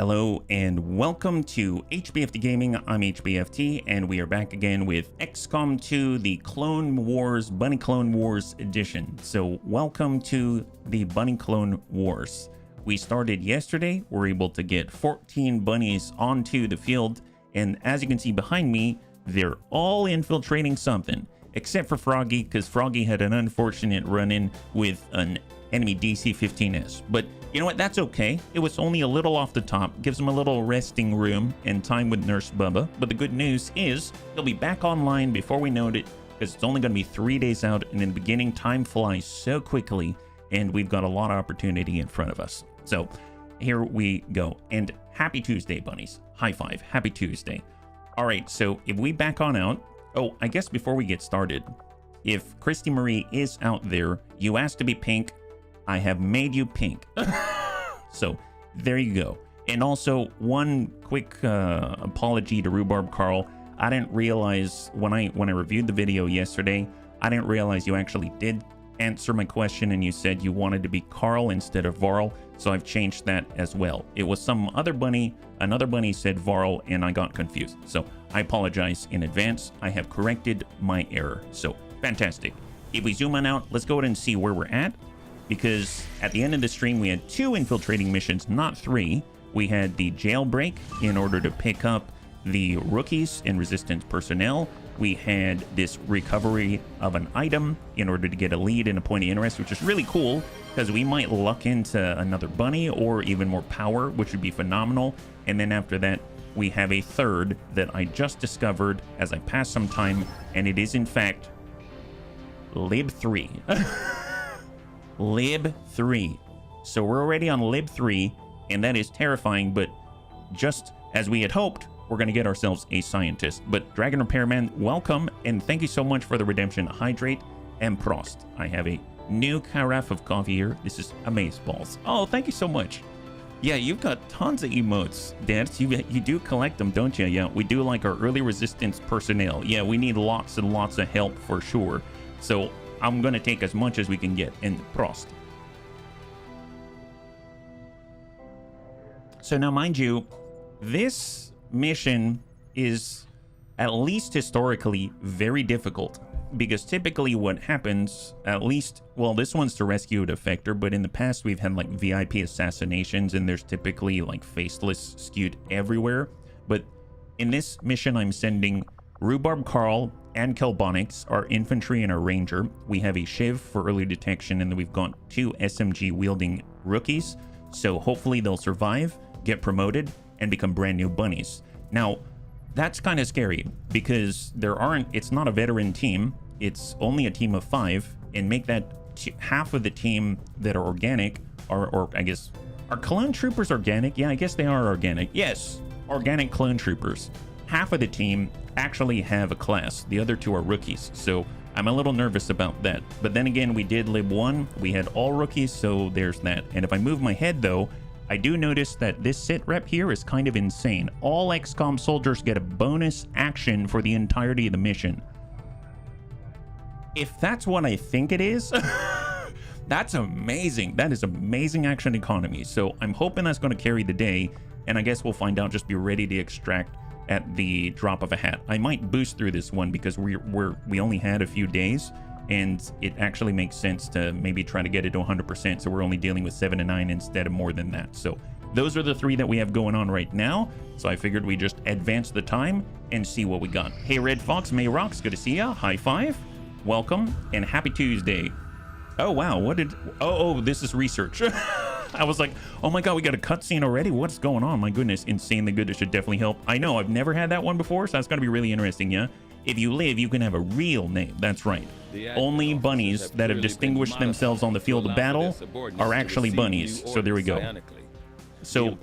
Hello and welcome to HBFT Gaming. I'm HBFT and we are back again with XCOM 2, the Clone Wars, Bunny Clone Wars edition. So welcome to the Bunny Clone Wars. We started yesterday. We're able to get 14 bunnies onto the field, and as you can see behind me, they're all infiltrating something, except for Froggy, because Froggy had an unfortunate run-in with an enemy DC-15S. But you know what? That's okay. It was only a little off the top. Gives him a little resting room and time with Nurse Bubba. But the good news is he'll be back online before we know it, because it's only going to be 3 days out. And in the beginning, time flies so quickly, and we've got a lot of opportunity in front of us. So here we go. And happy Tuesday, bunnies. High five. Happy Tuesday. All right. So if we back on out. Oh, I guess before we get started, if Christy Marie is out there, you asked to be pink. I have made you pink. So there you go. And also one quick apology to Rhubarb Carl. I didn't realize when I reviewed the video yesterday, I didn't realize you actually did answer my question and you said you wanted to be Carl instead of Varl. So I've changed that as well. It was some other bunny, another bunny said Varl, and I got confused. So I apologize in advance. I have corrected my error. So fantastic. If we zoom on out, let's go ahead and see where we're at. Because at the end of the stream, we had 2 infiltrating missions, not 3. We had the jailbreak in order to pick up the rookies and resistance personnel. We had this recovery of an item in order to get a lead and a point of interest, which is really cool because we might luck into another bunny or even more power, which would be phenomenal. And then after that, we have a third that I just discovered as I passed some time, and it is in fact Lib 3. Lib 3. So we're already on Lib 3, and that is terrifying, but just as we had hoped, we're going to get ourselves a scientist. But Dragon Repairman, welcome, and thank you so much for the redemption. Hydrate and Prost. I have a new carafe of coffee here. This is amazeballs. Oh, thank you so much. Yeah, you've got tons of emotes, Dance. You do collect them, don't you? Yeah, we do like our early resistance personnel. Yeah, we need lots and lots of help for sure. So I'm going to take as much as we can get. And Prost. So now, mind you, this mission is, at least historically, very difficult. Because typically what happens, at least, well, this one's to rescue a defector, but in the past we've had like VIP assassinations, and there's typically like faceless skewed everywhere. But in this mission, I'm sending Rhubarb Carl and Kelbonics, our infantry and our ranger. We have a Shiv for early detection, and then we've got 2 SMG wielding rookies. So hopefully they'll survive, get promoted, and become brand new bunnies. Now, that's kind of scary because it's not a veteran team. It's only a team of 5, and make that half of the team that are organic, or I guess, are clone troopers organic? Yeah, I guess they are organic. Yes, organic clone troopers. Half of the team actually have a class. The other 2 are rookies, so I'm a little nervous about that. But then again, we did Lib 1. We had all rookies, so there's that. And if I move my head, though, I do notice that this sit rep here is kind of insane. All XCOM soldiers get a bonus action for the entirety of the mission. If that's what I think it is, that's amazing. That is amazing action economy. So I'm hoping that's going to carry the day, and I guess we'll find out. Just be ready to extract at the drop of a hat. I might boost through this one because we only had a few days, and it actually makes sense to maybe try to get it to 100%, so we're only dealing with 7 to 9 instead of more than that. So those are the 3 that we have going on right now, so I figured we just advance the time and see what we got. Hey Red Fox, May Rocks, good to see ya. High five, welcome, and happy Tuesday. Oh wow, oh this is research. I was like, oh my god, we got a cutscene already? What's going on? My goodness, insanely good. It should definitely help. I know, I've never had that one before, so that's gonna be really interesting, yeah? If you live, you can have a real name. That's right. Only bunnies that have distinguished themselves on the field of battle are actually bunnies. So there we go. So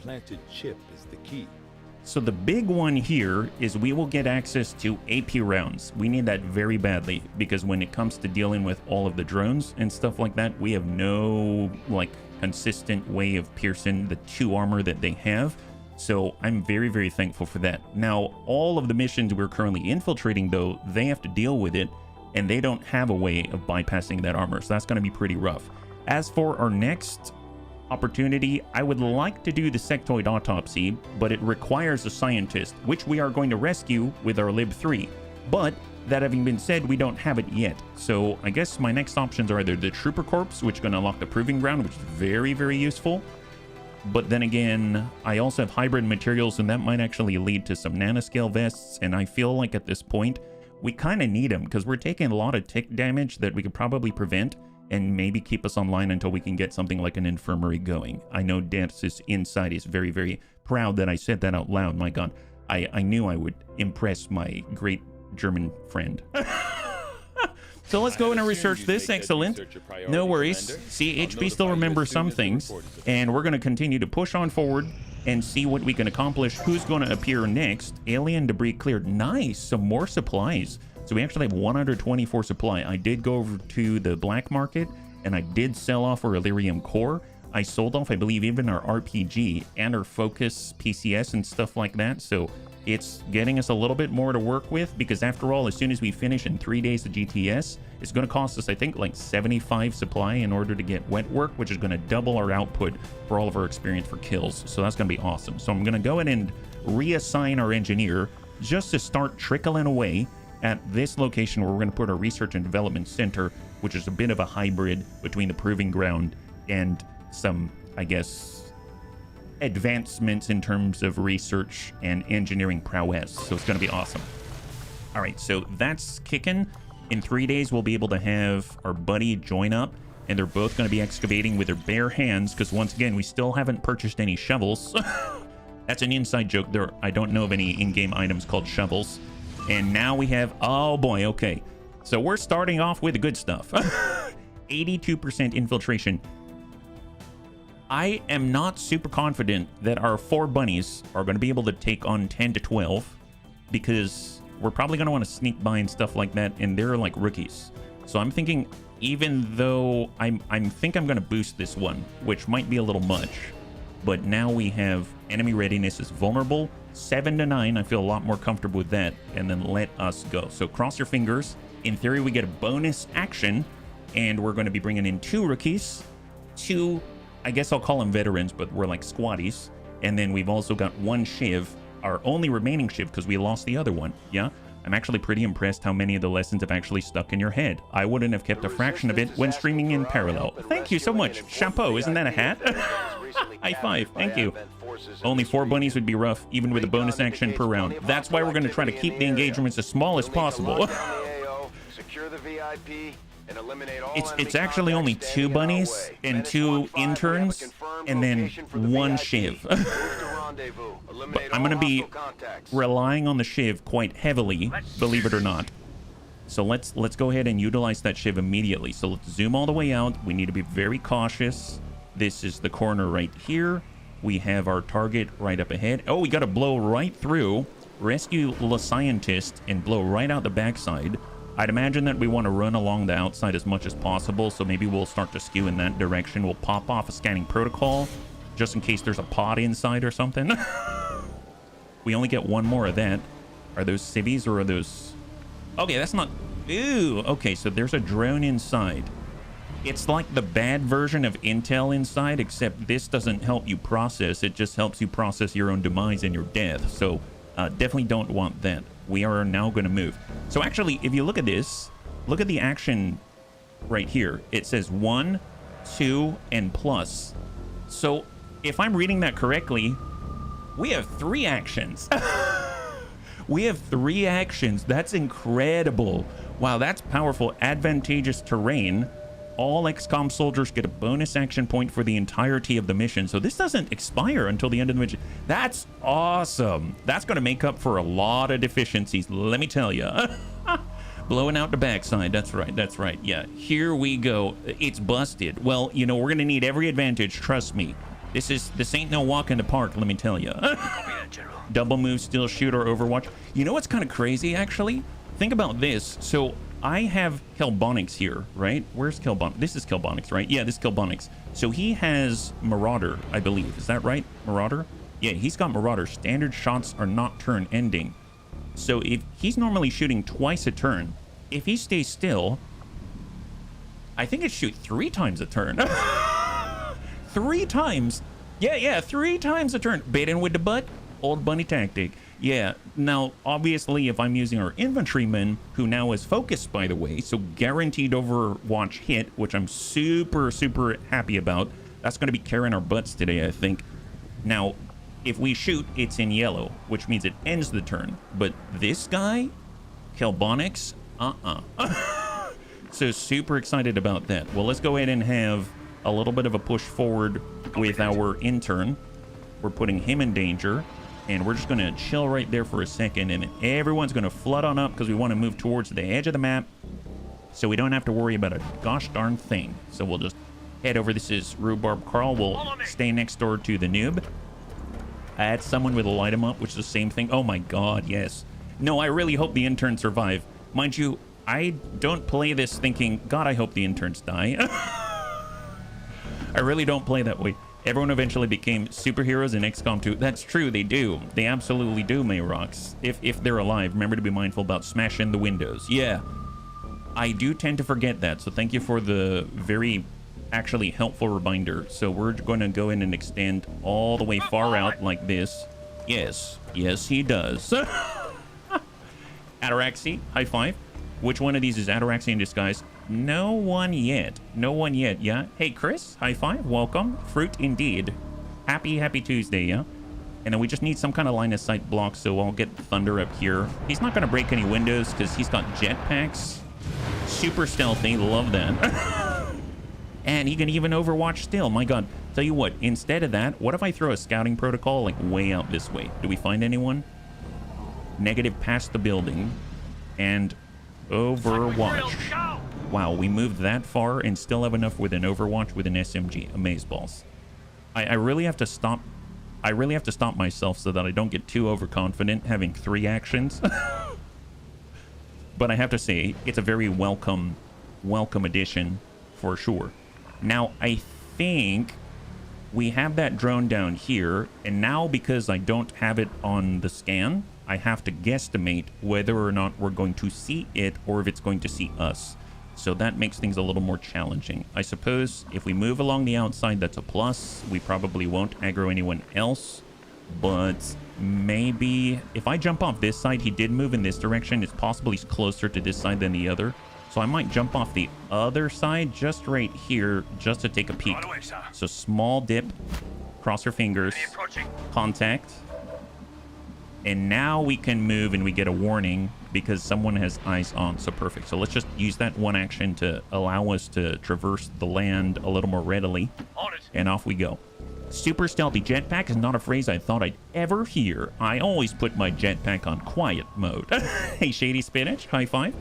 the big one here is we will get access to AP rounds. We need that very badly, because when it comes to dealing with all of the drones and stuff like that, we have no like consistent way of piercing the 2 armor that they have. So I'm very, very thankful for that. Now, all of the missions we're currently infiltrating, though, they have to deal with it, and they don't have a way of bypassing that armor. So that's going to be pretty rough. As for our next opportunity. I would like to do the sectoid autopsy, but it requires a scientist, which we are going to rescue with our Lib 3. But that having been said, we don't have it yet. So I guess my next options are either the Trooper Corpse, which is going to unlock the Proving Ground, which is very, very useful. But then again, I also have hybrid materials, and that might actually lead to some nanoscale vests. And I feel like at this point, we kind of need them because we're taking a lot of tick damage that we could probably prevent and maybe keep us online until we can get something like an infirmary going. I know Dance's inside is very, very proud that I said that out loud. My God, I knew I would impress my great German friend. So let's go in and research this. Excellent. No worries. See, HB still remembers some things, and we're going to continue to push on forward and see what we can accomplish. Who's going to appear next? Alien debris cleared. Nice. Some more supplies. So we actually have 124 supply. I did go over to the black market, and I did sell off our Illyrium core. I sold off, I believe, even our RPG and our Focus PCS and stuff like that. So it's getting us a little bit more to work with, because after all, as soon as we finish in 3 days of GTS, it's going to cost us, I think, like 75 supply in order to get wet work, which is going to double our output for all of our experience for kills. So that's going to be awesome. So I'm going to go in and reassign our engineer just to start trickling away at this location where we're going to put our research and development center, which is a bit of a hybrid between the Proving Ground and some, I guess, advancements in terms of research and engineering prowess. So it's going to be awesome. All right, so that's kicking. In 3 days, we'll be able to have our buddy join up, and they're both going to be excavating with their bare hands, because once again, we still haven't purchased any shovels. That's an inside joke. There, I don't know of any in-game items called shovels. And now we have, oh boy, okay. So we're starting off with the good stuff. 82% infiltration. I am not super confident that our 4 bunnies are going to be able to take on 10 to 12, because we're probably going to want to sneak by and stuff like that, and they're like rookies. So I'm thinking, even though I think I'm going to boost this one, which might be a little much, but now we have enemy readiness is vulnerable. 7 to 9, I feel a lot more comfortable with that, and then let us go. So cross your fingers. In theory, we get a bonus action, and we're going to be bringing in 2 rookies, 2, I guess I'll call them veterans, but we're like squatties, and then we've also got 1 Shiv, our only remaining Shiv, because we lost the other one. Yeah, I'm actually pretty impressed how many of the lessons have actually stuck in your head. I wouldn't have kept a fraction of it when streaming in parallel. Thank you so much. Chapeau, isn't that a hat? High five, thank you. Only 4 bunnies would be rough, even with a bonus action per round. That's why we're going to try to keep the engagements as small as possible. It's actually only 2 bunnies and 2 interns, and then 1 Shiv. But I'm going to be relying on the Shiv quite heavily, believe it or not. So let's go ahead and utilize that Shiv immediately. So let's zoom all the way out. We need to be very cautious. This is the corner right here. We have our target right up ahead. Oh, we got to blow right through, rescue the scientist, and blow right out the backside. I'd imagine that we want to run along the outside as much as possible, so maybe we'll start to skew in that direction. We'll pop off a scanning protocol, just in case there's a pod inside or something. We only get 1 more of that. Are those civvies or are those... Okay, that's not... Ooh, okay, so there's a drone inside. It's like the bad version of Intel inside, except this doesn't help you process. It just helps you process your own demise and your death. So definitely don't want that. We are now going to move. So actually, if you look at this, look at the action right here. It says 1, 2, and plus. So if I'm reading that correctly, we have 3 actions. We have 3 actions. That's incredible. Wow, that's powerful. Advantageous terrain. All XCOM soldiers get a bonus action point for the entirety of the mission. So this doesn't expire until the end of the mission. That's awesome. That's going to make up for a lot of deficiencies, let me tell you. Blowing out the backside. That's right. That's right. Yeah, here we go. It's busted. Well, you know, we're going to need every advantage. Trust me. This ain't no walk in the park, let me tell you. Double move, still shoot, or Overwatch. You know what's kind of crazy, actually? Think about this. So I have Kelbonics here, right? Where's Kelbonics? This is Kelbonics, right? Yeah, this is Kelbonics. So he has Marauder, I believe. Is that right? Marauder? Yeah, he's got Marauder. Standard shots are not turn ending. So if he's normally shooting twice a turn, if he stays still, I think it shoots 3 times a turn. 3 times. Yeah, 3 times a turn. Bait in with the butt. Old bunny tactic. Yeah, now, obviously, if I'm using our infantryman, who now is focused, by the way, so guaranteed Overwatch hit, which I'm super, super happy about. That's going to be carrying our butts today, I think. Now, if we shoot, it's in yellow, which means it ends the turn. But this guy, Kelbonics, So super excited about that. Well, let's go ahead and have a little bit of a push forward with our intern. We're putting him in danger. And we're just going to chill right there for a second. And everyone's going to flood on up because we want to move towards the edge of the map. So we don't have to worry about a gosh darn thing. So we'll just head over. This is Rhubarb Carl. We'll stay next door to the noob. Add someone with a light him up, which is the same thing. Oh my god, yes. No, I really hope the interns survive. Mind you, I don't play this thinking, God, I hope the interns die. I really don't play that way. Everyone eventually became superheroes in XCOM 2. That's true, they do. They absolutely do, Mayrox. If they're alive, remember to be mindful about smashing the windows. Yeah, I do tend to forget that, so thank you for the very actually helpful reminder. So we're going to go in and extend all the way far out like this. Yes, he does. Ataraxy, high five. Which one of these is Ataraxy in disguise? No one yet. No one yet, yeah? Hey, Chris, high five, welcome. Fruit indeed. Happy Tuesday, yeah? And then we just need some kind of line of sight block, so I'll get Thunder up here. He's not going to break any windows because he's got jetpacks. Super stealthy, love that. And he can even Overwatch still, my god. Tell you what, instead of that, what if I throw a scouting protocol like way out this way? Do we find anyone? Negative past the building. And Overwatch. Wow, we moved that far and still have enough with an Overwatch with an SMG. Amazeballs. I really have to stop. I really have to stop myself so that I don't get too overconfident having 3 actions. But I have to say, it's a very welcome addition for sure. Now, I think we have that drone down here, and now because I don't have it on the scan, I have to guesstimate whether or not we're going to see it or if it's going to see us. So that makes things a little more challenging. I suppose if we move along the outside, that's a plus. We probably won't aggro anyone else. But maybe if I jump off this side, he did move in this direction. It's possible he's closer to this side than the other. So I might jump off the other side just right here just to take a peek. So small dip, cross our fingers, contact. And now we can move and we get a warning because someone has eyes on. So perfect. So let's just use that one action to allow us to traverse the land a little more readily. And off we go. Super stealthy jetpack is not a phrase I thought I'd ever hear. I always put my jetpack on quiet mode. Hey, Shady Spinach, high five.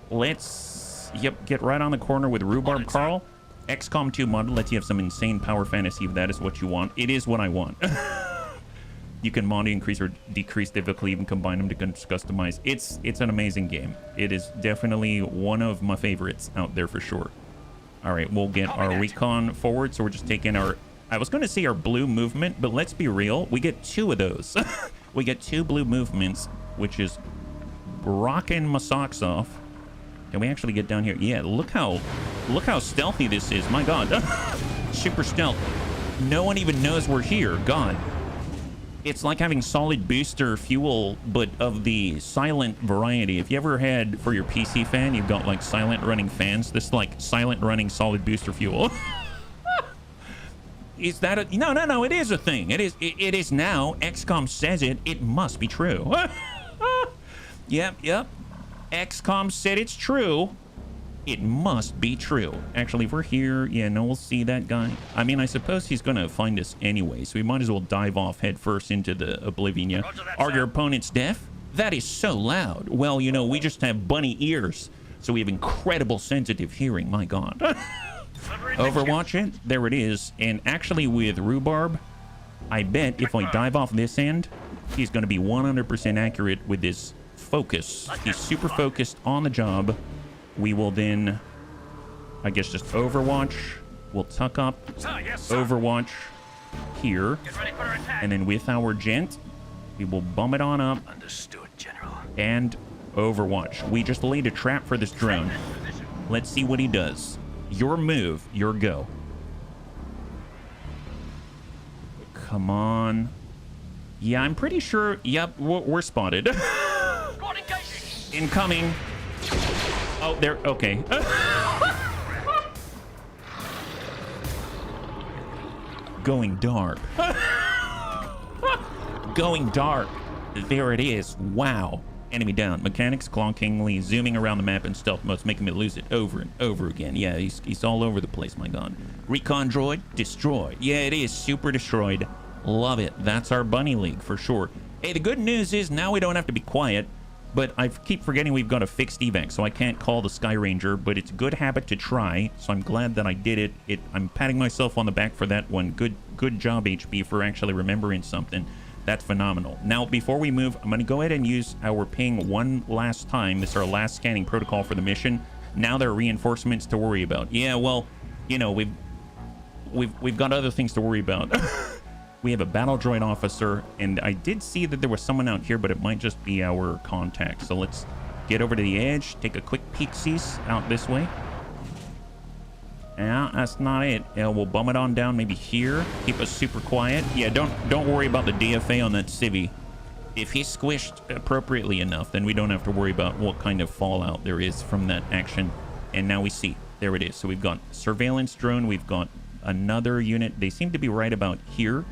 Let's, get right on the corner with Rhubarb Carl. XCOM 2 model lets you have some insane power fantasy if that is what you want. It is what I want. You can mod, increase or decrease difficulty, even combine them to customize. It's an amazing game. It is definitely one of my favorites out there for sure. All right, we'll get our recon forward. So we're just taking our, I was going to say our blue movement, but let's be real. We get 2 of those. We get 2 blue movements, which is rocking my socks off. Can we actually get down here? Yeah, look how stealthy this is. My god. Super stealth. No one even knows we're here. God. It's like having solid booster fuel, but of the silent variety. If you ever had, for your PC fan, you've got like silent running fans. This is like silent running solid booster fuel. Is that a... No, it is a thing. It is now. XCOM says it. It must be true. Yep. XCOM said it's true. It must be true. Actually, if we're here, yeah, no, we'll see that guy. I mean, I suppose he's going to find us anyway, so we might as well dive off head first into the oblivion. Yeah. Are your opponents deaf? That is so loud. Well, you know, we just have bunny ears, so we have incredible sensitive hearing. My god. Overwatch it. There it is. And actually, with Rhubarb, I bet if I dive off this end, he's going to be 100% accurate with his focus. He's super focused on the job. We will then, I guess, just Overwatch. We'll tuck up, Overwatch here, and then with our gent, we will bum it on up. Understood, General. And Overwatch. We just laid a trap for this drone. Let's see what he does. Your move, your go. Come on. Yeah, I'm pretty sure. Yep, we're spotted. Incoming. Oh, there. Okay. Going dark. Going dark. There it is. Wow. Enemy down. Mechanics clonkingly zooming around the map in stealth mode, making me lose it over and over again. Yeah, he's all over the place, my god. Recon droid destroyed. Yeah, it is super destroyed. Love it. That's our bunny league for sure. Hey, the good news is now we don't have to be quiet, but I keep forgetting we've got a fixed evac, so I can't call the Sky Ranger, but it's a good habit to try, so I'm glad that I did it. I'm patting myself on the back for that one. Good job, HB, for actually remembering something. That's phenomenal. Now, before we move, I'm going to go ahead and use our ping one last time. This is our last scanning protocol for the mission. Now there are reinforcements to worry about. Yeah, well, you know, we've got other things to worry about. We have a battle droid officer, and I did see that there was someone out here, but it might just be our contact. So let's get over to the edge, take a quick peek-sees out this way. Yeah, that's not it. Yeah, we'll bum it on down maybe here. Keep us super quiet. Yeah, don't worry about the DFA on that civvy. If he's squished appropriately enough, then we don't have to worry about what kind of fallout there is from that action. And now we see. There it is. So we've got surveillance drone. We've got another unit. They seem to be right about here,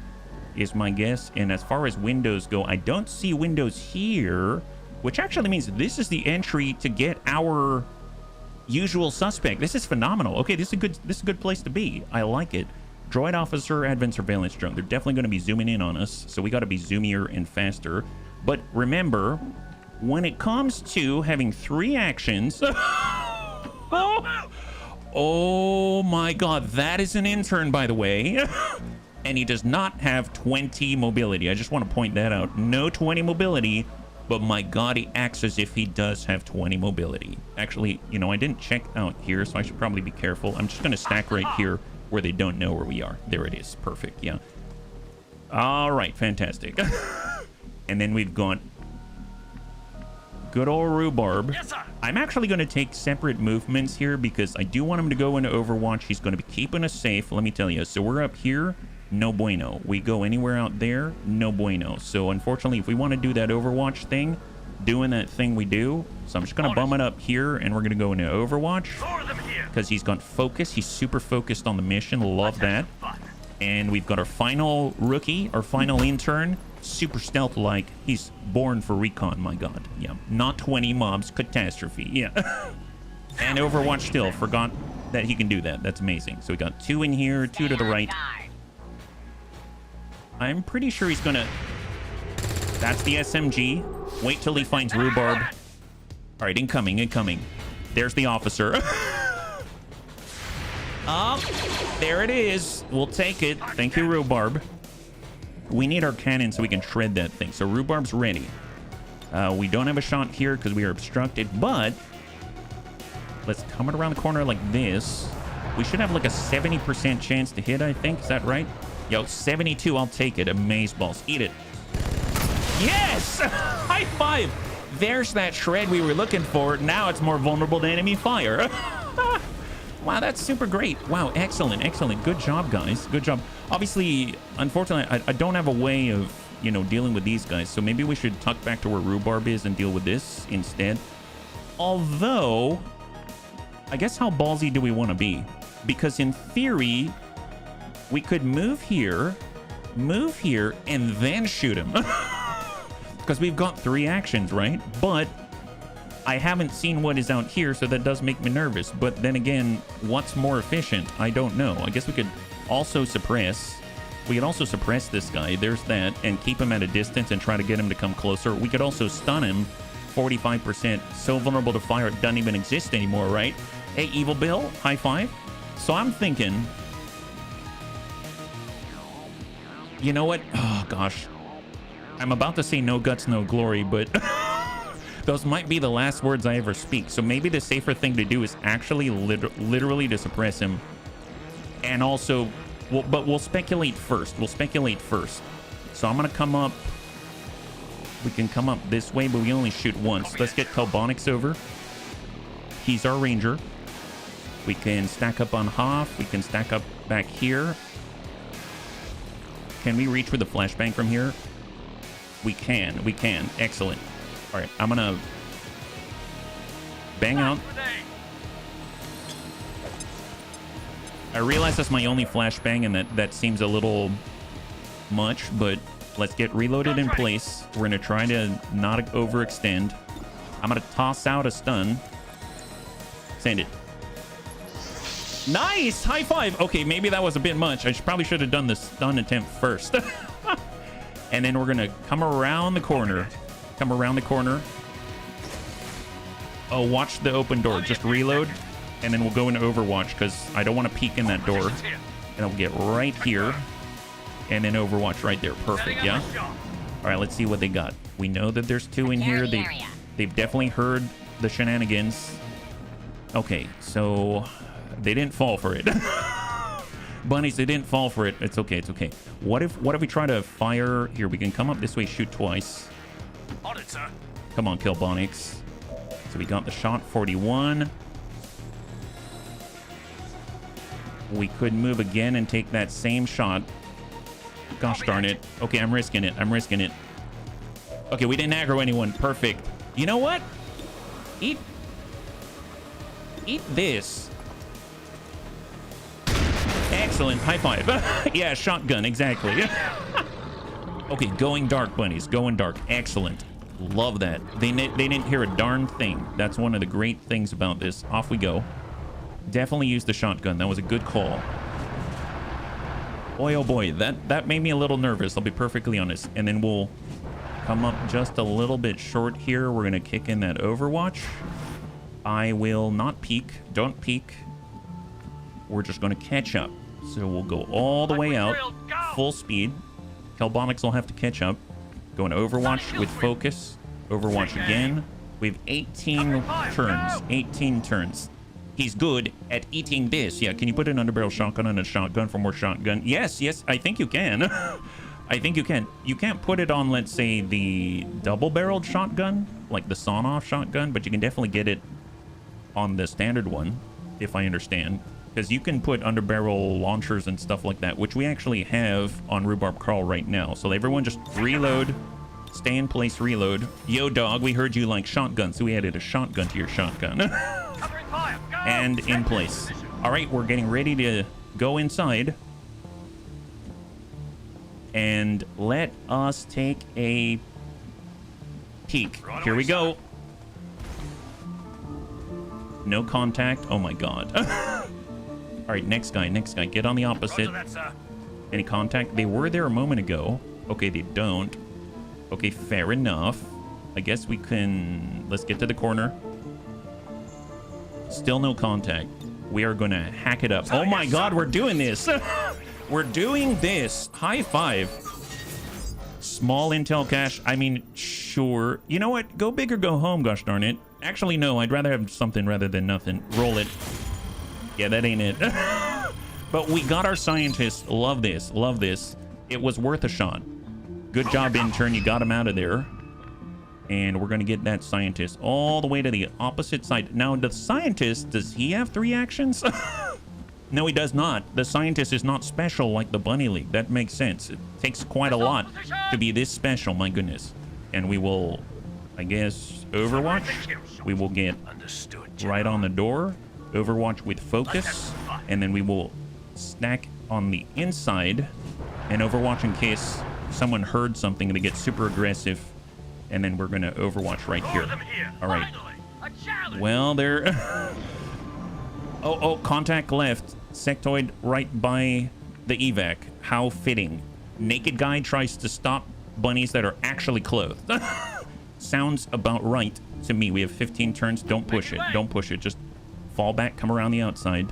is my guess. And as far as windows go, I don't see windows here, which actually means this is the entry to get our usual suspect. This is phenomenal. Okay, this is a good place to be. I like it. Droid officer, advanced surveillance drone. They're definitely going to be zooming in on us, so we got to be zoomier and faster. But remember, when it comes to having 3 actions, oh my god, that is an intern, by the way. And he does not have 20 mobility. I just want to point that out. No 20 mobility, but my god, he acts as if he does have 20 mobility. Actually, you know, I didn't check out here, so I should probably be careful. I'm just going to stack right here where they don't know where we are. There it is. Perfect. Yeah. All right. Fantastic. And then we've got good old Rhubarb. Yes, sir. I'm actually going to take separate movements here because I do want him to go into Overwatch. He's going to be keeping us safe, let me tell you. So we're up here. No bueno. We go anywhere out there, no bueno. So unfortunately, if we want to do that Overwatch thing, doing that thing we do, so I'm just going to bum it up here, and we're going to go into Overwatch because he's got focus. He's super focused on the mission. Love that. And we've got our final rookie, our final intern, super stealth-like. He's born for recon, my god. Yeah, not 20 mobs, catastrophe. Yeah. And Overwatch still. Forgot that he can do that. That's amazing. So we got 2 in here, 2 to the right. I'm pretty sure he's gonna... That's the SMG. Wait till he finds Rhubarb. All right, incoming. There's the officer. Oh, there it is. We'll take it. Thank you, Rhubarb. We need our cannon so we can shred that thing. So Rhubarb's ready. We don't have a shot here because we are obstructed, but let's come it around the corner like this. We should have like a 70% chance to hit, I think. Is that right? Yo, 72, I'll take it. Amazeballs. Eat it. Yes! High five! There's that shred we were looking for. Now it's more vulnerable to enemy fire. Wow, that's super great. Wow, excellent. Good job, guys. Good job. Obviously, unfortunately, I don't have a way of, you know, dealing with these guys. So maybe we should tuck back to where Rhubarb is and deal with this instead. Although, I guess how ballsy do we want to be? Because in theory, we could move here, and then shoot him. Because we've got 3 actions, right? But I haven't seen what is out here, so that does make me nervous. But then again, what's more efficient? I don't know. I guess we could also suppress. We could also suppress this guy. There's that. And keep him at a distance and try to get him to come closer. We could also stun him. 45%. So vulnerable to fire, it doesn't even exist anymore, right? Hey, Evil Bill, high five. So I'm thinking... You know what? Oh, gosh. I'm about to say no guts, no glory, but those might be the last words I ever speak. So maybe the safer thing to do is actually literally to suppress him. And also, but we'll speculate first. So I'm going to come up. We can come up this way, but we only shoot once. Let's get Carbonics over. He's our ranger. We can stack up on Hoff. We can stack up back here. Can we reach with the flashbang from here? We can. Excellent. All right, I'm gonna bang out. I realize that's my only flashbang, and that seems a little much, but let's get reloaded in place. We're gonna try to not overextend. I'm gonna toss out a stun. Send it. Nice! High five! Okay, maybe that was a bit much. I probably should have done the stun attempt first. And then we're gonna come around the corner. Oh, watch the open door. Just reload, and then we'll go into Overwatch, because I don't want to peek in that door. And I'll get right here, and then Overwatch right there. Perfect, yeah? All right, let's see what they got. We know that there's 2 in here. They've definitely heard the shenanigans. Okay, so they didn't fall for it. Bunnies, they didn't fall for it. It's okay, it's okay. What if we try to fire here? We can come up this way, shoot twice. On it, sir. Come on, kill Bonix. So we got the shot 41. We could move again and take that same shot. Gosh darn it. Okay, I'm risking it. Okay, we didn't aggro anyone. Perfect. You know what? Eat this. Excellent. High five. Yeah, shotgun. Exactly. Okay, going dark, Bunnies. Going dark. Excellent. Love that. They didn't hear a darn thing. That's one of the great things about this. Off we go. Definitely use the shotgun. That was a good call. Boy, oh boy. That made me a little nervous. I'll be perfectly honest. And then we'll come up just a little bit short here. We're going to kick in that Overwatch. I will not peek. Don't peek. We're just going to catch up. So we'll go all the way out. Full speed. Kelbonix will have to catch up. Going to Overwatch with focus. Overwatch again. We have 18 turns. 18 turns. He's good at eating this. Yeah, can you put an underbarrel shotgun on a shotgun for more shotgun? Yes, I think you can. I think you can. You can't put it on, let's say, the double-barreled shotgun, like the sawn-off shotgun, but you can definitely get it on the standard one, if I understand. Because you can put underbarrel launchers and stuff like that, which we actually have on Rhubarb Crawl right now. So everyone just reload, stay in place, reload. Yo, dog, we heard you like shotguns, so we added a shotgun to your shotgun. And in place. All right, we're getting ready to go inside. And let us take a peek. Here we go. No contact. Oh my god. All right, next guy. Get on the opposite. Any contact? They were there a moment ago. Okay, they don't. Okay, fair enough. I guess we can... Let's get to the corner. Still no contact. We are gonna hack it up. Oh my god, we're doing this. We're doing this. High five. Small intel cache. I mean, sure. You know what? Go big or go home, gosh darn it. Actually, no. I'd rather have something rather than nothing. Roll it. Yeah, that ain't it. But we got our scientists. Love this. Love this. It was worth a shot. Good job, intern. You got him out of there. And we're going to get that scientist all the way to the opposite side. Now, the scientist, does he have 3 actions? No, he does not. The scientist is not special like the Bunny League. That makes sense. It takes quite a lot to be this special, my goodness. And we will, I guess, Overwatch. We will get right on the door. Overwatch with focus. And then we will snack on the inside. And Overwatch in case someone heard something and they get super aggressive. And then we're going to Overwatch right here. All right. Well, there... oh, contact left. Sectoid right by the evac. How fitting. Naked guy tries to stop bunnies that are actually clothed. Sounds about right to me. We have 15 turns. Don't push it. Don't push it. Just fall back. Come around the outside.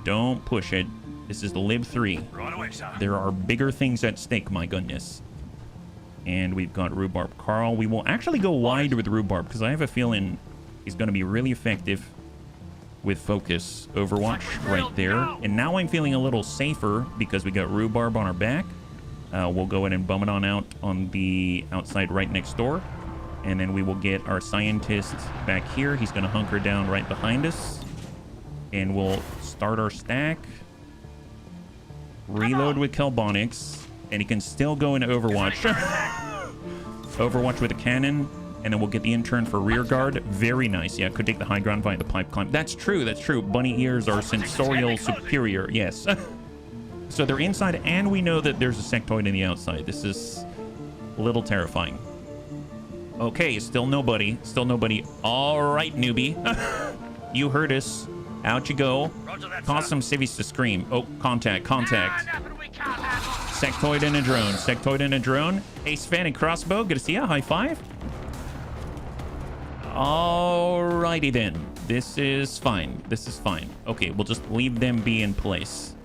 Don't push it. This is the Lib 3. There are bigger things at stake, my goodness. And we've got Rhubarb Carl. We will actually go wide with Rhubarb because I have a feeling he's going to be really effective with focus. Overwatch right there. And now I'm feeling a little safer because we got Rhubarb on our back. We'll go ahead and bum it on out on the outside right next door. And then we will get our scientist back here. He's going to hunker down right behind us. And we'll start our stack. reload with Kelbonics, and he can still go into Overwatch. Overwatch with a cannon, and then we'll get the intern for rear guard. Very nice. Yeah, could take the high ground via the pipe climb. That's true. That's true. Bunny ears are sensorial superior. Yes. So they're inside, and we know that there's a sectoid in the outside. This is a little terrifying. Okay, still nobody. Still nobody. All right, newbie. You heard us. Out you go. Cause some civvies to scream. Oh, contact. Sectoid and a drone. Sectoid and a drone. Ace fan and crossbow. Good to see ya. High five. Alrighty then. This is fine. This is fine. Okay, we'll just leave them be in place.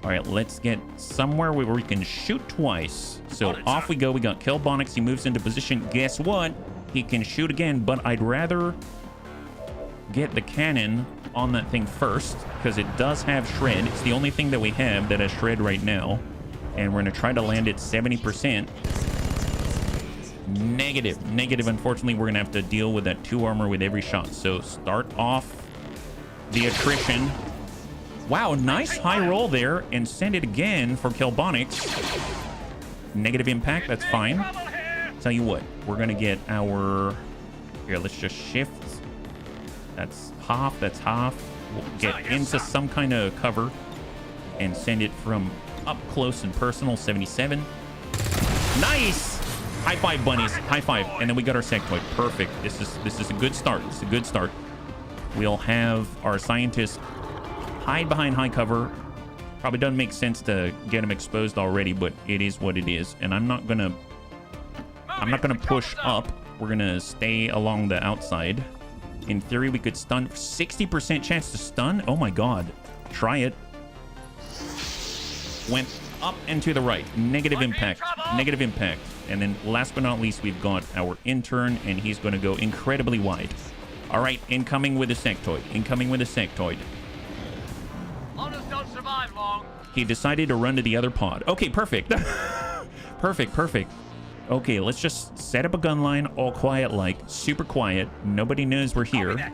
All right, let's get somewhere where we can shoot twice. So off we go. We got Kelbonics. He moves into position. Guess what? He can shoot again, but I'd rather get the cannon on that thing first because it does have shred. It's the only thing that we have that has shred right now. And we're going to try to land it 70%. Negative. Unfortunately, we're going to have to deal with that 2 armor with every shot. So start off the attrition. Wow, nice high roll there, and send it again for Kelbonics. Negative impact, that's fine. Tell you what, we're gonna get our... Here, let's just shift. That's half. We'll get into some kind of cover and send it from up close and personal, 77. Nice! High five, bunnies, high five. And then we got our sectoid, perfect. This is a good start, it's a good start. We'll have our scientists hide behind high cover. Probably doesn't make sense to get him exposed already, but it is what it is. And I'm not gonna push up. We're gonna stay along the outside. In theory, we could stun. 60% chance to stun. Oh my god. Try it. Went up and to the right. Negative impact. And then last but not least, we've got our intern, and he's gonna go incredibly wide. All right, incoming with a sectoid. Don't survive long. He decided to run to the other pod. Okay, perfect. perfect. Okay, let's just set up a gun line, all quiet like, super quiet. Nobody knows we're here.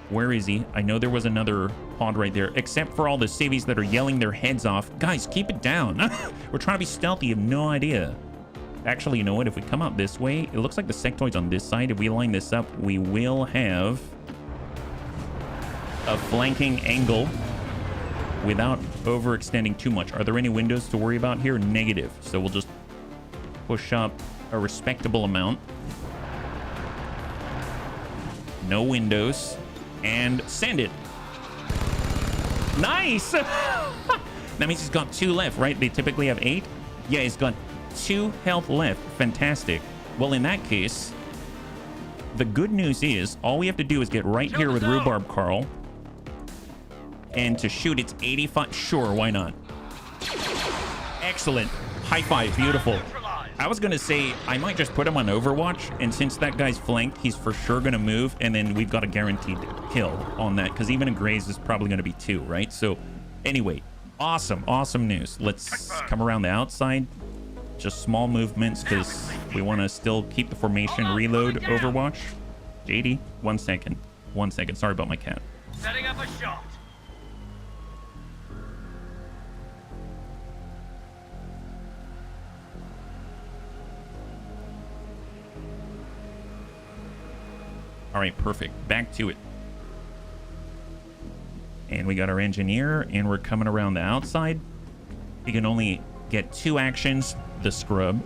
Where is he? I know there was another pod right there, except for all the civvies that are yelling their heads off. Guys, keep it down. We're trying to be stealthy. You have no idea. Actually, you know what? If we come out this way, it looks like the sectoid's on this side. If we line this up, we will have a flanking angle without overextending too much. Are there any windows to worry about here? Negative. So we'll just push up a respectable amount. No windows. And send it. Nice! That means he's got 2 left, right? They typically have 8. Yeah, he's got 2 health left. Fantastic. Well, in that case, the good news is all we have to do is get right here with Rhubarb Carl. And to shoot, it's 85. Sure, why not? Excellent. High five. Beautiful. I was going to say, I might just put him on Overwatch. And since that guy's flanked, he's for sure going to move. And then we've got a guaranteed kill on that. Because even a graze is probably going to be 2, right? So anyway, awesome news. Let's come around the outside. Just small movements because we want to still keep the formation. Reload Overwatch. JD, 1 second. 1 second. Sorry about my cat. Setting up a shot. All right, perfect. Back to it. And we got our engineer, and we're coming around the outside. He can only get 2 actions. The scrub.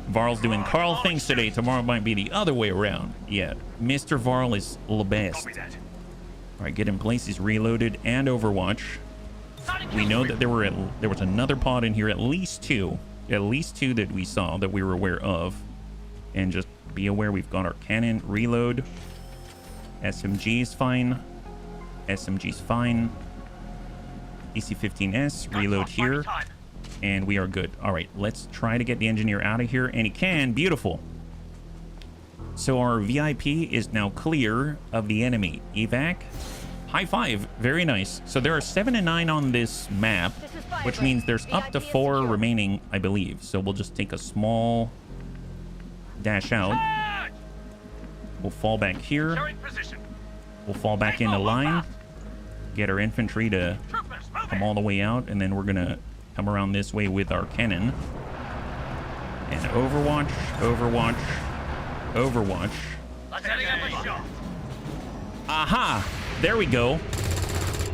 Varl's doing Carl things today. Tomorrow might be the other way around. Yeah, Mr. Varl is the best. All right, get in place. He's reloaded and Overwatch. We know that there was another pod in here, at least 2 that we saw that we were aware of. And just be aware we've got our cannon. Reload. SMG is fine. SMG's fine. DC-15S. Reload here. And we are good. All right, let's try to get the engineer out of here. And he can. Beautiful. So our VIP is now clear of the enemy. Evac. High five. Very nice. So there are 7 and 9 on this map, which means there's up to 4 remaining, I believe. So we'll just take a small dash out. We'll fall back here. We'll fall back into line. Get our infantry to come all the way out, and then we're gonna come around this way with our cannon. And Overwatch, Overwatch, Overwatch. Setting up a shot. Aha! There we go.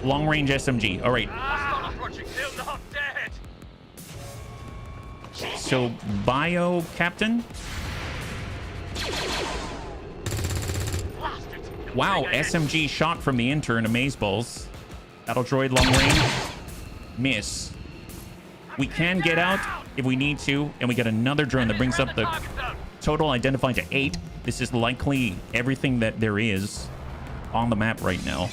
Long range SMG. All right. Hostile approaching. Still not dead. So, Bio Captain. Blasted. Wow, SMG shot from the intern. Amazeballs. Battle droid long range. Miss. We can get out if we need to, and we get another drone that brings up the total identified to 8. This is likely everything that there is on the map right now.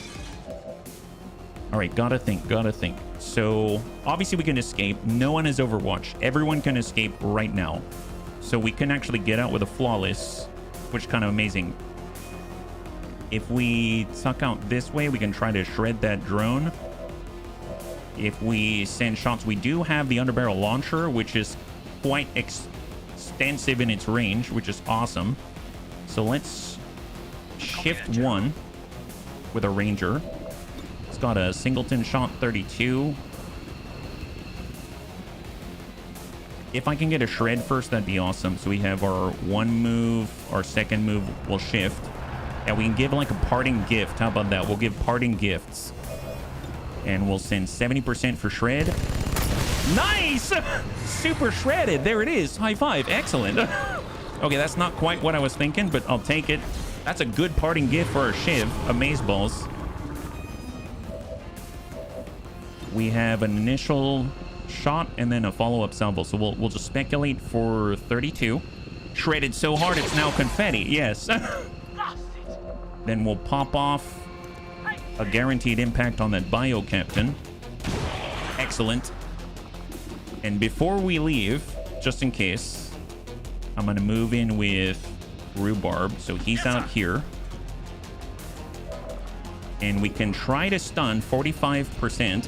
All right, gotta think. So obviously we can escape. No one is Overwatch. Everyone can escape right now. So we can actually get out with a flawless, which is kind of amazing. If we tuck out this way, we can try to shred that drone. If we send shots, we do have the underbarrel launcher, which is quite extensive in its range, which is awesome. So let's shift 1 with a ranger. It's got a singleton shot 32. If I can get a shred first, that'd be awesome. So we have our 1 move, our 2nd move will shift. And we can give like a parting gift. How about that? We'll give parting gifts. And we'll send 70% for shred. Nice! Super shredded. There it is. High five. Excellent. Okay, that's not quite what I was thinking, but I'll take it. That's a good parting gift for our Shiv. Amazeballs. We have an initial shot and then a follow-up salvo. So we'll just speculate for 32. Shredded so hard it's now confetti. Yes. Then we'll pop off a guaranteed impact on that Bio Captain. Excellent. And before we leave, just in case, I'm going to move in with Rhubarb. So he's out here. And we can try to stun 45%.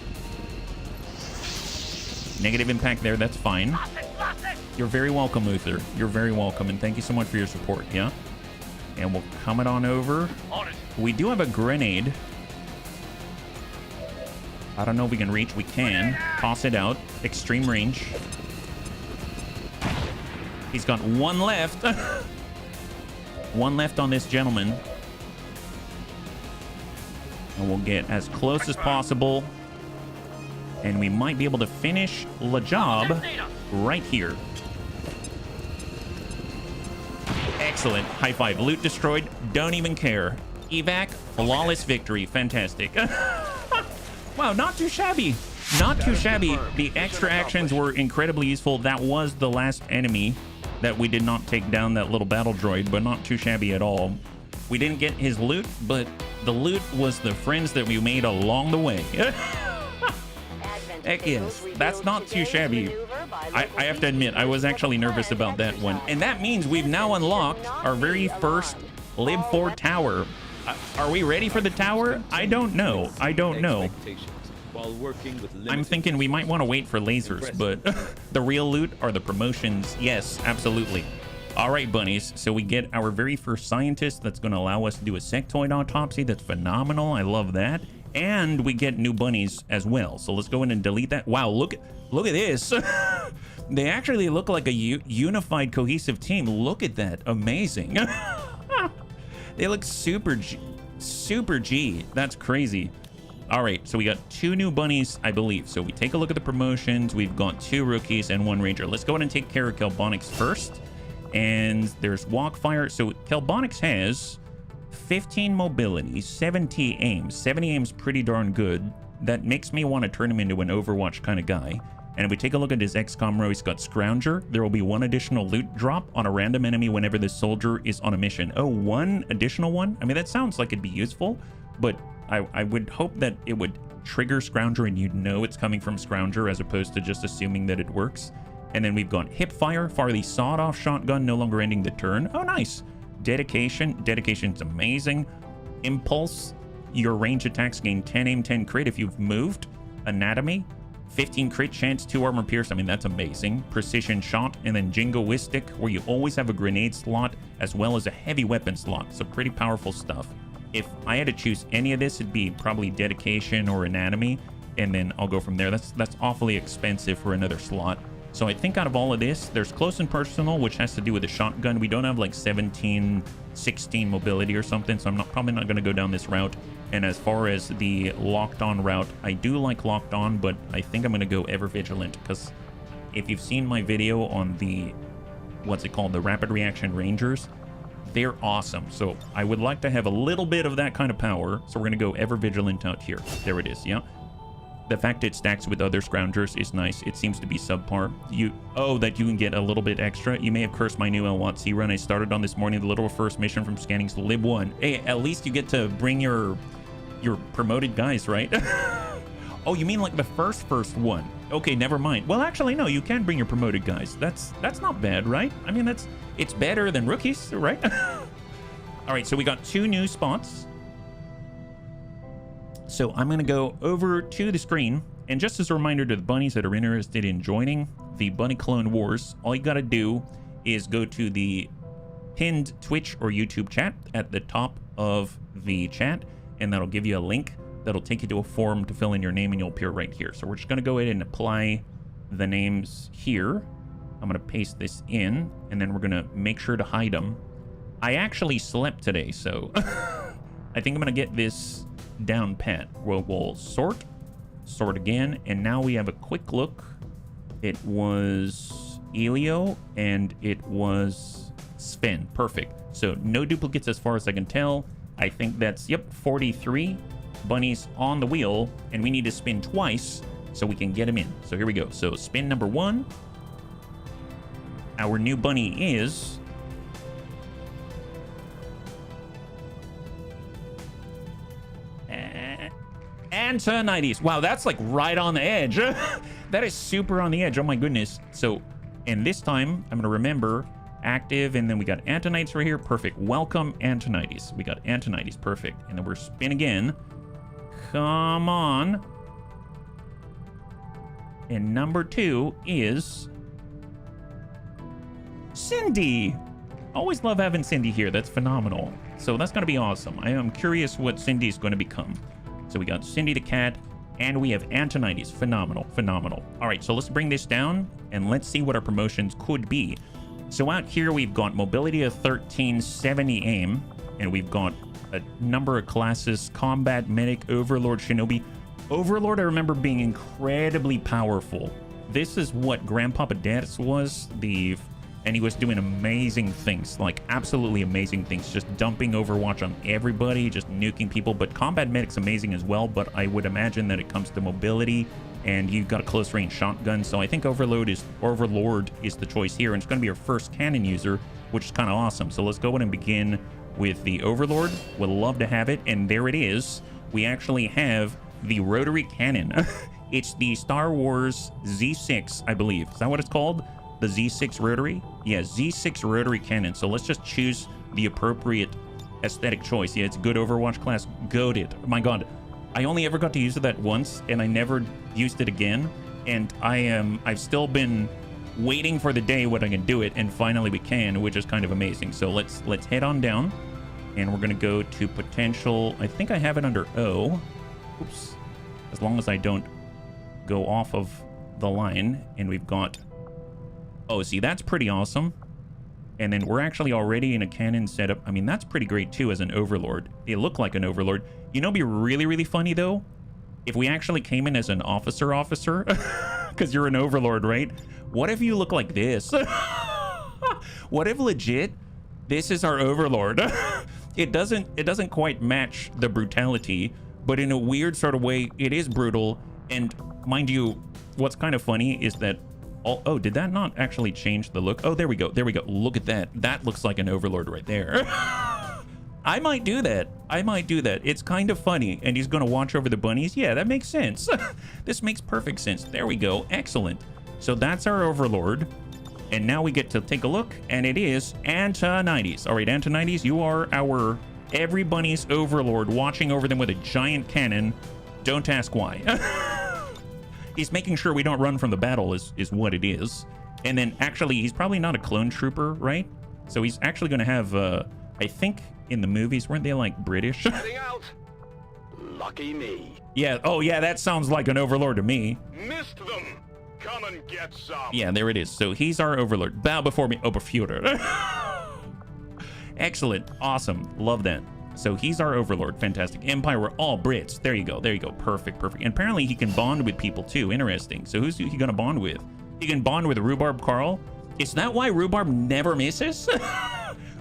Negative impact there, that's fine. You're very welcome, Uther. You're very welcome, and thank you so much for your support, yeah? And we'll come it on over. We do have a grenade. I don't know if we can reach. We can. Toss it out. Extreme range. He's got 1 left. 1 left on this gentleman. And we'll get as close as possible. And we might be able to finish the job right here. Excellent. High five. Loot destroyed. Don't even care. Evac. Flawless victory. Fantastic. Wow, not too shabby. Not too shabby. The extra actions were incredibly useful. That was the last enemy that we did not take down, that little battle droid, but not too shabby at all. We didn't get his loot, but the loot was the friends that we made along the way. Heck yes, that's not too shabby. I have to admit, I was actually nervous about that one. And that means we've now unlocked our very first Lib 4 tower. Are we ready for the tower? I don't know. I'm thinking we might want to wait for lasers, but the real loot are the promotions. Yes, absolutely. All right, bunnies. So we get our very first scientist that's going to allow us to do a sectoid autopsy. That's phenomenal. I love that. And we get new bunnies as well. So let's go in and delete that. Wow, look at this. They actually look like a unified, cohesive team. Look at that. Amazing. They look super G. That's crazy. All right, so we got 2 new bunnies, I believe. So we take a look at the promotions. We've got 2 rookies and 1 ranger. Let's go ahead and take care of Kelbonix first. And there's Walkfire. So Kelbonix has 15 mobility, 70 aims. 70 aims pretty darn good. That makes me want to turn him into an Overwatch kind of guy. And if we take a look at his XCOM row, he's got Scrounger. There will be 1 additional loot drop on a random enemy whenever this soldier is on a mission. Oh, 1 additional one? I mean, that sounds like it'd be useful, but I would hope that it would trigger Scrounger and you'd know it's coming from Scrounger as opposed to just assuming that it works. And then we've got Hipfire, fire the sawed-off shotgun, no longer ending the turn. Oh, nice. Dedication. Dedication's amazing. Impulse. Your range attacks gain 10 aim, 10 crit if you've moved. Anatomy. 15 crit chance, 2 armor pierce. I mean, that's amazing. Precision shot. And then Jingoistic, where you always have a grenade slot as well as a heavy weapon slot. So pretty powerful stuff. If I had to choose any of this, it'd be probably Dedication or Anatomy. and then I'll go from there. That's awfully expensive for another slot. So I think out of all of this, there's close and personal, which has to do with the shotgun. We don't have like 17, 16 mobility or something, so I'm probably not going to go down this route. And as far as the locked on route, I do like locked on, but I think I'm going to go ever vigilant, because if you've seen my video on the, what's it called, the rapid reaction rangers, they're awesome. So I would like to have a little bit of that kind of power. So we're going to go ever vigilant out here. There it is. Yeah. The fact it stacks with other scroungers is nice. It seems to be subpar. That you can get a little bit extra. You may have cursed my new LWOTC run I started on this morning, the little first mission from scanning to Lib 1. Hey, at least you get to bring your promoted guys, right? Oh, you mean like the first one? Okay, never mind. Well, actually, no, you can bring your promoted guys. That's not bad, right? I mean, it's better than rookies, right? All right, so we got 2 new spots. So I'm going to go over to the screen, and just as a reminder to the bunnies that are interested in joining the Bunny Clone Wars, all you got to do is go to the pinned Twitch or YouTube chat at the top of the chat, and that'll give you a link that'll take you to a form to fill in your name, and you'll appear right here. So we're just going to go ahead and apply the names here. I'm going to paste this in, and then we're going to make sure to hide them. I actually slept today, so I think I'm going to get this down pat. We'll sort again, and now we have a quick look. It was Elio and it was Sven. Perfect. So no duplicates as far as I can tell. I think that's 43 bunnies on the wheel, and we need to spin twice so we can get them in. So here we go. So spin number 1. Our new bunny is Antonides. Wow, that's like right on the edge. That is super on the edge. Oh my goodness. So, and this time I'm going to remember active, and then we got Antonides right here. Perfect. Welcome, Antonides. We got Antonides. Perfect. And then we're spin again. Come on. And number 2 is Cindy. Always love having Cindy here. That's phenomenal. So that's going to be awesome. I am curious what Cindy is going to become. So we got Cindy the cat, and we have Antonides. Phenomenal, phenomenal. All right, so let's bring this down, and let's see what our promotions could be. So out here, we've got mobility of 13, 70 aim, and we've got a number of classes: combat, medic, overlord, shinobi. Overlord, I remember being incredibly powerful. This is what Grandpapa Deaths was, and he was doing amazing things, like absolutely amazing things, just dumping Overwatch on everybody, just nuking people. But combat medic's amazing as well, but I would imagine that it comes to mobility, and you've got a close range shotgun, so I think Overlord is the choice here, and it's going to be our first cannon user, which is kind of awesome. So let's go ahead and begin with the Overlord. We'll love to have it, and there it is. We actually have the rotary cannon. It's the Star Wars Z6, I believe. Is that what it's called? The Z6 rotary? Yeah, Z6 rotary cannon. So let's just choose the appropriate aesthetic choice. Yeah, it's good Overwatch class. Goated. My god. I only ever got to use it that once, and I never used it again. And I've still been waiting for the day when I can do it, and finally we can, which is kind of amazing. So let's head on down, and we're gonna go to potential. I think I have it under O. Oops. As long as I don't go off of the line, and we've got. Oh, see, that's pretty awesome. And then we're actually already in a cannon setup. I mean, that's pretty great too as an Overlord. They look like an Overlord. You know, it'd be really, really funny though, if we actually came in as an officer, because you're an Overlord, right? What if you look like this? What if legit, this is our Overlord? It doesn't quite match the brutality, but in a weird sort of way, it is brutal. And mind you, what's kind of funny is that oh, did that not actually change the look? Oh, there we go. There we go. Look at that. That looks like an Overlord right there. I might do that. It's kind of funny. And he's going to watch over the bunnies. Yeah, that makes sense. This makes perfect sense. There we go. Excellent. So that's our Overlord. And now we get to take a look. And it is Antonides. All right, Antonides, you are our every bunny's Overlord, watching over them with a giant cannon. Don't ask why. He's making sure we don't run from the battle is what it is. And then actually, he's probably not a clone trooper, right? So he's actually going to have, I think in the movies, weren't they like British? Lucky me. Yeah, oh yeah, that sounds like an overlord to me. Missed them. Come and get some. Yeah, there it is. So he's our overlord. Bow before me, Oberfuhrer. Excellent. Awesome. Love that. So he's our overlord. Fantastic. Empire, we're all Brits. There you go. There you go. Perfect. Perfect. And apparently he can bond with people too. Interesting. So who's he going to bond with? He can bond with Rhubarb Carl. Is that why Rhubarb never misses?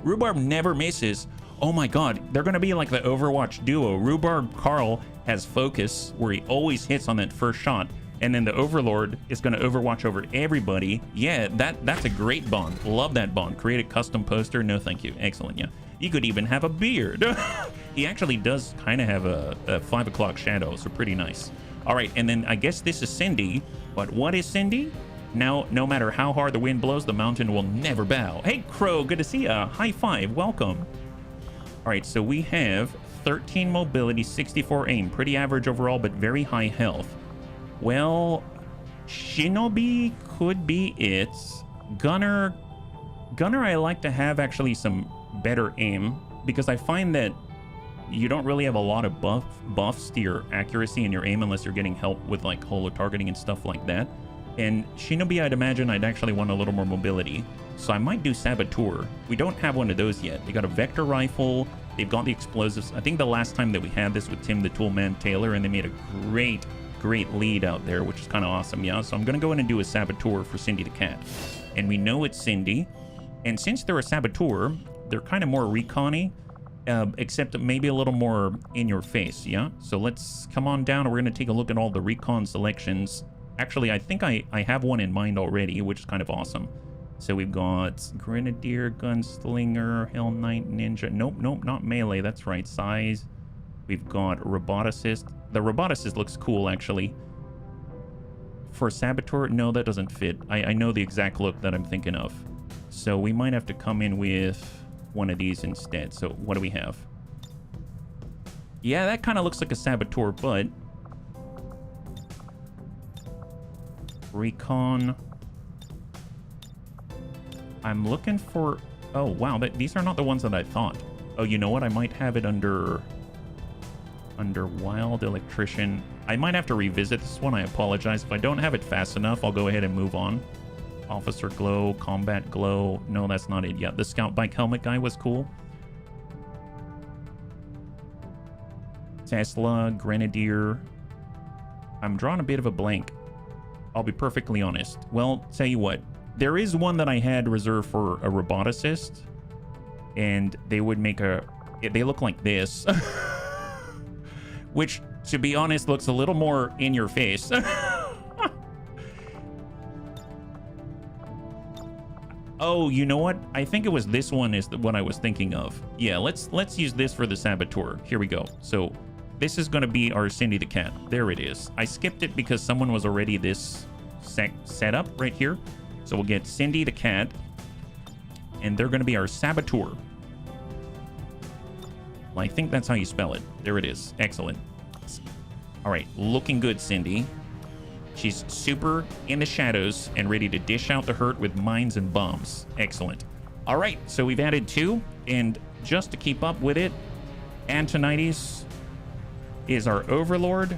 Rhubarb never misses. Oh my god. They're going to be like the Overwatch duo. Rhubarb Carl has focus where he always hits on that first shot. And then the Overlord is going to overwatch over everybody. Yeah, that's a great bond. Love that bond. Create a custom poster. No, thank you. Excellent. Yeah. You could even have a beard. He actually does kind of have a 5 o'clock shadow, so pretty nice. All right, and then I guess this is Cindy. But what is Cindy? Now, no matter how hard the wind blows, the mountain will never bow. Hey, Crow, good to see ya. High five. Welcome. All right, so we have 13 mobility, 64 aim. Pretty average overall, but very high health. Well, Shinobi could be it. Gunner, I like to have actually some better aim because I find that you don't really have a lot of buffs to your accuracy and your aim unless you're getting help with like holo targeting and stuff like that. And Shinobi, I'd imagine I'd actually want a little more mobility. So I might do Saboteur. We don't have one of those yet. They got a vector rifle. They've got the explosives. I think the last time that we had this with Tim the Toolman Taylor, and they made a great lead out there, which is kind of awesome. Yeah, so I'm gonna go in and do a Saboteur for Cindy the cat, and we know it's Cindy, and since they're a Saboteur, they're kind of more recon-y, except maybe a little more in your face. Yeah, so let's come on down and we're gonna take a look at all the recon selections. Actually, I think I have one in mind already, which is kind of awesome. So we've got Grenadier, Gunslinger, Hell Knight, Ninja. Nope, not melee. That's right. Size. We've got Roboticist. The Roboticist looks cool, actually. For Saboteur, no, that doesn't fit. I know the exact look that I'm thinking of. So we might have to come in with one of these instead. So what do we have? Yeah, that kind of looks like a Saboteur, but... Recon... I'm looking for... Oh, wow, these are not the ones that I thought. Oh, you know what? I might have it under Wild Electrician. I might have to revisit this one. I apologize. If I don't have it fast enough, I'll go ahead and move on. Officer Glow, Combat Glow. No, that's not it yet. The Scout Bike Helmet guy was cool. Tesla, Grenadier. I'm drawing a bit of a blank. I'll be perfectly honest. Well, tell you what. There is one that I had reserved for a roboticist, and they would make they look like this, which, to be honest, looks a little more in your face. Oh, you know what? I think it was this one is what I was thinking of. Yeah, let's use this for the Saboteur. Here we go. So this is going to be our Cindy the cat. There it is. I skipped it because someone was already this set up right here. So we'll get Cindy the cat, and they're going to be our Saboteur. Well, I think that's how you spell it. There it is. Excellent. All right, looking good, Cindy. She's super in the shadows and ready to dish out the hurt with mines and bombs. Excellent. All right, so we've added 2, and just to keep up with it, Antonides is our Overlord,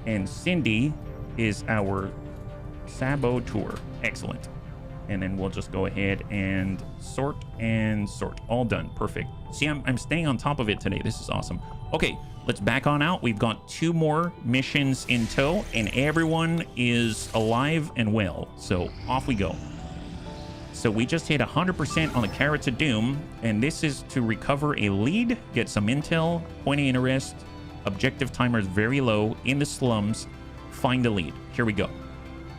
and Cindy is our Saboteur. Excellent. And then we'll just go ahead and sort and sort. All done. Perfect. See, I'm staying on top of it today. This is awesome. Okay, let's back on out. We've got 2 more missions in tow, and everyone is alive and well. So off we go. So we just hit 100% on the Carrots of Doom, and this is to recover a lead, get some intel, point of interest, objective timer is very low, in the slums, find a lead. Here we go.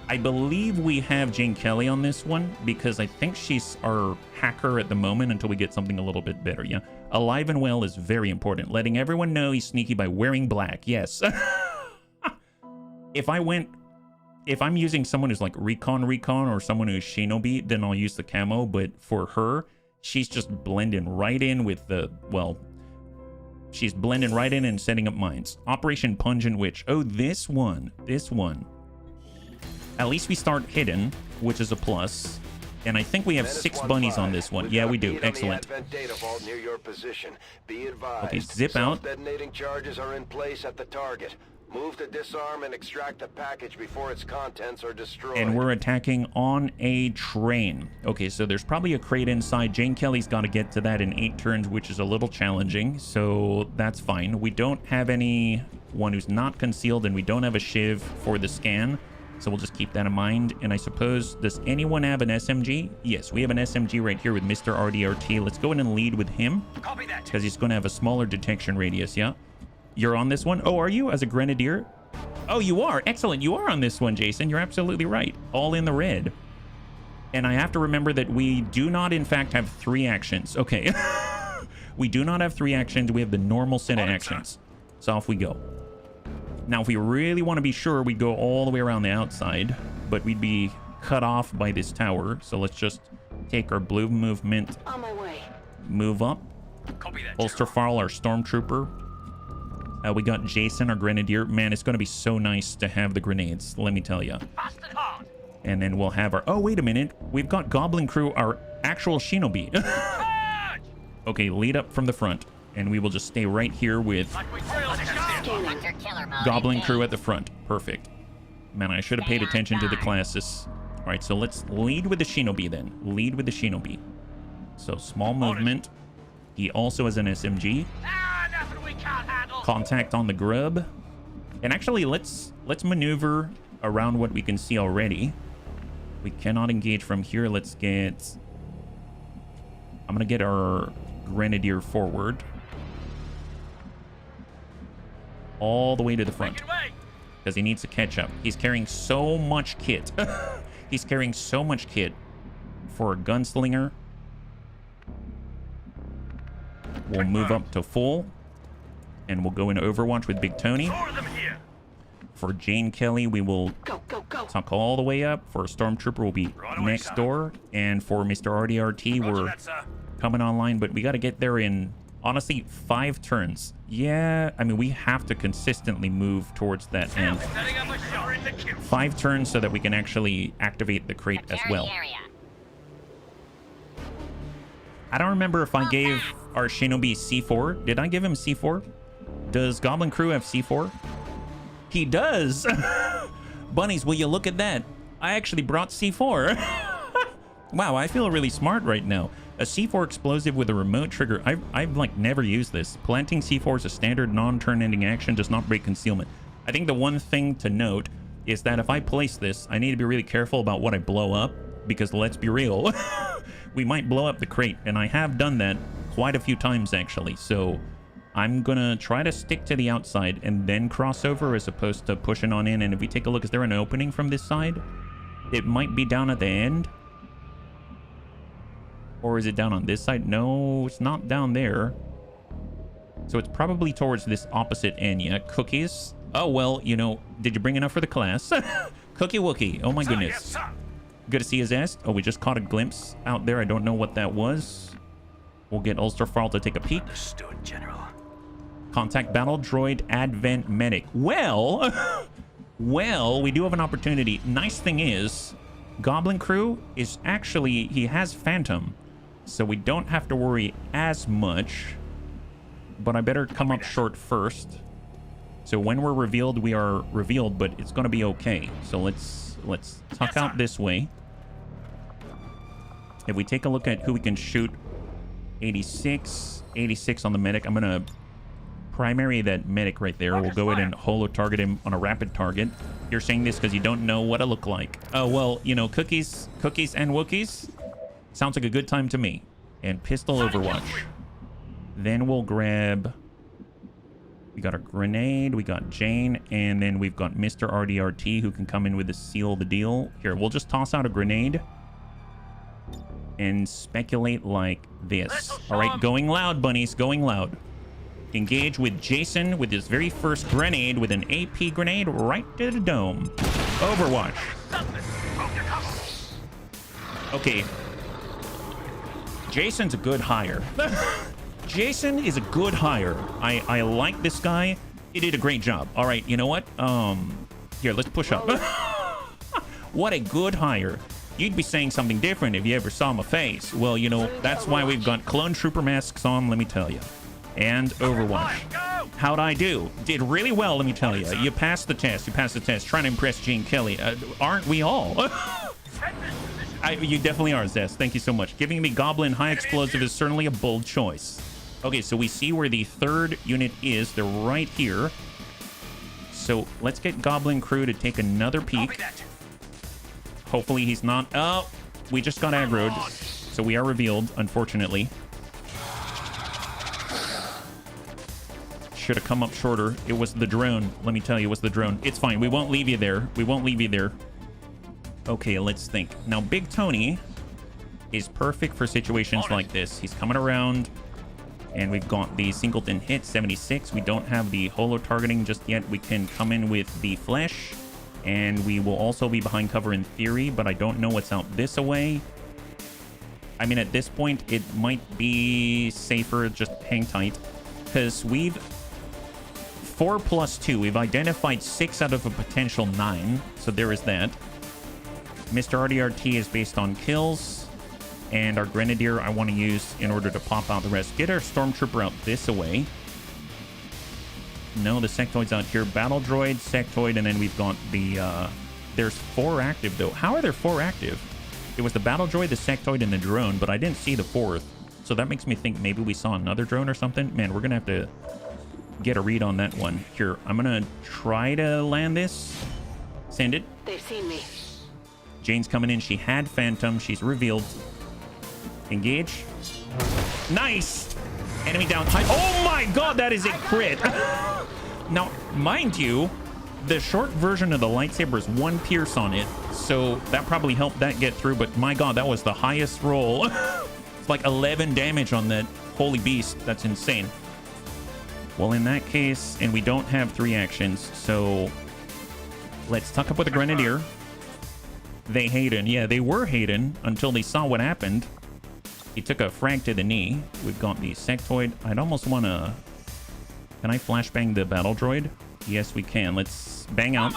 I believe we have Jane Kelly on this one because I think she's our hacker at the moment until we get something a little bit better. Yeah, alive and well is very important. Letting everyone know he's sneaky by wearing black. Yes. If I'm using someone who's like recon or someone who's Shinobi, then I'll use the camo. But for her, she's just blending right in with the, well, she's blending right in and setting up mines. Operation Pungent Witch. Oh, this one. At least we start hidden, which is a plus. And I think we have 6 bunnies on this one. Yeah, we do. Excellent. Okay, zip out. Detonating charges are in place at the target. Move to disarm and extract the package before its contents are destroyed. And we're attacking on a train. Okay, so there's probably a crate inside. Jane Kelly's got to get to that in 8 turns, which is a little challenging, so that's fine. We don't have anyone who's not concealed, and we don't have a shiv for the scan, so we'll just keep that in mind. And I suppose, does anyone have an SMG? Yes, we have an SMG right here with Mr. RDRT. Let's go in and lead with him, Copy that. because he's going to have a smaller detection radius, yeah? You're on this one? Oh, are you? As a grenadier? Oh, you are. Excellent. You are on this one, Jason. You're absolutely right. All in the red. And I have to remember that we do not, in fact, have 3 actions. Okay. We do not have 3 actions. We have the normal set of actions. So off we go. Now, if we really want to be sure, we'd go all the way around the outside, but we'd be cut off by this tower. So let's just take our blue movement. On my way. Move up. Copy that. Ulsterfarl, our stormtrooper. We got Jason, our grenadier. Man, it's going to be so nice to have the grenades, let me tell you. Fast and hard. And then we'll have our... Oh, wait a minute. We've got Goblin Crew, our actual Shinobi. Charge! Okay, lead up from the front. And we will just stay right here with Like we drilled it. Scanning. Goblin Crew at the front. Perfect. Man, I should have paid attention to the classes. All right, so let's lead with the Shinobi then. Lead with the Shinobi. So, small movement. He also has an SMG. Ah, nothing we can't handle. Contact on the grub. And actually, let's maneuver around what we can see already. We cannot engage from here. Let's get... I'm going to get our grenadier forward. All the way to the front. Make it away. Because he needs to catch up. He's carrying so much kit. He's carrying so much kit for a gunslinger. We'll move up to full. And we'll go into Overwatch with Big Tony. 4 of them here. For Jane Kelly, we will Go, go, go. tuck all the way up. For Stormtrooper, we'll be Right away, next sir. door. And for Mr. RDRT, Roger we're that, sir. coming online. But we got to get there in, honestly, 5 turns. Yeah, I mean, we have to consistently move towards that end. Setting up a shot in the queue. 5 turns so that we can actually activate the crate as well. I don't remember if I gave our Shinobi C4. Did I give him C4? Does Goblin Crew have C4? He does! Bunnies, will you look at that? I actually brought C4. Wow, I feel really smart right now. A C4 explosive with a remote trigger. I've like never used this. Planting C4 is a standard non-turn ending action, does not break concealment. I think the one thing to note is that if I place this, I need to be really careful about what I blow up, because let's be real, we might blow up the crate, and I have done that quite a few times actually, so I'm gonna try to stick to the outside and then cross over as opposed to pushing on in. And if we take a look, is there an opening from this side? It might be down at the end. Or is it down on this side? No, it's not down there. So it's probably towards this opposite end. Yeah, cookies. Oh, well, you know, did you bring enough for the class? Cookie Wookie. Oh my Sir, goodness. yes, sir. Good to see his ass. Oh, we just caught a glimpse out there. I don't know what that was. We'll get Ulsterfarl to take a peek. Understood, General. Contact battle droid advent medic. Well, well, we do have an opportunity. Nice thing is, Goblin Crew is actually, he has Phantom, so we don't have to worry as much. But I better come up short first. So when we're revealed, we are revealed, but it's going to be okay. So let's tuck out this way. If we take a look at who we can shoot, 86 on the medic. I'm going to primary that medic right there. We'll go ahead and holo target him on a rapid target. You're saying this because you don't know what I look like. Oh, well, you know, cookies and Wookiees. Sounds like a good time to me. And pistol Overwatch. Then we'll grab... We got a grenade, we got Jane, and then we've got Mr. RDRT who can come in with the seal the deal. Here, we'll just toss out a grenade and speculate like this. All right, going loud, bunnies, going loud. Engage with Jason with his very first grenade with an AP grenade right to the dome. Overwatch. Okay. Jason's a good hire. Jason is a good hire. I like this guy. He did a great job. All right, you know what? Here, let's push up. What a good hire. You'd be saying something different if you ever saw my face. Well, you know, that's why we've got clone trooper masks on, let me tell you. And Overwatch. How'd I do? Did really well, let me tell you. You passed the test. You passed the test. Trying to impress Gene Kelly. Aren't we all? You definitely are, Zest. Thank you so much. Giving me Goblin High Explosive is certainly a bold choice. Okay, so we see where the third unit is. They're right here. So let's get Goblin Crew to take another peek. Hopefully he's not... Oh, we just got aggroed. So we are revealed, unfortunately. Should have come up shorter. It was the drone. Let me tell you, it was the drone. It's fine. We won't leave you there. We won't leave you there. Okay, let's think. Now, Big Tony is perfect for situations like this. He's coming around, and we've got the singleton hit, 76. We don't have the holo targeting just yet. We can come in with the flesh, and we will also be behind cover in theory, but I don't know what's out this away. I mean, at this point, it might be safer just hang tight, because we've 4+2. We've identified 6 out of a potential 9, so there is that. Mr. RDRT is based on kills, and our Grenadier I want to use in order to pop out the rest. Get our Stormtrooper out this away. No, the sectoid's out here. Battle droid, sectoid, and then we've got the... there's 4 active, though. How are there 4 active? It was the battle droid, the sectoid, and the drone, but I didn't see the 4th. So that makes me think maybe we saw another drone or something. Man, we're going to have to get a read on that one. Here, I'm going to try to land this. Send it. They've seen me. Jane's coming in. She had Phantom. She's revealed. Engage. Nice! Enemy down. Oh my god, that is a crit. Now, mind you, the short version of the lightsaber is 1 pierce on it, so that probably helped that get through, but my god, that was the highest roll. It's like 11 damage on that holy beast. That's insane. Well, in that case, and we don't have 3 actions, so let's tuck up with the Grenadier. They Hayden. Yeah, they were Hayden until they saw what happened. He took a frag to the knee. We've got the sectoid. I'd almost want to... Can I flashbang the battle droid? Yes, we can. Let's bang out.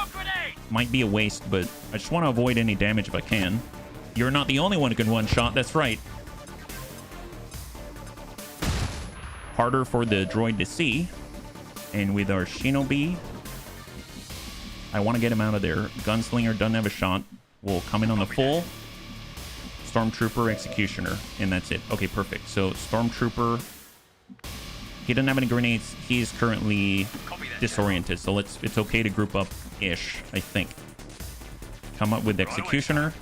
Might be a waste, but I just want to avoid any damage if I can. You're not the only one who can one-shot. That's right. Harder for the droid to see. And with our Shinobi, I want to get him out of there. Gunslinger doesn't have a shot. We'll come in on the full. Stormtrooper, Executioner, and that's it. Okay, perfect. So Stormtrooper, he doesn't have any grenades. He's currently disoriented, so it's okay to group up-ish, I think. Come up with Executioner.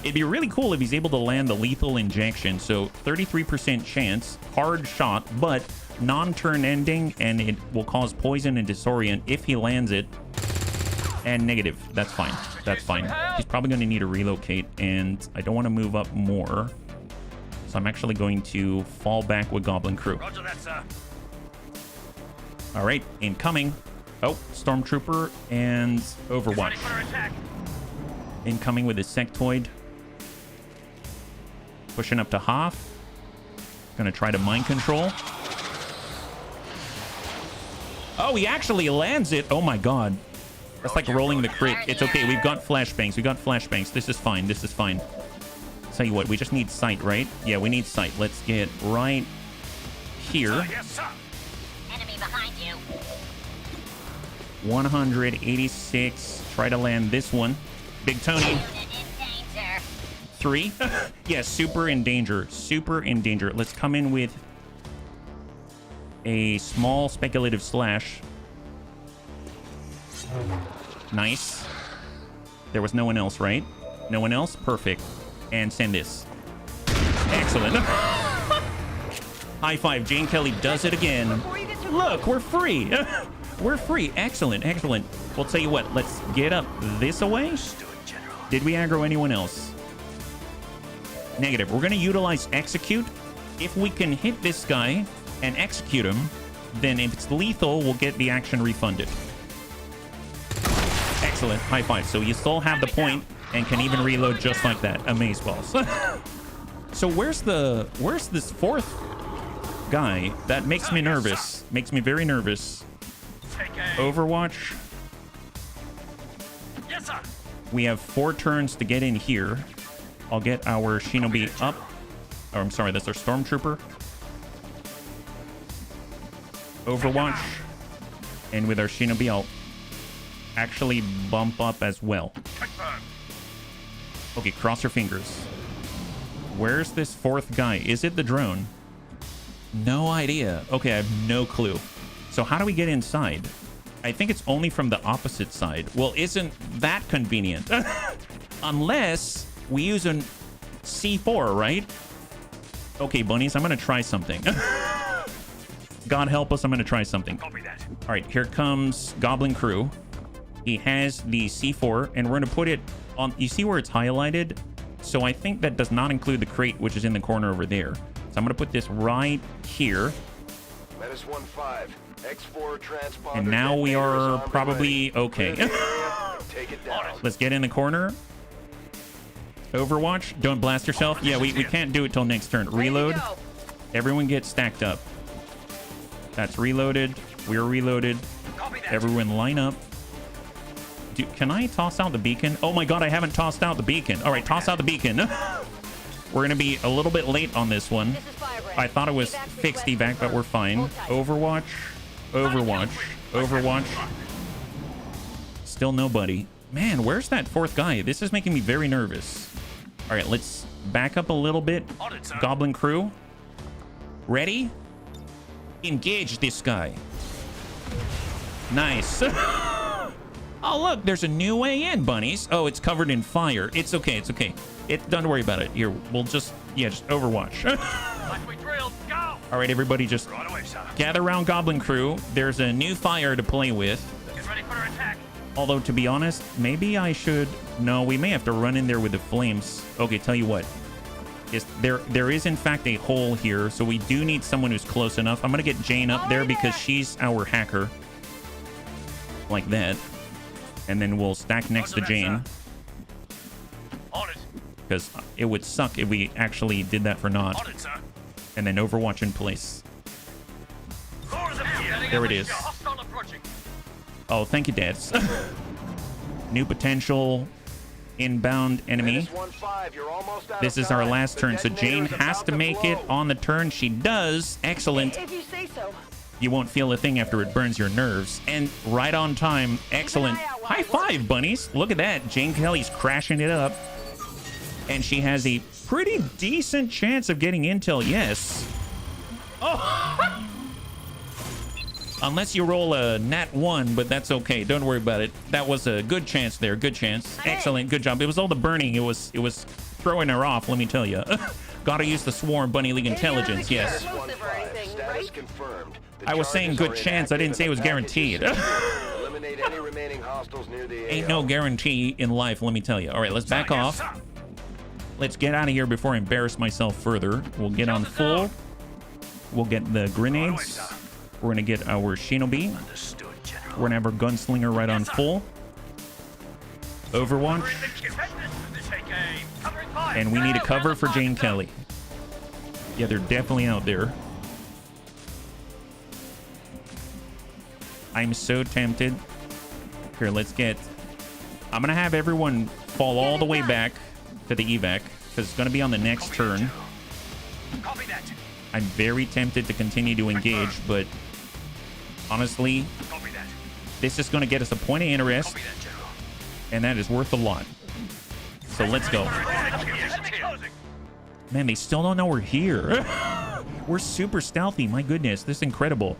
It'd be really cool if he's able to land the lethal injection. So 33% chance, hard shot, but non-turn ending, and it will cause poison and disorient if he lands it. And negative. That's fine. That's fine. He's probably going to need to relocate, and I don't want to move up more. So I'm actually going to fall back with Goblin Crew. Roger that, sir. All right, incoming. Oh, Stormtrooper and Overwatch. Incoming with his sectoid. Pushing up to Hoth. Going to try to mind control. Oh, he actually lands it. Oh my god. That's like rolling the crit. It's okay. We've got flashbangs. We got flashbangs. This is fine. This is fine. Tell you what, we just need sight, right? Yeah, we need sight. Let's get right here. Yes, sir. Enemy behind you. 186. Try to land this one. Big Tony. Unit in danger. 3. Yeah, super in danger. Super in danger. Let's come in with a small speculative slash. Nice. There was no one else, right? No one else? Perfect. And send this. Excellent. High five. Jane Kelly does it again. Look, we're free. We're free. Excellent. Excellent. We'll tell you what. Let's get up this away. Did we aggro anyone else? Negative. We're going to utilize execute. If we can hit this guy and execute him, then if it's lethal, we'll get the action refunded. Excellent. High five. So you still have the point and can even reload just like that. Amazeballs. So where's this 4th guy? That makes me nervous. Makes me very nervous. Overwatch. Yes, sir. We have 4 turns to get in here. I'll get our Shinobi up. Oh, I'm sorry, that's our Stormtrooper. Overwatch. And with our Shinobi, I'll actually bump up as well. Okay, cross your fingers. Where's this fourth guy? Is it the drone? No idea. Okay, I have no clue. So how do we get inside? I think it's only from the opposite side. Well, isn't that convenient? Unless we use a C4, right? Okay, bunnies, I'm gonna try something. God help us, I'm gonna try something. All right, here comes Goblin Crew. He has the C4, and we're gonna put it on. You see where it's highlighted? So I think that does not include the crate, which is in the corner over there. So I'm gonna put this right here. Menace 1-5. X4 transponder. And now we are probably okay. Take it down. Let's get in the corner. Overwatch. Don't blast yourself. Yeah, we can't do it till next turn. Reload. Everyone get stacked up. That's reloaded. We're reloaded. Everyone line up. Can I toss out the beacon? Oh my god, I haven't tossed out the beacon. All right, toss out the beacon. We're going to be a little bit late on this one. I thought it was fixed evac, but we're fine. Overwatch. Overwatch. Overwatch. Still nobody. Man, where's that fourth guy? This is making me very nervous. All right, let's back up a little bit. Goblin Crew. Ready? Engage this guy. Nice. Oh, look, there's a new way in, bunnies. Oh, it's covered in fire. It's okay, it's okay. Don't worry about it. Here, we'll just Overwatch. All right, everybody, just gather around Goblin Crew. There's a new fire to play with. Get ready for attack. Although, to be honest, maybe I should... No, we may have to run in there with the flames. Okay, tell you what. There is, in fact, a hole here, so we do need someone who's close enough. I'm going to get Jane up there because she's our hacker. Like that. And then we'll stack next to Jane. Because it would suck if we actually did that for naught. And then Overwatch in place. There it is. Oh, thank you, Dads. New potential. Inbound enemy. This is our last turn, so Jane has to make it on the turn. She does. Excellent. If you say so. You won't feel a thing after it burns your nerves. And right on time. Excellent. High five, bunnies. Look at that. Jane Kelly's crashing it up. And she has a pretty decent chance of getting intel, yes. Oh! Unless you roll a nat 1, but that's okay. Don't worry about it. That was a good chance there. Good chance. Excellent. Good job. It was all the burning. It was throwing her off, let me tell you. Gotta use the swarm Bunny League intelligence, yes. I was saying good chance. I didn't say it was guaranteed. Ain't no guarantee in life, let me tell you. All right, let's back off. Let's get out of here before I embarrass myself further. We'll get on full. We'll get the grenades. We're going to get our Shinobi. We're going to have our Gunslinger right on full. Overwatch. And we need a cover for Jane Kelly. Yeah, they're definitely out there. I'm so tempted. Here, let's get... I'm going to have everyone fall all the way back to the evac, because it's going to be on the next turn. I'm very tempted to continue to engage, but honestly, this is going to get us a point of interest, and that is worth a lot. So let's go. Man, they still don't know we're here. We're super stealthy. My goodness, this is incredible.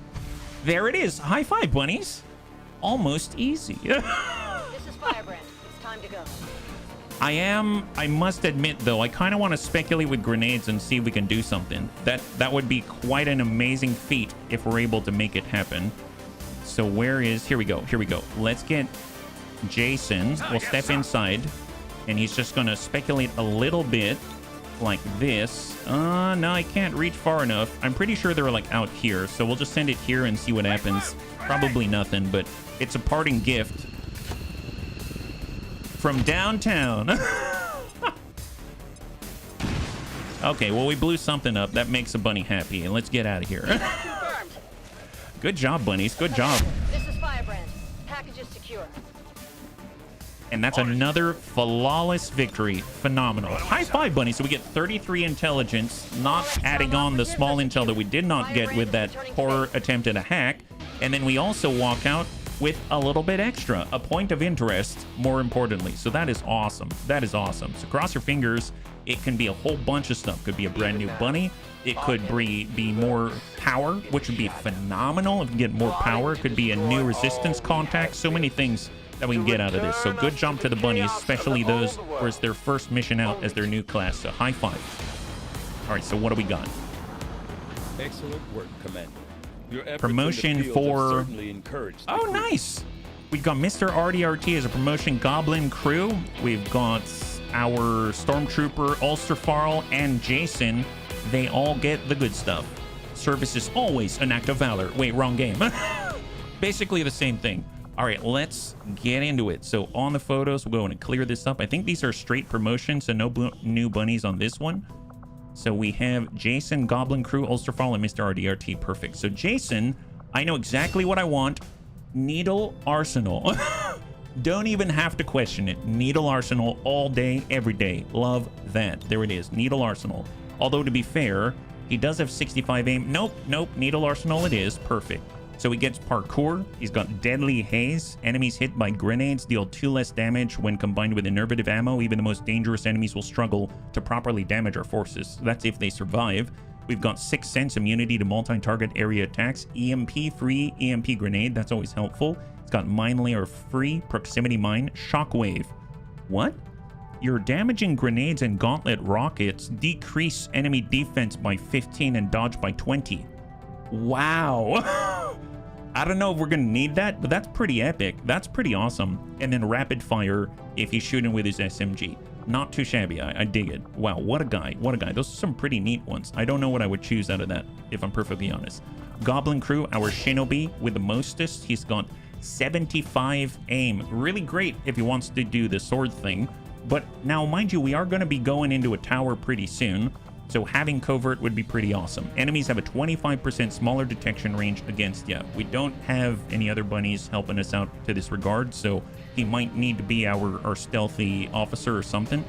There it is. High five, bunnies. Almost easy. This is Firebrand. It's time to go. I must admit, though, I kind of want to speculate with grenades and see if we can do something. That would be quite an amazing feat if we're able to make it happen. So where is... Here we go. Here we go. Let's get Jason. We'll step inside, and he's just going to speculate a little bit like this. No, I can't reach far enough. I'm pretty sure they're, like, out here, so we'll just send it here and see what happens. Probably nothing, but it's a parting gift from downtown. Okay, well, we blew something up. That makes a bunny happy, and let's get out of here. Good job, bunnies. Good job. This is Firebrand. Package is secure. And that's another flawless victory. Phenomenal. High five, Bunny. So we get 33 intelligence, not adding on the small intel that we did not get with that poor attempt at a hack. And then we also walk out with a little bit extra, a point of interest, more importantly. So that is awesome. That is awesome. So cross your fingers. It can be a whole bunch of stuff. Could be a brand new bunny. It could be more power, which would be phenomenal if we get more power. It could be a new resistance contact. So many things that we can get out of this. So good job to the bunnies, especially those where it's their first mission out as their new class. So high five. All right, so what do we got? Excellent work, Commander. Your efforts Promotion in the field for... have certainly encouraged the Oh, crew. nice. We've got Mr. RDRT as a promotion Goblin crew. We've got our Stormtrooper, Ulsterfarl, and Jason. They all get the good stuff. Service is always an act of valor. Wait, wrong game. Basically the same thing. All right, let's get into it. So on the photos, we're going to clear this up. I think these are straight promotions, so no new bunnies on this one. So we have Jason, Goblin Crew, Ulsterfall, and Mr. RDRT. Perfect. So Jason, I know exactly what I want. Needle Arsenal. Don't even have to question it. Needle Arsenal all day, every day. Love that. There it is. Needle Arsenal. Although, to be fair, he does have 65 aim. Nope. Needle Arsenal it is. Perfect. So he gets parkour. He's got deadly haze. Enemies hit by grenades deal 2 less damage when combined with innervative ammo. Even the most dangerous enemies will struggle to properly damage our forces. That's if they survive. We've got 6 Sense immunity to multi-target area attacks. EMP-free EMP grenade. That's always helpful. It's got mine layer free proximity mine. Shockwave. What? Your damaging grenades and gauntlet rockets decrease enemy defense by 15 and dodge by 20. Wow. I don't know if we're going to need that, but that's pretty epic. That's pretty awesome. And then rapid fire if he's shooting with his SMG. Not too shabby. I dig it. Wow, what a guy. What a guy. Those are some pretty neat ones. I don't know what I would choose out of that, if I'm perfectly honest. Goblin Crew, our Shinobi with the mostest. He's got 75 aim. Really great if he wants to do the sword thing. But now, mind you, we are going to be going into a tower pretty soon. So having covert would be pretty awesome. Enemies have a 25% smaller detection range against you. We don't have any other bunnies helping us out to this regard, so he might need to be our stealthy officer or something.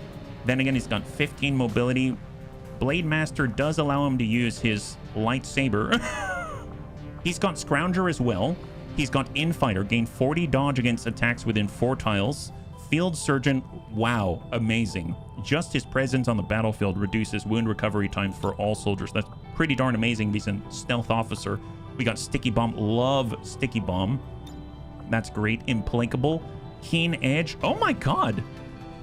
Then again, he's got 15 mobility. Blade Master does allow him to use his lightsaber. He's got Scrounger as well. He's got Infighter, gain 40 dodge against attacks within 4 tiles. Field Surgeon, wow, amazing. Just his presence on the battlefield reduces wound recovery time for all soldiers. That's pretty darn amazing. He's a stealth officer. We got Sticky Bomb. Love Sticky Bomb. That's great. Implacable. Keen Edge. Oh my god.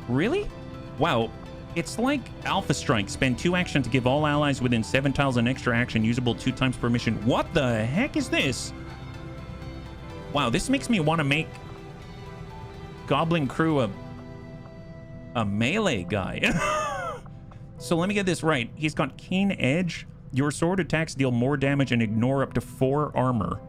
Really? Wow. It's like Alpha Strike. Spend 2 action to give all allies within 7 tiles an extra action usable 2 times per mission. What the heck is this? Wow, this makes me want to make Goblin Crew a melee guy. So let me get this right. He's got Keen Edge. Your sword attacks deal more damage and ignore up to 4 armor.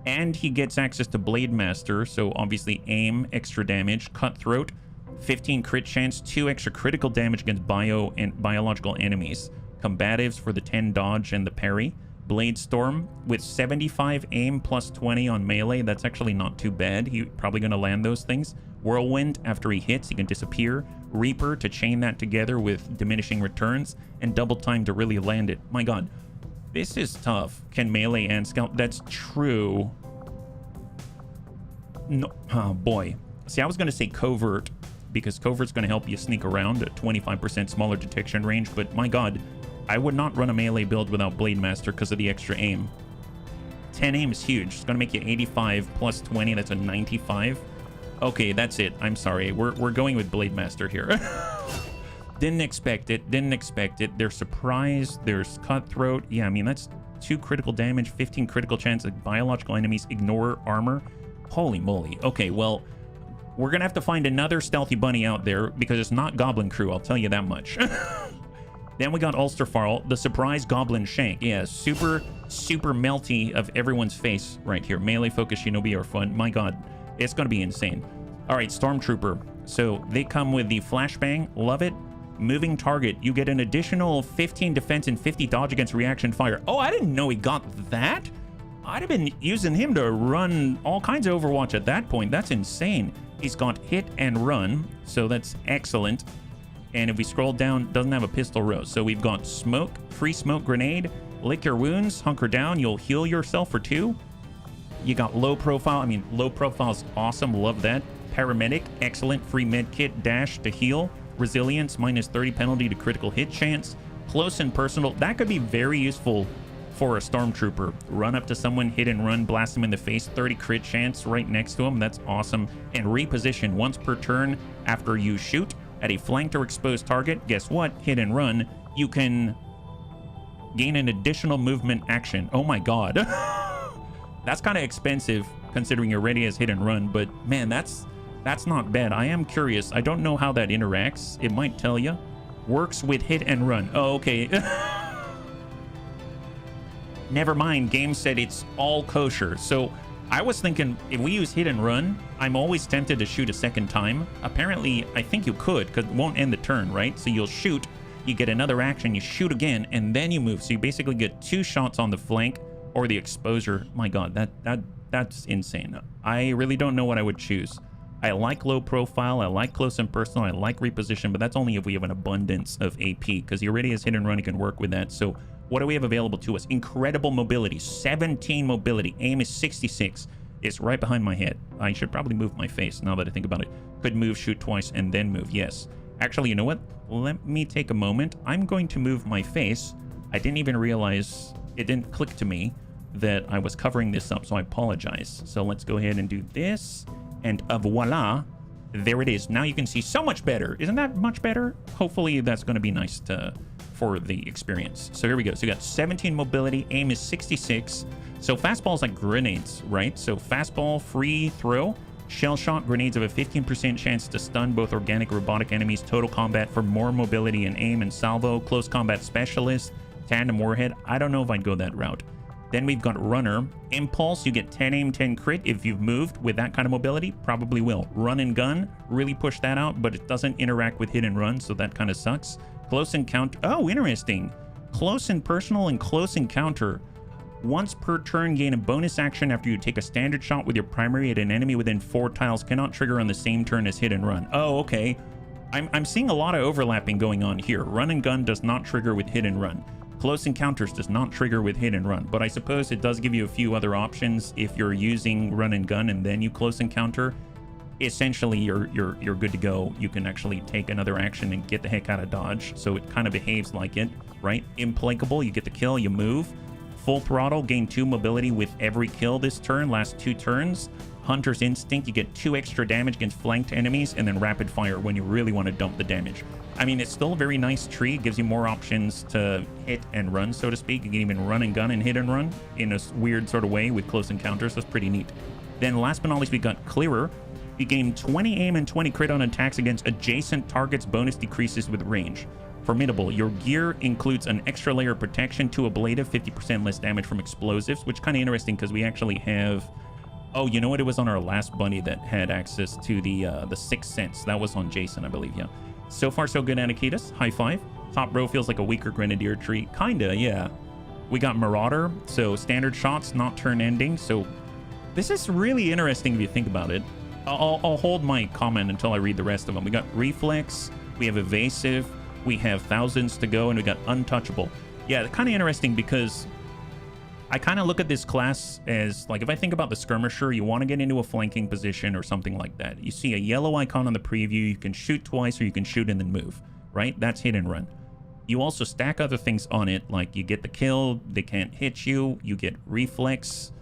And he gets access to Blade Master, so obviously aim, extra damage, cutthroat, 15 crit chance, 2 extra critical damage against bio and biological enemies. Combatives for the 10 dodge and the parry. Blade Storm with 75 aim plus 20 on melee. That's actually not too bad. He's probably going to land those things. Whirlwind, after he hits, he can disappear. Reaper to chain that together with diminishing returns. And double time to really land it. My god, this is tough. Can melee and scout? That's true. No, oh boy. See, I was going to say covert, because covert's going to help you sneak around at 25% smaller detection range. But my god, I would not run a melee build without Blade Master because of the extra aim. 10 aim is huge. It's going to make you 85 plus 20. That's a 95. Okay, that's it. I'm sorry. We're going with Blade Master here. Didn't expect it. Didn't expect it. There's surprise. There's cutthroat. Yeah, I mean, that's 2 critical damage, 15 critical chance of biological enemies ignore armor. Holy moly. Okay, well, we're going to have to find another stealthy bunny out there because it's not Goblin Crew. I'll tell you that much. Then we got Ulsterfarl, the surprise Goblin Shank. Yeah, super melty of everyone's face right here. Melee focus Shinobi are fun. My god, it's going to be insane. All right, Stormtrooper. So they come with the Flashbang. Love it. Moving target. You get an additional 15 defense and 50 dodge against reaction fire. Oh, I didn't know he got that. I'd have been using him to run all kinds of Overwatch at that point. That's insane. He's got hit and run, so that's excellent. And if we scroll down, doesn't have a pistol rose. So we've got smoke, free smoke grenade, lick your wounds, hunker down, you'll heal yourself for 2. You got low profile. I mean, low profile is awesome. Love that. Paramedic, excellent. Free med kit, dash to heal. Resilience, minus 30 penalty to critical hit chance. Close and personal. That could be very useful for a stormtrooper. Run up to someone, hit and run, blast them in the face. 30 crit chance right next to him. That's awesome. And reposition once per turn after you shoot at a flanked or exposed target. Guess what? Hit and run. You can gain an additional movement action. Oh my god. That's kind of expensive considering you're ready as hit and run, but man, that's not bad. I am curious. I don't know how that interacts. It might tell you. Works with hit and run. Oh, okay. Never mind. Game said it's all kosher. So I was thinking if we use hit and run, I'm always tempted to shoot a second time. Apparently, I think you could because it won't end the turn, right? So you'll shoot, you get another action, you shoot again, and then you move. So you basically get 2 shots on the flank or the exposure. My god, that's insane. I really don't know what I would choose. I like low profile, I like close and personal, I like reposition, but that's only if we have an abundance of AP, because you already has hit and run, you can work with that. So what do we have available to us? Incredible mobility, 17 mobility, aim is 66. It's right behind my head. I should probably move my face now that I think about it. Could move, shoot twice, and then move, yes. Actually, you know what? Let me take a moment. I'm going to move my face. I didn't even realize, it didn't click to me that I was covering this up, so I apologize. So let's go ahead and do this. And voila, there it is. Now you can see so much better. Isn't that much better? Hopefully that's going to be nice for the experience. So here we go. So we got 17 mobility, aim is 66. So fastball is like grenades, right? So fastball, free throw, shell shot, grenades have a 15% chance to stun both organic and robotic enemies. Total combat for more mobility and aim and salvo. Close combat specialist, tandem warhead. I don't know if I'd go that route. Then we've got runner. Impulse, you get 10 aim, 10 crit. If you've moved with that kind of mobility, probably will. Run and gun, really push that out, but it doesn't interact with hit and run, so that kind of sucks. Close encounter. Oh, interesting. Close and personal and close encounter. Once per turn, gain a bonus action after you take a standard shot with your primary at an enemy within 4 tiles. Cannot trigger on the same turn as hit and run. Oh, okay. I'm seeing a lot of overlapping going on here. Run and gun does not trigger with hit and run. Close encounters does not trigger with hit and run, but I suppose it does give you a few other options if you're using run and gun and then you close encounter. Essentially, you're good to go. You can actually take another action and get the heck out of dodge, so it kind of behaves like it, right? Implacable, you get the kill, you move. Full throttle, gain 2 mobility with every kill this turn, last 2 turns. Hunter's Instinct, you get 2 extra damage against flanked enemies, and then rapid fire when you really want to dump the damage. I mean, it's still a very nice tree. It gives you more options to hit and run, so to speak. You can even run and gun and hit and run in a weird sort of way with close encounters. That's pretty neat. Then last but not least, we got Clearer. You gain 20 aim and 20 crit on attacks against adjacent targets. Bonus decreases with range. Formidable. Your gear includes an extra layer of protection, 2 ablative, 50% less damage from explosives, which is kind of interesting because we actually have... Oh, you know what? It was on our last bunny that had access to the Sixth Sense. That was on Jason, I believe, yeah. So far, so good, Anakitas. High five. Top row feels like a weaker Grenadier tree. Kinda, yeah. We got Marauder, so standard shots, not turn ending. So this is really interesting if you think about it. I'll hold my comment until I read the rest of them. We got Reflex, we have Evasive, we have Thousands to go, and we got Untouchable. Yeah, kind of interesting because I kind of look at this class as, like, if I think about the skirmisher, you want to get into a flanking position or something like that. You see a yellow icon on the preview, you can shoot twice or you can shoot and then move, right? That's hit and run. You also stack other things on it, like you get the kill, they can't hit you, you get reflex.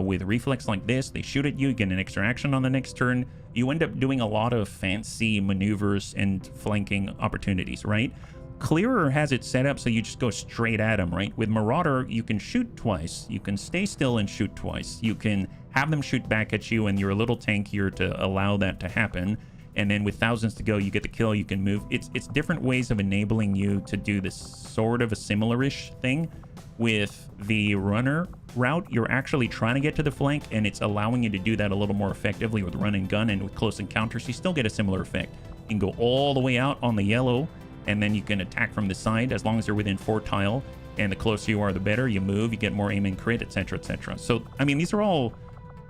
With reflex like this, they shoot at you, you get an extra action on the next turn. You end up doing a lot of fancy maneuvers and flanking opportunities, right? Clearer has it set up so you just go straight at them, right? With Marauder, you can shoot twice. You can stay still and shoot twice. You can have them shoot back at you, and you're a little tankier to allow that to happen. And then with Thousands to go, you get the kill, you can move. It's different ways of enabling you to do this sort of a similar-ish thing. With the runner route, you're actually trying to get to the flank, and it's allowing you to do that a little more effectively with run and gun, and with close encounters, you still get a similar effect. You can go all the way out on the yellow, and then you can attack from the side as long as you're within 4 tile, and the closer you are, the better. You move, you get more aim and crit, etc., etc. So, I mean, these are all,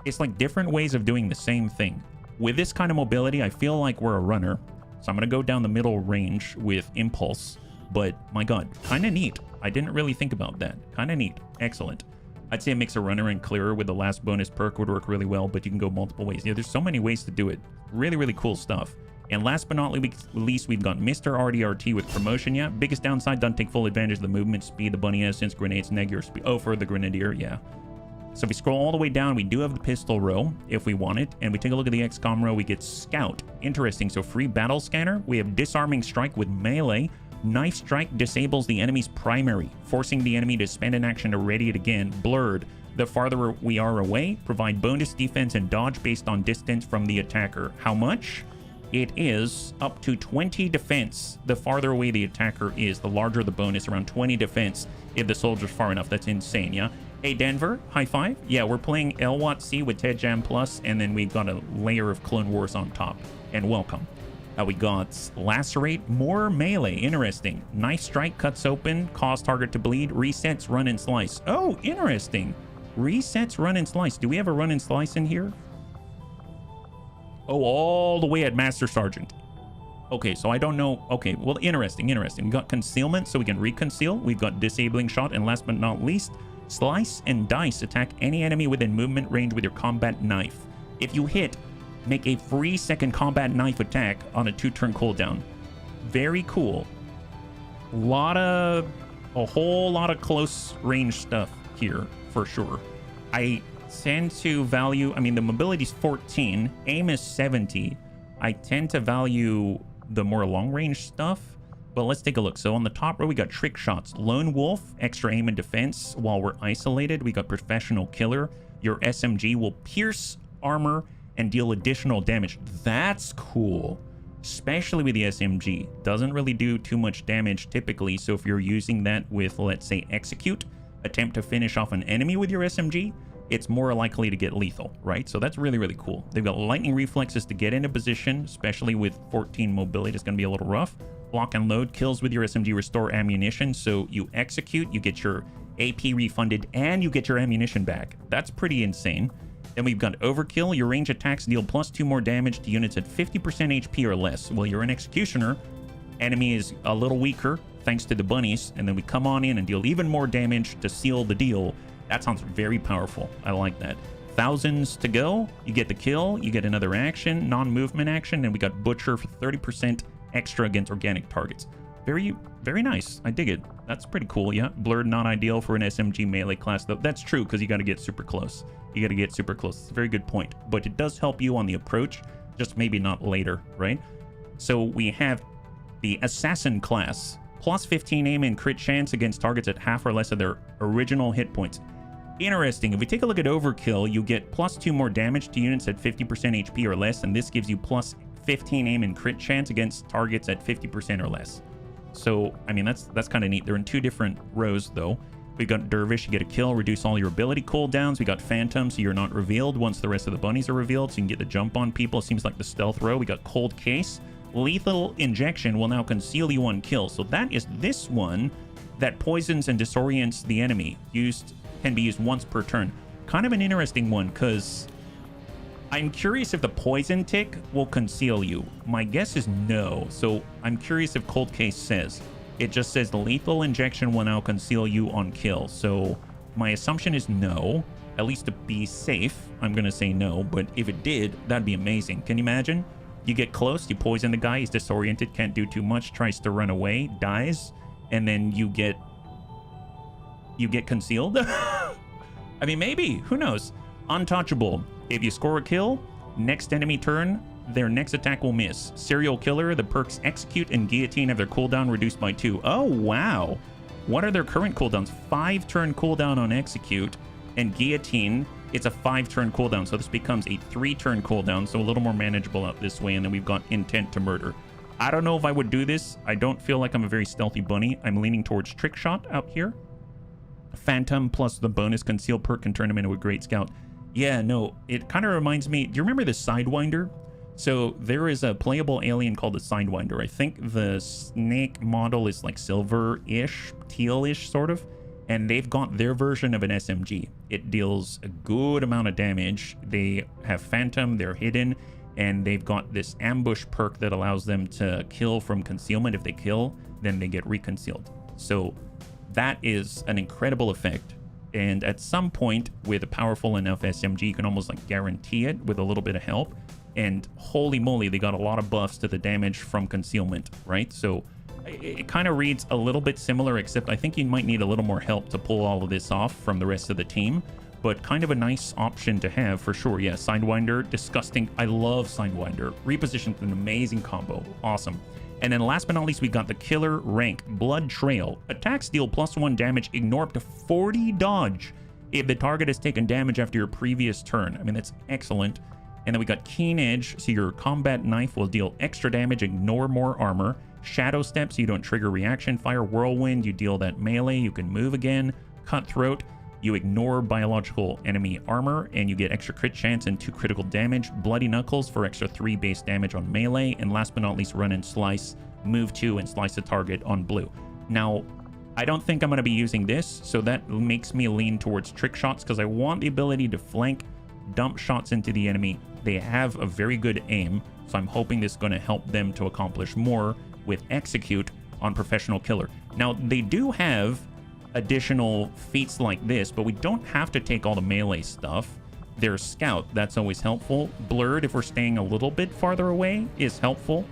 it's like different ways of doing the same thing. With this kind of mobility, I feel like we're a runner. So I'm going to go down the middle range with Impulse. But my god, kind of neat. I didn't really think about that. Kind of neat. Excellent. I'd say it makes a runner and clearer with the last bonus perk would work really well, but you can go multiple ways. Yeah, there's so many ways to do it. Really, really cool stuff. And last but not least, we've got Mr. RDRT with promotion. Yeah, biggest downside, doesn't take full advantage of the movement speed the bunny has since grenades neg your speed. Oh, for the grenadier, yeah. So if we scroll all the way down, we do have the pistol row if we want it. And we take a look at the XCOM row, we get Scout. Interesting. So free battle scanner. We have disarming strike with melee. Knife strike disables the enemy's primary, forcing the enemy to spend an action to ready it again. Blurred. The farther we are away, provide bonus defense and dodge based on distance from the attacker. How much? It is up to 20 defense. The farther away the attacker is, the larger the bonus, around 20 defense if the soldier's far enough. That's insane, yeah? Hey, Denver, high five. Yeah, we're playing LWOTC with Ted Jam Plus, and then we've got a layer of Clone Wars on top. And welcome. We got Lacerate, more melee. Interesting. Knife strike cuts open, cause target to bleed, resets, run and slice. Oh, interesting. Resets, run and slice. Do we have a run and slice in here? Oh, all the way at Master Sergeant. Okay, so I don't know. Okay, well, interesting. We got concealment, so we can reconceal. We've got disabling shot, and last but not least, slice and dice. Attack any enemy within movement range with your combat knife. If you hit, make a free second combat knife attack on a 2-turn cooldown. Very cool. A whole lot of close range stuff here for sure. I tend to value, I mean, the mobility is 14, aim is 70. I tend to value the more long range stuff, but let's take a look. So on the top row, we got trick shots, lone wolf, extra aim and defense while we're isolated. We got professional killer. Your SMG will pierce armor and deal additional damage. That's cool, especially with the SMG. Doesn't really do too much damage typically, so if you're using that with, let's say, execute, attempt to finish off an enemy with your SMG, it's more likely to get lethal, right? So that's really, really cool. They've got lightning reflexes to get into position, especially with 14 mobility. It's going to be a little rough. Block and load, kills with your SMG restore ammunition. So you execute, you get your AP refunded, and you get your ammunition back. That's pretty insane. Then we've got overkill. Your range attacks deal +2 more damage to units at 50% HP or less. Well, you're an executioner. Enemy is a little weaker thanks to the bunnies, and then we come on in and deal even more damage to seal the deal. That sounds very powerful. I like that. Thousands to go. You get the kill. You get another action, non-movement action, and we got Butcher for 30% extra against organic targets. Very, very nice. I dig it. That's pretty cool, yeah. Blurred, not ideal for an SMG melee class, though. That's true, because you got to get super close. You got to get super close. It's a very good point. But it does help you on the approach, just maybe not later, right? So we have the Assassin class. +15 aim and crit chance against targets at half or less of their original hit points. Interesting. If we take a look at overkill, you get +2 more damage to units at 50% HP or less, and this gives you +15 aim and crit chance against targets at 50% or less. So, I mean, that's kind of neat. They're in 2 different rows, though. We got Dervish, you get a kill, reduce all your ability cooldowns. We got Phantom, so you're not revealed once the rest of the bunnies are revealed, so you can get the jump on people. It seems like the stealth row. We got Cold Case. Lethal Injection will now conceal you on kill. So that is this one that poisons and disorients the enemy. Can be used once per turn. Kind of an interesting one, because I'm curious if the poison tick will conceal you. My guess is no. So I'm curious if Cold Case says. It just says the lethal injection will now conceal you on kill. So my assumption is no. At least to be safe, I'm going to say no. But if it did, that'd be amazing. Can you imagine? You get close, you poison the guy, he's disoriented, can't do too much, tries to run away, dies, and then you get concealed. I mean, maybe, who knows? Untouchable. If you score a kill, next enemy turn, their next attack will miss. Serial Killer, the perks Execute and Guillotine have their cooldown reduced by 2. Oh, wow. What are their current cooldowns? 5-turn cooldown on Execute, and Guillotine, it's a 5-turn cooldown, so this becomes a 3-turn cooldown, so a little more manageable out this way, and then we've got Intent to Murder. I don't know if I would do this. I don't feel like I'm a very stealthy bunny. I'm leaning towards Trick Shot out here. Phantom plus the bonus Conceal perk can turn him into a Great Scout. Yeah, no, it kind of reminds me... Do you remember the Sidewinder? So there is a playable alien called the Sidewinder. I think the snake model is like silver-ish, teal-ish sort of. And they've got their version of an SMG. It deals a good amount of damage. They have Phantom, they're hidden, and they've got this ambush perk that allows them to kill from concealment. If they kill, then they get reconcealed. So that is an incredible effect. And at some point with a powerful enough SMG, you can almost like guarantee it with a little bit of help. And holy moly, they got a lot of buffs to the damage from concealment, right? So it kind of reads a little bit similar, except I think you might need a little more help to pull all of this off from the rest of the team. But kind of a nice option to have for sure. Yeah, Sidewinder, disgusting. I love Sidewinder. Repositioned, an amazing combo. Awesome. And then last but not least, we got the killer rank, Blood Trail. Attacks deal +1 damage, ignore up to 40 dodge if the target has taken damage after your previous turn. I mean, that's excellent. And then we got Keen Edge, so your combat knife will deal extra damage, ignore more armor. Shadow Step, so you don't trigger reaction fire. Whirlwind, you deal that melee, you can move again. Cutthroat, you ignore biological enemy armor, and you get extra crit chance and 2 critical damage. Bloody Knuckles for extra 3 base damage on melee. And last but not least, Run and Slice, move 2 and slice the target on blue. Now, I don't think I'm going to be using this, so that makes me lean towards trick shots, because I want the ability to flank, dump shots into the enemy. They have a very good aim, so I'm hoping this is going to help them to accomplish more with Execute on Professional Killer. Now, they do have additional feats like this, but we don't have to take all the melee stuff. There's Scout, that's always helpful. Blurred, if we're staying a little bit farther away, is helpful.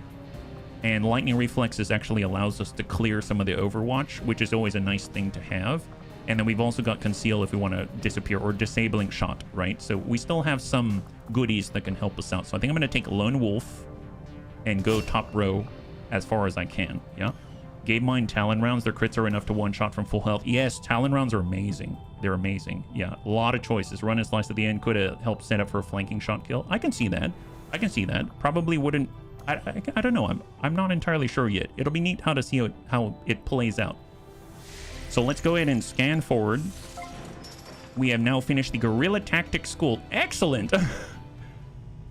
And Lightning Reflexes actually allows us to clear some of the Overwatch, which is always a nice thing to have. And then we've also got Conceal if we want to disappear, or Disabling Shot, right? So we still have some goodies that can help us out. So I think I'm going to take Lone Wolf and go top row as far as I can, yeah? Game Mine Talon Rounds, their crits are enough to one-shot from full health. Yes, Talon Rounds are amazing. They're amazing. Yeah, a lot of choices. Run and Slice at the end could have helped set up for a flanking shot kill. I can see that. I can see that. Probably wouldn't... I don't know. I'm not entirely sure yet. It'll be neat how to see how it plays out. So let's go ahead and scan forward. We have now finished the Guerrilla Tactics School. Excellent!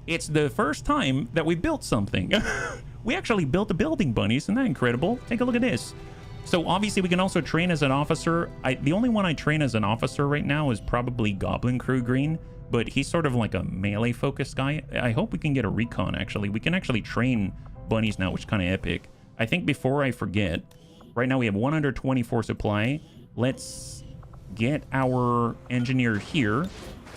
It's the first time that we built something. We actually built a building, Bunnies. Isn't that incredible? Take a look at this. So obviously we can also train as an officer. The only one I train as an officer right now is probably Goblin Crew Green, but he's sort of like a melee focused guy. I hope we can get a recon actually. We can actually train Bunnies now, which is kind of epic. I think before I forget, right now we have 124 supply. Let's get our engineer here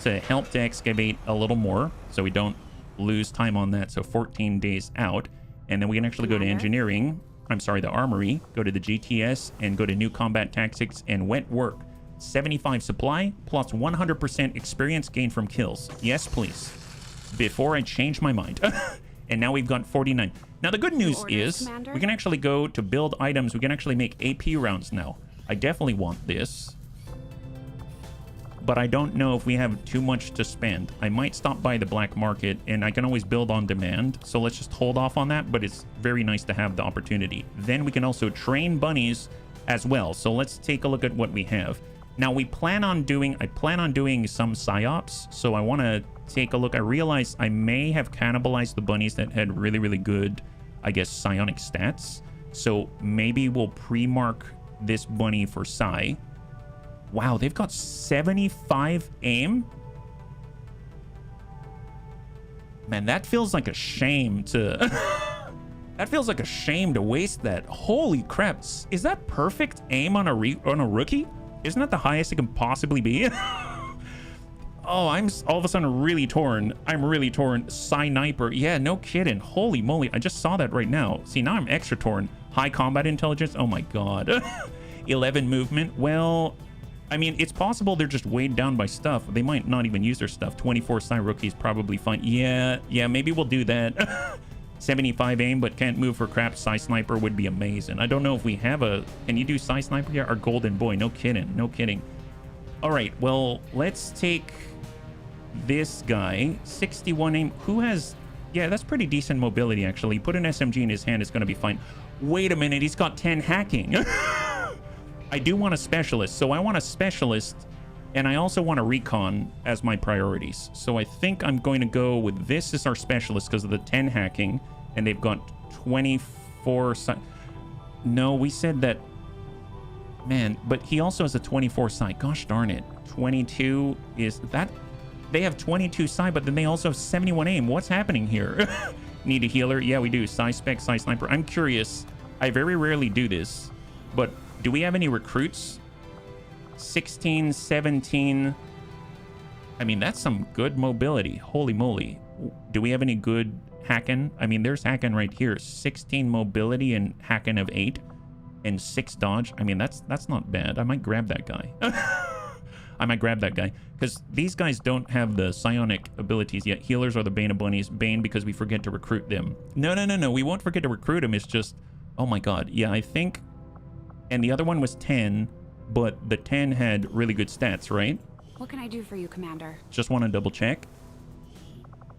to help to excavate a little more so we don't lose time on that. So 14 days out. And then we can actually go to engineering. I'm sorry, the armory. Go to the GTS and go to new combat tactics and wet work. 75 supply plus 100% experience gained from kills. Yes, please. Before I change my mind. And now we've got 49. Now the good news is we can actually go to build items. We can actually make AP rounds now. I definitely want this. But I don't know if we have too much to spend. I might stop by the black market, and I can always build on demand. So let's just hold off on that, but it's very nice to have the opportunity. Then we can also train bunnies as well. So let's take a look at what we have. Now I plan on doing some psyops. So I want to take a look. I realize I may have cannibalized the bunnies that had really, really good, I guess, psionic stats. So maybe we'll pre-mark this bunny for Psi. Wow, they've got 75 aim. Man, that feels like a shame to... that feels like a shame to waste that. Holy crap. Is that perfect aim on a rookie? Isn't that the highest it can possibly be? Oh, I'm all of a sudden really torn. I'm really torn. Sniper. Yeah, no kidding. Holy moly. I just saw that right now. See, now I'm extra torn. High combat intelligence. Oh my god. 11 movement. Well... I mean, it's possible they're just weighed down by stuff. They might not even use their stuff. 24 Psi rookies probably fine. Yeah, maybe we'll do that. 75 aim, but can't move for crap. Psi Sniper would be amazing. I don't know if we have a... Can you do Psi Sniper? Yeah, our golden boy. No kidding. No kidding. All right, well, let's take this guy. 61 aim. Who has... Yeah, that's pretty decent mobility, actually. Put an SMG in his hand. It's going to be fine. Wait a minute. He's got 10 hacking. I do want a specialist, so I want a specialist, and I also want a recon as my priorities. So I think I'm going to go with this as our specialist because of the 10 hacking, and they've got 24... No, we said that... Man, but he also has a 24 Psi. Gosh darn it. 22 is... They have 22 Psi, but then they also have 71 aim. What's happening here? Need a healer? Yeah, we do. Psi Spec, Psi Sniper. I'm curious. I very rarely do this, but do we have any recruits? 16, 17. I mean, that's some good mobility. Holy moly. Do we have any good hacking? I mean, there's hacking right here. 16 mobility and hacking of 8 and 6 dodge. I mean, that's not bad. I might grab that guy. I might grab that guy because these guys don't have the psionic abilities yet. Healers are the bane of bunnies. Bane because we forget to recruit them. No. We won't forget to recruit them. It's just, oh my god. Yeah, I think. And the other one was 10, but the 10 had really good stats, right? What can I do for you, Commander? Just want to double check.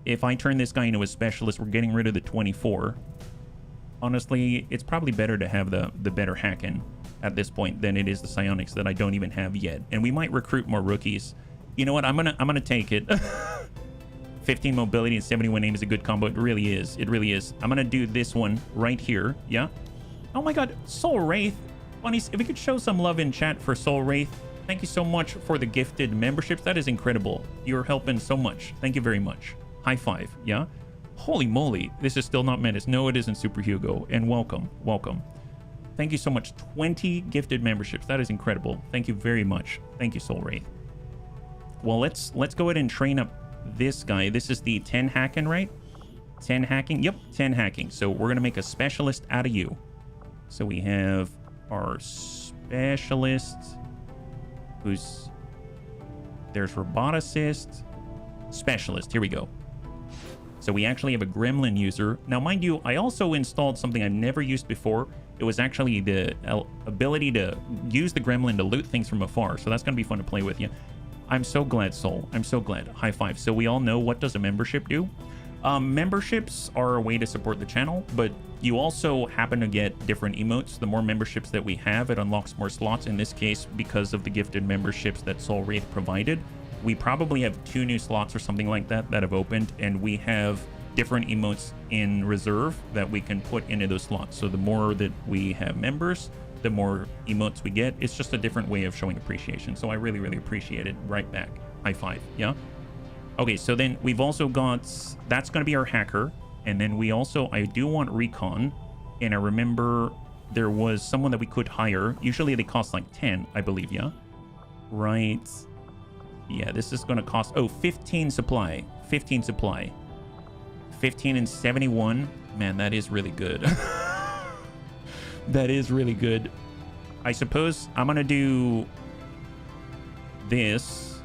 If I turn this guy into a specialist, we're getting rid of the 24. Honestly, it's probably better to have the better hacking at this point than it is the psionics that I don't even have yet. And we might recruit more rookies. You know what? I'm gonna take it. 15 mobility and 71 aim is a good combo. It really is. It really is. I'm gonna do this one right here. Yeah. Oh my god, Soul Wraith. Bunnies, if we could show some love in chat for Soul Wraith. Thank you so much for the gifted memberships. That is incredible. You're helping so much. Thank you very much. High five. Yeah. Holy moly. This is still not Menace. No, it isn't Super Hugo. And welcome. Welcome. Thank you so much. 20 gifted memberships. That is incredible. Thank you very much. Thank you, Soul Wraith. Well, let's go ahead and train up this guy. This is the 10 hacking, right? 10 hacking. Yep, 10 hacking. So we're going to make a specialist out of you. So we have our specialist who's... There's roboticist. Specialist. Here we go. So we actually have a gremlin user. Now, mind you, I also installed something I've never used before. It was actually the ability to use the gremlin to loot things from afar. So that's going to be fun to play with you. I'm so glad, Soul. I'm so glad. High five. So we all know, what does a membership do? Memberships are a way to support the channel, but you also happen to get different emotes. The more memberships that we have, it unlocks more slots. In this case, because of the gifted memberships that Soul Wraith provided, we probably have 2 new slots or something like that that have opened, and we have different emotes in reserve that we can put into those slots. So the more that we have members, the more emotes we get. It's just a different way of showing appreciation. So I really, really appreciate it. Right back. High five. Yeah. Okay, so then we've also got, that's going to be our hacker. And then we also, I do want recon. And I remember there was someone that we could hire. Usually they cost like 10, I believe. Yeah. Right. Yeah, this is going to cost, 15 supply. 15 supply. 15 and 71. Man, that is really good. That is really good. I suppose I'm going to do this.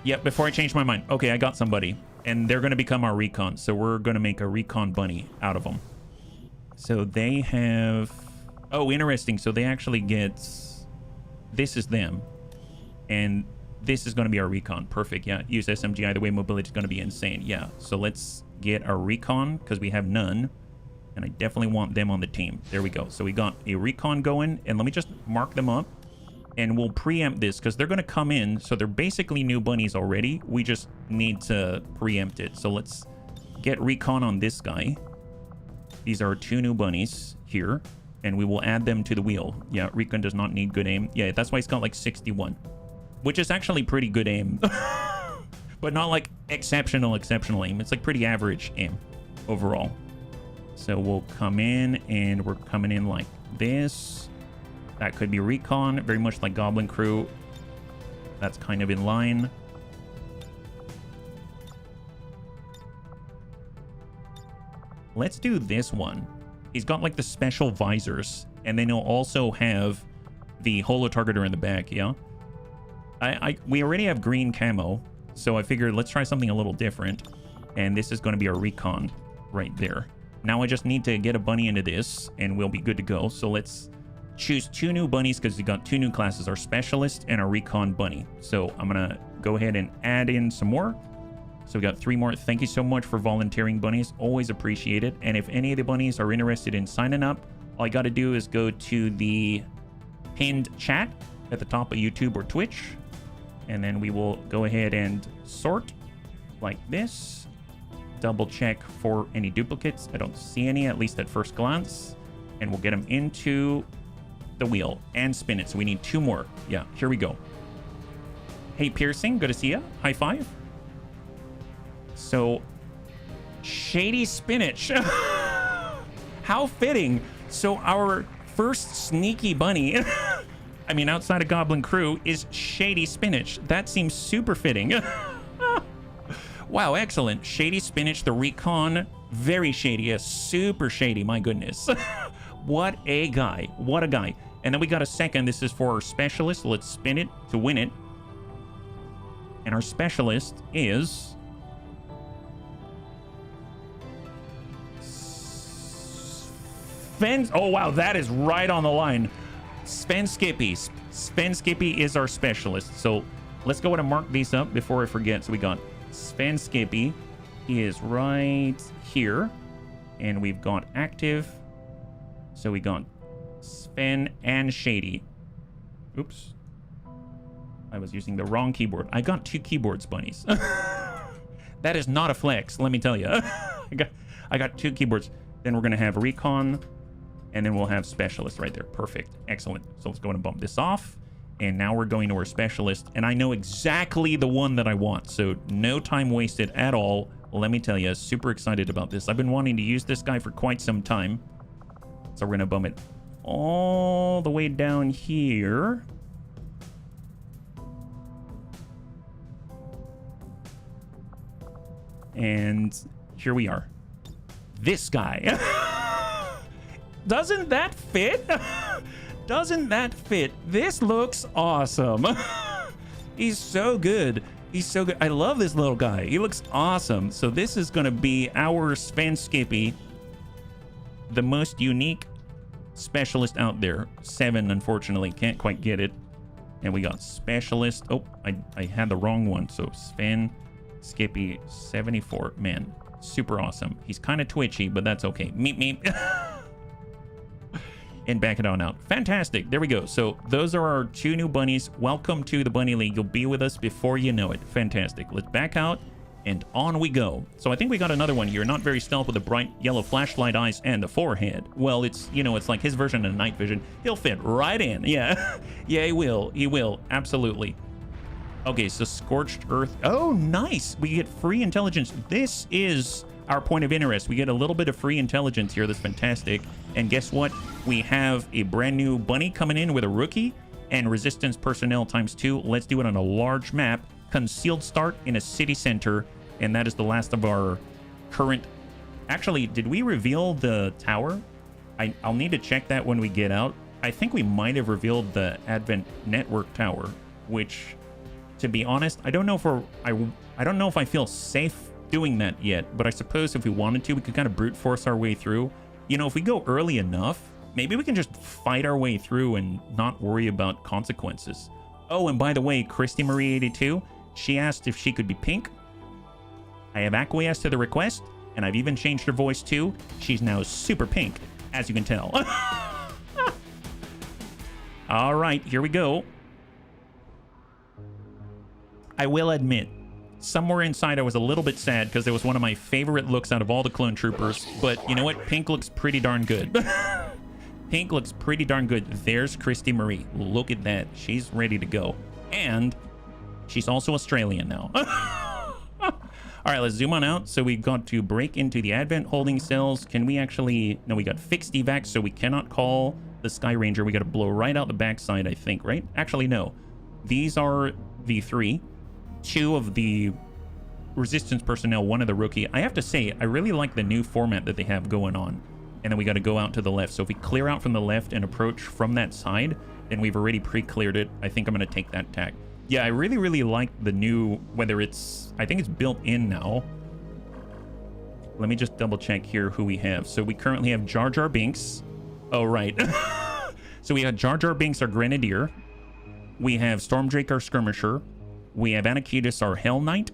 Yep, before I change my mind. Okay, I got somebody. And they're going to become our recon. So we're going to make a recon bunny out of them. So they have... Oh, interesting. So they actually get... This is them. And this is going to be our recon. Perfect. Yeah. Use SMG. Either way, mobility is going to be insane. Yeah. So let's get our recon because we have none. And I definitely want them on the team. There we go. So we got a recon going. And let me just mark them up. And we'll preempt this because they're going to come in. So they're basically new bunnies already. We just need to preempt it. So let's get recon on this guy. These are 2 new bunnies here. And we will add them to the wheel. Yeah, recon does not need good aim. Yeah, that's why it's got like 61. Which is actually pretty good aim. But not like exceptional aim. It's like pretty average aim overall. So we'll come in and we're coming in like this. That could be recon, very much like Goblin Crew. That's kind of in line. Let's do this one. He's got like the special visors, and then he'll also have the holo targeter in the back. Yeah. We already have green camo, so I figured let's try something a little different. And this is going to be our recon right there. Now I just need to get a bunny into this, and we'll be good to go. So let's choose 2 new bunnies because we got 2 new classes, our specialist and our recon bunny. So I'm going to go ahead and add in some more. So we got 3 more. Thank you so much for volunteering, bunnies. Always appreciate it. And if any of the bunnies are interested in signing up, all you got to do is go to the pinned chat at the top of YouTube or Twitch. And then we will go ahead and sort like this. Double check for any duplicates. I don't see any, at least at first glance. And we'll get them into the wheel and spin it. So we need 2 more. Yeah, here we go. Hey, Piercing, good to see ya. High five. So, shady spinach. How fitting. So our first sneaky bunny, I mean, outside of Goblin Crew, is shady spinach. That seems super fitting. Wow, excellent. Shady spinach, the recon, very shady. Yes, super shady, my goodness. What a guy. What a guy. And then we got a second. This is for our specialist. Let's spin it to win it. And our specialist is... Sven... Oh, wow. That is right on the line. Sven Skippy. Sven Skippy is our specialist. So let's go ahead and mark these up before I forget. So we got Sven Skippy. He is right here. And we've got active. So we got Sven and Shady. Oops. I was using the wrong keyboard. I got 2 keyboards, bunnies. That is not a flex, let me tell you. I got 2 keyboards. Then we're going to have recon. And then we'll have specialist right there. Perfect. Excellent. So let's go ahead and bump this off. And now we're going to our specialist. And I know exactly the one that I want. So no time wasted at all. Let me tell you, super excited about this. I've been wanting to use this guy for quite some time. So we're going to bump it all the way down here. And here we are. This guy. Doesn't that fit? Doesn't that fit? This looks awesome. He's so good. He's so good. I love this little guy. He looks awesome. So this is going to be our Sven Skippy. The most unique specialist out there. 7, unfortunately. Can't quite get it. And we got specialist. Oh, I had the wrong one. So Sven Skippy 74. Man, super awesome. He's kind of twitchy, but that's okay. Meep, meep. And back it on out. Fantastic. There we go. So those are our 2 new bunnies. Welcome to the Bunny League. You'll be with us before you know it. Fantastic. Let's back out and on we go. So I think we got another one here. Not very stealth with the bright yellow flashlight eyes and the forehead. Well, it's, you know, it's like his version of night vision. He'll fit right in. Yeah. Yeah, he will. He will. Absolutely. Okay, so Scorched Earth. Oh, nice. We get free intelligence. This is our point of interest. We get a little bit of free intelligence here. That's fantastic. And guess what? We have a brand new bunny coming in with a rookie and resistance personnel ×2. Let's do it on a large map. Concealed start in a city center. And that is the last of our current... Actually, did we reveal the tower? I'll need to check that when we get out. I think we might have revealed the Advent Network tower, which, to be honest, I don't know if I feel safe doing that yet, but I suppose if we wanted to, we could kind of brute force our way through. You know, if we go early enough, maybe we can just fight our way through and not worry about consequences. Oh, and by the way, Christy Marie 82, she asked if she could be pink. I have acquiesced to the request, and I've even changed her voice too. She's now super pink, as you can tell. All right, here we go. I will admit, somewhere inside I was a little bit sad because it was one of my favorite looks out of all the clone troopers. But you know what? Pink looks pretty darn good. Pink looks pretty darn good. There's Christy Marie. Look at that. She's ready to go. And she's also Australian now. All right, let's zoom on out. So we got to break into the Advent holding cells. Can we actually... No, we got fixed evac, so we cannot call the Sky Ranger. We got to blow right out the backside, I think, right? Actually, no. These are the 3. 2 of the resistance personnel, 1 of the rookie. I have to say, I really like the new format that they have going on. And then we got to go out to the left. So if we clear out from the left and approach from that side, then we've already pre-cleared it. I think I'm going to take that tack. Yeah, I really, really like the new, whether it's, I think it's built in now. Let me just double check here who we have. So we currently have Jar Jar Binks. Oh, right. So we have Jar Jar Binks, our Grenadier. We have Stormdrake, our Skirmisher. We have Anakitis, our Hell Knight.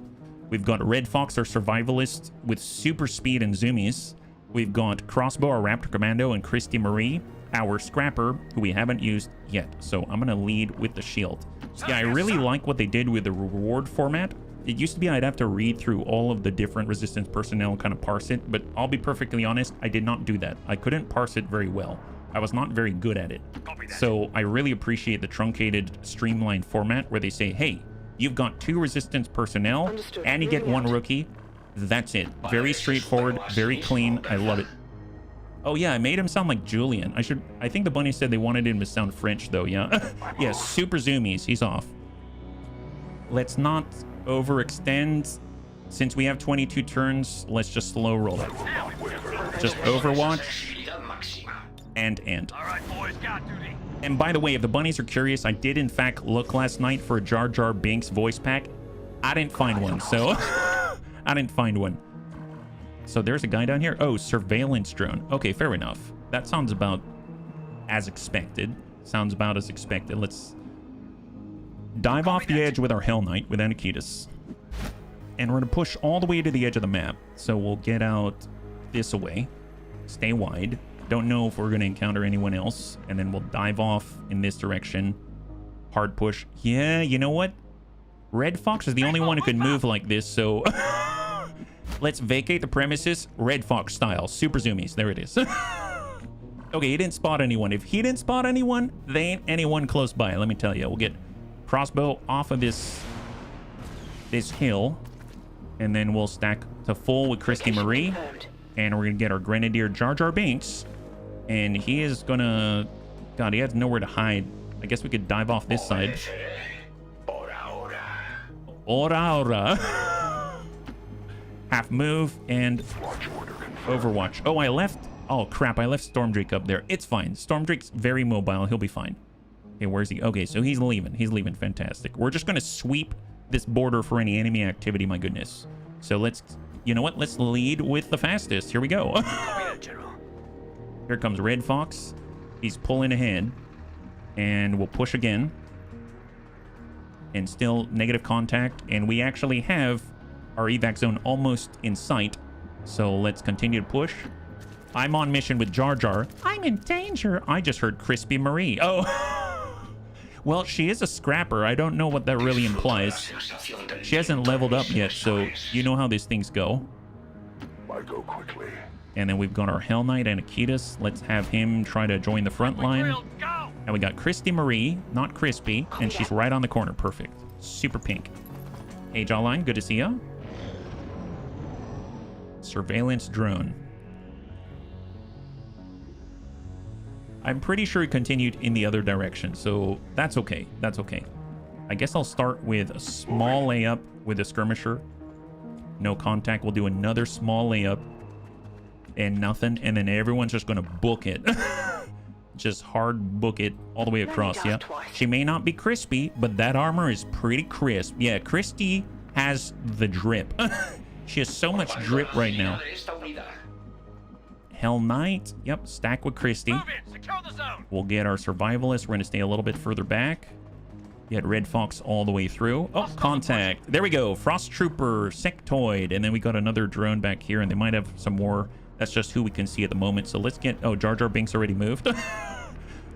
We've got Red Fox, our Survivalist with super speed and zoomies. We've got Crossbow, our Raptor Commando, and Christy Marie, our Scrapper, who we haven't used yet. So I'm going to lead with the shield. Yeah, I really like what they did with the reward format. It used to be I'd have to read through all of the different resistance personnel and kind of parse it, but I'll be perfectly honest, I did not do that. I couldn't parse it very well. I was not very good at it. So I really appreciate the truncated, streamlined format where they say, hey, you've got 2 resistance personnel Understood. and you get Moving 1 out. rookie. That's it. Very straightforward, very clean. I love it. Oh yeah, I made him sound like Julian. I think the bunny said they wanted him to sound French though, yeah. Yeah, super zoomies. He's off. Let's not overextend. Since we have 22 turns, let's just slow roll it. Just Overwatch and end. All right, boys, got duty. And by the way, if the bunnies are curious, I did in fact look last night for a Jar Jar Binks voice pack. I didn't find one, so I didn't find one. So there's a guy down here. Oh, surveillance drone. Okay, fair enough. That sounds about as expected. Sounds about as expected. Let's dive off the edge with our Hell Knight with Anakitas. And we're going to push all the way to the edge of the map. So we'll get out this way. Stay wide. Don't know if we're going to encounter anyone else. And then we'll dive off in this direction. Hard push. Yeah, you know what? Red Fox is the only one who can move like this, so... Let's vacate the premises, Red Fox style. Super zoomies. There it is. Okay, he didn't spot anyone. If he didn't spot anyone, there ain't anyone close by. Let me tell you. We'll get crossbow off of this hill. And then we'll stack to full with Christy Marie. And we're going to get our Grenadier Jar Jar Binks. And he is going to... God, he has nowhere to hide. I guess we could dive off this side. Ora. Half move and Overwatch. Oh, I left. Oh, crap. I left Stormdrake up there. It's fine. Stormdrake's very mobile. He'll be fine. Okay, where's he? Okay, so he's leaving. He's leaving. Fantastic. We're just going to sweep this border for any enemy activity. My goodness. So let's, you know what? Let's lead with the fastest. Here we go. Here comes Red Fox. He's pulling ahead. And we'll push again. And still negative contact. And we actually have our evac zone almost in sight. So let's continue to push. I'm on mission with Jar Jar. I'm in danger. I just heard Crispy Marie. Oh. Well, she is a scrapper. I don't know what that really implies. She hasn't leveled up yet, so you know how these things go. I go quickly. And then we've got our Hell Knight and Akitas. Let's have him try to join the front line. And we got Christy Marie, not Crispy, and she's right on the corner. Perfect. Super pink. Hey, Jawline, good to see ya. Surveillance drone. I'm pretty sure it continued in the other direction, so that's okay. That's okay. I guess I'll start with a small layup with a skirmisher. No contact. We'll do another small layup and nothing, and then everyone's just gonna book it. Just hard book it all the way across. Yeah, she may not be crispy, but that armor is pretty crisp. Yeah, Christy has the drip. She has so much drip right now. Hell Knight. Yep, stack with Christy. We'll get our survivalist. We're going to stay a little bit further back. Get Red Fox all the way through. Oh, contact. There we go. Frost Trooper, Sectoid. And then we got another drone back here, and they might have some more. That's just who we can see at the moment. So let's get... Oh, Jar Jar Binks already moved.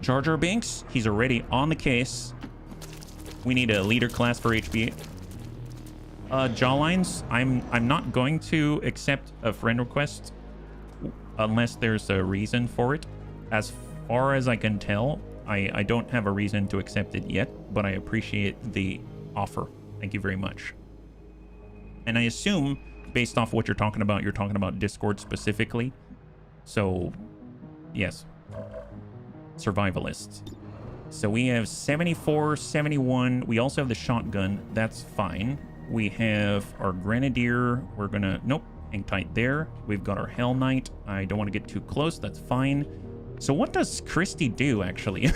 Jar Jar Binks, he's already on the case. We need a leader class for HB. Jawlines, I'm not going to accept a friend request unless there's a reason for it. As far as I can tell, I don't have a reason to accept it yet, but I appreciate the offer. Thank you very much. And I assume, based off what you're talking about Discord specifically. So, yes. Survivalists. So we have 74, 71. We also have the shotgun. That's fine. We have our Grenadier. We're gonna... Nope. Hang tight there. We've got our Hell Knight. I don't want to get too close. That's fine. So what does Christy do, actually?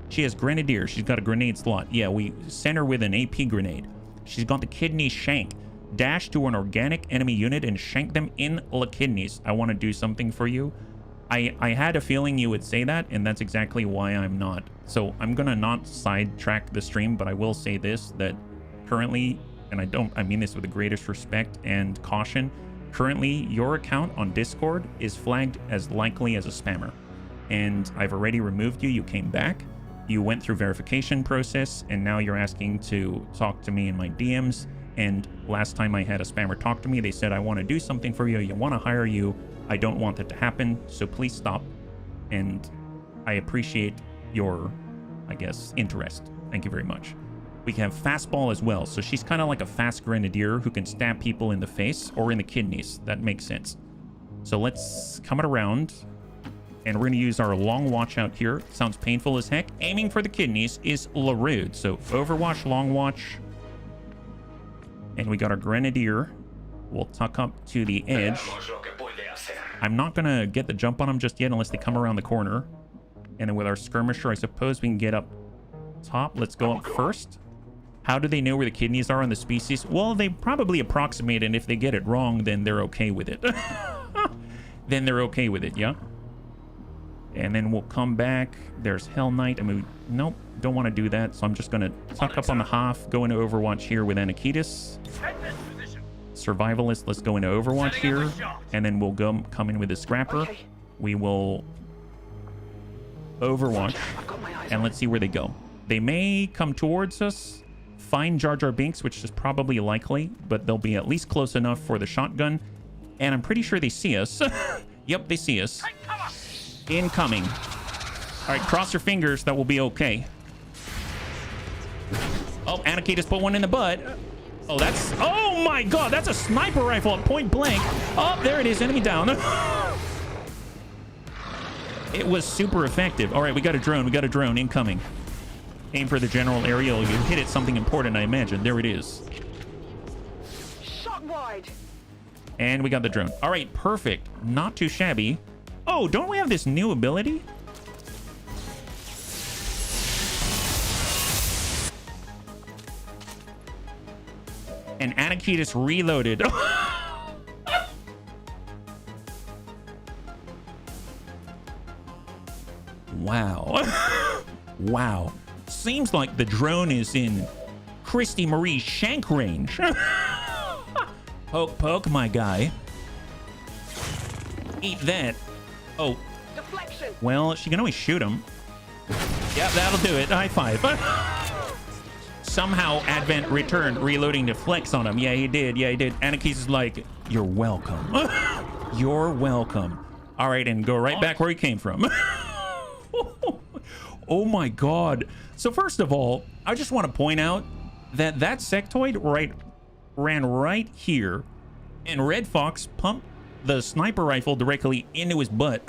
She has Grenadier. She's got a grenade slot. Yeah, we sent her with an AP grenade. She's got the kidney shank. Dash to an organic enemy unit and shank them in the kidneys. I want to do something for you. I had a feeling you would say that, and that's exactly why I'm not. So I'm gonna not sidetrack the stream, but I will say this, that currently, and I mean this with the greatest respect and caution, currently your account on Discord is flagged as likely as a spammer. And I've already removed you. You came back. You went through verification process, and now you're asking to talk to me in my DMs. And last time I had a spammer talk to me, they said, I want to do something for you. I want to hire you. I don't want that to happen. So please stop. And I appreciate your, I guess, interest. Thank you very much. We can have fastball as well. So she's kind of like a fast grenadier who can stab people in the face or in the kidneys. That makes sense. So let's come it around. And we're going to use our long watch out here. Sounds painful as heck. Aiming for the kidneys is LaRude. So Overwatch, long watch. And we got our grenadier. We'll tuck up to the edge. I'm not going to get the jump on them just yet unless they come around the corner. And then with our skirmisher, I suppose we can get up top. Let's go up first. How do they know where the kidneys are on the species? Well, they probably approximate, and if they get it wrong, then they're okay with it. Then they're okay with it, yeah? And then we'll come back. There's Hell Knight. I mean, nope, don't want to do that. So I'm just going to tuck up on the Hoff, go into Overwatch here with Anakitis. Survivalist, let's go into Overwatch here. And then we'll come in with the Scrapper. We will Overwatch. And let's see where they go. They may come towards us, find Jar Jar Binks, which is probably likely, but they'll be at least close enough for the shotgun. And I'm pretty sure they see us. Yep, they see us. Incoming. All right, cross your fingers. That will be okay. Oh, Anakitis put one in the butt. Oh, that's... Oh, my God. That's a sniper rifle at point blank. Oh, there it is. Enemy down. It was super effective. All right, we got a drone. We got a drone incoming. Aim for the general area. You hit it something important, I imagine. There it is. Shot wide. And we got the drone. All right, perfect. Not too shabby. Oh, don't we have this new ability? And Anakitis reloaded. Wow. Wow. Seems like the drone is in Christy Marie shank range. Poke, poke, my guy. Eat that. Oh. Deflection. Well, she can always shoot him. Yep, that'll do it. High five. Somehow Advent returned, reloading to flex on him. Yeah, he did. Yeah, he did. Anakitis is like, you're welcome. You're welcome. All right, and go right back where he came from. Oh my God. So first of all, I just want to point out that that sectoid ran right here, and Red Fox pumped the sniper rifle directly into his butt.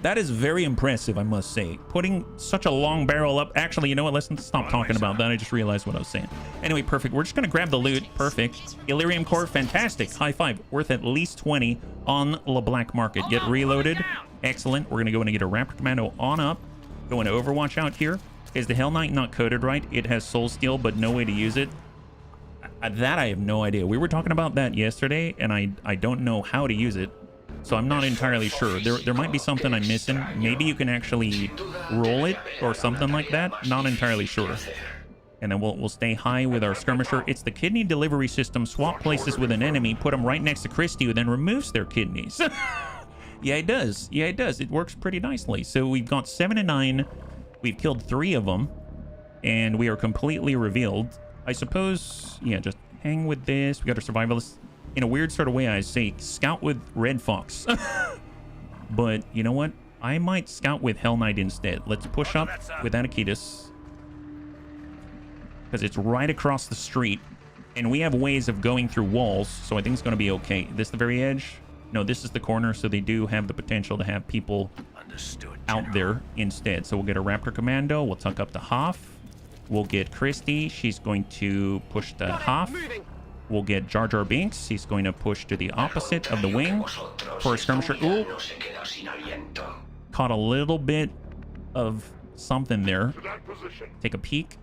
That is very impressive, I must say. Putting such a long barrel up. Actually, you know what? Let's stop talking about that. I just realized what I was saying. Anyway, perfect. We're just going to grab the loot. Perfect. Illyrium core, fantastic. High five. Worth at least 20 on the black market. Get reloaded. Excellent. We're going to go in and get a Raptor Commando on up. Go into Overwatch out here. Is the Hell Knight not coded right? It has Soul Steel, but no way to use it. That I have no idea. We were talking about that yesterday, and I don't know how to use it. So I'm not entirely sure. There might be something I'm missing. Maybe you can actually roll it or something like that. Not entirely sure. And then we'll stay high with our skirmisher. It's the kidney delivery system. Swap places with an enemy, put them right next to Christy, who then removes their kidneys. Yeah, it does. Yeah, it does. It works pretty nicely. So we've got 7 and 9. We've killed 3 of them, and we are completely revealed. I suppose, yeah, just hang with this. We got our survivalist. In a weird sort of way, I say scout with Red Fox. But you know what? I might scout with Hell Knight instead. Let's push up with Anakitis, because it's right across the street, and we have ways of going through walls, so I think it's going to be okay. This the very edge? No, this is the corner, so they do have the potential to have people out there instead. So we'll get a Raptor Commando. We'll tuck up the Hoff. We'll get Christy. She's going to push the Hoff. We'll get Jar Jar Binks. He's going to push to the opposite of the wing for a skirmisher. Ooh. Caught a little bit of something there. Take a peek.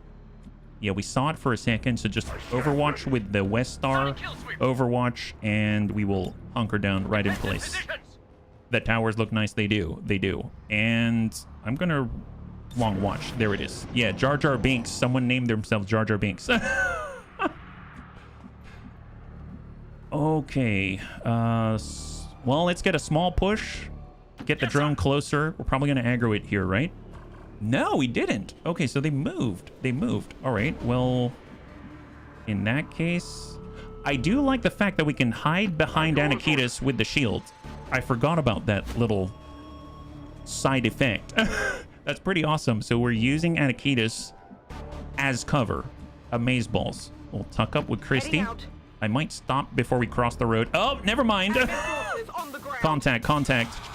Yeah, we saw it for a second, so just Overwatch with the West Star. Overwatch, and we will hunker down right in place. The towers look nice. They do. They do. And I'm going to long watch. There it is. Yeah, Jar Jar Binks. Someone named themselves Jar Jar Binks. Okay. Well, let's get a small push. Get the drone closer. We're probably going to aggro it here, right? No, we didn't. Okay, so they moved. They moved. All right. Well, in that case, I do like the fact that we can hide behind Anakitis with the shield. I forgot about that little side effect. That's pretty awesome. So we're using Anakitas as cover. Amazeballs. We'll tuck up with Christy. I might stop before we cross the road. Oh, never mind. Contact.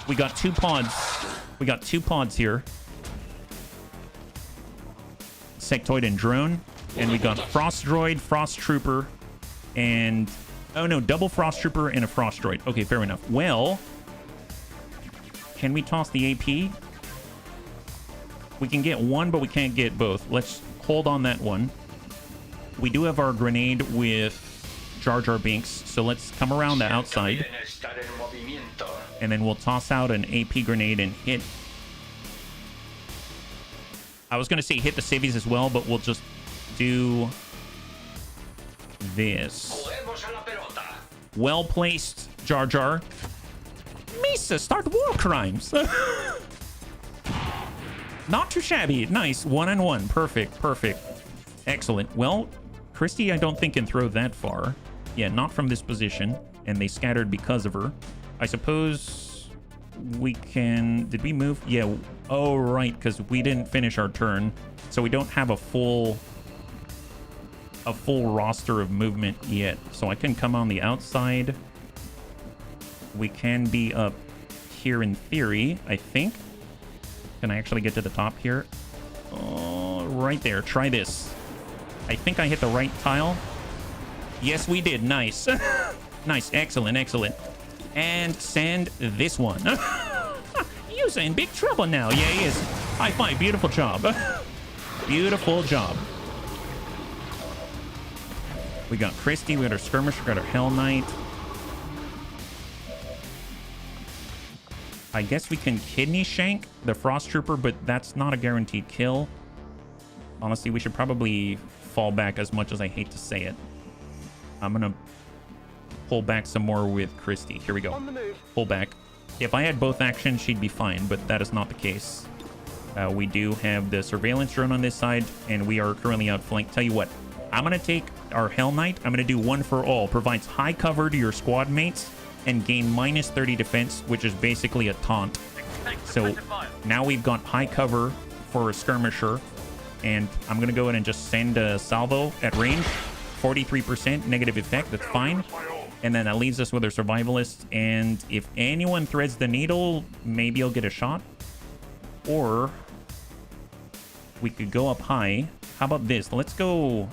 We got 2 pods. We got 2 pods here. Sectoid and drone. And we got Frost Droid, Frost Trooper, and... Oh, no, double Frost Trooper and a Frost Droid. Okay, fair enough. Well, can we toss the AP? We can get one, but we can't get both. Let's hold on that one. We do have our grenade with Jar Jar Binks, so let's come around the outside. And then we'll toss out an AP grenade and hit... I was going to say hit the civvies as well, but we'll just do this. Well placed, Jar Jar. Misa, start war crimes. Not too shabby. Nice. 1-on-1. Perfect. Excellent. Well, Christy, I don't think can throw that far. Yeah, not from this position. And they scattered because of her. I suppose we can... Did we move? Yeah. Oh, right, because we didn't finish our turn. So we don't have a full roster of movement yet. So I can come on the outside. We can be up here in theory, I think. Can I actually get to the top here? Oh, right there. Try this. I think I hit the right tile. Yes, we did. Nice. Nice. Excellent. And send this one. You're in big trouble now. Yeah, he is. High five. Beautiful job. Beautiful job. We got Christy. We got our skirmisher. We got our Hell Knight. I guess we can kidney shank the Frost Trooper, but that's not a guaranteed kill. Honestly, we should probably fall back, as much as I hate to say it. I'm gonna pull back some more with Christy. Here we go. Pull back. If I had both actions, she'd be fine, but that is not the case. We do have the surveillance drone on this side, and we are currently outflanked. Tell you what, I'm gonna take our Hell Knight. I'm gonna do one for all. Provides high cover to your squad mates and gain minus 30 defense, which is basically a taunt. So now we've got high cover for a skirmisher, and I'm gonna go in and just send a salvo at range. 43% negative effect, that's fine. And then that leaves us with our survivalist, and if anyone threads the needle, maybe I'll get a shot. Or we could go up high. How about this? Let's go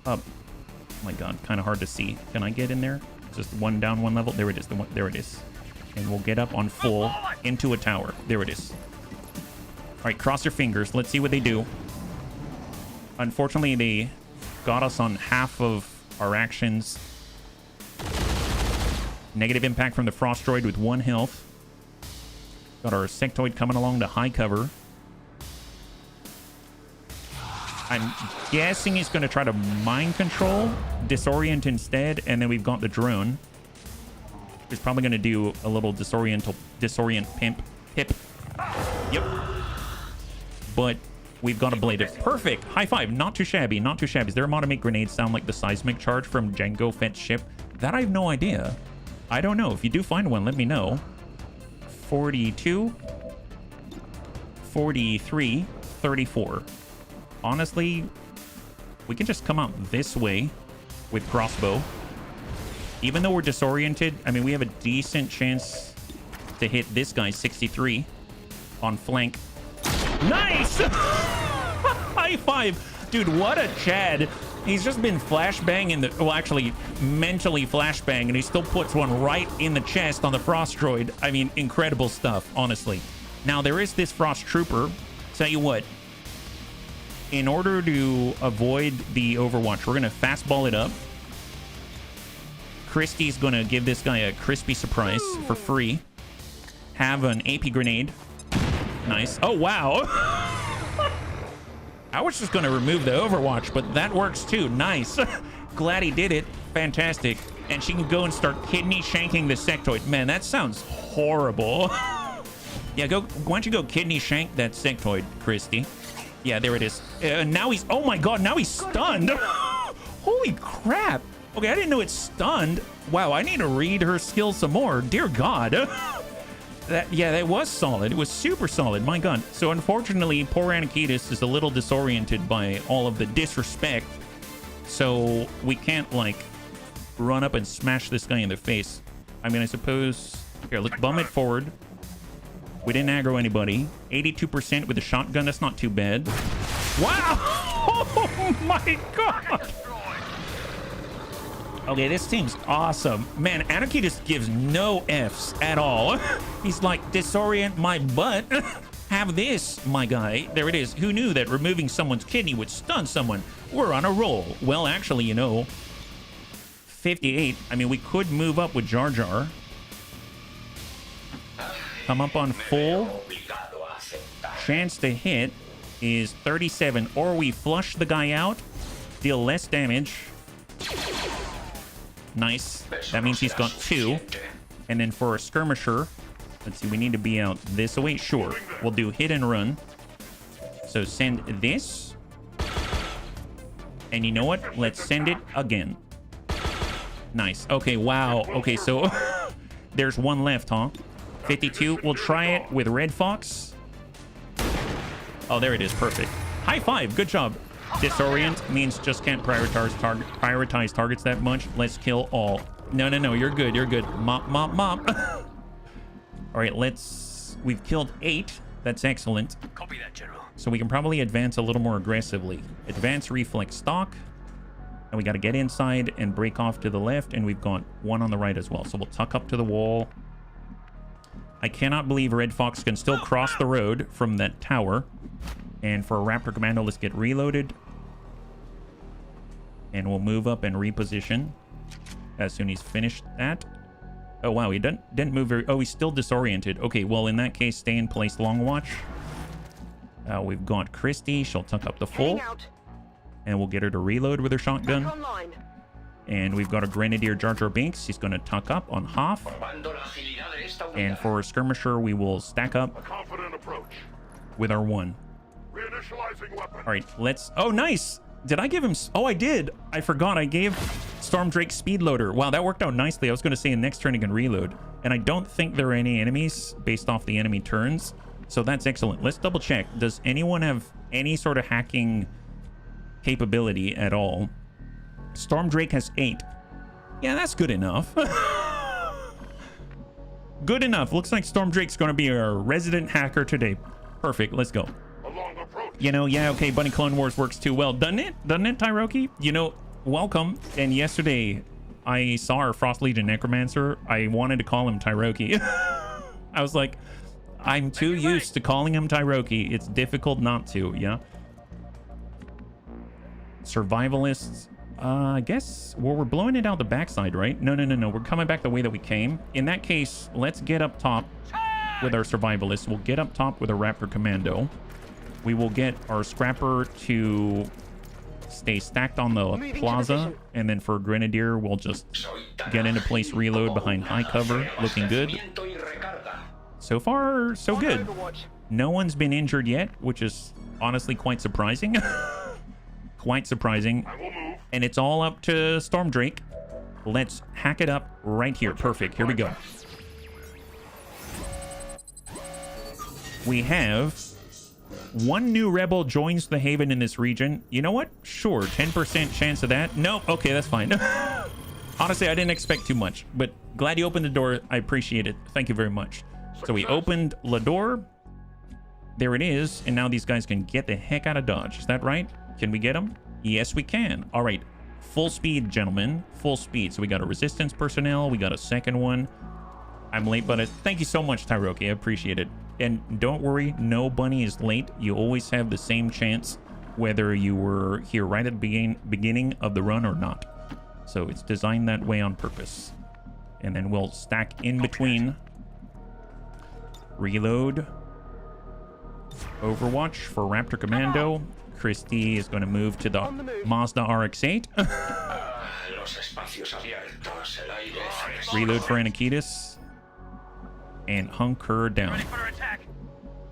up. Oh my god, kind of hard to see. Can I get in there? Just one down, one level. There it is. There it is. And we'll get up on full into a tower. There it is. All right, cross your fingers. Let's see what they do. Unfortunately, they got us on half of our actions. Negative impact from the Frost Droid with 1 health. Got our Sectoid coming along to high cover. I'm guessing he's going to try to mind control, disorient instead, and then we've got the drone. He's probably going to do a little disorient pip. Yep. But we've got a blade. Perfect. High five. Not too shabby. Not too shabby. Does their automate grenades sound like the seismic charge from Jango Fett's ship? That I have no idea. I don't know. If you do find one, let me know. 42, 43, 34. Honestly, we can just come out this way with crossbow. Even though we're disoriented, I mean, we have a decent chance to hit this guy, 63, on flank. Nice! High five! Dude, what a Chad. He's just been flashbanging well, actually, mentally flashbang, and he still puts one right in the chest on the Frost Droid. I mean, incredible stuff, honestly. Now, there is this Frost Trooper. Tell you what, in order to avoid the Overwatch, we're going to fastball it up. Christy's going to give this guy a crispy surprise for free. Have an AP grenade. Nice. Oh, wow. I was just going to remove the Overwatch, but that works too. Nice. Glad he did it. Fantastic. And she can go and start kidney shanking the Sectoid. Man, that sounds horrible. Yeah, why don't you go kidney shank that Sectoid, Christy? Yeah, there it is. Now he's... Oh my god, now he's stunned. Holy crap. Okay, I didn't know it's stunned. Wow, I need to read her skills some more. Dear god. That was solid. It was super solid. My God. So unfortunately, poor Anakitis is a little disoriented by all of the disrespect. So we can't, like, run up and smash this guy in the face. I mean, I suppose... Here, let's bum it forward. We didn't aggro anybody. 82% with a shotgun. That's not too bad. Wow! Oh my God! Okay, this seems awesome. Man, Anarchy just gives no Fs at all. He's like, disorient my butt. Have this, my guy. There it is. Who knew that removing someone's kidney would stun someone? We're on a roll. Well, actually, you know, 58. I mean, we could move up with Jar Jar. Come up on full. Chance to hit is 37. Or we flush the guy out, deal less damage. Nice. That means he's got 2. And then for a skirmisher, let's see, we need to be out this way. Sure. We'll do hit and run. So send this. And you know what? Let's send it again. Nice. Okay, wow. Okay, so there's one left, huh? 52. We'll try it with Red Fox. Oh, there it is. Perfect. High five. Good job. Disorient means just can't prioritize targets that much. Let's kill all. No. You're good. You're good. Mop. All right, we've killed 8. That's excellent. Copy that, General. So we can probably advance a little more aggressively. Advance reflex stock. And we got to get inside and break off to the left. And we've got one on the right as well. So we'll tuck up to the wall. I cannot believe Red Fox can still cross the road from that tower. And for a Raptor Commando, let's get reloaded. And we'll move up and reposition as soon as he's finished that. Oh, wow, he didn't move very... Oh, he's still disoriented. Okay, well, in that case, stay in place, Long Watch. We've got Christy. She'll tuck up the full. And we'll get her to reload with her shotgun. And we've got a Grenadier Jar Jar Binks. He's going to tuck up on half. And for a skirmisher, we will stack up with our 1. All right, let's... Oh, nice! Did I give him... Oh, I did! I forgot. I gave Storm Drake Speed Loader. Wow, that worked out nicely. I was going to say in next turn he can reload. And I don't think there are any enemies based off the enemy turns. So that's excellent. Let's double check. Does anyone have any sort of hacking capability at all? Storm Drake has 8. Yeah, that's good enough. Good enough. Looks like Storm Drake's going to be our resident hacker today. Perfect. Let's go. You know, yeah, okay, Bunny Clone Wars works too well. Doesn't it, Tyroki? You know, welcome. And yesterday, I saw our Frost Legion Necromancer. I wanted to call him Tyroki. I was like, I'm too used to calling him Tyroki. It's difficult not to, yeah? Survivalists. I guess, well, we're blowing it out the backside, right? No. We're coming back the way that we came. In that case, let's get up top with our survivalists. We'll get up top with a Raptor Commando. We will get our Scrapper to stay stacked on the plaza. And then for Grenadier, we'll just get into place, reload behind high cover. Looking good. So far, so good. No one's been injured yet, which is honestly quite surprising. Quite surprising. And it's all up to Storm Drake. Let's hack it up right here. Perfect. Here we go. We have 1 new rebel joins the Haven in this region. You know what? Sure. 10% chance of that. Nope. Okay, that's fine. Honestly, I didn't expect too much, but glad you opened the door. I appreciate it. Thank you very much. So we opened the door. There it is. And now these guys can get the heck out of Dodge. Is that right? Can we get them? Yes, we can. All right. Full speed, gentlemen. Full speed. So we got a resistance personnel. We got a second one. I'm late, but thank you so much, Tyroki. I appreciate it. And don't worry, no bunny is late. You always have the same chance, whether you were here right at the beginning of the run or not. So it's designed that way on purpose. And then we'll stack in between. Reload. Overwatch for Raptor Commando. Christy is going to move to the Mazda RX-8. Reload for Anakitis. And hunker down.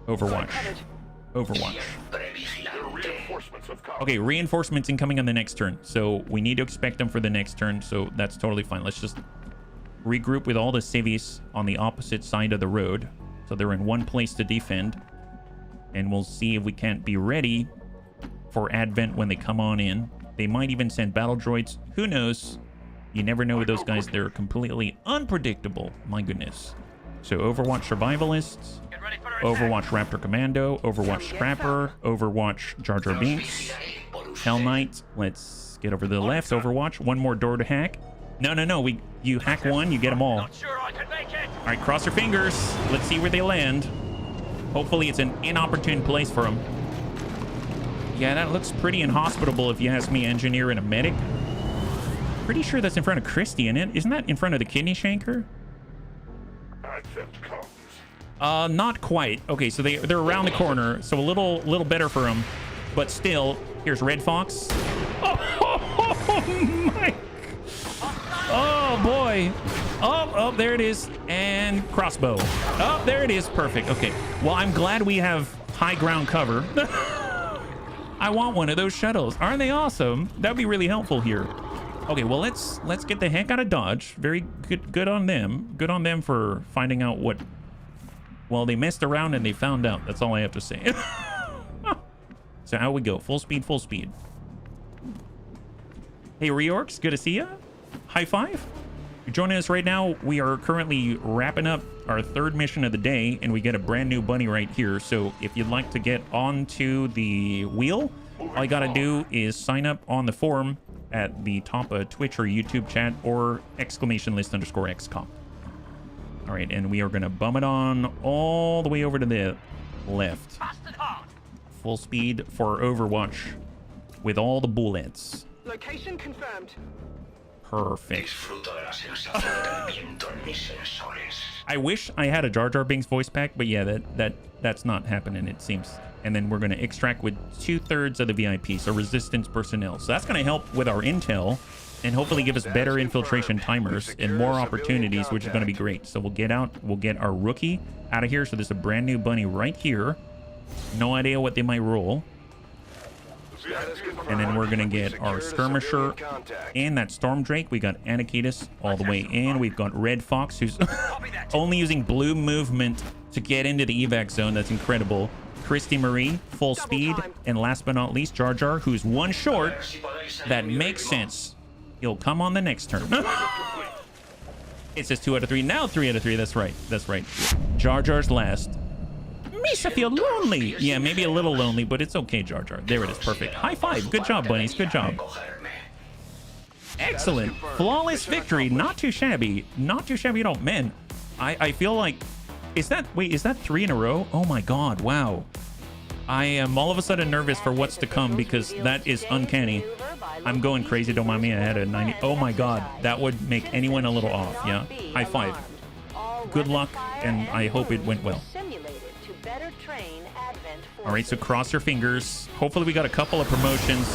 Overwatch. Okay, reinforcements incoming on the next turn. So we need to expect them for the next turn. So that's totally fine. Let's just regroup with all the civies on the opposite side of the road. So they're in one place to defend. And we'll see if we can't be ready for Advent when they come on in. They might even send battle droids. Who knows? You never know with those guys. They're completely unpredictable. My goodness. So Overwatch Survivalists, Get ready for Overwatch Raptor Commando, Overwatch Scrapper, Overwatch Jar Jar Binks, Hell Knight. Let's get over to the left. Overwatch. One more door to hack. No. You hack one, you get them all. Not sure I can make it. All right, cross your fingers. Let's see where they land. Hopefully it's an inopportune place for them. Yeah, that looks pretty inhospitable if you ask me, engineer and a medic. Pretty sure that's in front of Christie, isn't it? Isn't that in front of the kidney shanker? Advent comes. Not quite. Okay, so they're around the corner, so a little better for them. But still, here's Red Fox. Oh my. Oh boy. Oh, there it is. And crossbow. Oh, there it is. Perfect. Okay. Well, I'm glad we have high ground cover. I want one of those shuttles. Aren't they awesome? That'd be really helpful here. Okay, well, let's get the heck out of Dodge. Very good on them. Good on them for finding out what... Well, they messed around and they found out. That's all I have to say. So how we go? Full speed, full speed. Hey, Reorcs, good to see ya. High five. You're joining us right now. We are currently wrapping up our third mission of the day, and we get a brand new bunny right here. So if you'd like to get onto the wheel, all you gotta do is sign up on the forum at the top of Twitch or YouTube chat or !XCOM. All right, and we are gonna bum it on all the way over to the left. Fast and hard. Full speed for Overwatch with all the bullets. Location confirmed. Perfect. I wish I had a Jar Jar Binks voice pack, but yeah, that's not happening, it seems. And then we're going to extract with 2/3 of the VIP, so resistance personnel. So that's going to help with our intel and hopefully give us better infiltration timers and more opportunities, which is going to be great. So we'll get our rookie out of here. So there's a brand new bunny right here. No idea what they might roll. And then we're going to get our skirmisher and that storm drake. We got Anakitis all the way in. We've got Red Fox, who's only using blue movement to get into the evac zone. That's incredible. Christy Marie, full speed. And last but not least, Jar Jar, who's one short. That makes sense. He'll come on the next turn. It says 2 out of 3. Now 3 out of 3. That's right. That's right. Jar Jar's last. Misa feel lonely. Yeah, maybe a little lonely, but it's okay, Jar Jar. There it is. Perfect. High five. Good job, bunnies. Good job. Excellent. Flawless victory. Not too shabby. Not too shabby at all. Man, I feel like... Is that 3 in a row? Oh my god. Wow. I am all of a sudden nervous for what's to come because that is uncanny. I'm going crazy. Don't mind me. I had a 90. Oh my god. That would make anyone a little off. Yeah. High five. Good luck, and I hope it went well. All right, so cross your fingers. Hopefully we got a couple of promotions.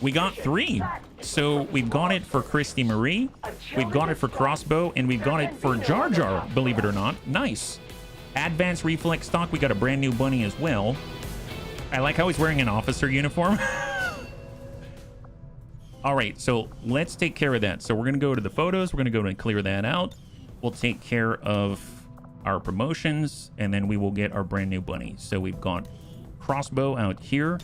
We got 3. So we've got it for Christy Marie, we've got it for Crossbow, and we've got it for Jar Jar, believe it or not. Nice. Advanced Reflex stock, we got a brand new bunny as well. I like how he's wearing an officer uniform. All right, so let's take care of that. So we're going to go to the photos. We're going to go and clear that out. We'll take care of our promotions, and then we will get our brand new bunny. So we've got Crossbow out here.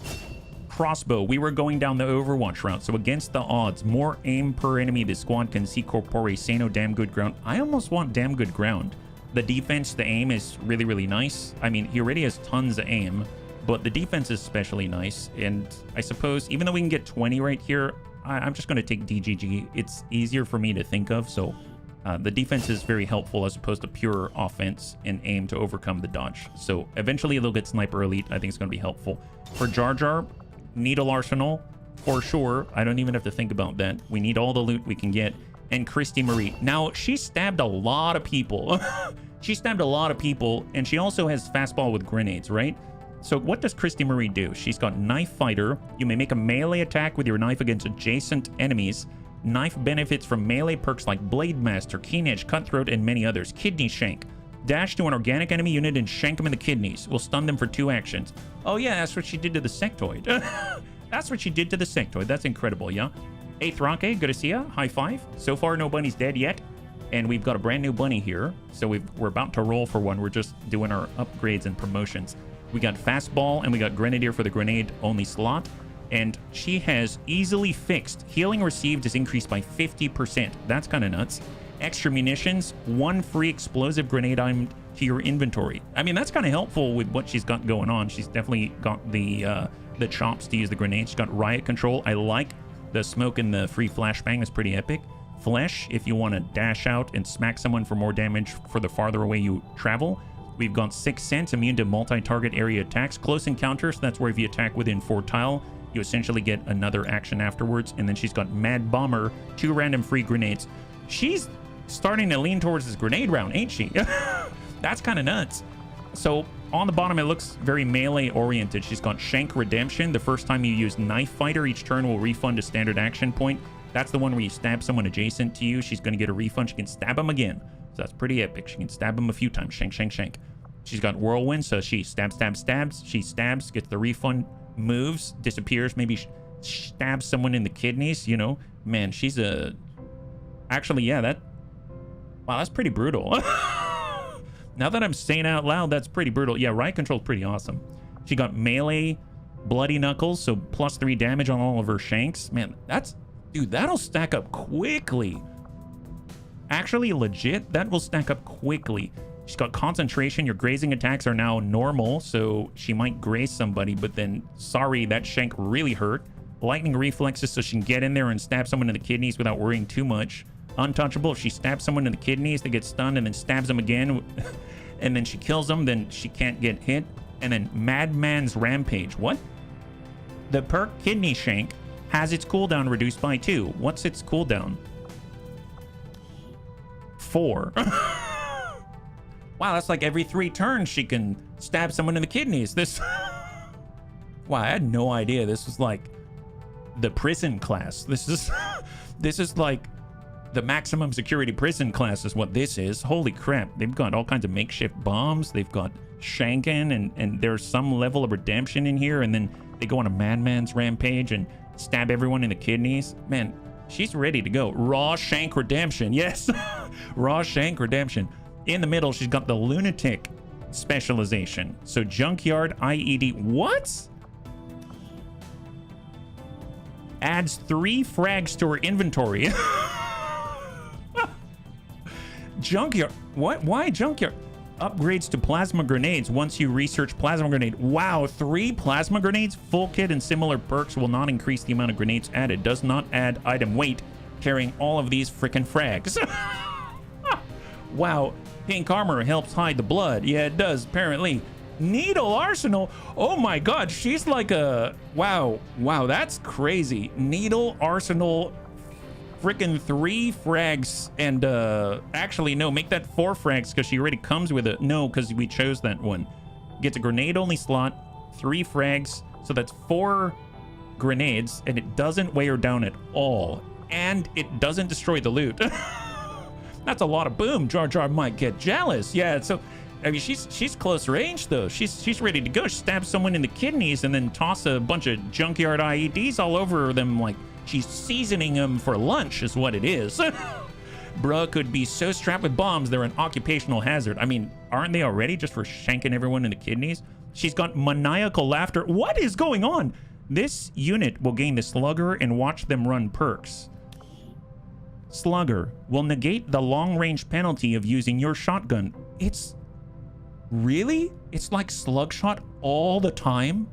Crossbow, we were going down the Overwatch route. So against the odds, more aim per enemy. The squad can see corpore, say no damn good ground. I almost want damn good ground. The defense, the aim is really, really nice. I mean, he already has tons of aim, but the defense is especially nice. And I suppose, even though we can get 20 right here, I'm just going to take DGG. It's easier for me to think of. So the defense is very helpful as opposed to pure offense and aim to overcome the dodge. So eventually they'll get Sniper Elite. I think it's going to be helpful. For Jar Jar, Needle Arsenal, for sure. I don't even have to think about that. We need all the loot we can get. And Christy Marie. Now, she stabbed a lot of people. She stabbed a lot of people, and she also has fastball with grenades, right? So what does Christy Marie do? She's got Knife Fighter. You may make a melee attack with your knife against adjacent enemies. Knife benefits from melee perks like Blade Master, Keen Edge, Cutthroat, and many others. Kidney Shank. Dash to an organic enemy unit and shank them in the kidneys. We'll stun them for 2 actions. Oh yeah, that's what she did to the sectoid. That's what she did to the sectoid. That's incredible, yeah? Hey, Thronke, good to see ya. High five. So far, no bunny's dead yet. And we've got a brand new bunny here. So we're about to roll for one. We're just doing our upgrades and promotions. We got fastball and we got grenadier for the grenade only slot. And she has easily fixed. Healing received is increased by 50%. That's kind of nuts. Extra munitions, 1 free explosive grenade item to your inventory. I mean, that's kind of helpful with what she's got going on. She's definitely got the chops to use the grenade. She's got riot control. I like the smoke and the free flashbang. Is pretty epic. Flesh, if you want to dash out and smack someone for more damage for the farther away you travel. We've got 6 Sense, immune to multi-target area attacks. Close encounters, that's where if you attack within 4 tile, you essentially get another action afterwards. And then she's got Mad Bomber, 2 random free grenades. She's starting to lean towards this grenade round, ain't she? That's kind of nuts. So on the bottom, it looks very melee oriented. She's got Shank Redemption. The first time you use Knife Fighter, each turn will refund a standard action point. That's the one where you stab someone adjacent to you. She's going to get a refund. She can stab him again. So that's pretty epic. She can stab him a few times. Shank, shank, shank. She's got Whirlwind, so she stabs, stabs, stabs. She stabs, gets the refund, moves, disappears, maybe stabs someone in the kidneys, you know. Man, she's a... Actually, yeah, that... Wow, that's pretty brutal. Now that I'm saying out loud, that's pretty brutal. Yeah, riot control's pretty awesome. She got melee, bloody knuckles, so +3 damage on all of her shanks. Man, that's... Dude, that'll stack up quickly. Actually, legit, that will stack up quickly. She's got concentration. Your grazing attacks are now normal, so she might graze somebody, but then, sorry, that shank really hurt. Lightning reflexes, so she can get in there and stab someone in the kidneys without worrying too much. Untouchable, if she stabs someone in the kidneys, they get stunned and then stabs them again, and then she kills them, then she can't get hit. And then Madman's Rampage. What? The perk Kidney Shank has its cooldown reduced by 2. What's its cooldown? 4. Wow, that's like every 3 turns she can stab someone in the kidneys. This... Wow, I had no idea this was like the prison class. This is like the maximum security prison class is what this is. Holy crap. They've got all kinds of makeshift bombs. They've got shanking, and there's some level of redemption in here, and then they go on a madman's rampage and stab everyone in the kidneys. Man, she's ready to go. Raw shank redemption. Yes. Raw shank redemption. In the middle, she's got the lunatic specialization. So junkyard IED. What? Adds 3 frags to her inventory. Junkyard. What? Why junkyard? Upgrades to plasma grenades once you research plasma grenade. Wow, 3 plasma grenades? Full kit and similar perks will not increase the amount of grenades added. Does not add item weight. Carrying all of these frickin' frags. Wow. Pink armor helps hide the blood. Yeah, it does, apparently. Needle arsenal. Oh my god, she's like a... Wow. Wow, that's crazy. Needle arsenal... Freaking 3 frags and actually no, make that 4 frags because she already comes with it. No, because we chose that one. Gets a grenade only slot, 3 frags, so that's 4 grenades, and it doesn't weigh her down at all, and it doesn't destroy the loot. That's a lot of boom. Jar Jar might get jealous. Yeah, so I mean she's close range though. She's ready to go. She stabs someone in the kidneys and then toss a bunch of junkyard IEDs all over them like she's seasoning them for lunch is what it is. Bruh could be so strapped with bombs, they're an occupational hazard. I mean, aren't they already just for shanking everyone in the kidneys? She's got maniacal laughter. What is going on? This unit will gain the Slugger and watch them run perks. Slugger will negate the long-range penalty of using your shotgun. It's... Really? It's like slug shot all the time?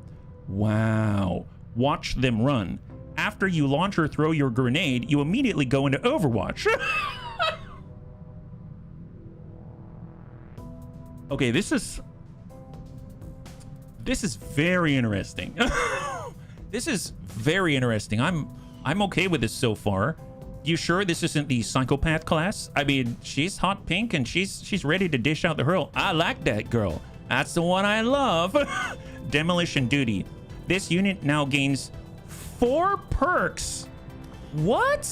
Wow. Watch them run. After you launch or throw your grenade, you immediately go into Overwatch. Okay, this is very interesting. This is very interesting. I'm okay with this so far. You sure this isn't the psychopath class? I mean, she's hot pink and she's ready to dish out the hurl. I like that girl. That's the one I love. Demolition duty. This unit now gains 4 perks. What?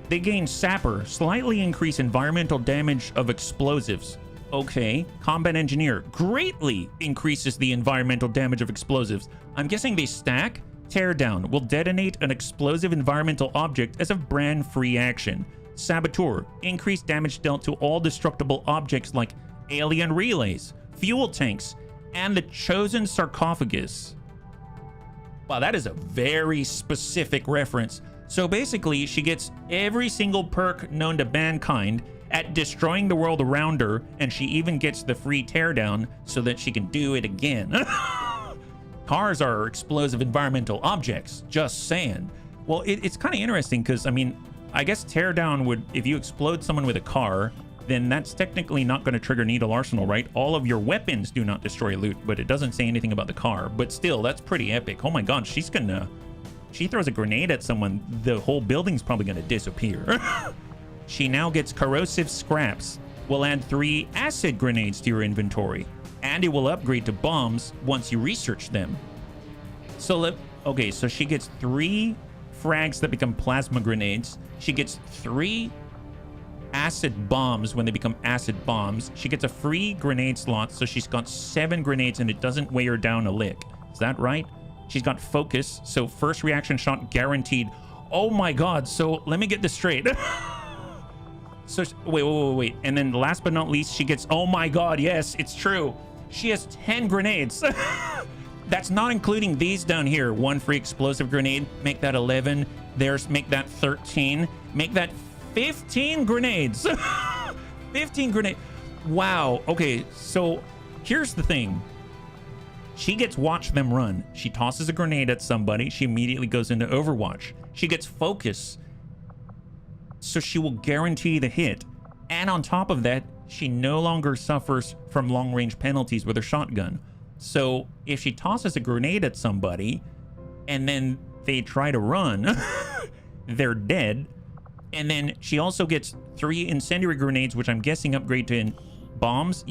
They gain Sapper, slightly increase environmental damage of explosives. Okay. Combat Engineer, greatly increases the environmental damage of explosives. I'm guessing they stack. Teardown will detonate an explosive environmental object as a brand free action. Saboteur. Increased damage dealt to all destructible objects like alien relays, fuel tanks, and the chosen sarcophagus. Wow, that is a very specific reference. So basically, she gets every single perk known to mankind at destroying the world around her, and she even gets the free teardown so that she can do it again. Cars are explosive environmental objects, just saying. Well, it's kind of interesting because, I mean, I guess teardown would, if you explode someone with a car, then that's technically not going to trigger Needle Arsenal, right? All of your weapons do not destroy loot, but it doesn't say anything about the car. But still, that's pretty epic. Oh my god, she throws a grenade at someone, the whole building's probably going to disappear. She now gets corrosive scraps. Will add 3 acid grenades to your inventory, and it will upgrade to bombs once you research them. So okay, so she gets 3 frags that become plasma grenades. She gets 3 acid bombs when they become acid bombs. She gets a free grenade slot, so she's got 7 grenades and it doesn't weigh her down a lick. Is that right? She's got focus, so first reaction shot guaranteed. Oh my god, so let me get this straight. So wait. And then last but not least, she gets, oh my god, yes, it's true. She has 10 grenades. That's not including these down here. 1 free explosive grenade, make that 11. Make that 13. Make that 15 grenades. 15 grenades. Wow. Okay, so here's the thing. She gets watch them run. She tosses a grenade at somebody. She immediately goes into Overwatch. She gets focus, so she will guarantee the hit. And on top of that, she no longer suffers from long-range penalties with her shotgun. So if she tosses a grenade at somebody and then they try to run, they're dead. And then she also gets 3 incendiary grenades, which I'm guessing upgrade to bombs.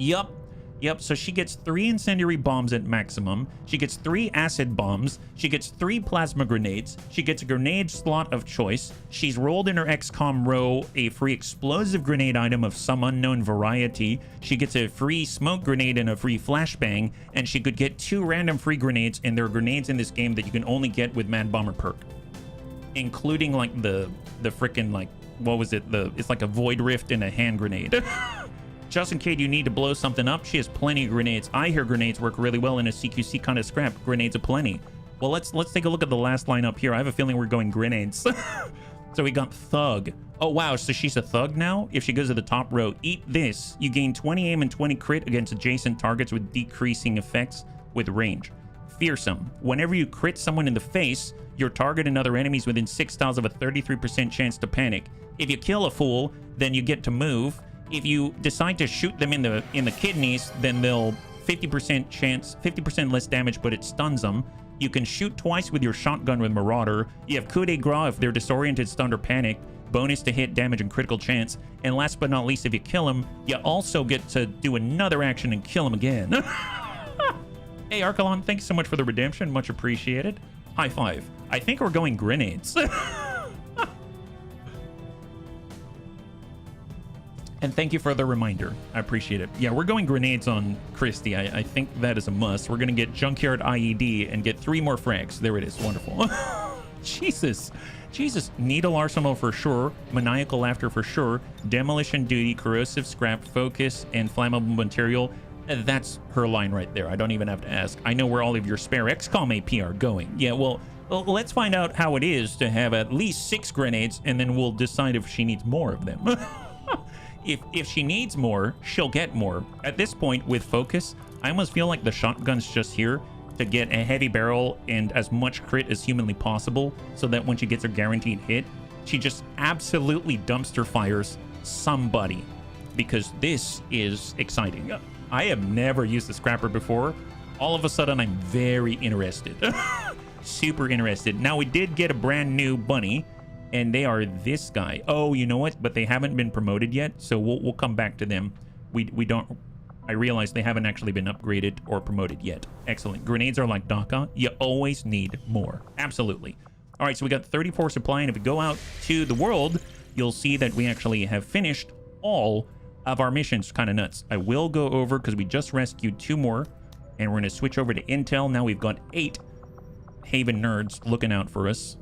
Yep, so she gets 3 incendiary bombs at maximum. She gets 3 acid bombs. She gets 3 plasma grenades. She gets a grenade slot of choice. She's rolled in her XCOM row a free explosive grenade item of some unknown variety. She gets a free smoke grenade and a free flashbang. And she could get 2 random free grenades, and there are grenades in this game that you can only get with Mad Bomber perk. Including like the frickin' like, what was it? It's like a void rift and a hand grenade. Just in case you need to blow something up, she has plenty of grenades. I hear grenades work really well in a CQC kind of scrap. Grenades aplenty. Well, let's take a look at the last line up here. I have a feeling we're going grenades. So we got Thug. Oh, wow. So she's a Thug now? If she goes to the top row, eat this. You gain 20 aim and 20 crit against adjacent targets with decreasing effects with range. Fearsome. Whenever you crit someone in the face, your target and other enemies within 6 tiles have a 33% chance to panic. If you kill a fool, then you get to move. If you decide to shoot them in the kidneys, then they'll 50% less damage, but it stuns them. You can shoot twice with your shotgun with Marauder. You have coup de grace if they're disoriented, stunned, or panicked. Bonus to hit, damage, and critical chance. And last but not least, if you kill them, you also get to do another action and kill them again. Hey, Archelon, thanks so much for the redemption. Much appreciated. High five. I think we're going grenades. And thank you for the reminder. I appreciate it. Yeah, we're going grenades on Christy. I think that is a must. We're going to get Junkyard IED and get 3 more frags. There it is. Wonderful. Jesus. Needle Arsenal for sure. Maniacal Laughter for sure. Demolition Duty, Corrosive Scrap, Focus, and Flammable Material. That's her line right there. I don't even have to ask. I know where all of your spare XCOM AP are going. Yeah, well, let's find out how it is to have at least 6 grenades, and then we'll decide if she needs more of them. If she needs more, she'll get more. At this point, with focus, I almost feel like the shotgun's just here to get a heavy barrel and as much crit as humanly possible, so that when she gets her guaranteed hit, she just absolutely dumpster fires somebody, because this is exciting. I have never used the scrapper before. All of a sudden, I'm very interested. Super interested. Now, we did get a brand new bunny, and they are this guy. Oh, you know what? But they haven't been promoted yet, so we'll come back to them. We don't... I realize they haven't actually been upgraded or promoted yet. Excellent. Grenades are like DACA. You always need more. Absolutely. All right, so we got 34 supply, and if we go out to the world, you'll see that we actually have finished all of our missions. Kind of nuts. I will go over, because we just rescued 2 more, and we're going to switch over to Intel. Now we've got 8 Haven nerds looking out for us.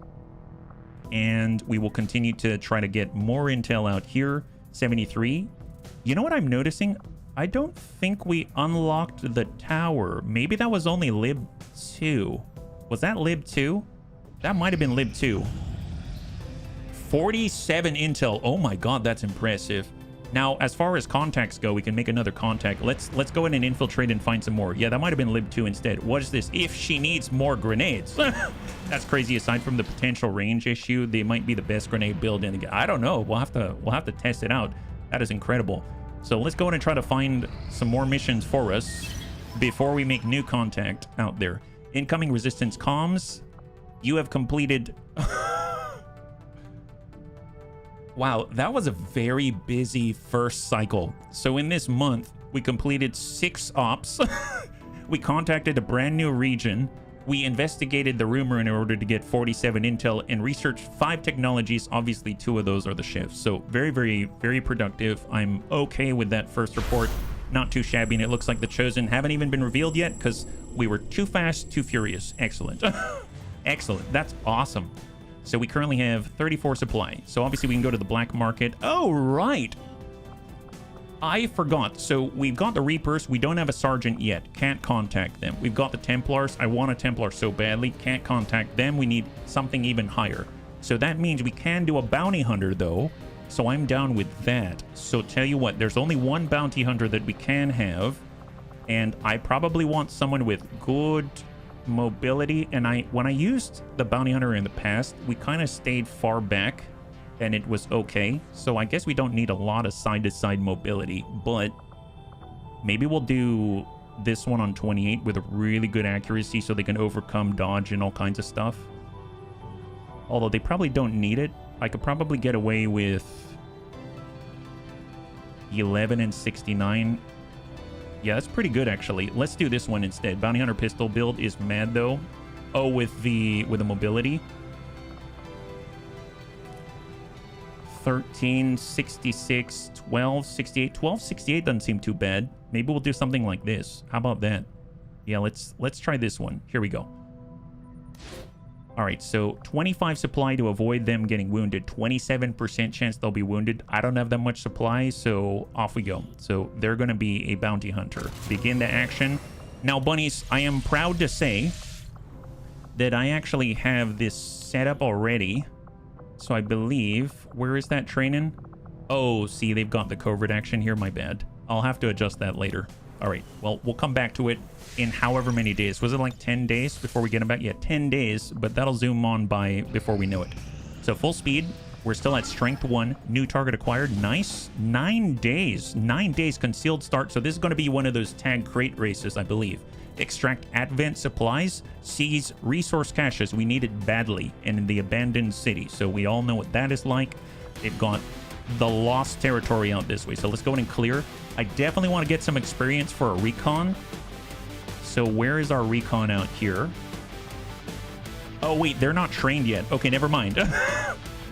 and we will continue to try to get more intel out here. 73. You know what I'm noticing? I don't think we unlocked the tower. Maybe that was only lib 2. Was that lib 2? That might have been lib 2. 47 intel. Oh my god, that's impressive. Now, as far as contacts go, we can make another contact. Let's go in and infiltrate and find some more. Yeah, that might have been lib 2 instead. What is this? If she needs more grenades. That's crazy. Aside from the potential range issue, they might be the best grenade build in the game. I don't know. We'll have to test it out. That is incredible. So let's go in and try to find some more missions for us before we make new contact out there. Incoming resistance comms. You have completed... Wow, that was a very busy first cycle. So in this month, we completed 6 ops. We contacted a brand new region. We investigated the rumor in order to get 47 intel and researched 5 technologies. Obviously, 2 of those are the shifts. So very, very, very productive. I'm okay with that first report. Not too shabby. And it looks like the Chosen haven't even been revealed yet because we were too fast, too furious. Excellent. Excellent. That's awesome. So we currently have 34 supply. So obviously we can go to the black market. Oh, right. I forgot. So we've got the Reapers. We don't have a Sergeant yet. Can't contact them. We've got the Templars. I want a Templar so badly. Can't contact them. We need something even higher. So that means we can do a Bounty Hunter, though. So I'm down with that. So tell you what, there's only one Bounty Hunter that we can have. And I probably want someone with good... mobility. And when I used the Bounty Hunter in the past, we kind of stayed far back and it was okay. So I guess we don't need a lot of side-to-side mobility, but maybe we'll do this one on 28 with a really good accuracy so they can overcome dodge and all kinds of stuff. Although they probably don't need it. I could probably get away with 11 and 69. Yeah, that's pretty good, actually. Let's do this one instead. Bounty Hunter pistol build is mad, though. Oh, with the mobility. 13, 66, 12, 68. 12, 68 doesn't seem too bad. Maybe we'll do something like this. How about that? Yeah, let's try this one. Here we go. All right, so 25 supply to avoid them getting wounded. 27% chance they'll be wounded. I don't have that much supply, so off we go. So they're going to be a bounty hunter. Begin the action. Now, bunnies, I am proud to say that I actually have this set up already. So I believe... Where is that training? Oh, see, they've got the covert action here. My bad. I'll have to adjust that later. All right, well, we'll come back to it in however many days. Was it like 10 days before we get them back? Yeah, 10 days, but that'll zoom on by before we know it. So full speed. We're still at strength 1. New target acquired. Nice. 9 days. 9 days concealed start. So this is going to be one of those tag crate races, I believe. Extract advent supplies. Seize resource caches. We need it badly in the abandoned city. So we all know what that is like. They've got the lost territory out this way. So let's go in and clear. I definitely want to get some experience for a recon. So where is our recon out here? Oh, wait, they're not trained yet. Okay, never mind.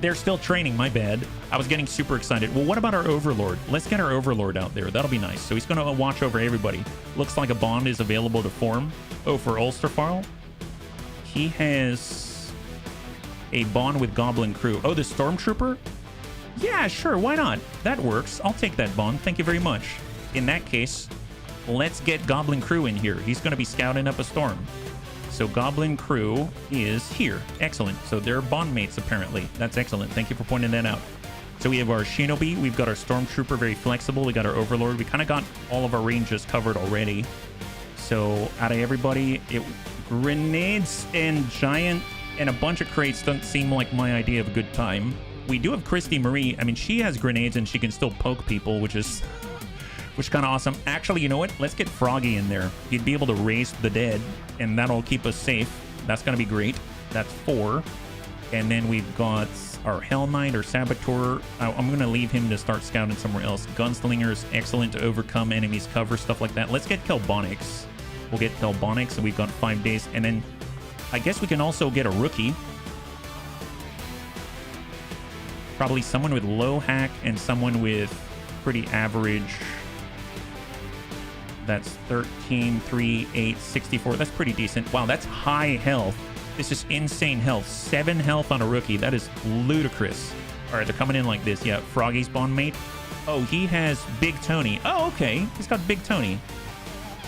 They're still training, my bad. I was getting super excited. Well, what about our Overlord? Let's get our Overlord out there. That'll be nice. So he's going to watch over everybody. Looks like a bond is available to form. Oh, for Ulsterfarl? He has a bond with Goblin Crew. Oh, the Stormtrooper? Yeah, sure, why not? That works. I'll take that bond. Thank you very much. In that case, let's get Goblin Crew in here. He's going to be scouting up a storm. So Goblin Crew is here. Excellent. So they're bond mates, apparently. That's excellent. Thank you for pointing that out. So we have our Shinobi. We've got our Stormtrooper, very flexible. We got our Overlord. We kind of got all of our ranges covered already. So out of everybody, grenades and giant and a bunch of crates don't seem like my idea of a good time. We do have Christy Marie. I mean, she has grenades and she can still poke people, which is kind of awesome. Actually, you know what? Let's get Froggy in there. He'd be able to raise the dead, and that'll keep us safe. That's going to be great. That's 4. And then we've got our Hell Knight or Saboteur. I'm going to leave him to start scouting somewhere else. Gunslinger is excellent to overcome enemies' cover, stuff like that. Let's get Kelbonics. We'll get Kelbonics, and we've got 5 days. And then I guess we can also get a rookie. Probably someone with low hack and someone with pretty average. That's 13, 3, 8, 64. That's pretty decent. Wow, that's high health. This is insane health. 7 health on a rookie. That is ludicrous. All right, they're coming in like this. Yeah, Froggy's bondmate. Oh, he has Big Tony. Oh, okay. He's got Big Tony.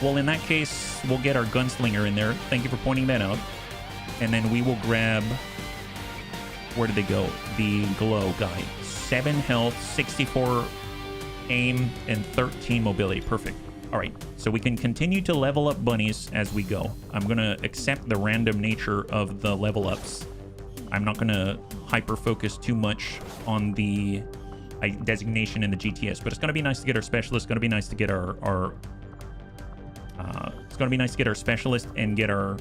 Well, in that case, we'll get our gunslinger in there. Thank you for pointing that out. And then we will grab... Where did they go? The glow guy. 7 health, 64 aim, and 13 mobility. Perfect. All right, so we can continue to level up bunnies as we go. I'm going to accept the random nature of the level ups. I'm not going to hyper-focus too much on the designation in the GTS, but it's going to be nice to get our specialist. It's going to be nice to get our it's going to be nice to get our specialist and get our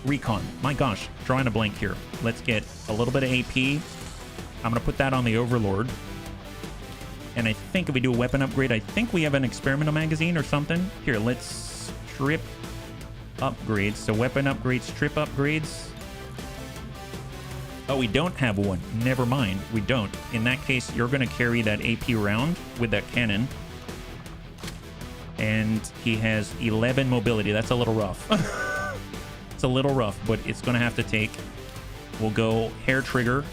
recon. My gosh, drawing a blank here. Let's get a little bit of AP. I'm going to put that on the Overlord. And I think if we do a weapon upgrade, I think we have an experimental magazine or something. Here, let's strip upgrades. So weapon upgrades, strip upgrades. Oh, we don't have one. Never mind. We don't. In that case, you're going to carry that AP round with that cannon. And he has 11 mobility. That's a little rough. It's a little rough, but it's going to have to take. We'll go hair trigger.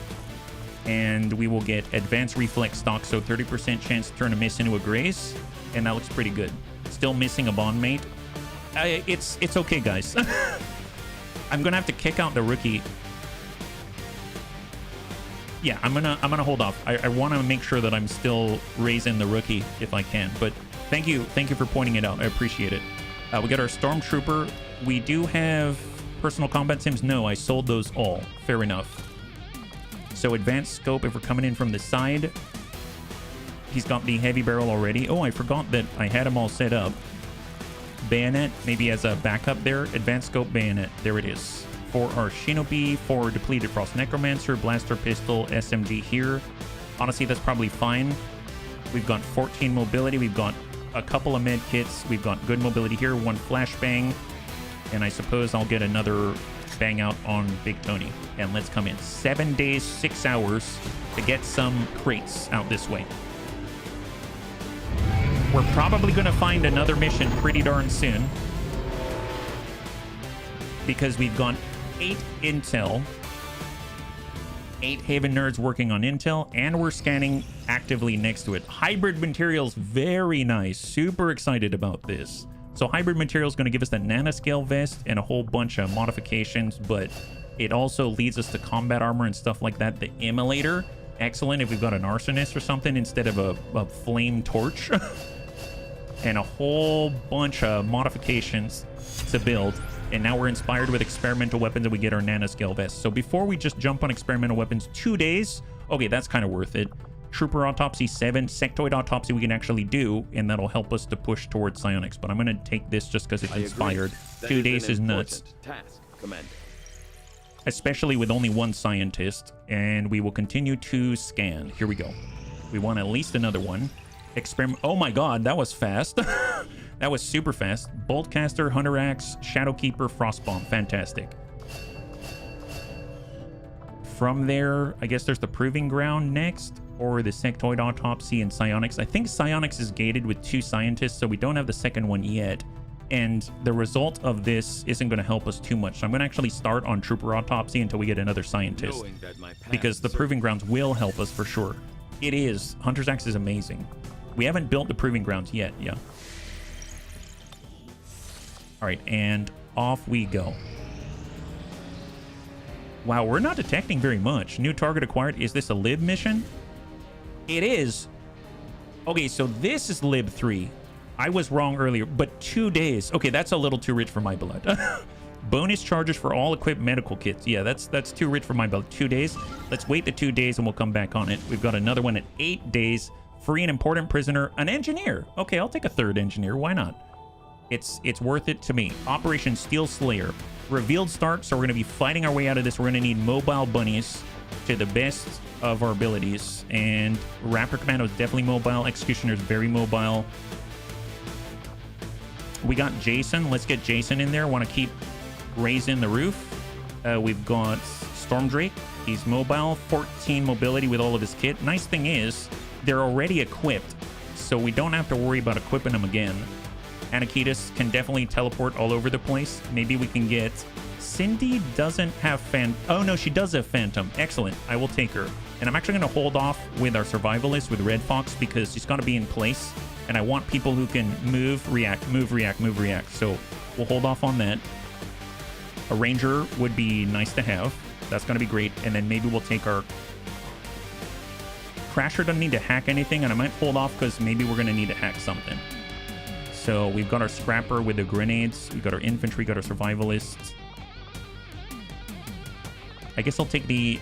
And we will get advanced reflex stock, so 30% chance to turn a miss into a graze, and that looks pretty good. Still missing a bondmate. It's okay, guys. I'm gonna have to kick out the rookie. Yeah, I'm gonna hold off. I want to make sure that I'm still raising the rookie if I can. But thank you for pointing it out. I appreciate it. We got our stormtrooper. We do have personal combat sims. No, I sold those all. Fair enough. So advanced scope, if we're coming in from the side, he's got the heavy barrel already. Oh, I forgot that I had them all set up. Bayonet, maybe as a backup there. Advanced scope bayonet, there it is. For our Shinobi, for depleted Frost Necromancer, blaster pistol, SMG here. Honestly, that's probably fine. We've got 14 mobility. We've got a couple of med kits. We've got good mobility here. 1 flashbang. And I suppose I'll get another bang out on Big Tony. And let's come in. 7 days, 6 hours to get some crates out this way. We're probably going to find another mission pretty darn soon, because we've got 8 intel, 8 Haven nerds working on intel, and we're scanning actively next to it. Hybrid materials, very nice. Super excited about this. So hybrid material is going to give us the nanoscale vest and a whole bunch of modifications, but it also leads us to combat armor and stuff like that. The immolator, excellent if we've got an arsonist or something instead of a flame torch. And a whole bunch of modifications to build. And now we're inspired with experimental weapons and we get our nanoscale vest. So before we just jump on experimental weapons, 2 days, okay, that's kind of worth it. Trooper Autopsy 7, Sectoid Autopsy we can actually do, and that'll help us to push towards psionics. But I'm going to take this just because it's inspired. 2 days is nuts. Task, Commander. Especially with only 1 scientist. And we will continue to scan. Here we go. We want at least another one. Experiment. Oh my god, that was fast. That was super fast. Boltcaster, Hunter Axe, Shadowkeeper, Frostbomb. Fantastic. From there, I guess there's the Proving Ground next, or the Sectoid Autopsy and Psionics. I think Psionics is gated with 2 scientists, so we don't have the second one yet. And the result of this isn't going to help us too much. So I'm going to actually start on Trooper Autopsy until we get another scientist, because the Proving Grounds will help us for sure. It is. Hunter's Axe is amazing. We haven't built the Proving Grounds yet, yeah. All right, and off we go. Wow, we're not detecting very much. New target acquired. Is this a lib mission? It is. Okay, so this is lib 3. I was wrong earlier, but 2 days. Okay, that's a little too rich for my blood. Bonus charges for all equipped medical kits. Yeah, that's too rich for my blood. 2 days. Let's wait the 2 days and we'll come back on it. We've got another one at 8 days. Free an important prisoner, an engineer. Okay, I'll take a 3rd engineer. Why not? It's worth it to me. Operation Steel Slayer. Revealed start, so we're going to be fighting our way out of this. We're going to need mobile bunnies to the best of our abilities. And Raptor Commando is definitely mobile. Executioner is very mobile. We got Jason. Let's get Jason in there. Want to keep raising the roof. We've got Storm Drake. He's mobile. 14 mobility with all of his kit. Nice thing is, they're already equipped, so we don't have to worry about equipping them again. Anakitas can definitely teleport all over the place. Maybe we can get Cindy doesn't have oh no, she does have Phantom. Excellent. I will take her. And I'm actually going to hold off with our survivalist with Red Fox because she's got to be in place. And I want people who can move, react, move, react, move, react. So we'll hold off on that. A Ranger would be nice to have. That's going to be great. And then maybe we'll take our... Crasher doesn't need to hack anything. And I might hold off because maybe we're going to need to hack something. So we've got our Scrapper with the grenades. We've got our infantry, got our survivalists. I guess I'll take the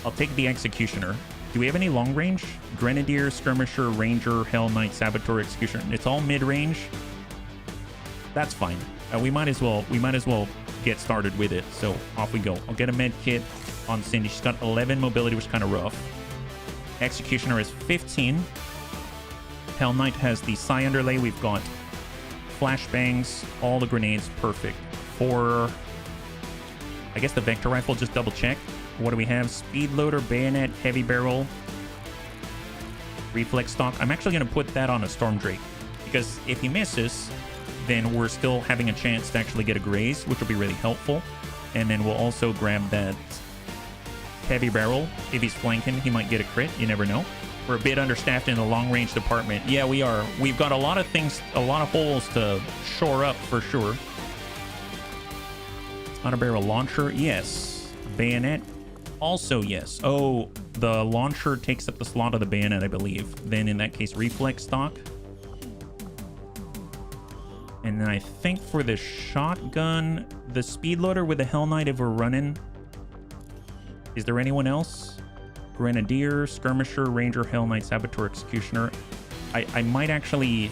Executioner. Do we have any long range? Grenadier, Skirmisher, Ranger, Hell Knight, Saboteur, Executioner. It's all mid-range. That's fine. We might as well get started with it. So off we go. I'll get a med kit on Cindy. She's got 11 mobility, which is kind of rough. Executioner is 15. Hell Knight has the Psi underlay. We've got flashbangs, all the grenades, perfect. For, I guess, the Vector Rifle, just double check. What do we have? Speed loader, bayonet, heavy barrel, reflex stock. I'm actually going to put that on a Storm Drake because if he misses, then we're still having a chance to actually get a graze, which will be really helpful. And then we'll also grab that heavy barrel. If he's flanking, he might get a crit. You never know. We're a bit understaffed in the long range department. Yeah, we are. We've got a lot of things, a lot of holes to shore up for sure. On a barrel launcher, yes. Bayonet, also yes. Oh, the launcher takes up the slot of the bayonet, I believe. Then in that case, reflex stock. And then I think for the shotgun, the speed loader with the Hell Knight if we're running. Is there anyone else? Grenadier, Skirmisher, Ranger, Hell Knight, Saboteur, Executioner. I might actually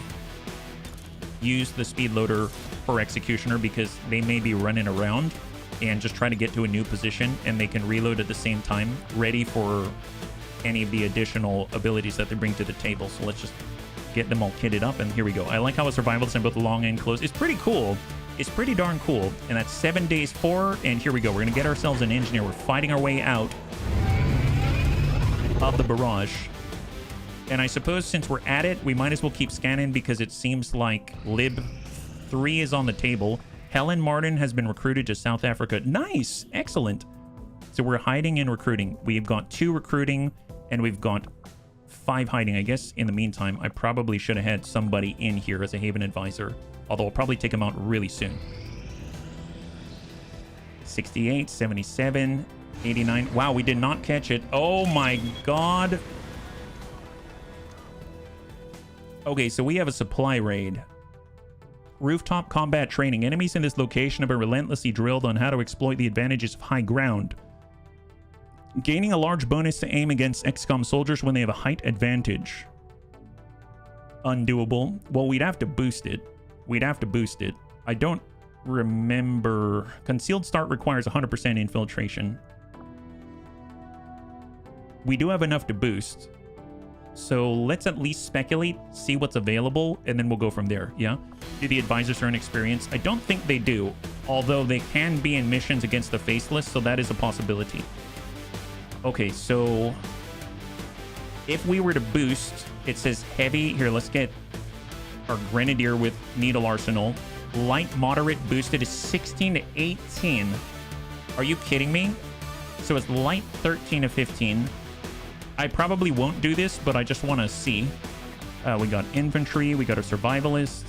use the speed loader for Executioner because they may be running around and just try to get to a new position and they can reload at the same time, ready for any of the additional abilities that they bring to the table. So let's just get them all kitted up, and here we go. I like how a survivalist in both long and close. It's pretty cool. It's pretty darn cool. And that's 7 days 4, and here we go. We're going to get ourselves an engineer. We're fighting our way out of the barrage. And I suppose since we're at it, we might as well keep scanning because it seems like Lib 3 is on the table. Helen Martin has been recruited to South Africa. Nice! Excellent. So we're hiding and recruiting. We've got 2 recruiting, and we've got 5 hiding. I guess in the meantime, I probably should have had somebody in here as a Haven advisor. Although I'll probably take him out really soon. 68, 77, 89. Wow, we did not catch it. Oh my god. Okay, so we have a supply raid. Rooftop combat training. Enemies in this location have been relentlessly drilled on how to exploit the advantages of high ground. Gaining a large bonus to aim against XCOM soldiers when they have a height advantage. Undoable. Well, we'd have to boost it. I don't remember. Concealed start requires 100% infiltration. We do have enough to boost. So let's at least speculate, see what's available, and then we'll go from there, yeah? Do the advisors earn experience? I don't think they do, although they can be in missions against the Faceless, so that is a possibility. Okay, so if we were to boost, it says heavy. Here, let's get our Grenadier with Needle Arsenal. Light, moderate, boosted is 16 to 18. Are you kidding me? So it's light 13 to 15. I probably won't do this, but I just want to see. We got infantry. We got our survivalist.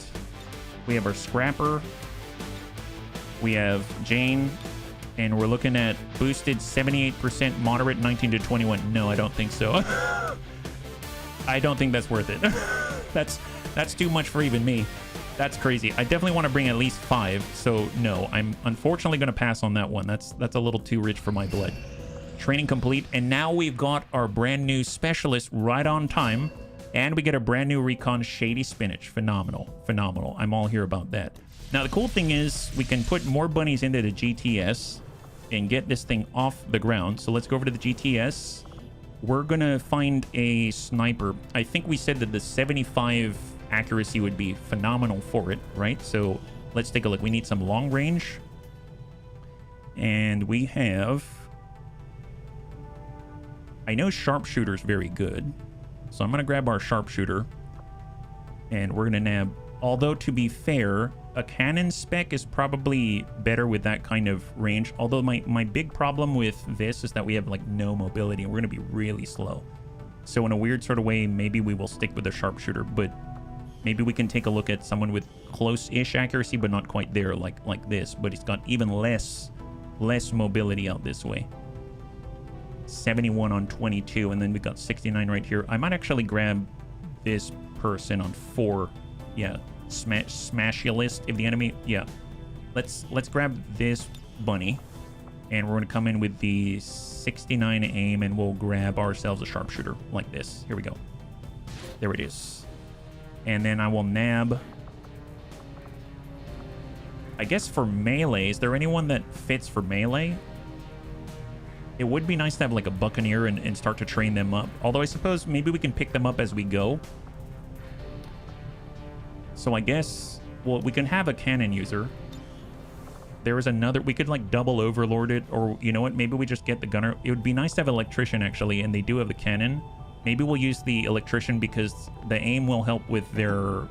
We have our scrapper. We have Jane. And we're looking at boosted 78%, moderate 19 to 21. No, I don't think so. I don't think that's worth it. That's too much for even me. That's crazy. I definitely want to bring at least 5. So no, I'm unfortunately going to pass on that one. That's a little too rich for my blood. Training complete. And now we've got our brand new specialist right on time. And we get a brand new recon Shady Spinach. Phenomenal. Phenomenal. I'm all here about that. Now, the cool thing is we can put more bunnies into the GTS and get this thing off the ground. So let's go over to the GTS. We're going to find a sniper. I think we said that the 75 accuracy would be phenomenal for it, right? So let's take a look. We need some long range. And we have... I know sharpshooter's very good. So I'm going to grab our sharpshooter. And we're going to nab... Although, to be fair, a cannon spec is probably better with that kind of range. Although my big problem with this is that we have like no mobility and we're going to be really slow. So in a weird sort of way, maybe we will stick with the sharpshooter, but maybe we can take a look at someone with close-ish accuracy, but not quite there like this. But he's got even less mobility out this way. 71 on 22, and then we got 69 right here. I might actually grab this person on 4. Yeah, smashulist if the enemy. Yeah, let's grab this bunny, and we're gonna come in with the 69 aim, and we'll grab ourselves a sharpshooter like this. Here we go. There it is. And then I will nab, I guess, for melee. Is there anyone that fits for melee? It would be nice to have like a buccaneer and start to train them up. Although I suppose maybe we can pick them up as we go. So I guess, well, we can have a cannon user. There is another, we could like double overlord it, or you know what, maybe we just get the gunner. It would be nice to have electrician actually, and they do have the cannon. Maybe we'll use the electrician because the aim will help with their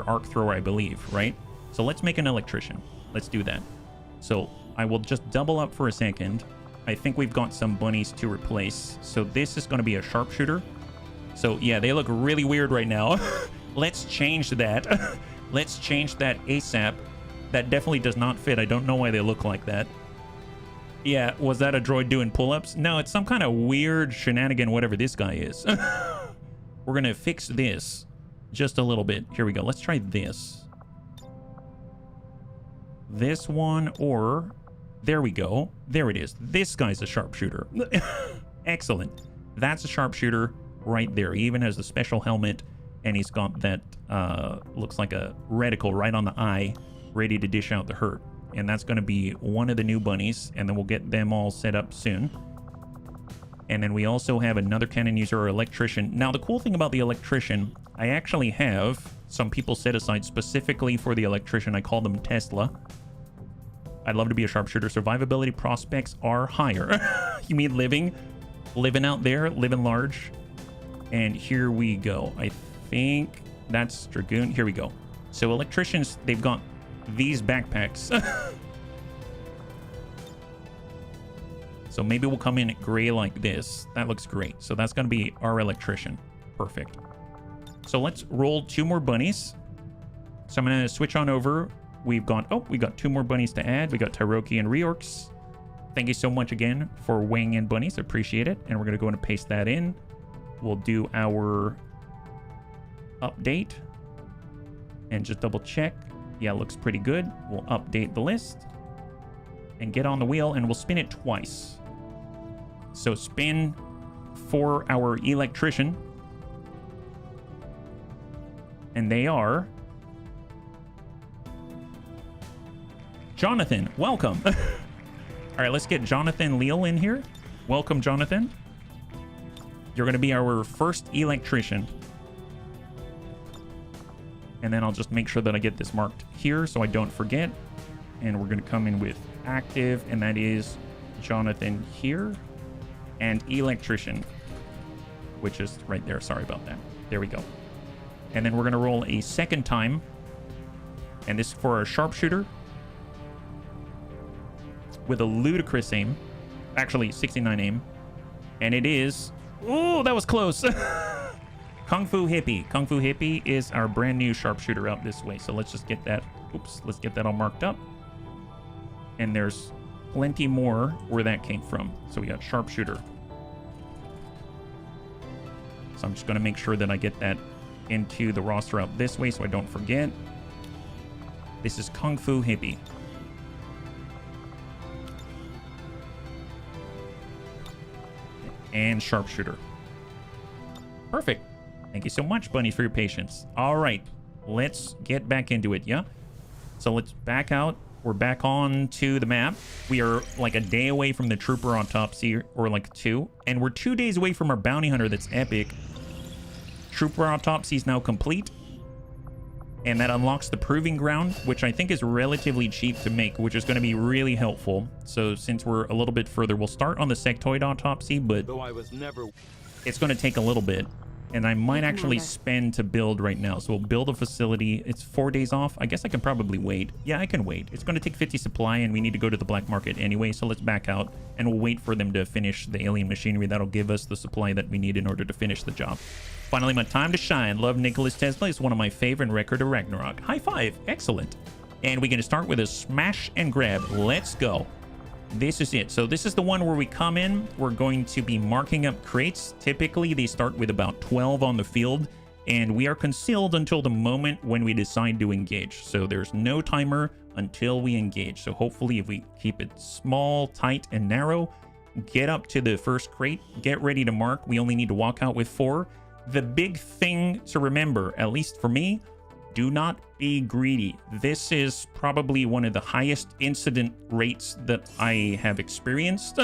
arc thrower, I believe, right? So let's make an electrician. Let's do that. So I will just double up for a second. I think we've got some bunnies to replace. So this is going to be a sharpshooter. So yeah, they look really weird right now. Let's change that. Let's change that ASAP. That definitely does not fit. I don't know why they look like that. Yeah, was that a droid doing pull-ups? No, it's some kind of weird shenanigan, whatever this guy is. We're going to fix this just a little bit. Here we go. Let's try this. This one, or... There we go. There it is. This guy's a sharpshooter. Excellent. That's a sharpshooter right there. He even has the special helmet, and he's got that, looks like a reticle right on the eye, ready to dish out the hurt. And that's going to be one of the new bunnies, and then we'll get them all set up soon. And then we also have another cannon user or electrician. Now, the cool thing about the electrician, I actually have some people set aside specifically for the electrician. I call them Tesla. I'd love to be a sharpshooter. Survivability prospects are higher. You mean living out there, living large. And here we go. I think that's Dragoon. Here we go. So electricians, they've got these backpacks. So maybe we'll come in gray like this. That looks great. So that's going to be our electrician. Perfect. So let's roll 2 more bunnies. So I'm going to switch on over. We got 2 more bunnies to add. We got Tyroki and Reorks. Thank you so much again for weighing in bunnies. Appreciate it. And we're going to go and paste that in. We'll do our update and just double check. Yeah, looks pretty good. We'll update the list and get on the wheel, and we'll spin it twice. So spin for our electrician. And they are... Jonathan, welcome. All right, let's get Jonathan Leal in here. Welcome, Jonathan. You're going to be our first electrician. And then I'll just make sure that I get this marked here so I don't forget. And we're going to come in with active, and that is Jonathan here. And electrician, which is right there. Sorry about that. There we go. And then we're going to roll a second time. And this is for our sharpshooter. With a ludicrous aim. Actually, 69 aim. And it is... Oh, that was close. Kung Fu Hippie. Kung Fu Hippie is our brand new sharpshooter out this way. So let's just get that... Oops. Let's get that all marked up. And there's plenty more where that came from. So we got sharpshooter. So I'm just going to make sure that I get that into the roster out this way so I don't forget. This is Kung Fu Hippie. And sharpshooter. Perfect. Thank you so much, Bunnies, for your patience. All right, let's get back into it, yeah? So let's back out. We're back on to the map. We are like a day away from the trooper autopsy, or like 2. And we're 2 days away from our bounty hunter. That's epic. Trooper autopsy is now complete. And that unlocks the proving ground, which I think is relatively cheap to make, which is going to be really helpful. So since we're a little bit further, we'll start on the sectoid autopsy, but Though I was never... it's going to take a little bit. And I might Hey, actually Commander. spend to build right now. So we'll build a facility. It's 4 days off. I guess I can probably wait. Yeah, I can wait. It's going to take 50 supply, and we need to go to the black market anyway. So let's back out, and we'll wait for them to finish the alien machinery. That'll give us the supply that we need in order to finish the job. Finally, my time to shine. Love Nicholas Tesla. Is one of my favorite record of Ragnarok. High five. Excellent. And we're going to start with a smash and grab. Let's go. This is it. So this is the one where we come in. We're going to be marking up crates. Typically, they start with about 12 on the field, and we are concealed until the moment when we decide to engage. So there's no timer until we engage. So hopefully, if we keep it small, tight, and narrow, get up to the first crate, get ready to mark. We only need to walk out with 4. The big thing to remember, at least for me, do not be greedy. This is probably one of the highest incident rates that I have experienced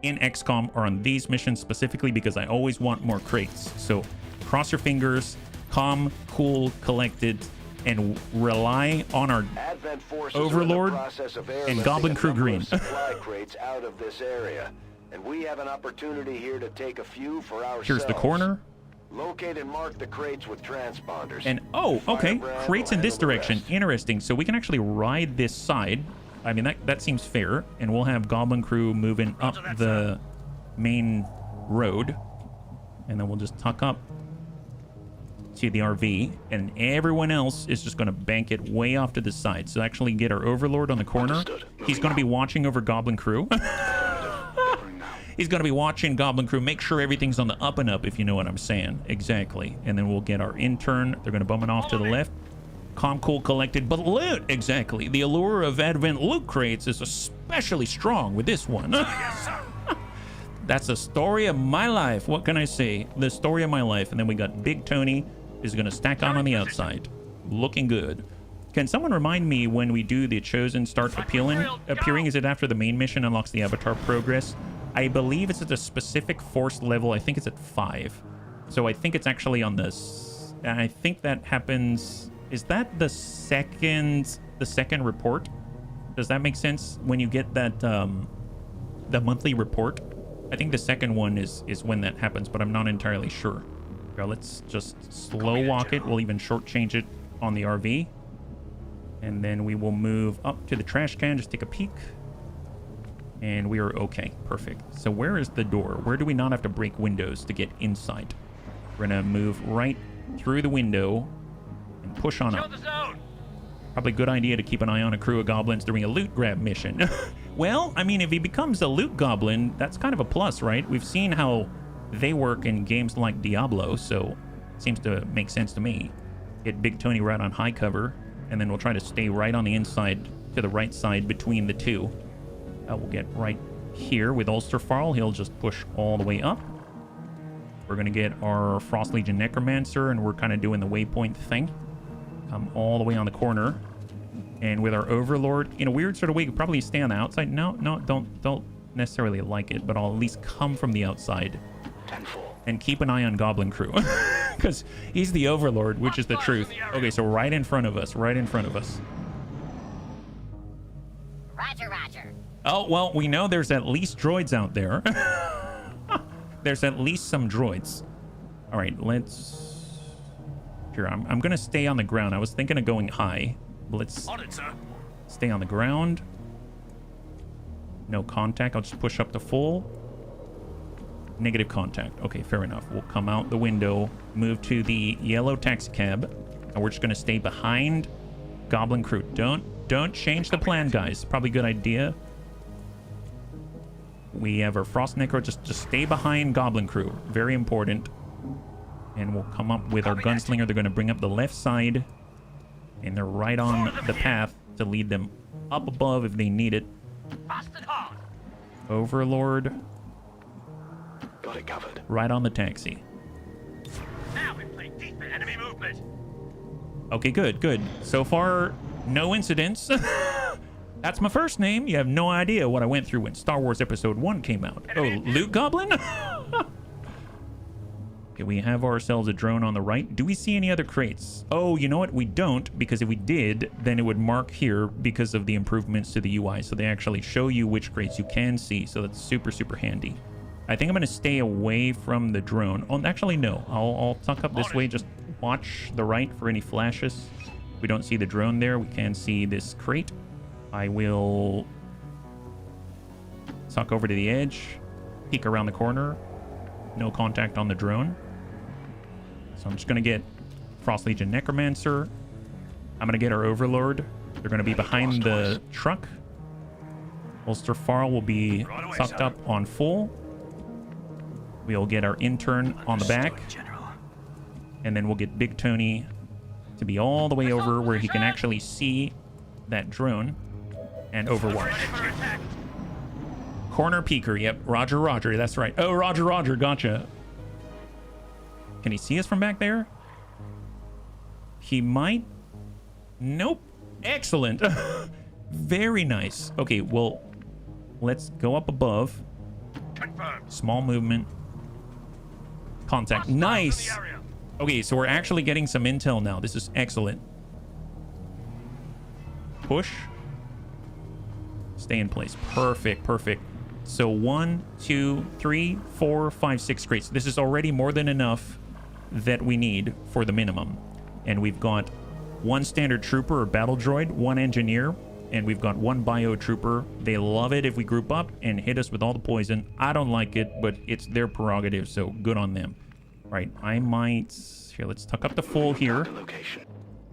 in XCOM, or on these missions specifically, because I always want more crates. So cross your fingers, calm, cool, collected, and rely on our Advent forces Overlord are in the process of and airlifting Goblin a Crew number Green. of supply crates out of this area, and we have an opportunity here to take a few for ourselves. Here's the corner. Locate and mark the crates with transponders. And oh, okay, Firebrand crates will in this handle the direction. rest. Interesting. So we can actually ride this side. I mean, that seems fair. And we'll have Goblin Crew moving up the main road. And then we'll just tuck up to the RV. And everyone else is just going to bank it way off to the side. So actually get our Overlord on the corner. Understood. He's going to be watching over Goblin Crew. He's going to be watching Goblin Crew, make sure everything's on the up and up, if you know what I'm saying. Exactly. And then we'll get our intern. They're going to bum it off to the left. Calm, cool, collected, but loot. Exactly. The allure of Advent loot crates is especially strong with this one. That's the story of my life. What can I say? The story of my life. And then we got Big Tony is going to stack on the outside. Looking good. Can someone remind me when we do the Chosen start appearing? Is it after the main mission unlocks the avatar progress? I believe it's at a specific force level. I think it's at 5. So I think it's actually on this. I think that happens. Is that the second report? Does that make sense? When you get that the monthly report? I think the second one is when that happens, but I'm not entirely sure. Okay, let's just slow walk it. We'll even shortchange it on the RV. And then we will move up to the trash can, just take a peek. And we are okay. Perfect. So where is the door? Where do we not have to break windows to get inside? We're going to move right through the window and push on up. Probably a good idea to keep an eye on a crew of goblins during a loot grab mission. Well, I mean, if he becomes a loot goblin, that's kind of a plus, right? We've seen how they work in games like Diablo, so it seems to make sense to me. Get Big Tony right on high cover, and then we'll try to stay right on the inside to the right side between the two. We'll get right here with Ulsterfarl. He'll just push all the way up. We're going to get our Frost Legion Necromancer, and we're kind of doing the waypoint thing. Come all the way on the corner. And with our Overlord, in a weird sort of way, you could probably stay on the outside. No, don't necessarily like it, but I'll at least come from the outside. And keep an eye on Goblin Crew. Because he's the Overlord, which is the truth. Okay, so right in front of us. Right in front of us. Roger, roger. Oh, well, we know there's at least droids out there. There's at least some droids. All right, let's... Here, I'm going to stay on the ground. I was thinking of going high. Let's stay on the ground. No contact. I'll just push up to full. Negative contact. Okay, fair enough. We'll come out the window, move to the yellow taxi cab, and we're just going to stay behind Goblin Crew. Don't change the plan, guys. Probably a good idea. We have our Frost Necro. Just stay behind Goblin Crew. Very important. And we'll come up with our Gunslinger. They're going to bring up the left side. And they're right on the path to lead them up above if they need it. Overlord. Got it covered. Right on the taxi. Now we play deep in enemy movement. Okay, good. So far, no incidents. That's my first name. You have no idea what I went through when Star Wars Episode 1 came out. Oh, Loot Goblin? Okay, we have ourselves a drone on the right. Do we see any other crates? Oh, you know what? We don't, because if we did, then it would mark here because of the improvements to the UI. So they actually show you which crates you can see. So that's super, super handy. I think I'm going to stay away from the drone. Oh, actually, no. I'll tuck up this way. Just watch the right for any flashes. We don't see the drone there. We can see this crate. I will tuck over to the edge. Peek around the corner. No contact on the drone. So I'm just going to get Frost Legion Necromancer. I'm going to get our Overlord. They're going to be behind the truck. Ulster Farl will be sucked up on full. We'll get our intern on the back. And then we'll get Big Tony to be all the way over where he can actually see that drone and overwatch. Corner peeker, yep. Roger, roger. That's right. Oh, roger, roger. Gotcha. Can he see us from back there? He might. Nope. Excellent. Very nice. Okay, well, let's go up above. Small movement. Contact. Nice. Okay, so we're actually getting some intel now. This is excellent. Push. Stay in place. Perfect, perfect. So 1, 2, 3, 4, 5, 6 crates. This is already more than enough that we need for the minimum. And we've got 1 standard trooper or battle droid, 1 engineer, and we've got 1 bio trooper. They love it if we group up and hit us with all the poison. I don't like it, but it's their prerogative, so good on them. Right, I might... Here, let's tuck up the full here.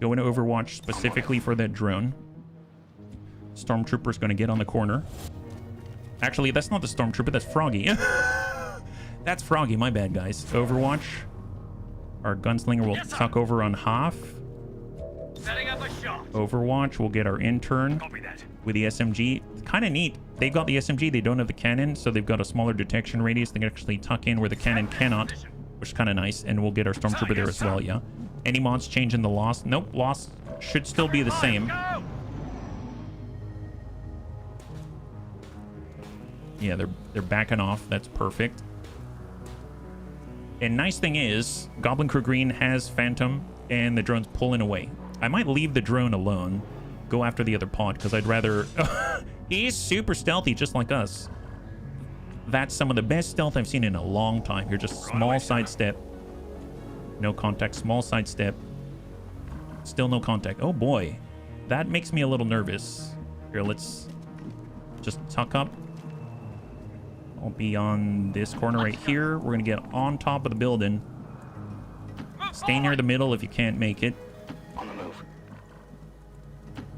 Go into Overwatch specifically for that drone. Stormtrooper's going to get on the corner. Actually, that's not the Stormtrooper, that's Froggy. That's Froggy, my bad, guys. Overwatch. Our Gunslinger will tuck over on half. Setting up a shot. Overwatch, we'll get our intern with the SMG. Kind of neat. They've got the SMG, they don't have the cannon, so they've got a smaller detection radius. They can actually tuck in where the cannon cannot, which is kind of nice. And we'll get our Stormtrooper there as well, yeah. Any mods change in the Lost? Nope, Lost should still be the same. Yeah, they're backing off. That's perfect. And nice thing is, Goblin Crew Green has Phantom, and the drone's pulling away. I might leave the drone alone, go after the other pod, because I'd rather... He's super stealthy, just like us. That's some of the best stealth I've seen in a long time. You're just small sidestep. No contact, small sidestep. Still no contact. Oh boy. That makes me a little nervous. Here, let's just tuck up. I'll be on this corner right here. We're going to get on top of the building. Stay near the middle if you can't make it. On the move.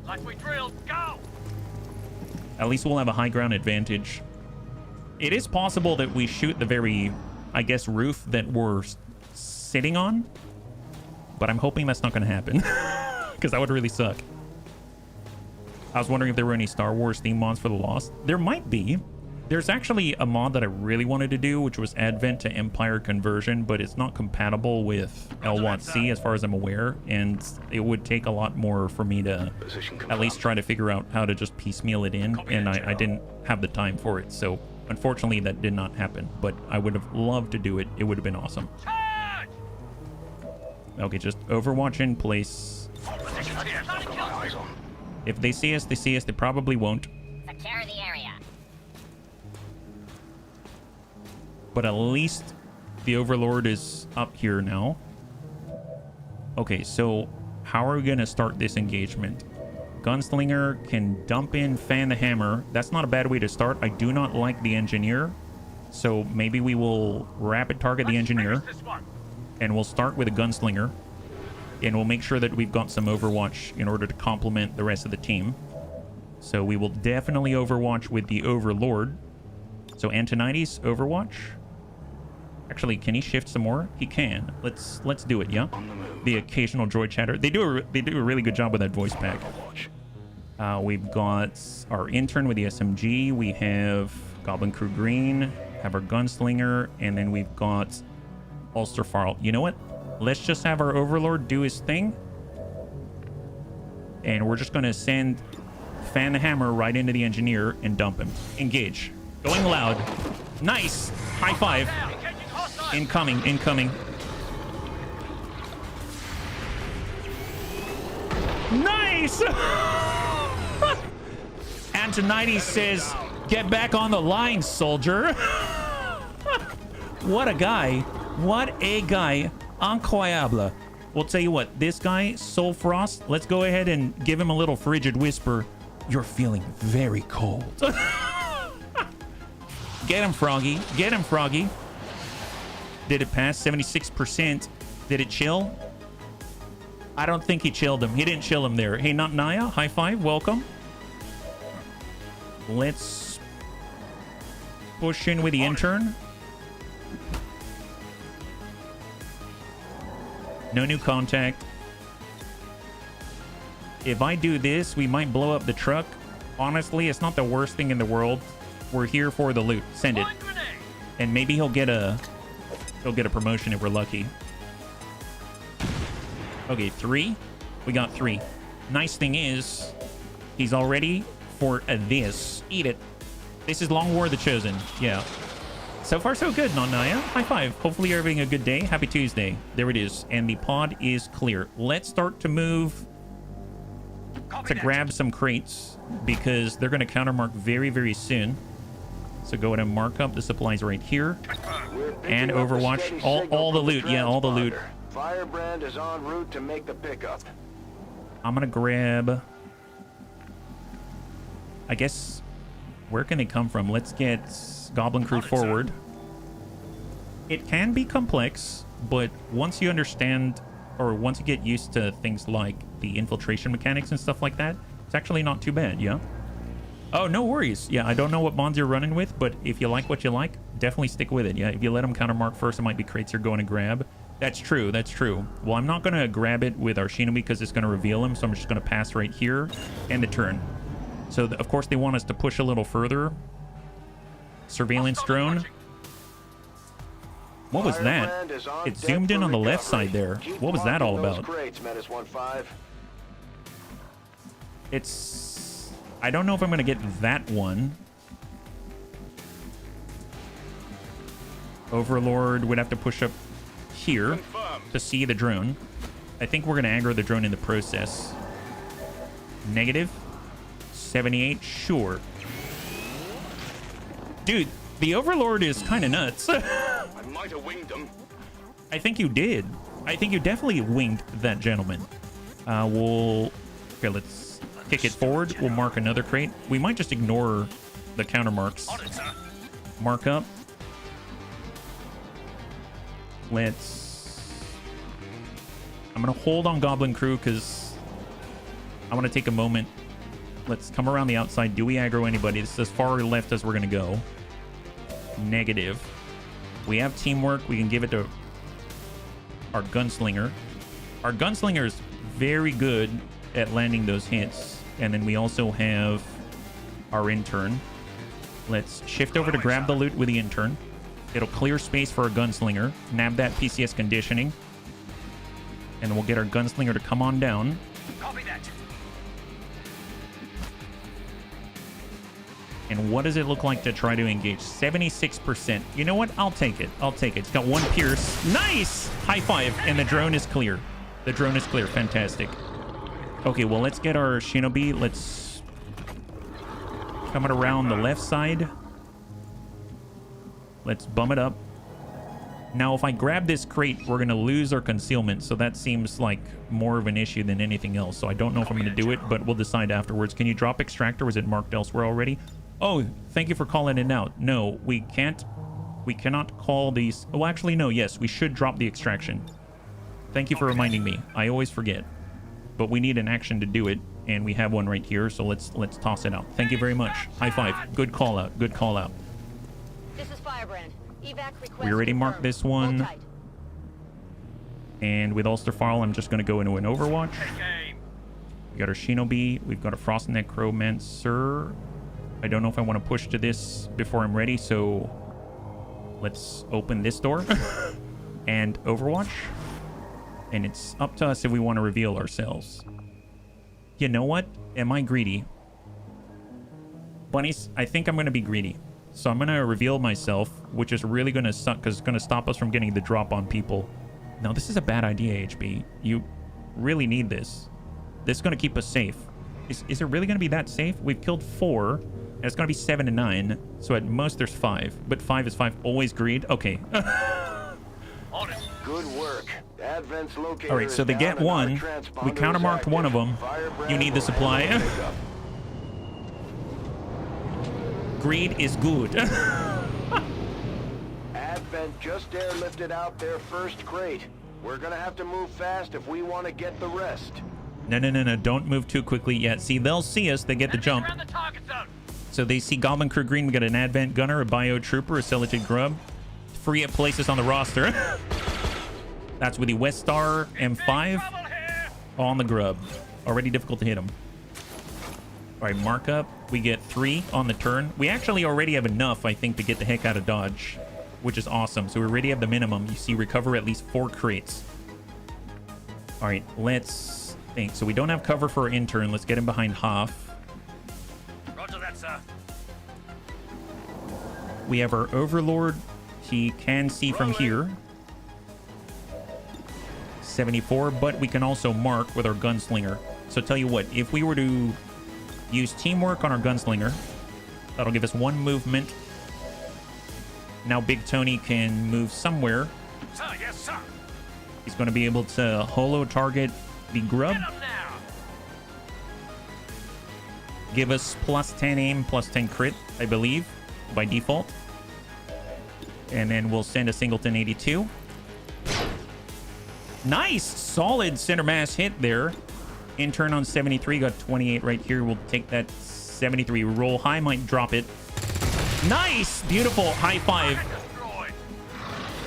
Like we drilled, go! At least we'll have a high ground advantage. It is possible that we shoot the very, I guess, roof that we're sitting on. But I'm hoping that's not going to happen. Because that would really suck. I was wondering if there were any Star Wars theme mods for the Lost. There might be. There's actually a mod that I really wanted to do, which was Advent to Empire conversion, but it's not compatible with LWOTC as far as I'm aware, and it would take a lot more for me to at least try to figure out how to just piecemeal it in, and I didn't have the time for it, so unfortunately that did not happen, but I would have loved to do it. It would have been awesome. Okay, just Overwatch in place. If they see us, they see us. They probably won't. Secure the area. But at least the Overlord is up here now. Okay, so how are we going to start this engagement? Gunslinger can dump in, fan the hammer. That's not a bad way to start. I do not like the engineer. So maybe we will rapid target the engineer. And we'll start with a gunslinger. And we'll make sure that we've got some Overwatch in order to complement the rest of the team. So we will definitely Overwatch with the Overlord. So Antonides, Overwatch. Actually, can he shift some more? He can. Let's do it, yeah? The occasional droid chatter. They do a really good job with that voice pack. We've got our intern with the SMG. We have Goblin Crew Green. Have our gunslinger. And then we've got Ulster Farl. You know what? Let's just have our Overlord do his thing. And we're just going to send Fan the Hammer right into the engineer and dump him. Engage. Going loud. Nice. High five. Incoming, incoming. Nice! Antonides says, get back on the line, soldier. What a guy. What a guy. Incroyable. We'll tell you what, this guy, Soul Frost, let's go ahead and give him a little frigid whisper. You're feeling very cold. Get him, Froggy. Get him, Froggy. Did it pass? 76%. Did it chill? I don't think he chilled him. He didn't chill him there. Hey, not Naya. High five. Welcome. Let's push in with the intern. No new contact. If I do this, we might blow up the truck. Honestly, it's not the worst thing in the world. We're here for the loot. Send it. And maybe he'll get a promotion if we're lucky. Okay, 3. We got 3. Nice thing is, he's all ready for this. Eat it. This is Long War of the Chosen. Yeah. So far, so good, Nonaya. High five. Hopefully you're having a good day. Happy Tuesday. There it is. And the pod is clear. Let's start to move to grab some crates because they're going to countermark very, very soon. So go ahead and mark up the supplies right here. And Overwatch. All the loot. Yeah, all the loot. Firebrand is en route to make the pickup. I'm going to grab... I guess... Where can they come from? Let's get Goblin Crew forward. It can be complex, but once you understand, or once you get used to things like the infiltration mechanics and stuff like that, it's actually not too bad, yeah? Oh, no worries. Yeah, I don't know what bonds you're running with, but if you like what you like, definitely stick with it, yeah? If you let them countermark first, it might be crates you're going to grab. That's true, that's true. Well, I'm not going to grab it with our Shinobi because it's going to reveal him, so I'm just going to pass right here and the turn. So, of course, they want us to push a little further. Surveillance drone. What was that? It zoomed in on the left side there. What was that all about? It's... I don't know if I'm going to get that one. Overlord would have to push up here to see the drone. I think we're going to aggro the drone in the process. Negative. 78, sure. Dude, the Overlord is kind of nuts. I might have winged them. I think you did. I think you definitely winged that gentleman. Okay, let's kick it forward. We'll mark another crate. We might just ignore the counter marks. Mark up. I'm gonna hold on Goblin Crew because I want to take a moment. Let's come around the outside. Do we aggro anybody? This is as far left as we're gonna go. Negative. We have teamwork. We can give it to our gunslinger. Our gunslinger is very good at landing those hits. And then we also have our intern. Let's shift over to grab the loot with the intern. It'll clear space for our gunslinger. Nab that PCS conditioning. And we'll get our gunslinger to come on down. Copy that. And what does it look like to try to engage? 76%. You know what? I'll take it. I'll take it. It's got 1 pierce. Nice! High five. And the drone is clear. The drone is clear. Fantastic. Okay, well, let's get our Shinobi. Let's come it around the left side. Let's bum it up. Now, if I grab this crate, we're going to lose our concealment. So that seems like more of an issue than anything else. So I don't know if I'm going to do it, but we'll decide afterwards. Can you drop extractor? Was it marked elsewhere already? Oh, thank you for calling it out. No, we can't. We cannot call these. Oh, actually, no. Yes, we should drop the extraction. Thank you for reminding me. I always forget. But we need an action to do it, and we have one right here. So let's toss it out. Thank you very much. High five. Good call out. Good call out. This is Firebrand. Evac request We already marked confirmed. this one. Hold tight. And with Ulsterfile, I'm just going to go into an Overwatch. We got our Shinobi. We've got a Frost Necromancer. I don't know if I want to push to this before I'm ready, so let's open this door and Overwatch. And it's up to us if we want to reveal ourselves. You know what? Am I greedy? Bunnies, I think I'm going to be greedy. So I'm going to reveal myself, which is really going to suck because it's going to stop us from getting the drop on people. Now, this is a bad idea, HB. You really need this. This is going to keep us safe. Is it really going to be that safe? We've killed 4. And it's going to be 7 and 9. So at most there's 5. But 5 is 5. Always greed. Okay. On it. Good work. Advent's locator. All right, so they get one. We countermarked one of them. You need the supply. Greed is good. Advent just airlifted out their first crate. We're gonna have to move fast if we want to get the rest. No. Don't move too quickly yet. See, they'll see us. They get the jump. Around the target zone. So they see Goblin Crew Green. We got an Advent Gunner, a Bio Trooper, a Celadid Grub. Free up places on the roster. That's with the West Star M5 Trouble here. on the Grub. Already difficult to hit them. All right, markup. We get 3 on the turn. We actually already have enough, I think, to get the heck out of dodge, which is awesome. So we already have the minimum. You see, recover at least 4 crates. All right, let's think. So we don't have cover for our intern. Let's get him behind Hoff. Roger that, sir. We have our Overlord. He can see from here. 74, but we can also mark with our Gunslinger. So tell you what, if we were to use teamwork on our Gunslinger, that'll give us 1 movement. Now Big Tony can move somewhere. Sir, yes, sir. He's going to be able to holo target the Grub. Get 'em now. Give us plus 10 aim, plus 10 crit, I believe, by default. And then we'll send a Singleton 82. Nice! Solid center mass hit there. Intern on 73, got 28 right here. We'll take that 73. Roll high, might drop it. Nice! Beautiful. High 5. Destroyed.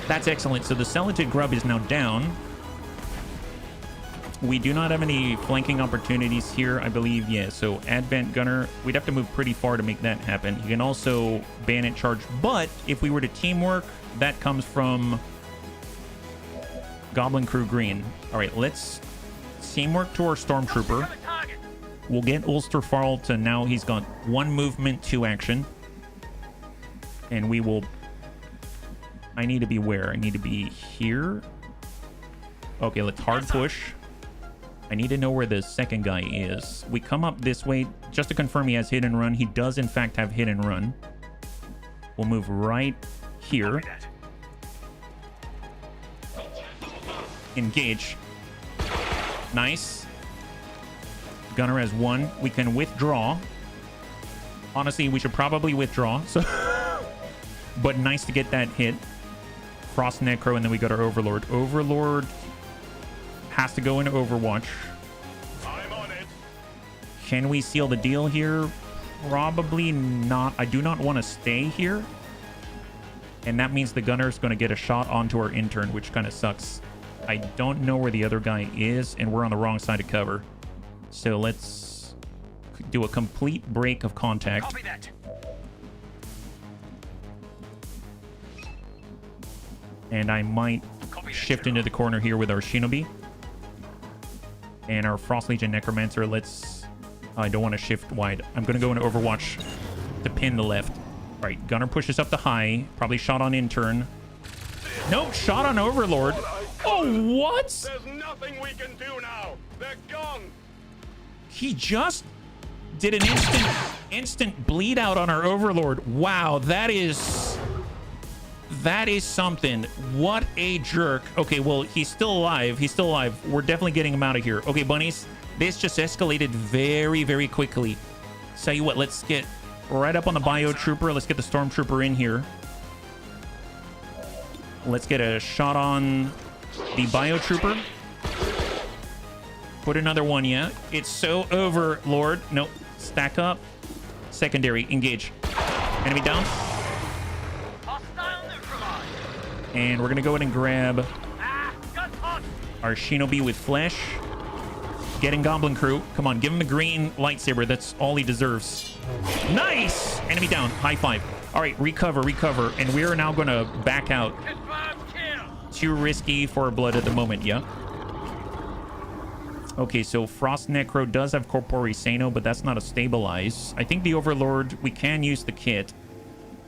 That's excellent. So the Celadid Grub is now down. We do not have any flanking opportunities here, I believe. Yeah, so Advent Gunner, we'd have to move pretty far to make that happen. You can also Bayonet Charge, but if we were to teamwork, that comes from Goblin Crew Green. All right, let's teamwork to our Stormtrooper. Coming target. We'll get Ulster Farl to now he's got 1 movement, 2 action. And we will... I need to be where? I need to be here. Okay, let's hard push. I need to know where the second guy is. We come up this way. Just to confirm he has hit and run. He does, in fact, have hit and run. We'll move right here. Copy that. Engage. Nice. Gunner has 1. We can withdraw. Honestly, we should probably withdraw. So, but nice to get that hit. Frost Necro, and then we got our Overlord. Overlord has to go into Overwatch. I'm on it. Can we seal the deal here? Probably not. I do not want to stay here. And that means the gunner's going to get a shot onto our intern, which kind of sucks. I don't know where the other guy is, and we're on the wrong side of cover. So let's do a complete break of contact. Copy that. And I might shift into the corner here with our Shinobi. And our Frost Legion Necromancer, let's... I don't want to shift wide. I'm going to go into Overwatch to pin the left. All right, Gunner pushes up the high. Probably shot on intern. Nope, shot on Overlord. Oh, what? There's nothing we can do now. They're gone. He just did an instant bleed out on our Overlord. Wow, that is something. What a jerk. Okay, well, he's still alive. He's still alive. We're definitely getting him out of here. Okay, bunnies, this just escalated very, very quickly. Tell you what, let's get right up on the Bio Trooper. Let's get the Stormtrooper in here. Let's get a shot on the Bio Trooper. Put another one, yeah. It's so Overlord. Nope. Stack up. Secondary. Engage. Enemy down. Hostile neutralized. And we're going to go ahead and grab Gun hot. our Shinobi with Flesh. Getting Goblin Crew. Come on, give him a green lightsaber. That's all he deserves. Nice! Enemy down. High 5. All right, recover, recover. And we are now going to back out. Confirmed kill. Too risky for blood at the moment, yeah? Okay, so Frost Necro does have Corpore Sano, but that's not a stabilize. I think the Overlord, we can use the kit.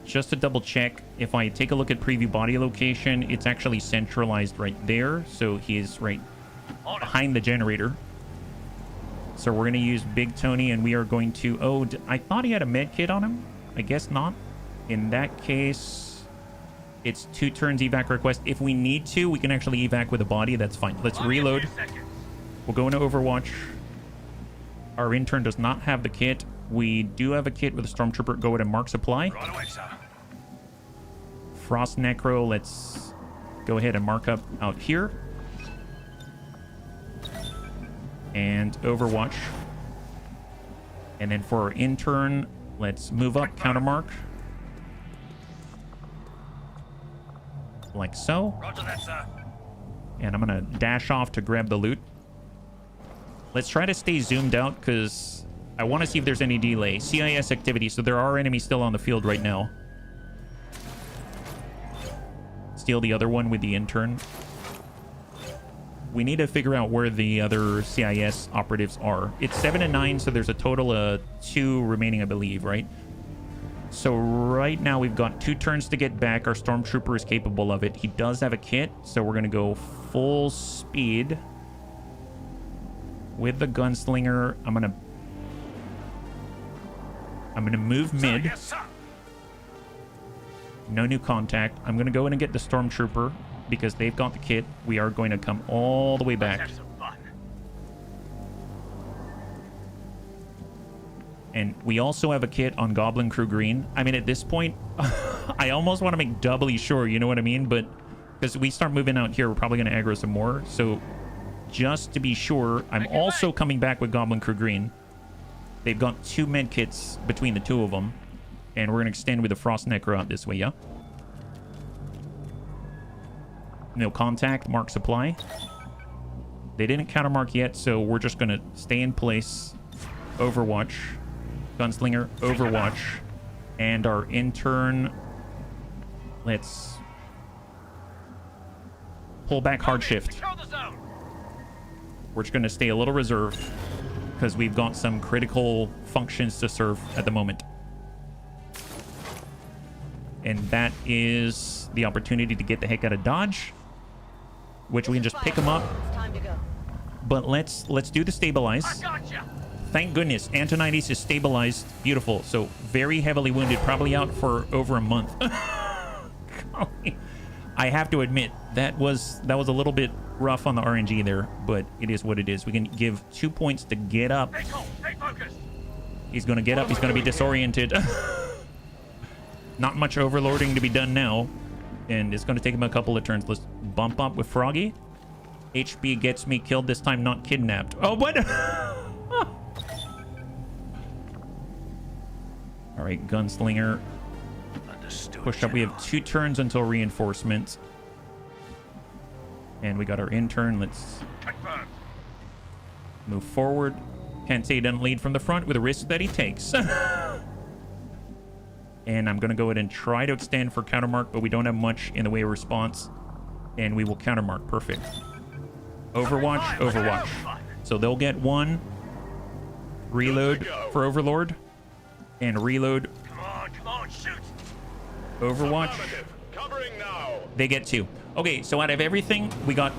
Just to double check, if I take a look at preview body location, it's actually centralized right there. So he is right behind the generator. So we're going to use Big Tony, and we are going to... Oh, I thought he had a med kit on him. I guess not. In that case, it's 2 turns evac request. If we need to, we can actually evac with a body. That's fine. Let's reload. We'll go into Overwatch. Our intern does not have the kit. We do have a kit with a Stormtrooper. Go ahead and mark supply. Right away, sir. Frost Necro. Let's go ahead and mark up out here. And Overwatch. And then for our intern, let's move up, countermark. Like so. Roger that, sir. And I'm gonna dash off to grab the loot. Let's try to stay zoomed out because I want to see if there's any delay. CIS activity, so there are enemies still on the field right now. Steal the other one with the intern. We need to figure out where the other CIS operatives are. It's 7 and 9, so there's a total of 2 remaining, I believe, right? So right now we've got 2 turns to get back. Our Stormtrooper is capable of it. He does have a kit, so we're going to go full speed with the Gunslinger. I'm going to move mid. Yes, sir. No new contact. I'm going to go in and get the Stormtrooper because they've got the kit. We are going to come all the way back. Let's have some fun. And we also have a kit on Goblin Crew Green. I mean, at this point, I almost want to make doubly sure, you know what I mean? But because we start moving out here, we're probably going to aggro some more. So just to be sure, I'm also coming back with Goblin Crew Green. They've got 2 med kits between the 2 of them. And we're going to extend with the Frost Necro out this way, yeah? No contact, mark supply. They didn't countermark yet, so we're just going to stay in place. Overwatch. Gunslinger, Overwatch. And our intern. Let's pull back hard shift. Secure the zone. We're just going to stay a little reserved because we've got some critical functions to serve at the moment. And that is the opportunity to get the heck out of Dodge, which we can just pick them up. It's time to go. But let's do the stabilize. I gotcha. Thank goodness, Antonides is stabilized. Beautiful. So very heavily wounded, probably out for over a month. I have to admit that was a little bit rough on the RNG there, but it is what it is. We can give 2 points to get up. Stay calm. Stay focused. He's gonna get up. He's gonna be disoriented. Not much overloading to be done now, and it's gonna take him a couple of turns. Let's bump up with Froggy. HB gets me killed this time, not kidnapped. Oh, what? All right, Gunslinger. Understood. Push up. We have 2 turns until reinforcements. And we got our intern. Let's Confirmed. move forward. Can't say he doesn't lead from the front with the risk that he takes. And I'm going to go ahead and try to extend for countermark, but we don't have much in the way of response. And we will countermark. Perfect. Overwatch, Overwatch. So they'll get 1. Reload for Overlord. And reload Come on, shoot. Overwatch. Affirmative. Covering now. They get 2. Okay, so out of everything, we got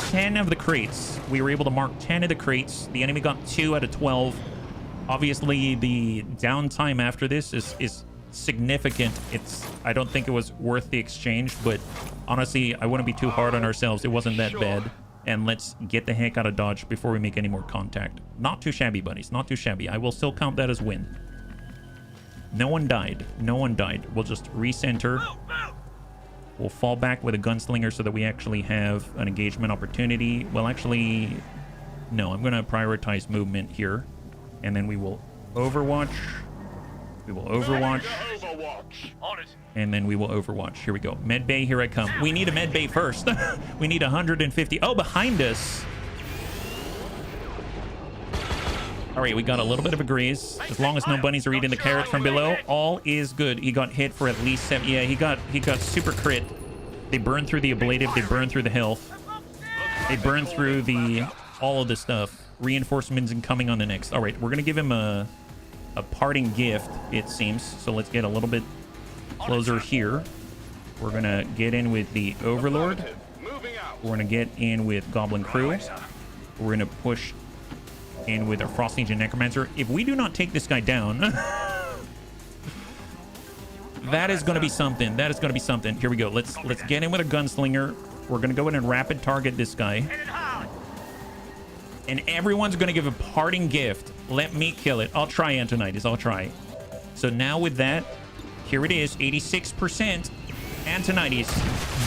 10 of the crates. We were able to mark 10 of the crates. The enemy got 2 out of 12. Obviously, the downtime after this is significant. I don't think it was worth the exchange, but honestly, I wouldn't be too hard on ourselves. It wasn't that bad. And let's get the heck out of Dodge before we make any more contact. Not too shabby, buddies. Not too shabby. I will still count that as win. No one died. No one died. We'll just recenter. Move, move. We'll fall back with a Gunslinger so that we actually have an engagement opportunity. Well, actually, no. I'm going to prioritize movement here. And then we will Overwatch. We will Overwatch. Overwatch. On it. And then we will Overwatch. Here we go. Med Bay, here I come. We need a Med Bay first. We need 150. Oh, behind us. All right, we got a little bit of a graze. As long as no bunnies are eating the carrots from below, all is good. He got hit for at least 7. Yeah, he got super crit. They burned through the ablative. They burned through the health. They burned through all of the stuff. Reinforcements incoming on the next. All right, we're gonna give him a parting gift, it seems. So let's get a little bit closer here. We're gonna get in with the Overlord. Moving out. We're gonna get in with Goblin Crew. We're gonna push in with our Frost Legion Necromancer. If we do not take this guy down, that is going to be something. That is going to be something. Here we go. Let's get in with a gunslinger. We're going to go in and rapid target this guy. Hit it hard. And everyone's going to give a parting gift. Let me kill it. I'll try, Antonitis. I'll try. So now with that, here it is. 86%. Antonitis.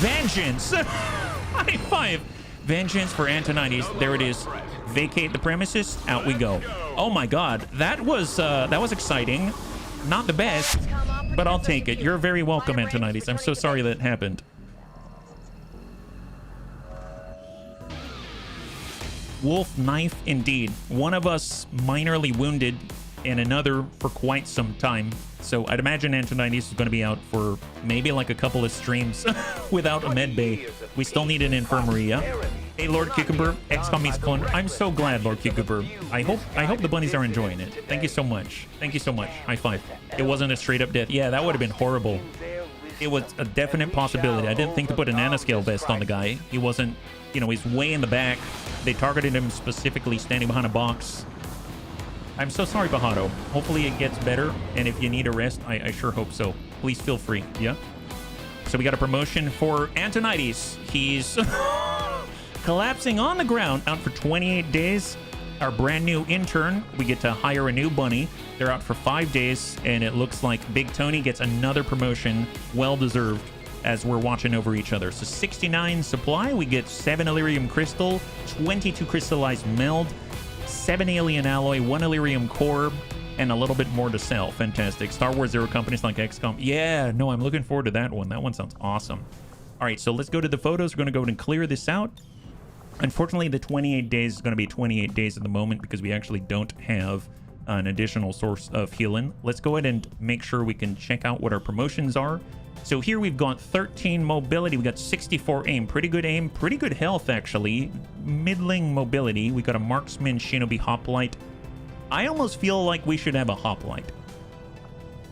Vengeance. High five. Vengeance for Antonitis. There it is. Vacate the premises. Out we go. Oh my god. That was exciting. Not the best, but I'll take it. You're very welcome, Antonitis. I'm so sorry that happened. Wolf knife indeed. One of us minorly wounded and another for quite some time. So I'd imagine Antonitis is going to be out for maybe like a couple of streams without a med bay. We still need an infirmary, yeah? Hey, Lord Cucumber, XCOM meets clone. I'm so glad, Lord Cucumber. I hope the bunnies are enjoying it. Thank you so much. Thank you so much. High five. It wasn't a straight up death. Yeah, that would have been horrible. It was a definite possibility. I didn't think to put a nanoscale vest on the guy. He wasn't, you know, he's way in the back. They targeted him specifically standing behind a box. I'm so sorry, Bahato. Hopefully it gets better. And if you need a rest, I sure hope so. Please feel free. Yeah? So we got a promotion for Antonitis. He's collapsing on the ground, out for 28 days. Our brand new intern, we get to hire a new bunny. They're out for 5 days, and it looks like Big Tony gets another promotion, well deserved, as we're watching over each other. So 69 supply, we get 7 Illyrium Crystal, 22 Crystallized Meld, 7 Alien Alloy, 1 Illyrium Core, and a little bit more to sell. Fantastic. Star Wars Zero companies like XCOM. Yeah, no, I'm looking forward to that one. That one sounds awesome. All right, so let's go to the photos. We're going to go ahead and clear this out. Unfortunately, the 28 days is going to be 28 days at the moment because we actually don't have an additional source of healing. Let's go ahead and make sure we can check out what our promotions are. So here we've got 13 mobility. We got 64 aim. Pretty good aim. Pretty good health, actually. Middling mobility. We got a marksman shinobi hoplite. I almost feel like we should have a hoplite.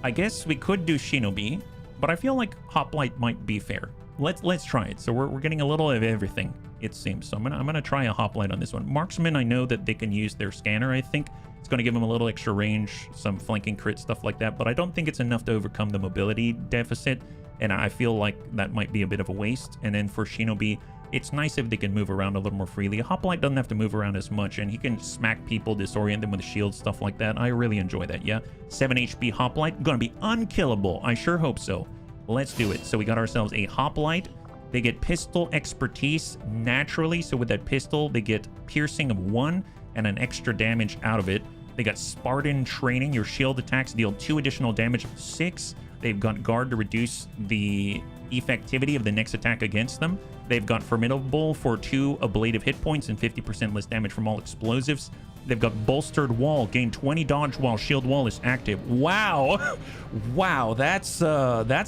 I guess we could do shinobi, but I feel like hoplite might be fair. Let's try it. So we're getting a little of everything, it seems. So I'm gonna try a hoplite on this one. Marksman, I know that they can use their scanner. I think it's going to give them a little extra range, some flanking crit, stuff like that. But I don't think it's enough to overcome the mobility deficit. And I feel like that might be a bit of a waste. And then for Shinobi, it's nice if they can move around a little more freely. A hoplite doesn't have to move around as much, and he can smack people, disorient them with a shield, stuff like that. I really enjoy that, yeah? 7 HP hoplite, gonna be unkillable. I sure hope so. Let's do it. So we got ourselves a hoplite. They get pistol expertise naturally. So with that pistol, they get piercing of 1 and an extra damage out of it. They got Spartan training. Your shield attacks deal 2 additional damage of 6. They've got guard to reduce the effectivity of the next attack against them. They've got formidable for 2 ablative hit points and 50% less damage from all explosives. They've got bolstered wall, gain 20 dodge while shield wall is active. Wow. Wow, that's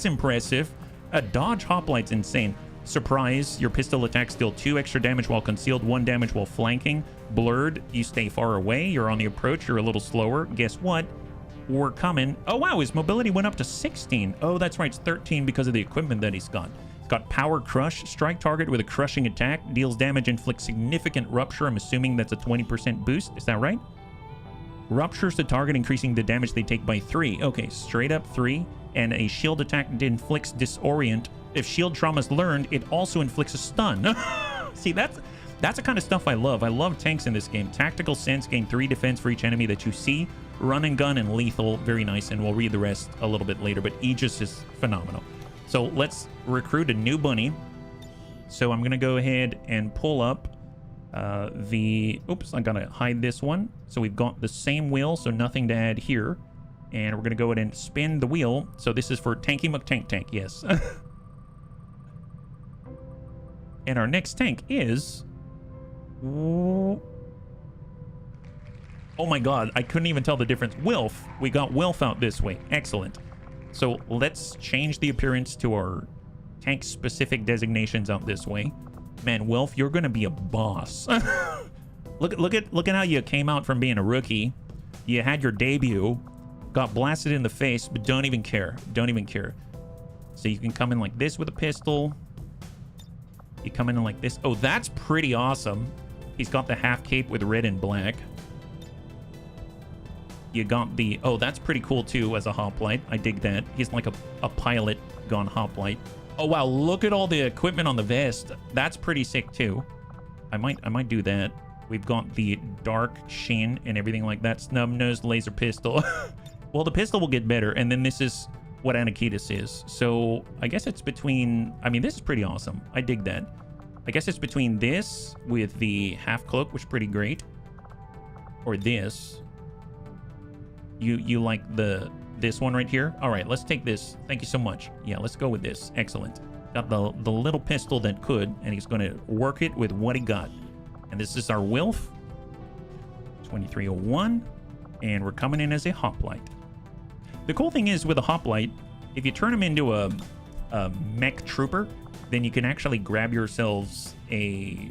impressive. A dodge hoplite's insane. Surprise, your pistol attacks deal 2 extra damage while concealed, 1 damage while flanking. Blurred, you stay far away. You're on the approach, you're a little slower. Guess what? We're coming. Oh, wow, his mobility went up to 16. Oh, that's right, it's 13 because of the equipment that he's got. He's got Power Crush. Strike target with a crushing attack. Deals damage, inflicts significant rupture. I'm assuming that's a 20% boost. Is that right? Ruptures the target, increasing the damage they take by 3. Okay, straight up 3. And a shield attack inflicts disorient. If shield trauma is learned, it also inflicts a stun. See, that's the kind of stuff I love. I love tanks in this game. Tactical sense, gain 3 defense for each enemy that you see. Run and gun and lethal, very nice, and we'll read the rest a little bit later, but Aegis is phenomenal. So let's recruit a new bunny. So I'm gonna go ahead and pull up oops, I gotta hide this one. So we've got the same wheel, so nothing to add here. And we're gonna go ahead and spin the wheel. So this is for Tanky McTank, yes. And our next tank is... Oh my god, I couldn't even tell the difference. Wilf. We got Wilf out this way. Excellent. So let's change the appearance to our tank-specific designations out this way. Man, Wilf, you're gonna be a boss. Look at how you came out from being a rookie. You had your debut, got blasted in the face, but don't even care. Don't even care. So you can come in like this with a pistol. You come in like this. Oh, that's pretty awesome. He's got the half cape with red and black. You got the... Oh, that's pretty cool, too, as a hoplite. I dig that. He's like a pilot gone hoplite. Oh, wow. Look at all the equipment on the vest. That's pretty sick, too. I might do that. We've got the dark sheen and everything like that. Snub-nosed laser pistol. Well, the pistol will get better. And then this is what Anakitis is. So I guess it's between... I mean, this is pretty awesome. I dig that. I guess it's between this with the half cloak, which is pretty great. Or this. You like this one right here? All right, let's take this. Thank you so much. Yeah, let's go with this. Excellent. Got the little pistol that could, and he's going to work it with what he got. And this is our Wilf. 2301. And we're coming in as a hoplite. The cool thing is with a hoplite, if you turn him into a mech trooper, then you can actually grab yourselves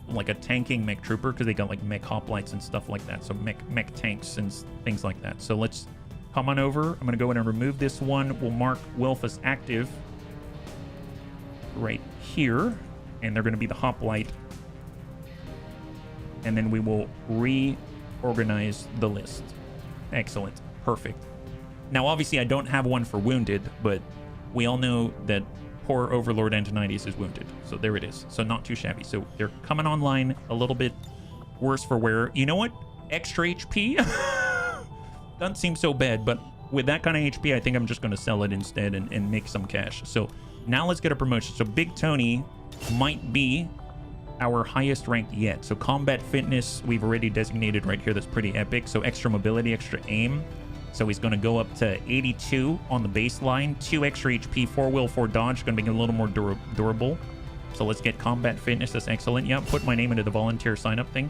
like a tanking mech trooper, because they got like mech hoplites and stuff like that. So mech tanks and things like that. So let's come on over. I'm going to go in and remove this one. We'll mark Wilf as active right here. And they're going to be the hoplite. And then we will reorganize the list. Excellent. Perfect. Now, obviously, I don't have one for wounded, but we all know that poor Overlord Antonides is wounded. So there it is. So not too shabby. So they're coming online a little bit worse for wear. You know what? Extra HP? Doesn't seem so bad, but with that kind of HP, I think I'm just going to sell it instead and make some cash. So now let's get a promotion. So Big Tony might be our highest ranked yet. So combat fitness, we've already designated right here. That's pretty epic. So extra mobility, extra aim. So he's going to go up to 82 on the baseline, 2 extra HP, 4 will, 4 dodge. Going to make it a little more durable. So let's get combat fitness. That's excellent. Yeah, put my name into the volunteer sign up thing.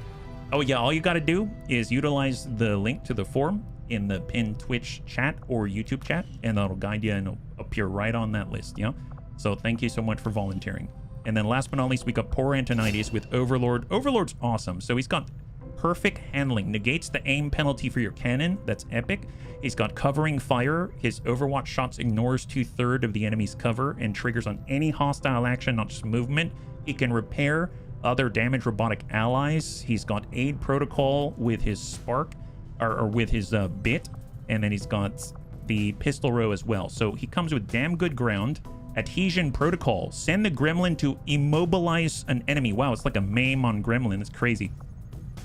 Oh yeah, all you got to do is utilize the link to the forum in the pinned Twitch chat or YouTube chat, and that'll guide you and it'll appear right on that list. Yeah. So thank you so much for volunteering. And then last but not least, we got poor Antonides with Overlord. Overlord's awesome. So he's got perfect handling, negates the aim penalty for your cannon. That's epic. He's got covering fire. His Overwatch shots ignores 2/3 of the enemy's cover and triggers on any hostile action, not just movement. He can repair other damaged robotic allies. He's got aid protocol with his spark, or with his bit, and then he's got the pistol row as well. So he comes with damn good ground. Adhesion protocol. Send the gremlin to immobilize an enemy. Wow, it's like a meme on gremlin. It's crazy.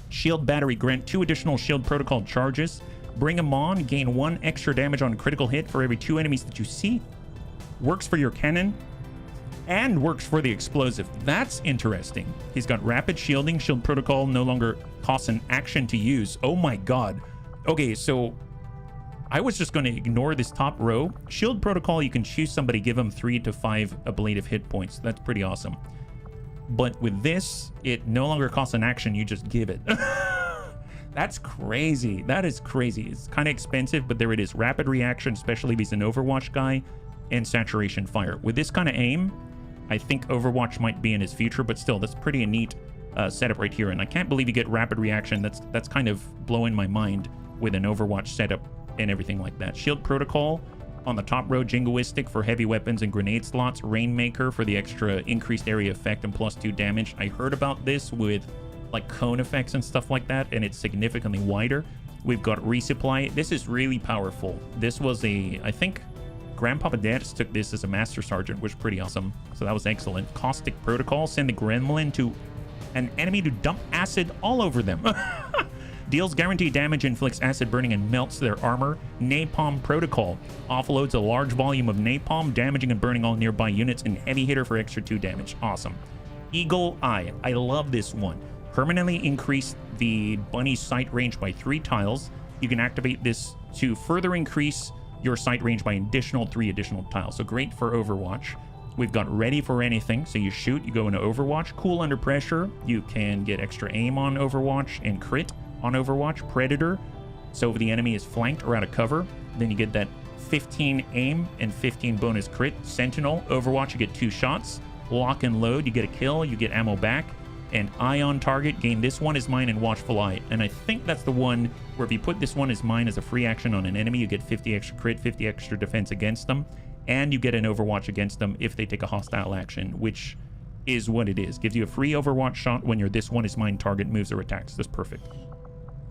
Shield battery. Grant 2 additional shield protocol charges. Bring them on. Gain 1 extra damage on critical hit for every 2 enemies that you see. Works for your cannon and works for the explosive. That's interesting. He's got rapid shielding. Shield protocol no longer costs an action to use. Oh my god. Okay, so I was just going to ignore this top row. Shield protocol, you can choose somebody, give them 3 to 5 ablative hit points. That's pretty awesome. But with this, it no longer costs an action. You just give it. That's crazy. That is crazy. It's kind of expensive, but there it is. Rapid reaction, especially if he's an Overwatch guy, and saturation fire. With this kind of aim, I think Overwatch might be in his future, but still, that's pretty a neat setup right here. And I can't believe you get rapid reaction. That's kind of blowing my mind with an Overwatch setup and everything like that. Shield protocol on the top row, jingoistic for heavy weapons and grenade slots, rainmaker for the extra increased area effect and +2 damage. I heard about this with like cone effects and stuff like that, and it's significantly wider. We've got resupply. This is really powerful. This was I think Grandpapa Dad took this as a Master Sergeant, which was pretty awesome. So that was excellent. Caustic protocol. Send the gremlin to an enemy to dump acid all over them. Deals guaranteed damage, inflicts acid burning, and melts their armor. Napalm protocol. Offloads a large volume of napalm, damaging and burning all nearby units, and heavy hitter for extra 2 damage. Awesome. Eagle Eye. I love this one. Permanently increase the Bunny's sight range by 3 tiles. You can activate this to further increase your sight range by additional 3 additional tiles. So great for Overwatch. We've got ready for anything. So you shoot, you go into Overwatch. Cool under pressure. You can get extra aim on Overwatch and crit on Overwatch. Predator. So if the enemy is flanked or out of cover, then you get that 15 aim and 15 bonus crit. Sentinel. Overwatch, you get 2 shots. Lock and load, you get a kill, you get ammo back. And eye on target, gain this one is mine and watchful eye. And I think that's the one where if you put this one as mine as a free action on an enemy, you get 50 extra crit, 50 extra defense against them, and you get an Overwatch against them if they take a hostile action, which is what it is. Gives you a free Overwatch shot when your this one is mine target moves or attacks. That's perfect.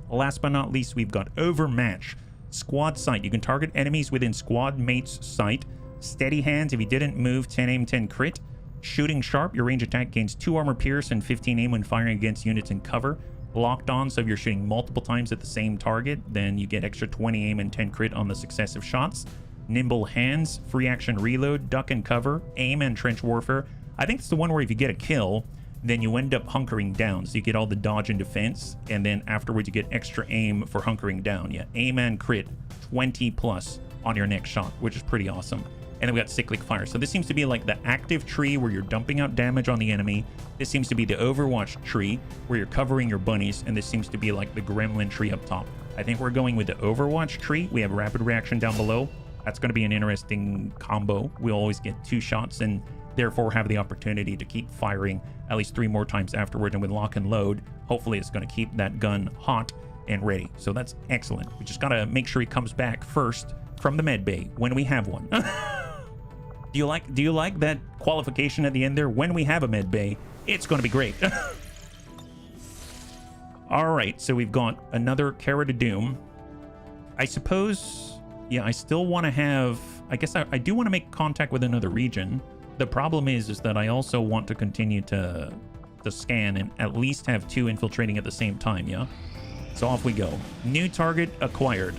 Last but not least, we've got Overmatch. Squad sight. You can target enemies within squad mate's sight. Steady hands. If you didn't move, 10 aim, 10 crit. Shooting sharp. Your range attack gains 2 armor pierce and 15 aim when firing against units in cover. Locked on, so if you're shooting multiple times at the same target, then you get extra 20 aim and 10 crit on the successive shots. Nimble hands. Free action reload. Duck and cover. Aim and trench warfare. I think it's the one where if you get a kill, then you end up hunkering down. So you get all the dodge and defense, and then afterwards you get extra aim for hunkering down. Yeah, aim and crit 20 plus on your next shot, which is pretty awesome. And then we got cyclic fire. So this seems to be like the active tree where you're dumping out damage on the enemy. This seems to be the Overwatch tree where you're covering your bunnies. And this seems to be like the gremlin tree up top. I think we're going with the Overwatch tree. We have rapid reaction down below. That's going to be an interesting combo. We'll always get 2 shots and therefore have the opportunity to keep firing at least 3 more times afterward. And with lock and load, hopefully it's going to keep that gun hot and ready. So that's excellent. We just got to make sure he comes back first from the med bay when we have one. Do you like that qualification at the end there? When we have a med bay, it's going to be great. All right, so we've got another Carrot of Doom. I suppose, yeah, I still want to have, I guess I do want to make contact with another region. The problem is that I also want to continue to scan and at least have 2 infiltrating at the same time, yeah? So off we go. New target acquired.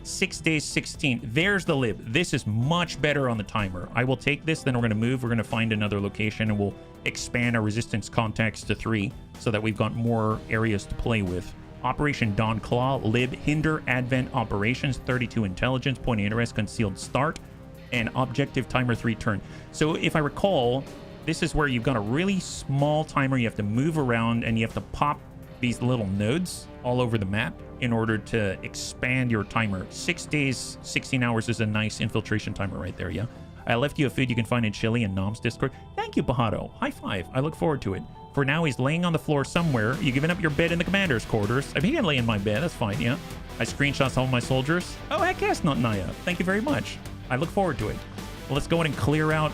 6 days 16. There's the lib. This is much better on the timer. I will take this, then we're going to move. We're going to find another location, and we'll expand our resistance contacts to 3 so that we've got more areas to play with. Operation Dawn Claw, lib, hinder, advent operations, 32 intelligence, point of interest, concealed start, and objective timer 3 turn. So if I recall, this is where you've got a really small timer. You have to move around, and you have to pop these little nodes all over the map in order to expand your timer. 6 days, 16 hours is a nice infiltration timer right there, yeah? I left you a food you can find in Chile and Nom's Discord. Thank you, Pajado. High five. I look forward to it. For now, he's laying on the floor somewhere. You giving up your bed in the commander's quarters? I mean, he can lay in my bed. That's fine, yeah? I screenshot some of my soldiers. Oh, heck yes, not Naya. Thank you very much. I look forward to it. Well, let's go in and clear out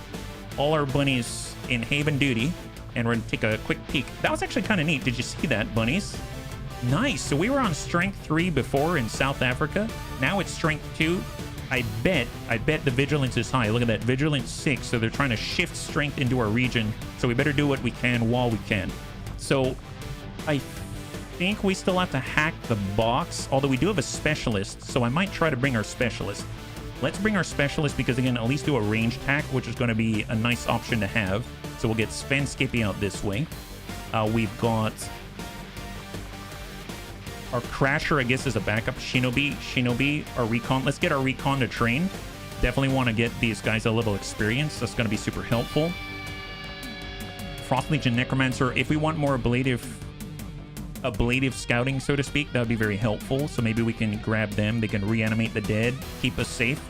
all our bunnies in Haven duty, and we're going to take a quick peek. That was actually kind of neat. Did you see that, bunnies? Nice. So we were on strength 3 before in South Africa. Now it's strength 2. I bet the vigilance is high. Look at that, vigilance 6. So they're trying to shift strength into our region. So we better do what we can while we can. So I think we still have to hack the box, although we do have a specialist. So I might try to bring our specialist. Let's bring our specialist because, again, at least do a ranged hack, which is going to be a nice option to have. So we'll get Sven Skippy out this way. We've got our Crasher, I guess, is a backup. Shinobi, our Recon. Let's get our Recon to train. Definitely want to get these guys a little experience. That's going to be super helpful. Frost Legion Necromancer. If we want more ablative scouting, so to speak, that would be very helpful. So maybe we can grab them. They can reanimate the dead, keep us safe,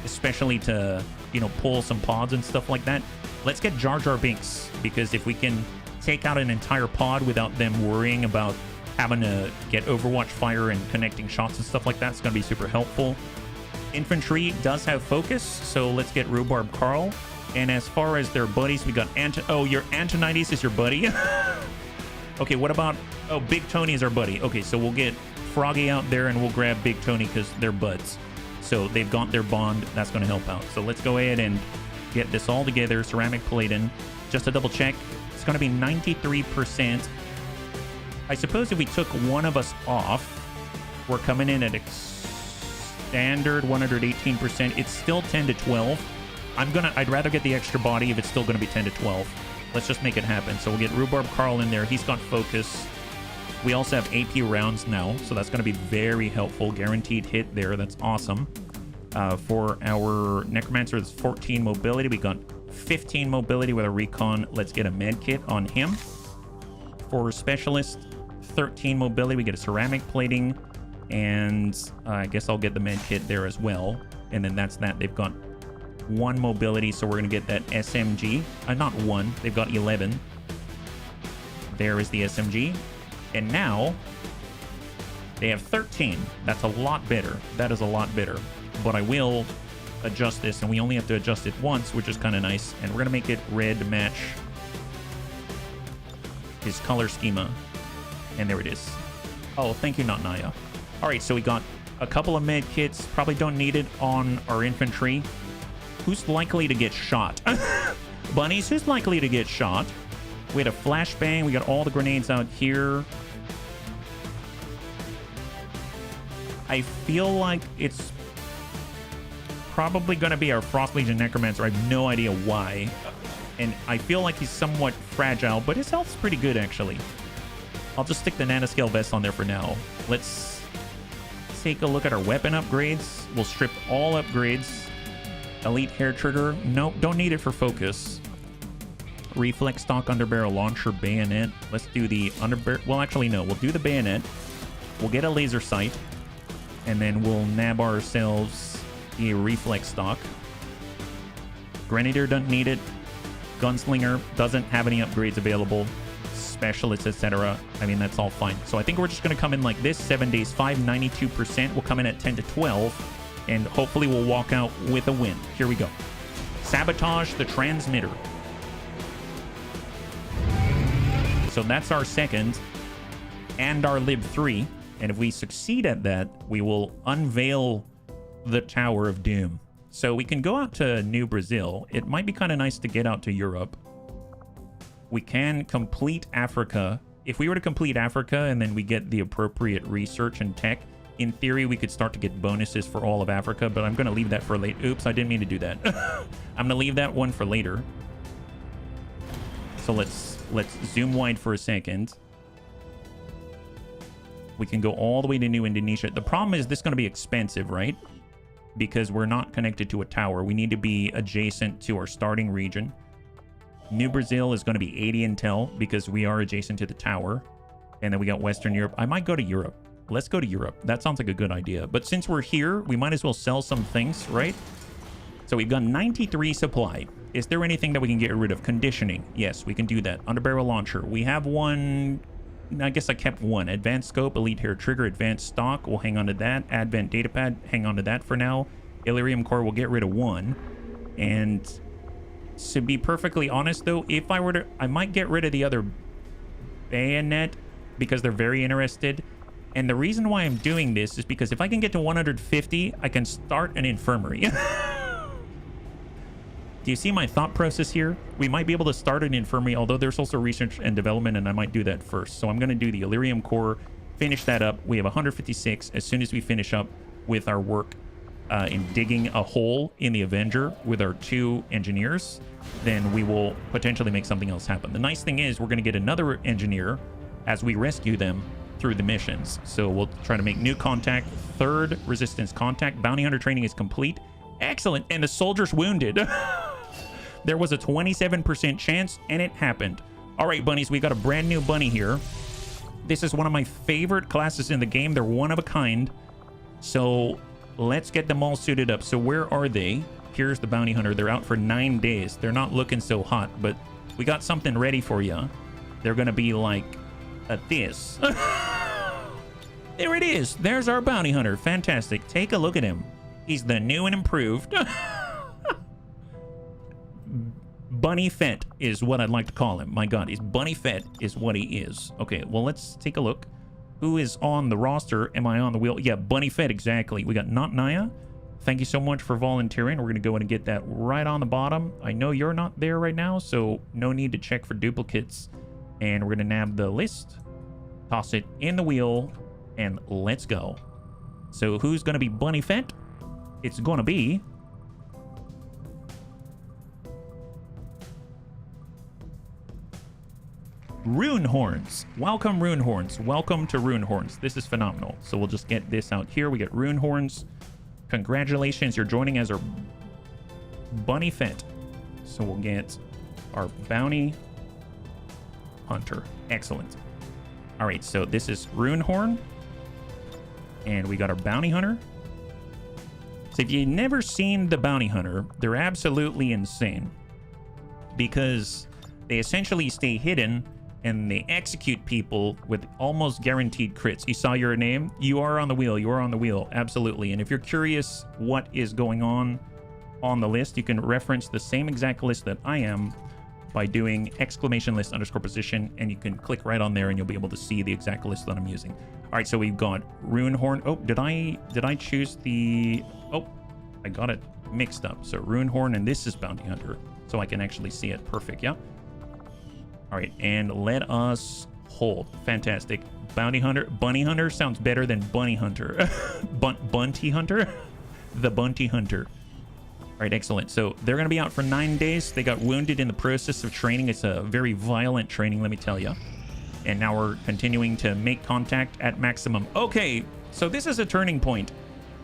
especially to, you know, pull some pods and stuff like that. Let's get Jar Jar Binks, because if we can take out an entire pod without them worrying about having to get Overwatch fire and connecting shots and stuff like that, it's going to be super helpful. Infantry does have focus, so let's get Rhubarb Carl. And as far as their buddies, we got your Antonides is your buddy. Okay, what about... Oh, Big Tony is our buddy. Okay, so we'll get Froggy out there and we'll grab Big Tony because they're buds. So they've got their bond. That's going to help out. So let's go ahead and get this all together. Ceramic Plating. Just to double check, it's going to be 93%. I suppose if we took one of us off, we're coming in at a standard 118%. It's still 10 to 12. I'd rather get the extra body if it's still going to be 10 to 12. Let's just make it happen. So we'll get Rhubarb Carl in there. He's got focus. We also have AP rounds now, so that's going to be very helpful. Guaranteed hit there. That's awesome. For our Necromancer, it's 14 mobility. We got 15 mobility with a Recon. Let's get a med kit on him. For Specialist, 13 mobility. We get a Ceramic Plating, and I guess I'll get the med kit there as well. And then that's that. They've got 1 mobility, so we're going to get that SMG. Not 1. They've got 11. There is the SMG. And now they have 13. That's a lot better. That is a lot better. But I will adjust this, and we only have to adjust it once, which is kind of nice. And we're going to make it red to match his color schema. And there it is. Oh, thank you, not Naya. All right, so we got A couple of med kits. Probably don't need it on our infantry. Who's likely to get shot? Bunnies, who's likely to get shot? We had a flashbang. We got all the grenades out here. I feel like it's probably going to be our Frost Legion Necromancer. I have no idea why. And I feel like he's somewhat fragile, but his health's pretty good, actually. I'll just stick the nanoscale vest on there for now. Let's take a look at our weapon upgrades. We'll strip all upgrades. Elite hair trigger. Nope, don't need it for focus. Reflex stock underbarrel launcher bayonet. Let's do the underbarrel. Well, actually, no. We'll do the bayonet. We'll get a laser sight. And then we'll nab ourselves a reflex stock. Grenadier doesn't need it. Gunslinger doesn't have any upgrades available. Specialists, etc. I mean, that's all fine. So I think we're just going to come in like this. 7 days, 5, 92%. We'll come in at 10 to 12. And hopefully we'll walk out with a win. Here we go. Sabotage the transmitter. So that's our second. And our Lib 3. And if we succeed at that, we will unveil the Tower of Doom. So we can go out to New Brazil. It might be kind of nice to get out to Europe. We can complete Africa. If we were to complete Africa and then we get the appropriate research and tech, in theory, we could start to get bonuses for all of Africa, but I'm going to leave that for late. Oops, I didn't mean to do that. I'm going to leave that one for later. So let's zoom wide for a second. We can go all the way to New Indonesia. The problem is this is going to be expensive, right? Because we're not connected to a tower. We need to be adjacent to our starting region. New Brazil is going to be 80 intel because we are adjacent to the tower. And then we got Western Europe. I might go to Europe. Let's go to Europe. That sounds like a good idea. But since we're here, we might as well sell some things, right? So we've got 93 supply. Is there anything that we can get rid of? Conditioning. Yes, we can do that. Underbarrel launcher. We have one. I guess I kept one. Advanced scope, elite hair trigger, advanced stock. We'll hang on to that. Advent datapad. Hang on to that for now. Illyrium core, we'll get rid of one. And to be perfectly honest, though, if I were to... I might get rid of the other bayonet because they're very interested. And the reason why I'm doing this is because if I can get to 150, I can start an infirmary. Do you see my thought process here? We might be able to start an infirmary, although there's also research and development, and I might do that first. So I'm going to do the Illyrium core, finish that up. We have 156. As soon as we finish up with our work in digging a hole in the Avenger with our 2 engineers, then we will potentially make something else happen. The nice thing is we're going to get another engineer as we rescue them through the missions. So we'll try to make new contact. 3rd resistance contact. Bounty hunter training is complete. Excellent. And the soldier's wounded. There was a 27% chance, and it happened. All right, bunnies, we got a brand new bunny here. This is one of my favorite classes in the game. They're one of a kind. So let's get them all suited up. So where are they? Here's the bounty hunter. They're out for 9 days. They're not looking so hot, but we got something ready for you. They're going to be like this. There it is. There's our bounty hunter. Fantastic. Take a look at him. He's the new and improved. Bunny Fett is what I'd like to call him. My God, he's Bunny Fett is what he is. Okay, well, let's take a look. Who is on the roster? Am I on the wheel? Yeah, Bunny Fett, exactly. We got Not Naya. Thank you so much for volunteering. We're going to go in and get that right on the bottom. I know you're not there right now, so no need to check for duplicates. And we're going to nab the list, toss it in the wheel, and let's go. So who's going to be Bunny Fett? It's going to be... Runehorns. Welcome, Runehorns. Welcome to Runehorns. This is phenomenal. So we'll just get this out here. We got Runehorns. Congratulations, you're joining as our Bunny Fett. So we'll get our bounty hunter. Excellent. All right, so this is Runehorn. And we got our bounty hunter. So if you've never seen the bounty hunter, they're absolutely insane. Because they essentially stay hidden and they execute people with almost guaranteed crits. You saw your name? You are on the wheel. You are on the wheel. Absolutely. And if you're curious what is going on the list, you can reference the same exact list that I am by doing !list_position, and you can click right on there and you'll be able to see the exact list that I'm using. All right, so we've got Rune Horn. Oh, did I choose the... Oh, I got it mixed up. So Rune Horn, and this is Bounty Hunter, so I can actually see it. Perfect, yeah. All right, and let us hold. Fantastic. Bounty Hunter. Bunny Hunter sounds better than Bunny Hunter. Bunty Hunter? The Bunty Hunter. All right, excellent. So they're going to be out for 9 days. They got wounded in the process of training. It's a very violent training, let me tell you. And now we're continuing to make contact at maximum. Okay, so this is a turning point.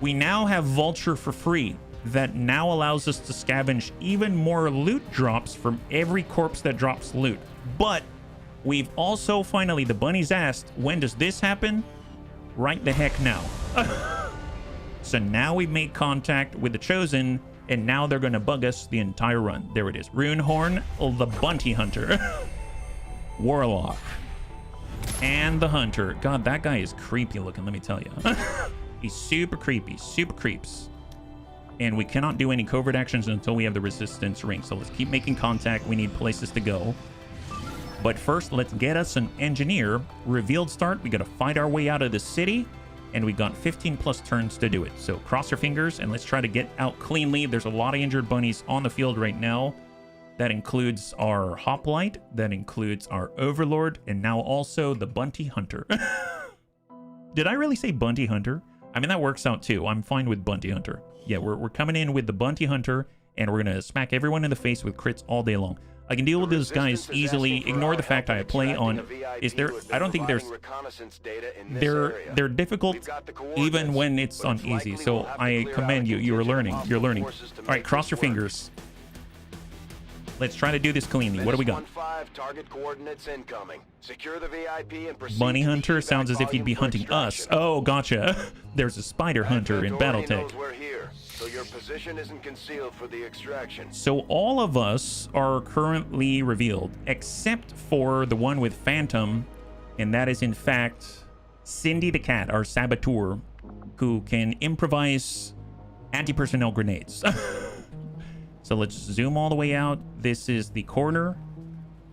We now have Vulture for free. That now allows us to scavenge even more loot drops from every corpse that drops loot. But we've also finally, the bunnies asked, when does this happen? Right the heck now. So now we've made contact with the Chosen, and now they're going to bug us the entire run. There it is. Rune Horn, the Bunty Hunter. Warlock. And the Hunter. God, that guy is creepy looking, let me tell you. He's super creepy, super creeps. And we cannot do any covert actions until we have the resistance ring. So let's keep making contact. We need places to go. But first, let's get us an engineer. Revealed start. We got to fight our way out of the city. And we got 15 plus turns to do it. So cross your fingers and let's try to get out cleanly. There's a lot of injured bunnies on the field right now. That includes our Hoplite. That includes our Overlord. And now also the Bunty Hunter. Did I really say Bunty Hunter? I mean, that works out too. I'm fine with Bunty Hunter. Yeah, we're coming in with the Bunty Hunter, and we're going to smack everyone in the face with crits all day long. I can deal with those guys easily. Ignore the fact I play on... Is there... I don't think there's... They're difficult even when it's on easy, so I commend you. You're learning. You're learning. All right, cross your fingers. Let's try to do this cleanly. What do we got? Bunny Hunter sounds as if he'd be hunting us. Oh, gotcha. There's a Spider Hunter in Battletech. So your position isn't concealed for the extraction. So all of us are currently revealed, except for the one with Phantom, and that is in fact Cindy the Cat, our saboteur, who can improvise anti-personnel grenades. So let's zoom all the way out. This is the corner,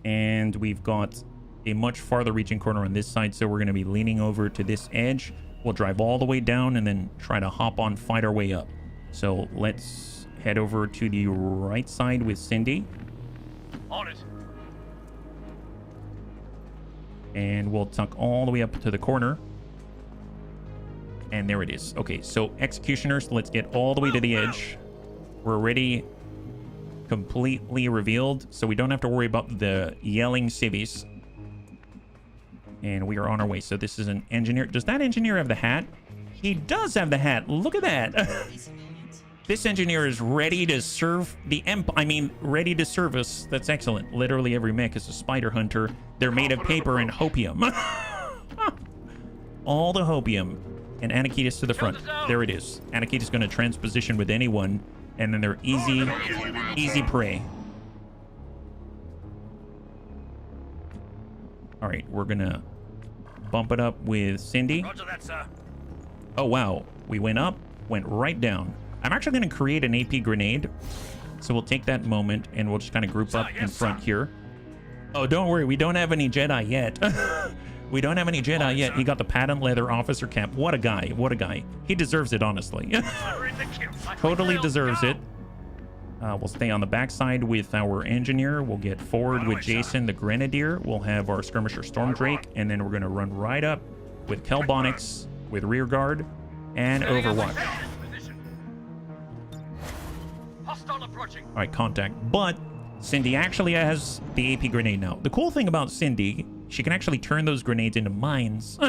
and we've got a much farther reaching corner on this side, so we're going to be leaning over to this edge. We'll drive all the way down and then try to hop on, fight our way up. So let's head over to the right side with Cindy. On it. And we'll tuck all the way up to the corner. And there it is. Okay, so Executioners, let's get all the way to the edge. We're already completely revealed, so we don't have to worry about the yelling civvies. And we are on our way. So this is an engineer. Does that engineer have the hat? He does have the hat. Look at that. This engineer is ready to serve the ready to serve us. That's excellent. Literally every mech is a Spider Hunter. They're made of paper and hopium. All the hopium. And Anakitas to the front. There it is. Anakitas going to transposition with anyone, and then they're easy prey. All right, we're going to bump it up with Cindy. Roger that, sir. Oh, wow. We went up, went right down. I'm actually going to create an AP grenade. So we'll take that moment and we'll just kind of group up in front here. Oh, don't worry. We don't have any Jedi yet. We don't have any Jedi yet. He got the patent leather officer cap. What a guy. What a guy. He deserves it, honestly. Totally deserves it. We'll stay on the backside with our engineer. We'll get forward with Jason the Grenadier. We'll have our skirmisher Stormdrake. And then we're going to run right up with Kelbonics, with rear guard, and Overwatch. All right, contact. But Cindy actually has the AP grenade now. The cool thing about Cindy, she can actually turn those grenades into mines,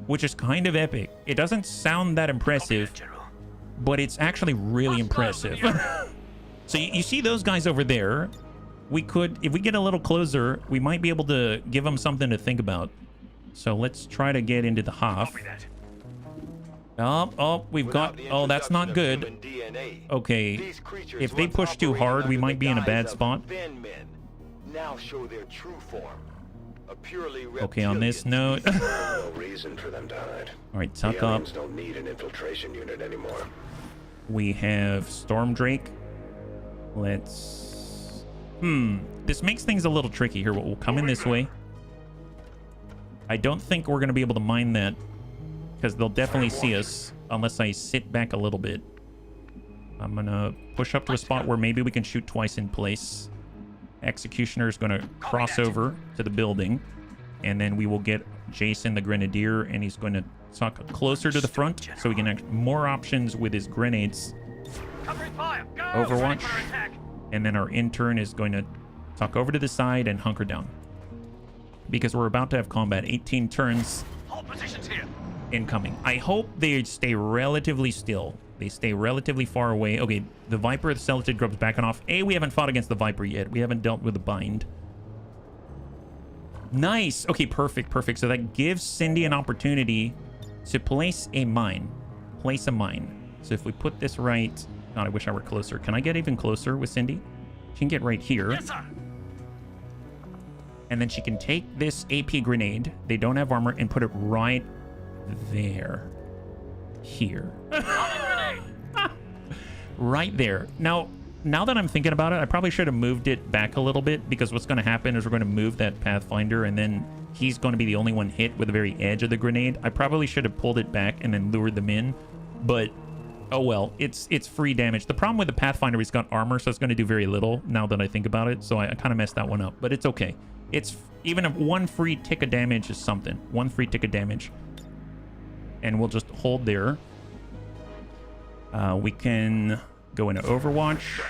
which is kind of epic. It doesn't sound that impressive, but it's actually really impressive. So you see those guys over there. We could, if we get a little closer, we might be able to give them something to think about. So let's try to get into the Hoff. Oh, we've got... Oh, that's not good. Okay, if they push too hard, we might be in a bad spot. Okay, on this note... Alright, tuck up. We have Stormdrake. Let's This makes things a little tricky here. We'll come in this way. I don't think we're going to be able to mine that because they'll definitely see us unless I sit back a little bit. I'm going to push up to a spot where maybe we can shoot twice in place. Executioner is going to cross over to the building, and then we will get Jason the Grenadier, and he's going to tuck closer to the front so we can have more options with his grenades. Overwatch. And then our intern is going to tuck over to the side and hunker down. Because we're about to have combat. 18 turns incoming. I hope they stay relatively still. They stay relatively far away. Okay, the Viper, the Celatid Grub's backing off. We haven't fought against the Viper yet. We haven't dealt with the bind. Nice. Okay, perfect, perfect. So that gives Cindy an opportunity to place a mine. Place a mine. So if we put this right... God, I wish I were closer. Can I get even closer with Cindy? She can get right here. Yes, sir. And then she can take this AP grenade. They don't have armor, and put it right there. Here. Right there. Now that I'm thinking about it, I probably should have moved it back a little bit, because what's going to happen is we're going to move that Pathfinder, and then he's going to be the only one hit with the very edge of the grenade. I probably should have pulled it back and then lured them in, but oh well, it's free damage. The problem with the Pathfinder is he's got armor, so it's going to do very little now that I think about it, so I kind of messed that one up, but it's okay. It's even if one free tick of damage is something. One free tick of damage. And we'll just hold there. We can go into Overwatch.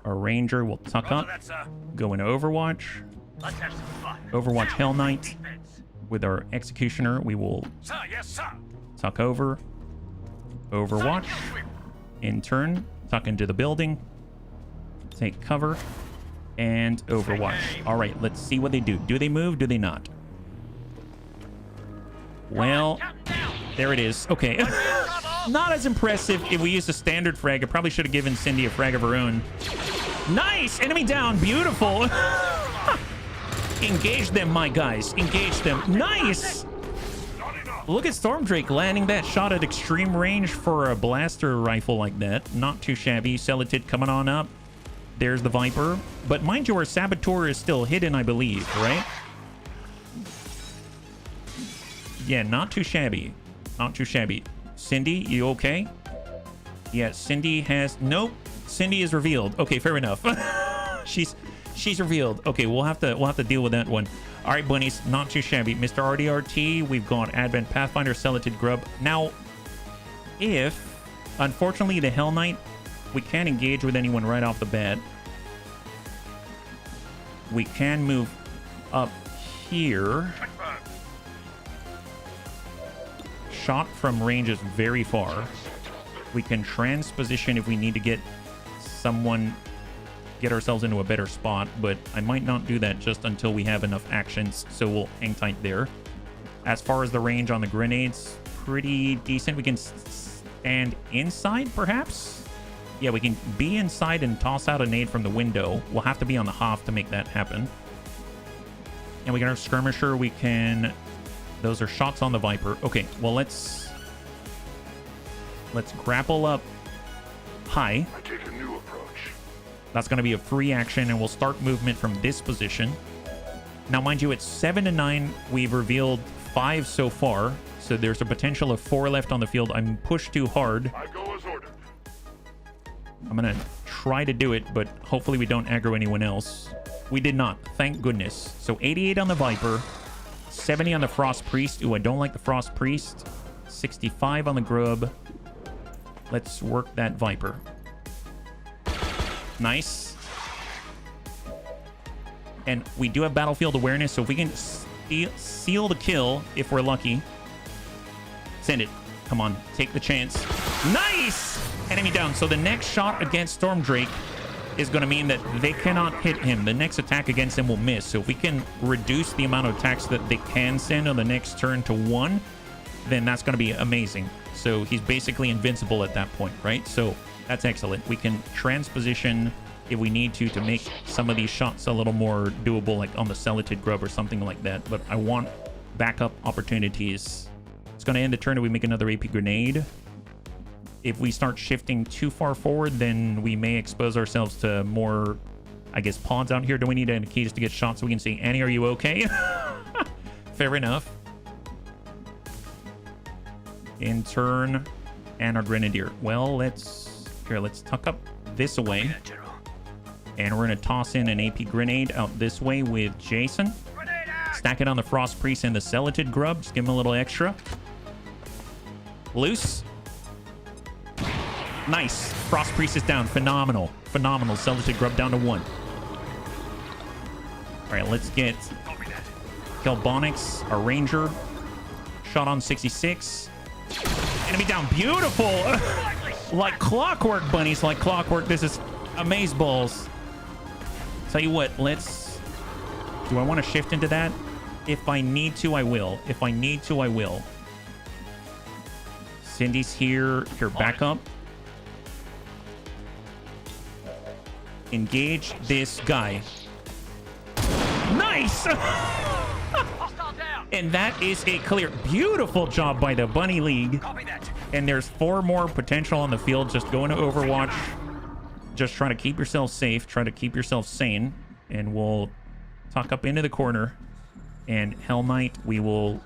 Our Ranger will tuck up. Go into Overwatch. Overwatch Hell Knight. With our Executioner, we will tuck over. Overwatch. Intern. Tuck into the building. Take cover. And Overwatch. All right, let's see what they do. Do they move? Do they not? Well, there it is. Okay. Not as impressive if we used a standard frag. I probably should have given Cindy a frag of her own. Nice! Enemy down. Beautiful. Engage them, my guys. Engage them. Nice! Look at Stormdrake landing that shot at extreme range for a blaster rifle like that. Not too shabby. Celatid coming on up. There's the Viper. But mind you, our Saboteur is still hidden, I believe, right? Yeah, not too shabby. Not too shabby. Cindy, you okay? Yeah, Cindy has... Nope. Cindy is revealed. Okay, fair enough. she's revealed. Okay, we'll have to deal with that one. All right, bunnies, not too shabby. Mr. RDRT, we've got Advent Pathfinder, Celatid Grub. Now, if, unfortunately, the Hell Knight, we can't engage with anyone right off the bat. We can move up here. Shot from range is very far. We can transposition if we need to get ourselves into a better spot, but I might not do that just until we have enough actions, so we'll hang tight there. As far as the range on the grenades, pretty decent. We can stand inside, perhaps? Yeah, we can be inside and toss out a nade from the window. We'll have to be on the Hoff to make that happen. And we got our Skirmisher. We can... Those are shots on the Viper. Okay, well, let's grapple up high. I take a new approach. That's going to be a free action, and we'll start movement from this position. Now, mind you, it's 7 to 9. We've revealed 5 so far, so there's a potential of 4 left on the field. I'm pushed too hard. I go as ordered. I'm going to try to do it, but hopefully we don't aggro anyone else. We did not, thank goodness. So 88 on the Viper, 70 on the Frost Priest. Ooh, I don't like the Frost Priest. 65 on the Grub. Let's work that Viper. Nice. And we do have battlefield awareness, so if we can seal the kill, if we're lucky. Send it. Come on, take the chance. Nice! Enemy down. So the next shot against Stormdrake is going to mean that they cannot hit him. The next attack against him will miss. So if we can reduce the amount of attacks that they can send on the next turn to 1, then that's going to be amazing. So he's basically invincible at that point, right? So that's excellent. We can transposition if we need to make some of these shots a little more doable, like on the Celatid Grub or something like that. But I want backup opportunities. It's going to end the turn if we make another AP grenade. if we start shifting too far forward, then we may expose ourselves to more, I guess, pods out here. Do we need Anakitas to get shot so we can see, Annie, are you okay? Fair enough. Intern and our Grenadier. Well, let's tuck up this way. And we're going to toss in an AP grenade out this way with Jason. Stack it on the Frost Priest and the Celatid Grub. Just give him a little extra. Loose. Nice. Frost Priest is down. Phenomenal. Phenomenal. Celatid Grub down to 1. All right, let's get Kelbonix, our Ranger. Shot on 66. Enemy down. Beautiful. Like clockwork, bunnies. Like clockwork. This is amazeballs. Tell you what, let's... Do I want to shift into that? If I need to, I will. If I need to, I will. Cindy's here. Here, back up. Engage this guy. Nice! And that is a clear. Beautiful job by the Bunny League. And there's 4 more potential on the field. Just go into Overwatch. Just try to keep yourself safe. Try to keep yourself sane. And we'll tuck up into the corner. And Hell Knight, we will...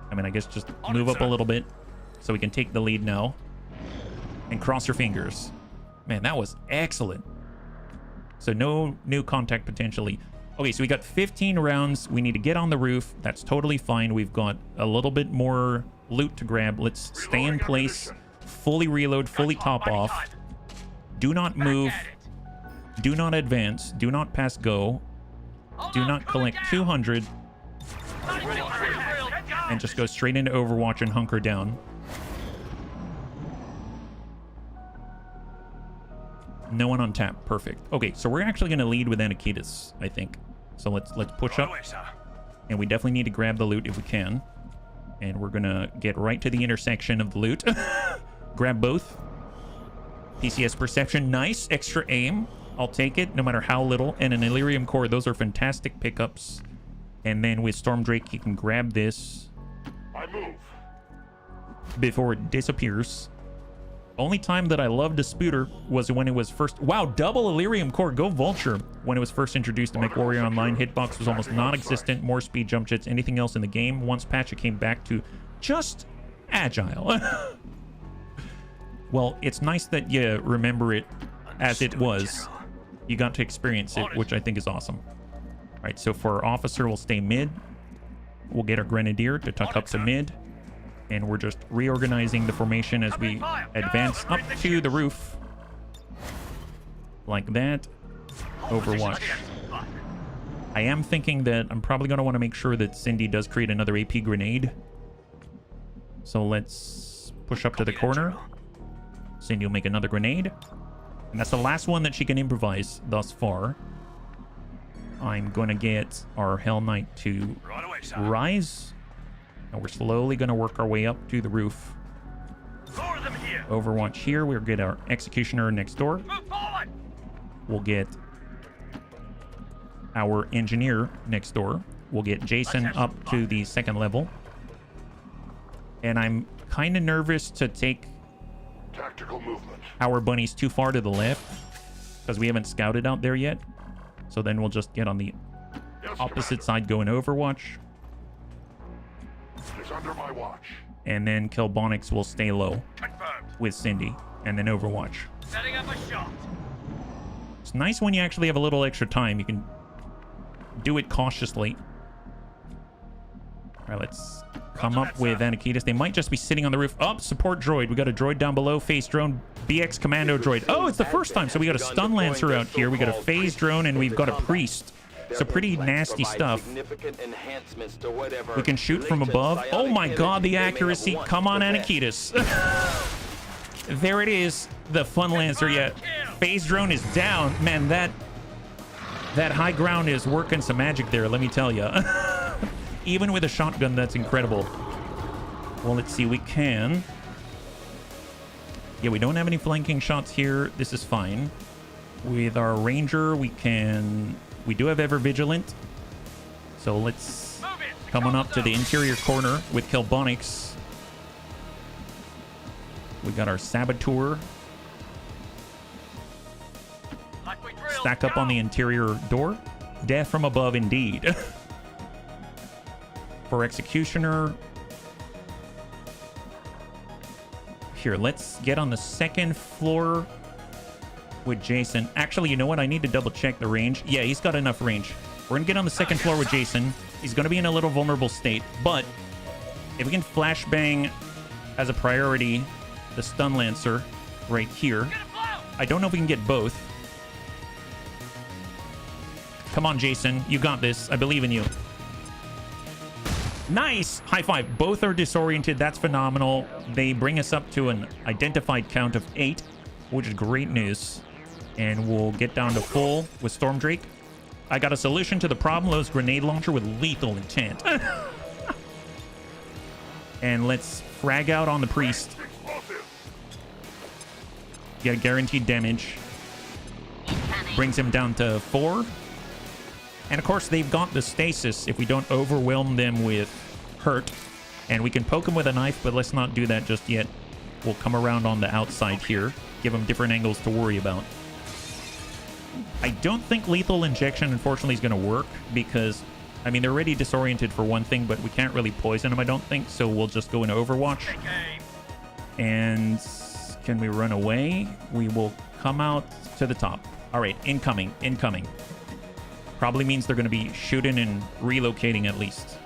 I mean, I guess just move up a little bit. So we can take the lead now. And cross your fingers. Man, that was excellent. So no new contact potentially. Okay, so we got 15 rounds. We need to get on the roof. That's totally fine. We've got a little bit more loot to grab. Let's stay in place. Fully reload, fully top off. Do not move. Do not advance. Do not pass go. Do not collect 200. And just go straight into Overwatch and hunker down. No one on tap. Perfect. Okay, so we're actually going to lead with Anakitas, I think. So let's push up. And we definitely need to grab the loot if we can. And we're going to get right to the intersection of the loot. Grab both. PCS Perception. Nice. Extra aim. I'll take it, no matter how little. And an Illyrium Core. Those are fantastic pickups. And then with Storm Drake, you can grab this. I move. Before it disappears. Only time that I loved Disputer was when it was first... Wow, double Illyrium Core. Go Vulture. When it was first introduced to MechWarrior Online, hitbox was almost non-existent. More speed, jump jets, anything else in the game. Once patch, it came back to just agile. Well, it's nice that you remember it as it was. You got to experience it, which I think is awesome. All right, so for our officer, we'll stay mid. We'll get our Grenadier to tuck up to mid. And we're just reorganizing the formation as we advance up to the roof. Like that. Overwatch. I am thinking that I'm probably going to want to make sure that Cindy does create another AP grenade. So let's push up to the corner. Cindy will make another grenade. And that's the last one that she can improvise thus far. I'm going to get our Hell Knight to rise. And we're slowly going to work our way up to the roof. Overwatch here. We'll get our Executioner next door. We'll get our Engineer next door. We'll get Jason up to the 2nd level. And I'm kind of nervous to take Tactical movement. our bunnies too far to the left, because we haven't scouted out there yet. So then we'll just get on the opposite side, go in Overwatch. It's under my watch. And then Kelbonix will stay low with Cindy, and then Overwatch. Setting up a shot. It's nice when you actually have a little extra time. You can do it cautiously. All right, let's come up with Anakitas. They might just be sitting on the roof. Oh, support droid. We got a droid down below. Phase drone. BX commando droid. Oh, it's the first time. So we got a stun lancer out here. We got a phase drone, and we've got a priest. So pretty nasty stuff. We can shoot from above. Oh my god, the accuracy. Come on, Anakitas. There it is. The fun lancer. Yeah. Phase drone is down. Man, that high ground is working some magic there, let me tell you. Even with a shotgun, that's incredible. Well, let's see. We can... Yeah, we don't have any flanking shots here. This is fine. With our Ranger, we can... We do have Ever Vigilant. So let's come on up to the interior corner with Kelbonix. We got our saboteur. Like we drilled. Stack up on the interior door. Death from above, indeed. For executioner. Here, let's get on the second floor with Jason. Actually, you know what? I need to double check the range. Yeah, he's got enough range. We're gonna get on the second floor with Jason. He's gonna be in a little vulnerable state, but if we can flashbang as a priority the stun lancer right here. I don't know if we can get both. Come on, Jason. You got this. I believe in you. Nice! High five. Both are disoriented. That's phenomenal. They bring us up to an identified count of 8, which is great news. And we'll get down to full with Storm Drake. I got a solution to the problem. Loads grenade launcher with lethal intent. And let's frag out on the priest. Get guaranteed damage. Brings him down to 4. And of course, they've got the stasis if we don't overwhelm them with hurt. And we can poke them with a knife, but let's not do that just yet. We'll come around on the outside here. Give them different angles to worry about. I don't think lethal injection, unfortunately, is going to work because, I mean, they're already disoriented for one thing, but we can't really poison them, I don't think. So we'll just go into Overwatch. And can we run away? We will come out to the top. All right, incoming, incoming. Probably means they're going to be shooting and relocating at least.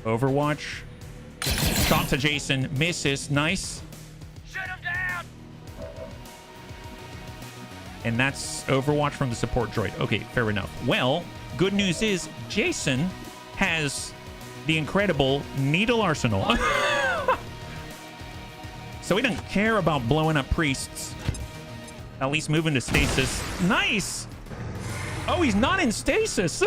Overwatch. Shot to Jason. Misses. Nice. Shoot him down. And that's Overwatch from the support droid. Okay, fair enough. Well, good news is Jason has the incredible needle arsenal. So he doesn't care about blowing up priests. At least moving to stasis. Nice! Oh, he's not in stasis.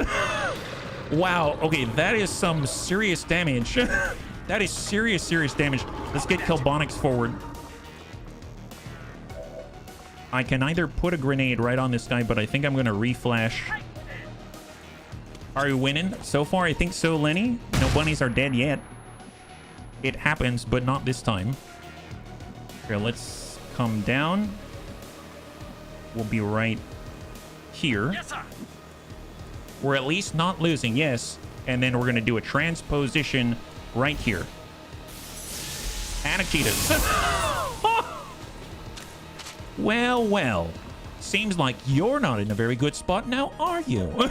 Wow. Okay, that is some serious damage. That is serious, serious damage. Let's get Kelbonics forward. I can either put a grenade right on this guy, but I think I'm going to reflash. Are we winning? So far, I think so, Lenny. No bunnies are dead yet. It happens, but not this time. Here, let's come down. We'll be right here. Yes, sir. We're at least not losing, yes. And then we're going to do a transposition right here. Anakitas. Well, well. Seems like you're not in a very good spot now, are you?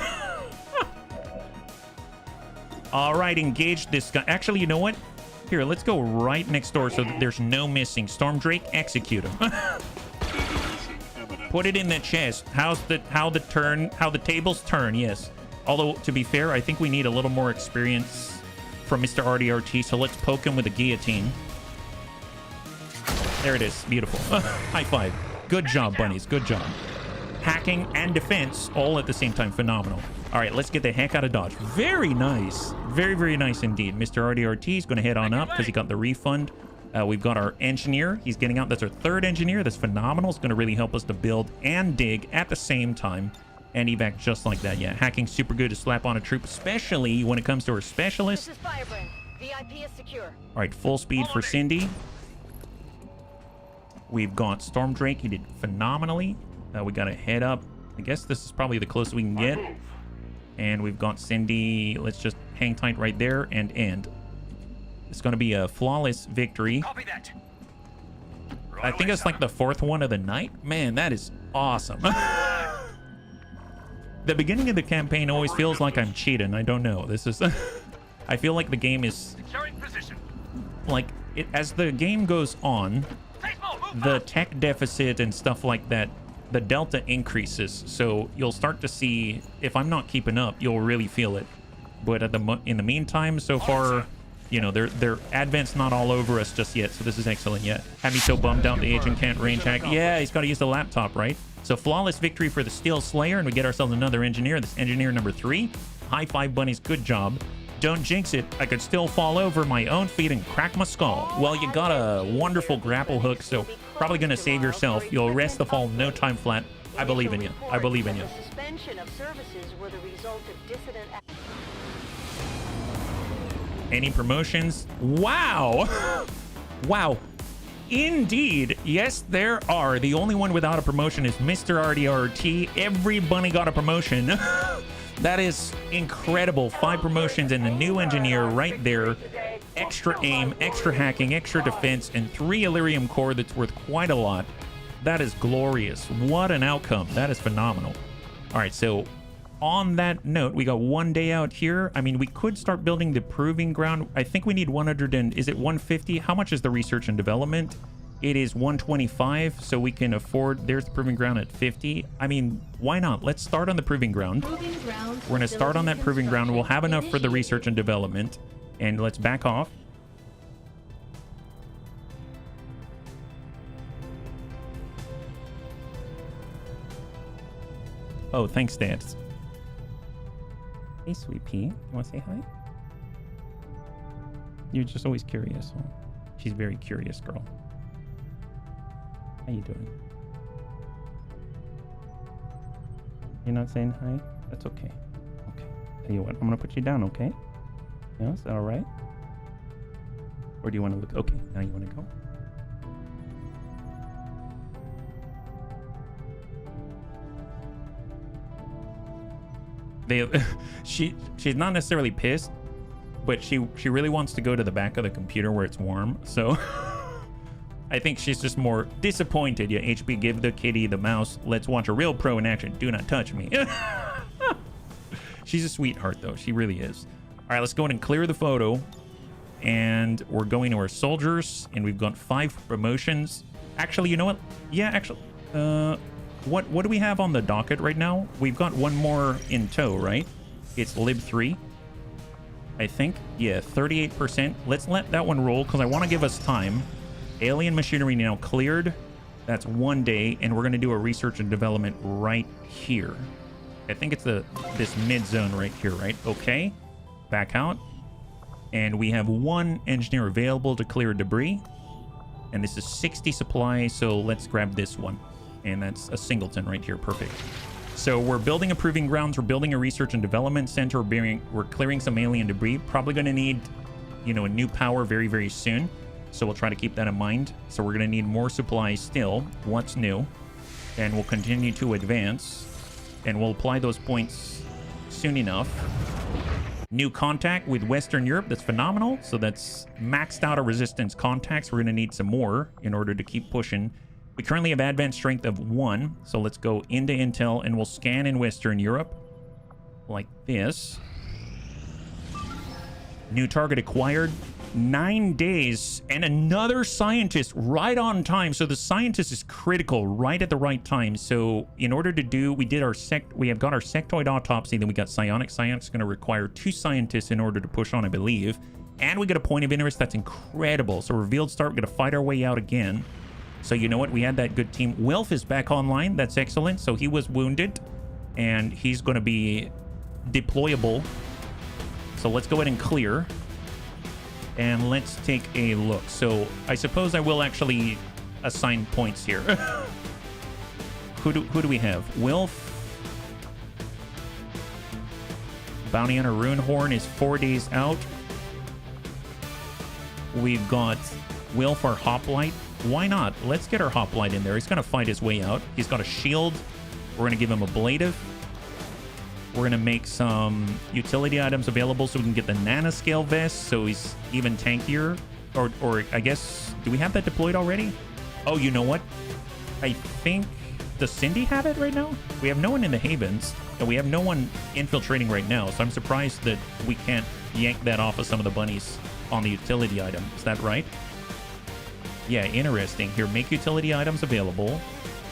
All right, engage this guy. Actually, you know what? Here, let's go right next door so that there's no missing. Storm Drake, execute him. Put it in the chest. How the tables turn, yes. Although, to be fair, I think we need a little more experience from Mr. RDRT, so let's poke him with a guillotine. There it is. Beautiful. High five. Good job, bunnies. Good job. Hacking and defense all at the same time. Phenomenal. All right, let's get the heck out of Dodge. Very nice. Very, very nice indeed. Mr. RDRT is going to head on up because he got the refund. We've got our engineer. He's getting out. That's our 3rd engineer. That's phenomenal. It's going to really help us to build and dig at the same time. And evac just like that. Yeah, hacking super good to slap on a troop, especially when it comes to our specialist. This is Firebrand. VIP is secure. All right, full speed for Cindy. We've got Storm Drake. He did phenomenally. We got to head up. I guess this is probably the closest we can get. And we've got Cindy. Let's just hang tight right there and end. It's going to be a flawless victory. Copy that. I think it's like the 4th one of the night. Man, that is awesome. The beginning of the campaign always feels like I'm cheating. I don't know. This is... I feel like the game is... Securing position. Like, as the game goes on, the tech deficit and stuff like that, the delta increases. So you'll start to see, if I'm not keeping up, you'll really feel it. But in the meantime, so far, you know, their advent's not all over us just yet. So this is excellent. Yeah. Had me so bummed out the agent can't range hack. Yeah, he's got to use the laptop, right? So flawless victory for the Steel Slayer, and we get ourselves another engineer. This engineer number 3. High five, bunnies. Good job. Don't jinx it. I could still fall over my own feet and crack my skull. Well, you got a wonderful grapple hook, so probably going to save yourself. You'll arrest the fall no time flat. I believe in you. I believe in you. Suspension of services were the result of dissident. Any promotions? Wow! Wow. Indeed. Yes, there are. The only one without a promotion is Mr. RDRT. Every bunny got a promotion. That is incredible. 5 promotions and a new engineer right there. Extra aim, extra hacking, extra defense, and 3 Illyrium core that's worth quite a lot. That is glorious. What an outcome. That is phenomenal. All right, so on that note, we got 1 day out here. I mean, we could start building the proving ground. I think we need 100 and is it 150? How much is the research and development? It is 125, so we can afford. There's the proving ground at 50. I mean, why not? Let's start on the proving ground. We're going to start on that proving ground. We'll have enough for the research and development. And let's back off. Oh, thanks, Dad. Hey, Sweet Pea. You want to say hi? You're just always curious. Huh? She's a very curious girl. How you doing? You're not saying hi? That's okay. Okay. Tell you what, I'm going to put you down, okay? Yeah, is that all right? Or do you want to look? Okay, now you want to go? She's not necessarily pissed, but she really wants to go to the back of the computer where it's warm. So I think she's just more disappointed. Yeah, HB, give the kitty the mouse. Let's watch a real pro in action. Do not touch me. She's a sweetheart, though. She really is. All right, let's go ahead and clear the photo. And we're going to our soldiers, and we've got 5 promotions. Actually, you know what? Yeah, actually, what do we have on the docket right now? We've got 1 more in tow, right? It's Lib 3, I think. Yeah, 38%. Let's let that one roll because I want to give us time. Alien machinery now cleared. That's 1 day, and we're going to do a research and development right here. I think it's this mid zone right here, right? Okay, back out. And we have 1 engineer available to clear debris. And this is 60 supply, so let's grab this one. And that's a singleton right here. Perfect. So we're building a proving grounds. We're building a research and development center. We're clearing some alien debris. Probably going to need, you know, a new power very, very soon. So we'll try to keep that in mind. So we're going to need more supplies still. What's new? And we'll continue to advance. And we'll apply those points soon enough. New contact with Western Europe. That's phenomenal. So that's maxed out our resistance contacts. We're going to need some more in order to keep pushing. We currently have advanced strength of 1. So let's go into Intel and we'll scan in Western Europe like this. New target acquired. 9 days and another scientist right on time. So the scientist is critical right at the right time. So in order to do, we have got our sectoid autopsy, then we got psionics. Psionics is going to require 2 scientists in order to push on, I believe. And we get a point of interest. That's incredible. So revealed start, we're going to fight our way out again. So you know what? We had that good team. Wilf is back online. That's excellent. So he was wounded and he's going to be deployable. So let's go ahead and clear. And let's take a look. So I suppose I will actually assign points here. Who do we have? Wilf. Bounty Hunter Runehorn is 4 days out. We've got Wilf, our hoplite. Why not? Let's get our hoplite in there. He's going to fight his way out. He's got a shield. We're going to give him ablative. We're going to make some utility items available so we can get the nanoscale vest so he's even tankier. Or I guess, do we have that deployed already? Oh, you know what? I think, does Cindy have it right now? We have no one in the Havens, and we have no one infiltrating right now, so I'm surprised that we can't yank that off of some of the bunnies on the utility item. Is that right? Yeah, interesting. Here, make utility items available.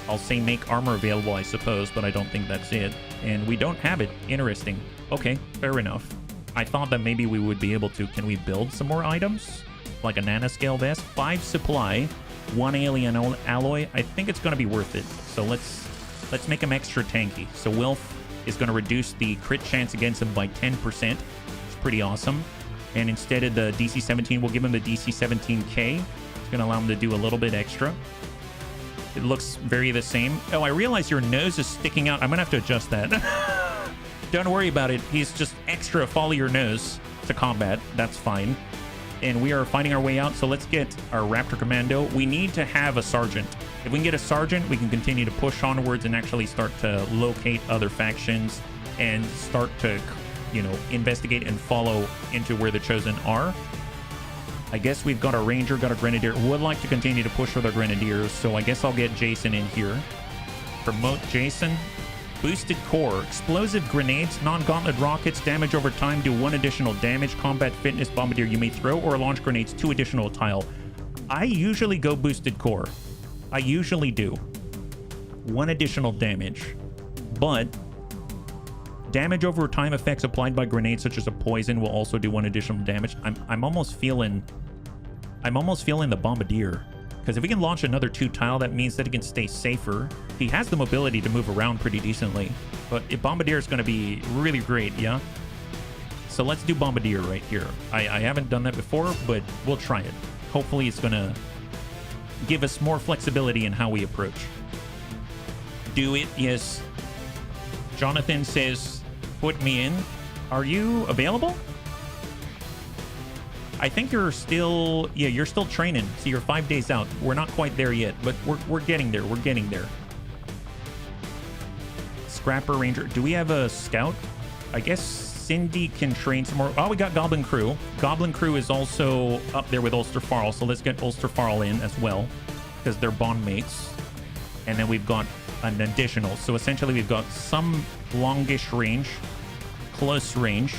I'll say make armor available, I suppose, but I don't think that's it. And we don't have it. Interesting. Okay, fair enough. I thought that maybe we would be able to. Can we build some more items? Like a nanoscale vest? 5 supply, 1 alien alloy. I think it's going to be worth it. So let's make him extra tanky. So Wilf is going to reduce the crit chance against him by 10%. It's pretty awesome. And instead of the DC-17, we'll give him the DC-17K. It's going to allow him to do a little bit extra. It looks very the same. Oh, I realize your nose is sticking out. I'm going to have to adjust that. Don't worry about it. He's just extra follow your nose to combat. That's fine. and we are fighting our way out. So let's get our Raptor Commando. We need to have a sergeant. If we can get a sergeant, we can continue to push onwards and actually start to locate other factions and start to, you know, investigate and follow into where the Chosen are. I guess we've got a Ranger, got a Grenadier. Would like to continue to push with our Grenadiers, so I guess I'll get Jason in here. Promote Jason. Boosted core, explosive grenades, non-gauntlet rockets, damage over time, do 1 additional damage, combat fitness, bombardier, you may throw or launch grenades 2 additional tile. I usually go boosted core. I usually do 1 additional damage, but damage over time effects applied by grenades such as a poison will also do 1 additional damage. I'm almost feeling the bombardier. Because if we can launch another 2 tile, that means that he can stay safer. He has the mobility to move around pretty decently. But if Bombardier is going to be really great, yeah? So let's do Bombardier right here. I haven't done that before, but we'll try it. Hopefully it's going to give us more flexibility in how we approach. Do it, yes. Jonathan says, put me in. Are you available? I think you're still, yeah, you're still training. So you're 5 days out. We're not quite there yet, but we're getting there. We're getting there. Scrapper Ranger. Do we have a scout? I guess Cindy can train some more. Oh, we got Goblin Crew. Goblin Crew is also up there with Ulster Farl. So let's get Ulster Farl in as well, because they're bond mates. And then we've got an additional. So essentially we've got some longish range, close range,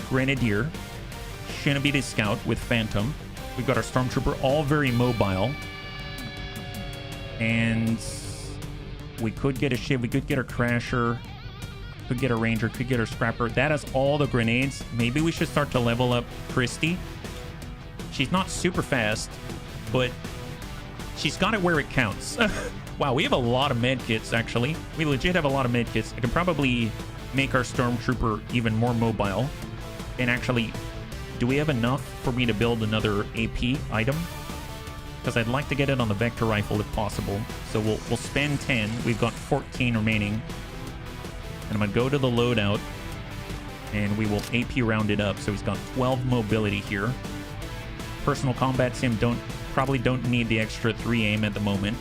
Grenadier, Shinobi the Scout with Phantom. We've got our Stormtrooper, all very mobile. And we could get a Shiv, we could get our Crasher, could get a Ranger, could get our Scrapper. That has all the grenades. Maybe we should start to level up Christy. She's not super fast, but she's got it where it counts. Wow, we have a lot of medkits, actually. We legit have a lot of medkits. I can probably make our Stormtrooper even more mobile. And actually, do we have enough for me to build another AP item? Because I'd like to get it on the Vector Rifle if possible. So we'll spend 10. We've got 14 remaining. And I'm going to go to the loadout. And we will AP round it up. So he's got 12 mobility here. Personal Combat Sim probably don't need the extra 3 aim at the moment.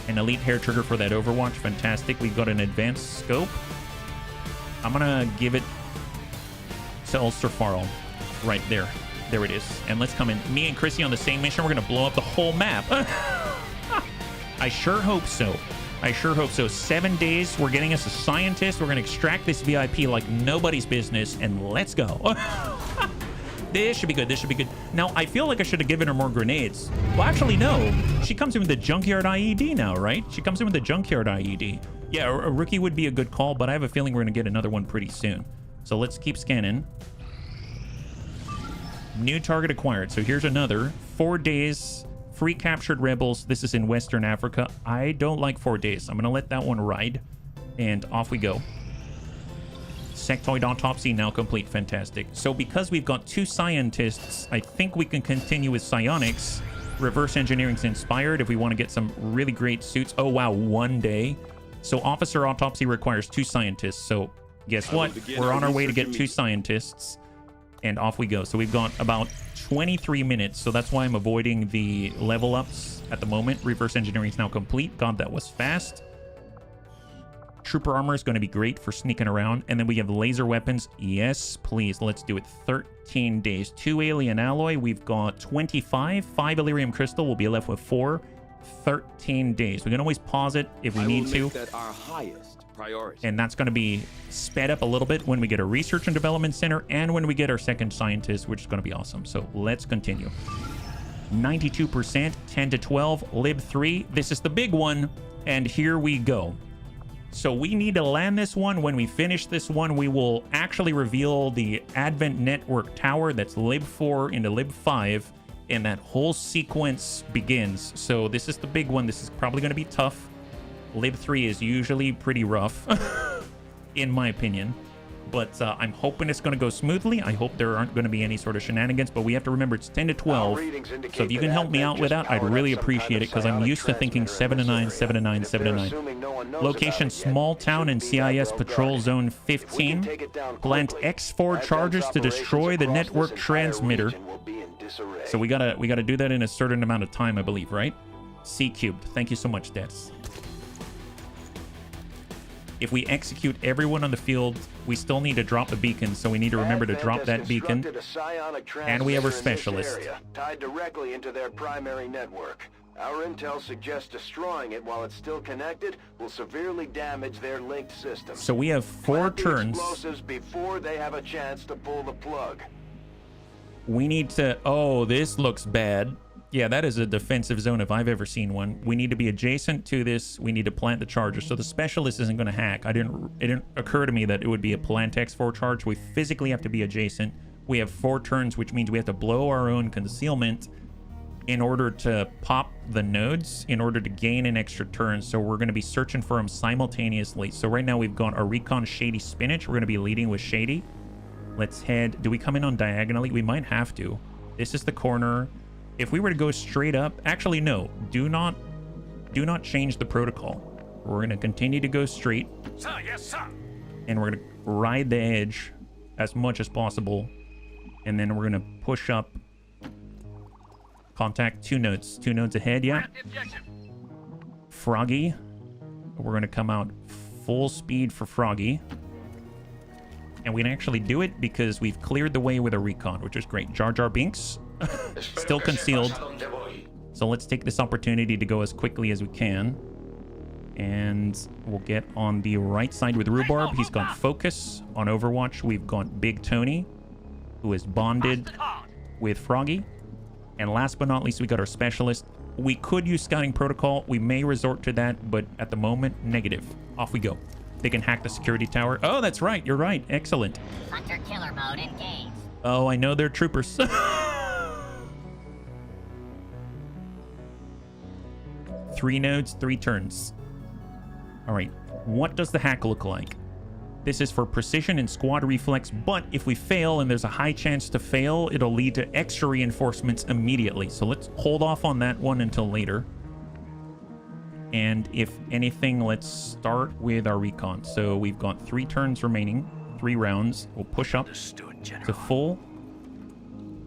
An Elite Hair Trigger for that Overwatch. Fantastic. We've got an Advanced Scope. I'm going to give it to Ulster Farl. Right there. There it is. And let's come in. Me and Chrissy on the same mission. We're going to blow up the whole map. I sure hope so. I sure hope so. 7 days. We're getting us a scientist. We're going to extract this VIP like nobody's business. And let's go. This should be good. This should be good. Now, I feel like I should have given her more grenades. Well, actually, no. She comes in with the Junkyard IED now, right? She comes in with the Junkyard IED. Yeah, a rookie would be a good call, but I have a feeling we're going to get another one pretty soon. So let's keep scanning. New target acquired. So here's another 4 days free captured rebels. This is in Western Africa. I don't like 4 days. I'm gonna let that one ride, and off we go. Sectoid autopsy now complete. Fantastic. So because we've got 2 scientists, I think we can continue with psionics. Reverse engineering's inspired if we want to get some really great suits. Oh wow, 1 day. So officer autopsy requires 2 scientists. So guess what? We're on our way to get 2 scientists. And off we go. So we've got about 23 minutes. So that's why I'm avoiding the level ups at the moment. Reverse engineering is now complete. God, that was fast. Trooper armor is going to be great for sneaking around. And then we have laser weapons. Yes, please. Let's do it. 13 days. 2 alien alloy. We've got 25. 5 Illyrium crystal. We'll be left with 4. 13 days. We can always pause it if we need to. That our highest priority. And that's going to be sped up a little bit when we get a research and development center and when we get our second scientist, which is going to be awesome. So let's continue. 92%, 10 to 12, Lib 3. This is the big one. And here we go. So we need to land this one. When we finish this one, we will actually reveal the Advent Network Tower. That's Lib 4 into Lib 5. And that whole sequence begins. So this is the big one. This is probably going to be tough. Lib 3 is usually pretty rough, in my opinion. But I'm hoping it's going to go smoothly. I hope there aren't going to be any sort of shenanigans. But we have to remember it's 10 to 12. So if you can help me out with that, I'd really appreciate it. Because I'm used to thinking 7 to 9, 7 to 9, 7 to 9. Location, small town in CIS Patrol Zone 15. Plant X4 charges to destroy the network transmitter. disarray. So we gotta do that in a certain amount of time, I believe, right? C cubed. Thank you so much, Des. If we execute everyone on the field, we still need to drop the beacon, so we need to remember to drop that beacon. And we have our specialist. Tied directly into their primary network. Our intel suggests destroying it while it's still connected will severely damage their linked system. So we have 4 turns. Explosives before they have a chance to pull the plug. We need to... Oh, this looks bad. Yeah, that is a defensive zone if I've ever seen one. We need to be adjacent to this. We need to plant the charger. So the specialist isn't going to hack. It didn't occur to me that it would be a plant X4 charge. We physically have to be adjacent. We have 4 turns, which means we have to blow our own concealment in order to pop the nodes, in order to gain an extra turn. So we're going to be searching for them simultaneously. So right now we've got our recon Shady Spinach. We're going to be leading with Shady. Let's head... Do we come in on diagonally? We might have to. This is the corner. If we were to go straight up... Actually, no. Do not change the protocol. We're going to continue to go straight. Sir, yes, sir. And we're going to ride the edge as much as possible. And then we're going to push up. Contact 2 nodes. 2 nodes ahead, yeah. Froggy. We're going to come out full speed for Froggy. And we can actually do it because we've cleared the way with a recon, which is great. Jar Jar Binks. Still concealed. So let's take this opportunity to go as quickly as we can. And we'll get on the right side with Rhubarb. He's got focus. On Overwatch, we've got Big Tony, who is bonded with Froggy. And last but not least, we got our specialist. We could use scouting protocol. We may resort to that, but at the moment, negative. Off we go. They can hack the security tower. Oh, that's right. You're right. Excellent. Hunter-killer mode engaged. Oh, I know they're troopers. 3 nodes, 3 turns. All right. What does the hack look like? This is for precision and squad reflex, but if we fail, and there's a high chance to fail, it'll lead to extra reinforcements immediately. So let's hold off on that one until later. And if anything, let's start with our recon. So we've got 3 turns remaining, 3 rounds. We'll push up to full.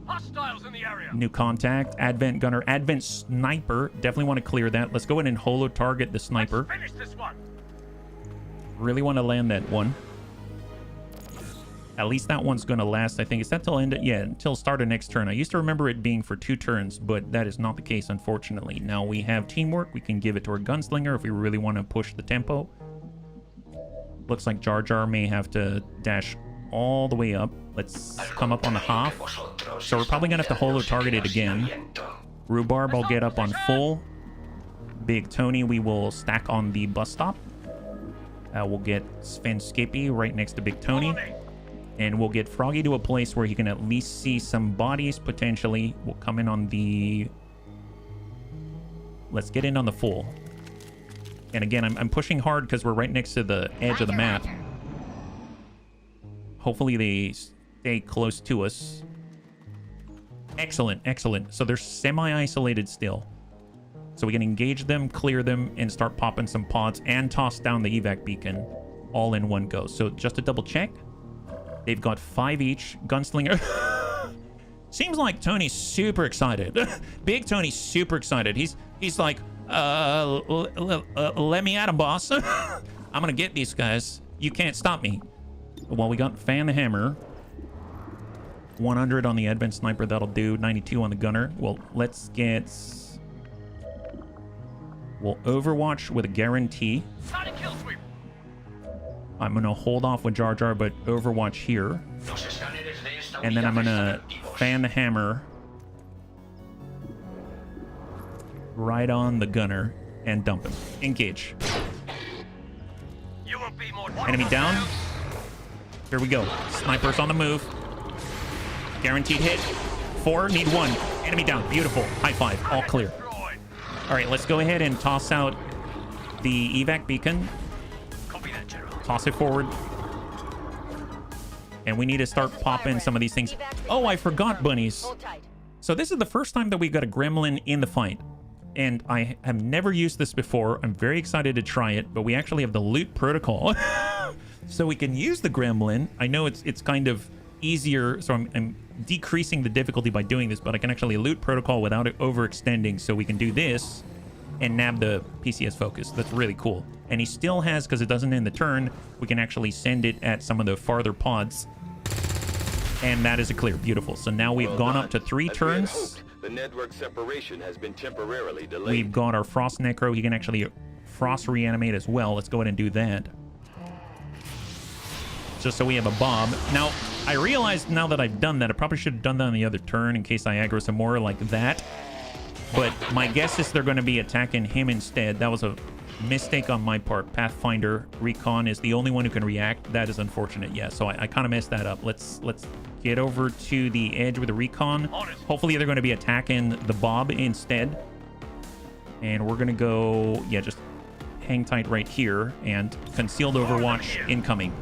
Hostiles in the area. New contact, Advent Gunner, Advent Sniper. Definitely want to clear that. Let's go in and holo target the sniper. Let's finish this one. Really want to land that one. At least that one's going to last, I think. Is that till end? Yeah, until start of next turn. I used to remember it being for 2 turns, but that is not the case, unfortunately. Now we have teamwork. We can give it to our gunslinger if we really want to push the tempo. Looks like Jar Jar may have to dash all the way up. Let's come up on the half. So we're probably going to have to holo target it again. Rhubarb, I'll get up on full. Big Tony, we will stack on the bus stop. We'll get Sven Skippy right next to Big Tony. And we'll get Froggy to a place where he can at least see some bodies, potentially. We'll come in on the... Let's get in on the full. And again, I'm pushing hard because we're right next to the edge of the map. Hopefully they stay close to us. Excellent, excellent. So they're semi-isolated still. So we can engage them, clear them, and start popping some pods and toss down the evac beacon all in one go. So just to double check, they've got 5 each. Gunslinger. Seems like Tony's super excited. Big Tony's super excited. He's like, let me at him, boss. I'm gonna get these guys. You can't stop me. Well, we got Fan the Hammer. 100 on the Advent Sniper, that'll do. 92 on the Gunner. Well, let's get... We'll Overwatch with a guarantee. I'm going to hold off with Jar Jar, but Overwatch here. And then I'm going to Fan the Hammer right on the Gunner and dump him. Engage. You won't be more Enemy down. Here we go. Sniper's on the move. Guaranteed hit. 4, need 1. Enemy down. Beautiful. High 5. All clear. All right, let's go ahead and toss out the evac beacon. Copy that, General. Toss it forward. And we need to start popping some of these things. Oh, I forgot Bunnies. So this is the first time that we got a gremlin in the fight. And I have never used this before. I'm very excited to try it, but we actually have the loot protocol. So we can use the gremlin. I know it's kind of easier. So I'm decreasing the difficulty by doing this, but I can actually loot protocol without it overextending. So we can do this and nab the PCS focus. That's really cool. And he still has, because it doesn't end the turn, we can actually send it at some of the farther pods. And that is a clear. Beautiful. So now we've gone up to 3 turns. The network separation has been temporarily delayed. We've got our Frost Necro. He can actually Frost reanimate as well. Let's go ahead and do that. Just so we have a Bob. Now, I realized now that I've done that, I probably should have done that on the other turn in case I aggro some more like that. But my guess is they're going to be attacking him instead. That was a mistake on my part. Pathfinder Recon is the only one who can react. That is unfortunate. Yeah, so I kind of messed that up. Let's get over to the edge with the Recon. Hopefully they're going to be attacking the Bob instead. And we're going to go, yeah, just hang tight right here. And concealed Overwatch incoming.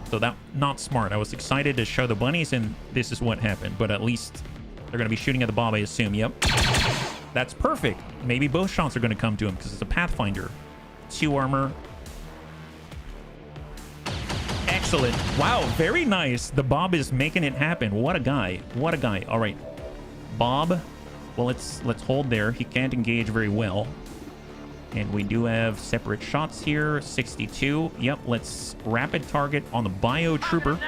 So that, not smart. I was excited to show the bunnies, and this is what happened. But at least they're going to be shooting at the Bob, I assume. Yep. That's perfect. Maybe both shots are going to come to him because it's a Pathfinder. 2 armor. Excellent. Wow, very nice. The Bob is making it happen. What a guy. What a guy. All right. Bob. Well, let's hold there. He can't engage very well. And we do have separate shots here. 62. Yep, let's rapid target on the Bio Trooper.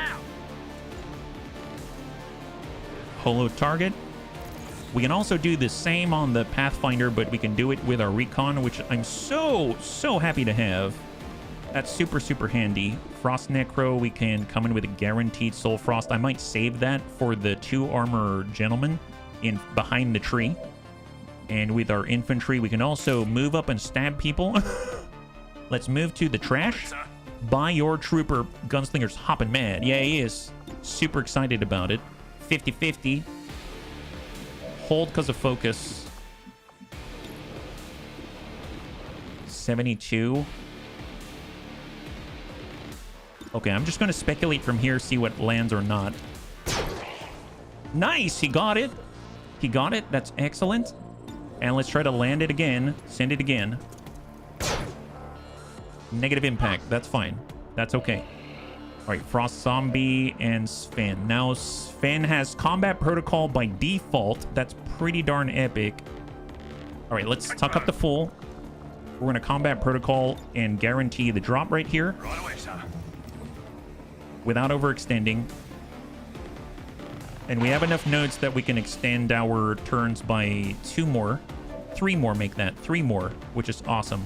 Holo target. We can also do the same on the Pathfinder, but we can do it with our Recon, which I'm so happy to have. That's super handy. Frost Necro, we can come in with a guaranteed Soul Frost. I might save that for the 2 armor gentlemen in behind the tree. And with our infantry, we can also move up and stab people. Let's move to the trash. Buy your trooper. Gunslinger's hopping mad. Yeah, he is. Super excited about it. 50-50. Hold because of focus. 72. Okay, I'm just going to speculate from here, see what lands or not. Nice! He got it. He got it. That's excellent. And let's try to land it again. Send it again. Negative impact. That's fine. That's okay. All right, Frost Zombie and Sven. Now, Sven has combat protocol by default. That's pretty darn epic. All right, let's tuck up the full. We're going to combat protocol and guarantee the drop right here. Right away, sir. Without overextending. And we have enough nodes that we can extend our turns by 2 more. 3 more make that. 3 more, which is awesome.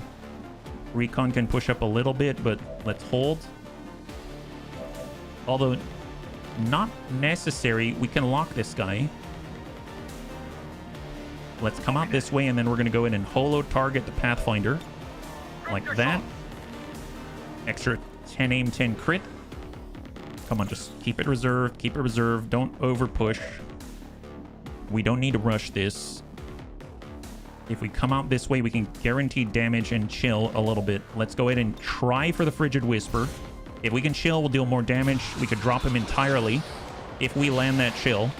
Recon can push up a little bit, but let's hold. Although not necessary, we can lock this guy. Let's come out this way, and then we're going to go in and holo target the Pathfinder. Like that. Extra 10 aim, 10 crit. Come on, just keep it reserved. Keep it reserved. Don't over push. We don't need to rush this. If we come out this way, we can guarantee damage and chill a little bit. Let's go ahead and try for the Frigid Whisper. If we can chill, we'll deal more damage. We could drop him entirely if we land that chill.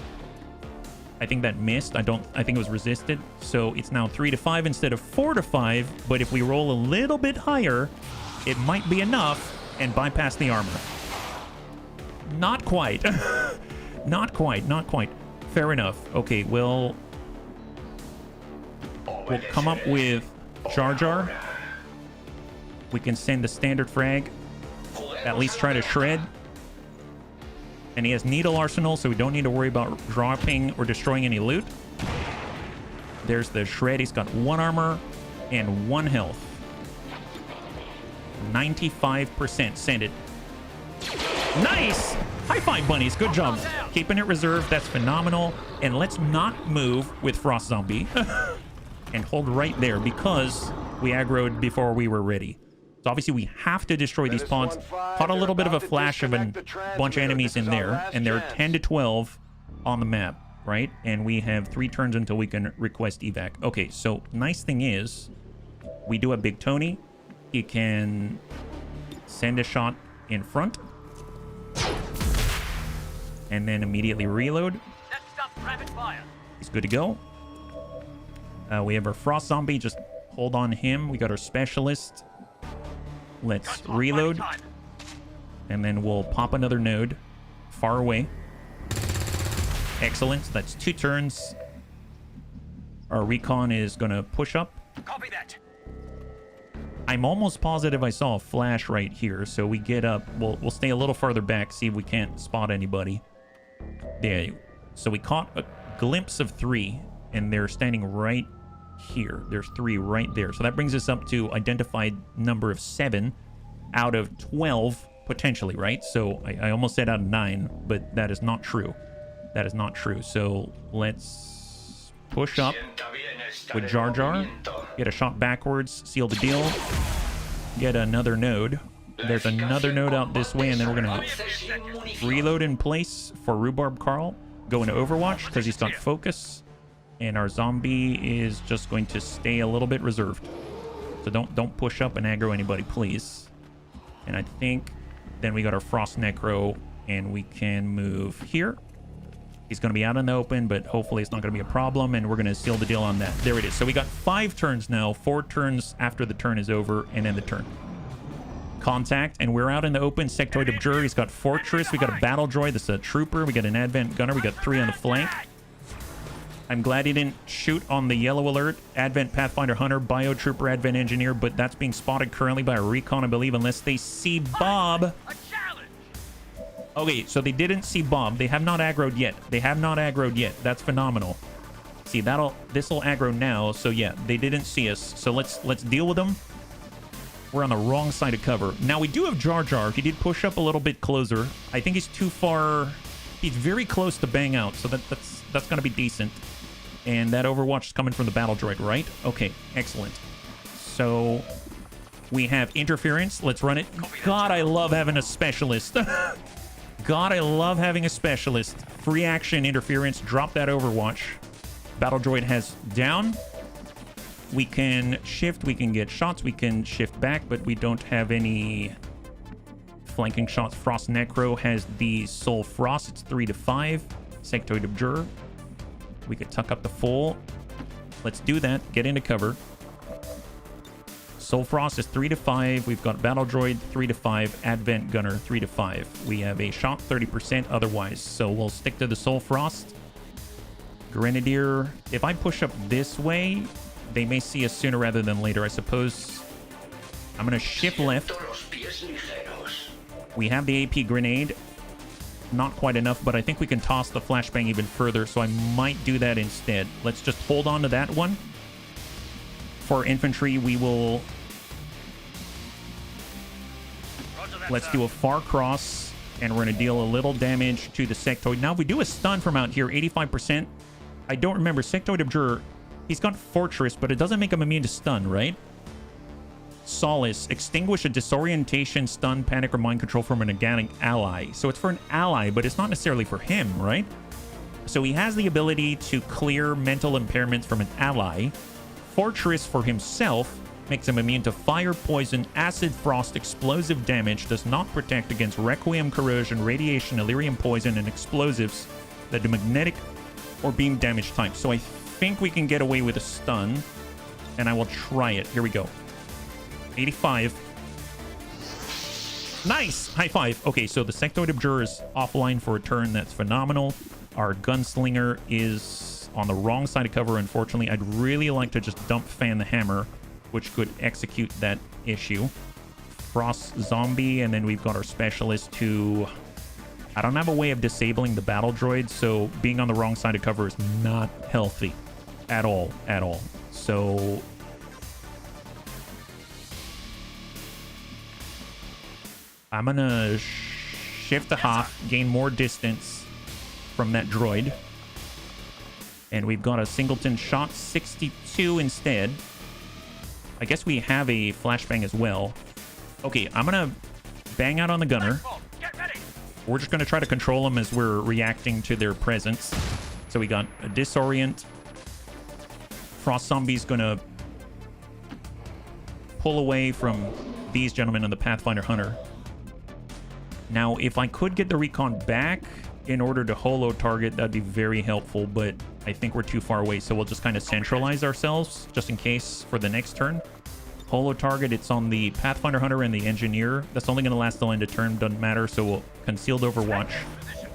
I think that missed. I think it was resisted. So it's now 3-5 instead of 4-5. But if we roll a little bit higher, it might be enough and bypass the armor. Not quite. Not quite. Not quite. Fair enough. Okay, we'll come up with Jar Jar. We can send the standard frag. At least try to shred. And he has Needle Arsenal, so we don't need to worry about dropping or destroying any loot. There's the shred. He's got 1 armor and 1 health. 95%. Send it. Nice! High five, bunnies. Good job. Keeping it reserved. That's phenomenal. And let's not move with Frost Zombie. And hold right there because we aggroed before we were ready. So obviously we have to destroy these pods. Caught a little bit of a flash of a bunch of enemies in there. And there are 10 to 12 on the map, right? And we have 3 turns until we can request evac. Okay, so nice thing is we do have Big Tony. He can send a shot in front. And then immediately reload. Next up, rapid fire. He's good to go. We have our Frost Zombie. Just hold on him. We got our Specialist. Let's reload. And then we'll pop another node far away. Excellent. That's 2 turns. Our recon is going to push up. Copy that. I'm almost positive I saw a flash right here, so we get up. We'll stay a little farther back, see if we can't spot anybody. There. So we caught a glimpse of 3, and they're standing right here. There's 3 right there. So that brings us up to identified number of 7 out of 12, potentially, right? So I almost said out of 9, but that is not true. That is not true. So let's push up with Jar Jar. Get a shot backwards. Seal the deal. Get another node. There's another node out this way, and then we're going to reload in place for Rhubarb Carl. Go into Overwatch because he's got focus. And our zombie is just going to stay a little bit reserved. So don't push up and aggro anybody, please. And I think then we got our Frost Necro, and we can move here. He's going to be out in the open, but hopefully it's not going to be a problem, and we're going to seal the deal on that. There it is. So we got 5 turns now, 4 turns after the turn is over, and then the turn. Contact, and we're out in the open. Sectoid Observer, he's got Fortress. We got a Battle Droid. This is a Trooper. We got an Advent Gunner. We got 3 on the flank. I'm glad he didn't shoot on the yellow alert. Advent Pathfinder Hunter, Biotrooper, Advent Engineer, but that's being spotted currently by a recon, I believe, unless they see Bob. Okay, so they didn't see Bob. They have not aggroed yet. They have not aggroed yet. That's phenomenal. See, this'll aggro now. So yeah, they didn't see us. So let's deal with them. We're on the wrong side of cover. Now we do have Jar Jar. He did push up a little bit closer. I think he's too far. He's very close to bang out. So that's gonna be decent. And that Overwatch is coming from the Battle Droid, right? Okay, excellent. So we have interference. Let's run it. God, I love having a specialist. God, I love having a specialist. Free action interference. Drop that Overwatch. Battle Droid has down. We can shift. We can get shots. We can shift back, but we don't have any flanking shots. Frost Necro has the Soul Frost. It's 3 to 5. Sectoid Observer. We could tuck up the full. Let's do that. Get into cover. Soul Frost is 3 to 5. We've got Battle Droid 3 to 5. Advent Gunner 3 to 5. We have a shot 30% otherwise. So we'll stick to the Soul Frost. Grenadier. If I push up this way, they may see us sooner rather than later. I suppose I'm going to shift left. We have the AP grenade. Not quite enough, but I think we can toss the flashbang even further, so I might do that instead. Let's just hold on to that one. For infantry, we will... Let's do a far cross, and we're going to deal a little damage to the sectoid. Now, if we do a stun from out here, 85%. I don't remember. Sectoid Observer, he's got Fortress, but it doesn't make him immune to stun, right? Solace. Extinguish a disorientation, stun, panic, or mind control from an organic ally. So it's for an ally, but it's not necessarily for him, right? So he has the ability to clear mental impairments from an ally. Fortress for himself makes him immune to fire, poison, acid, frost, explosive damage, does not protect against requiem, corrosion, radiation, Illyrium poison, and explosives that do magnetic or beam damage type. So I think we can get away with a stun, and I will try it. Here we go. 85. Nice! High five. Okay, so the Sectoid Observer is offline for a turn. That's phenomenal. Our Gunslinger is on the wrong side of cover, unfortunately. I'd really like to just dump fan the hammer, which could execute that issue. Frost Zombie, and then we've got our Specialist who... I don't have a way of disabling the Battle Droid, so being on the wrong side of cover is not healthy. At all. At all. So... I'm gonna shift a half, gain more distance from that droid. And we've got a Singleton shot 62 instead. I guess we have a flashbang as well. Okay, I'm gonna bang out on the gunner. We're just gonna try to control them as we're reacting to their presence. So we got a disorient. Frost Zombie's gonna pull away from these gentlemen on the Pathfinder Hunter. Now, if I could get the recon back in order to holo target, that'd be very helpful, but I think we're too far away, so we'll just kind of centralize ourselves just in case for the next turn. Holo target, it's on the Pathfinder Hunter and the Engineer. That's only going to last till end of turn, doesn't matter, so we'll concealed Overwatch.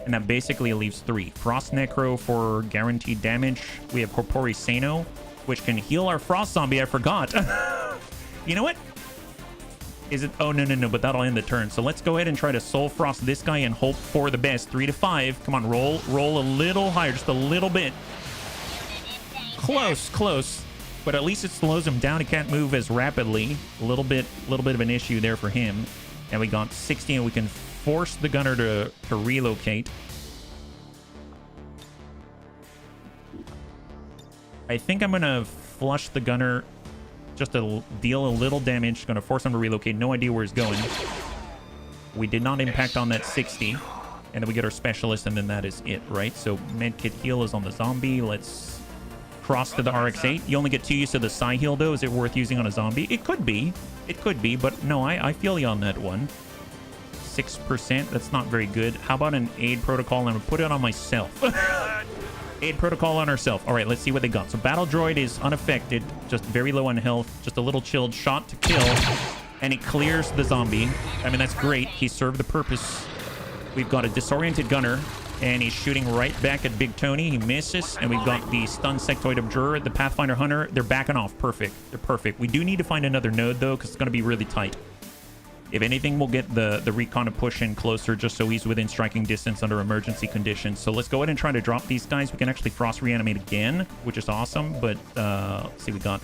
And that basically leaves 3. Frost Necro for guaranteed damage. We have Corpori Sano, which can heal our Frost Zombie. I forgot. You know what? Is it? Oh, no. But that'll end the turn. So let's go ahead and try to Soul Frost this guy and hope for the best. 3 to 5. Come on, roll a little higher. Just a little bit. Close. But at least it slows him down. He can't move as rapidly. A little bit of an issue there for him. And we got 60, and we can force the gunner to relocate. I think I'm gonna flush the gunner just to deal a little damage. Gonna force him to relocate. No idea where he's going. We did not impact on that 60. And then we get our specialist, and then that is it, right? So medkit heal is on the zombie. Let's cross to the RX-8. You only get 2 use of the Psi heal, though. Is it worth using on a zombie? It could be, but no, I feel you on that one. 6%, that's not very good. How about an aid protocol? I'm gonna put it on myself. Aid protocol on ourselves. All right, let's see what they got. So battle droid is unaffected, just very low on health, just a little chilled. Shot to kill, and it clears the zombie. I mean, that's great. He served the purpose. We've got a disoriented gunner, and he's shooting right back at Big Tony. He misses, and we've got the stun sectoid abjurer, the Pathfinder Hunter. They're backing off. Perfect. They're perfect. We do need to find another node, though, because it's going to be really tight. If anything, we'll get the recon to push in closer just so he's within striking distance under emergency conditions. So let's go ahead and try to drop these guys. We can actually frost reanimate again, which is awesome. But let's see, we got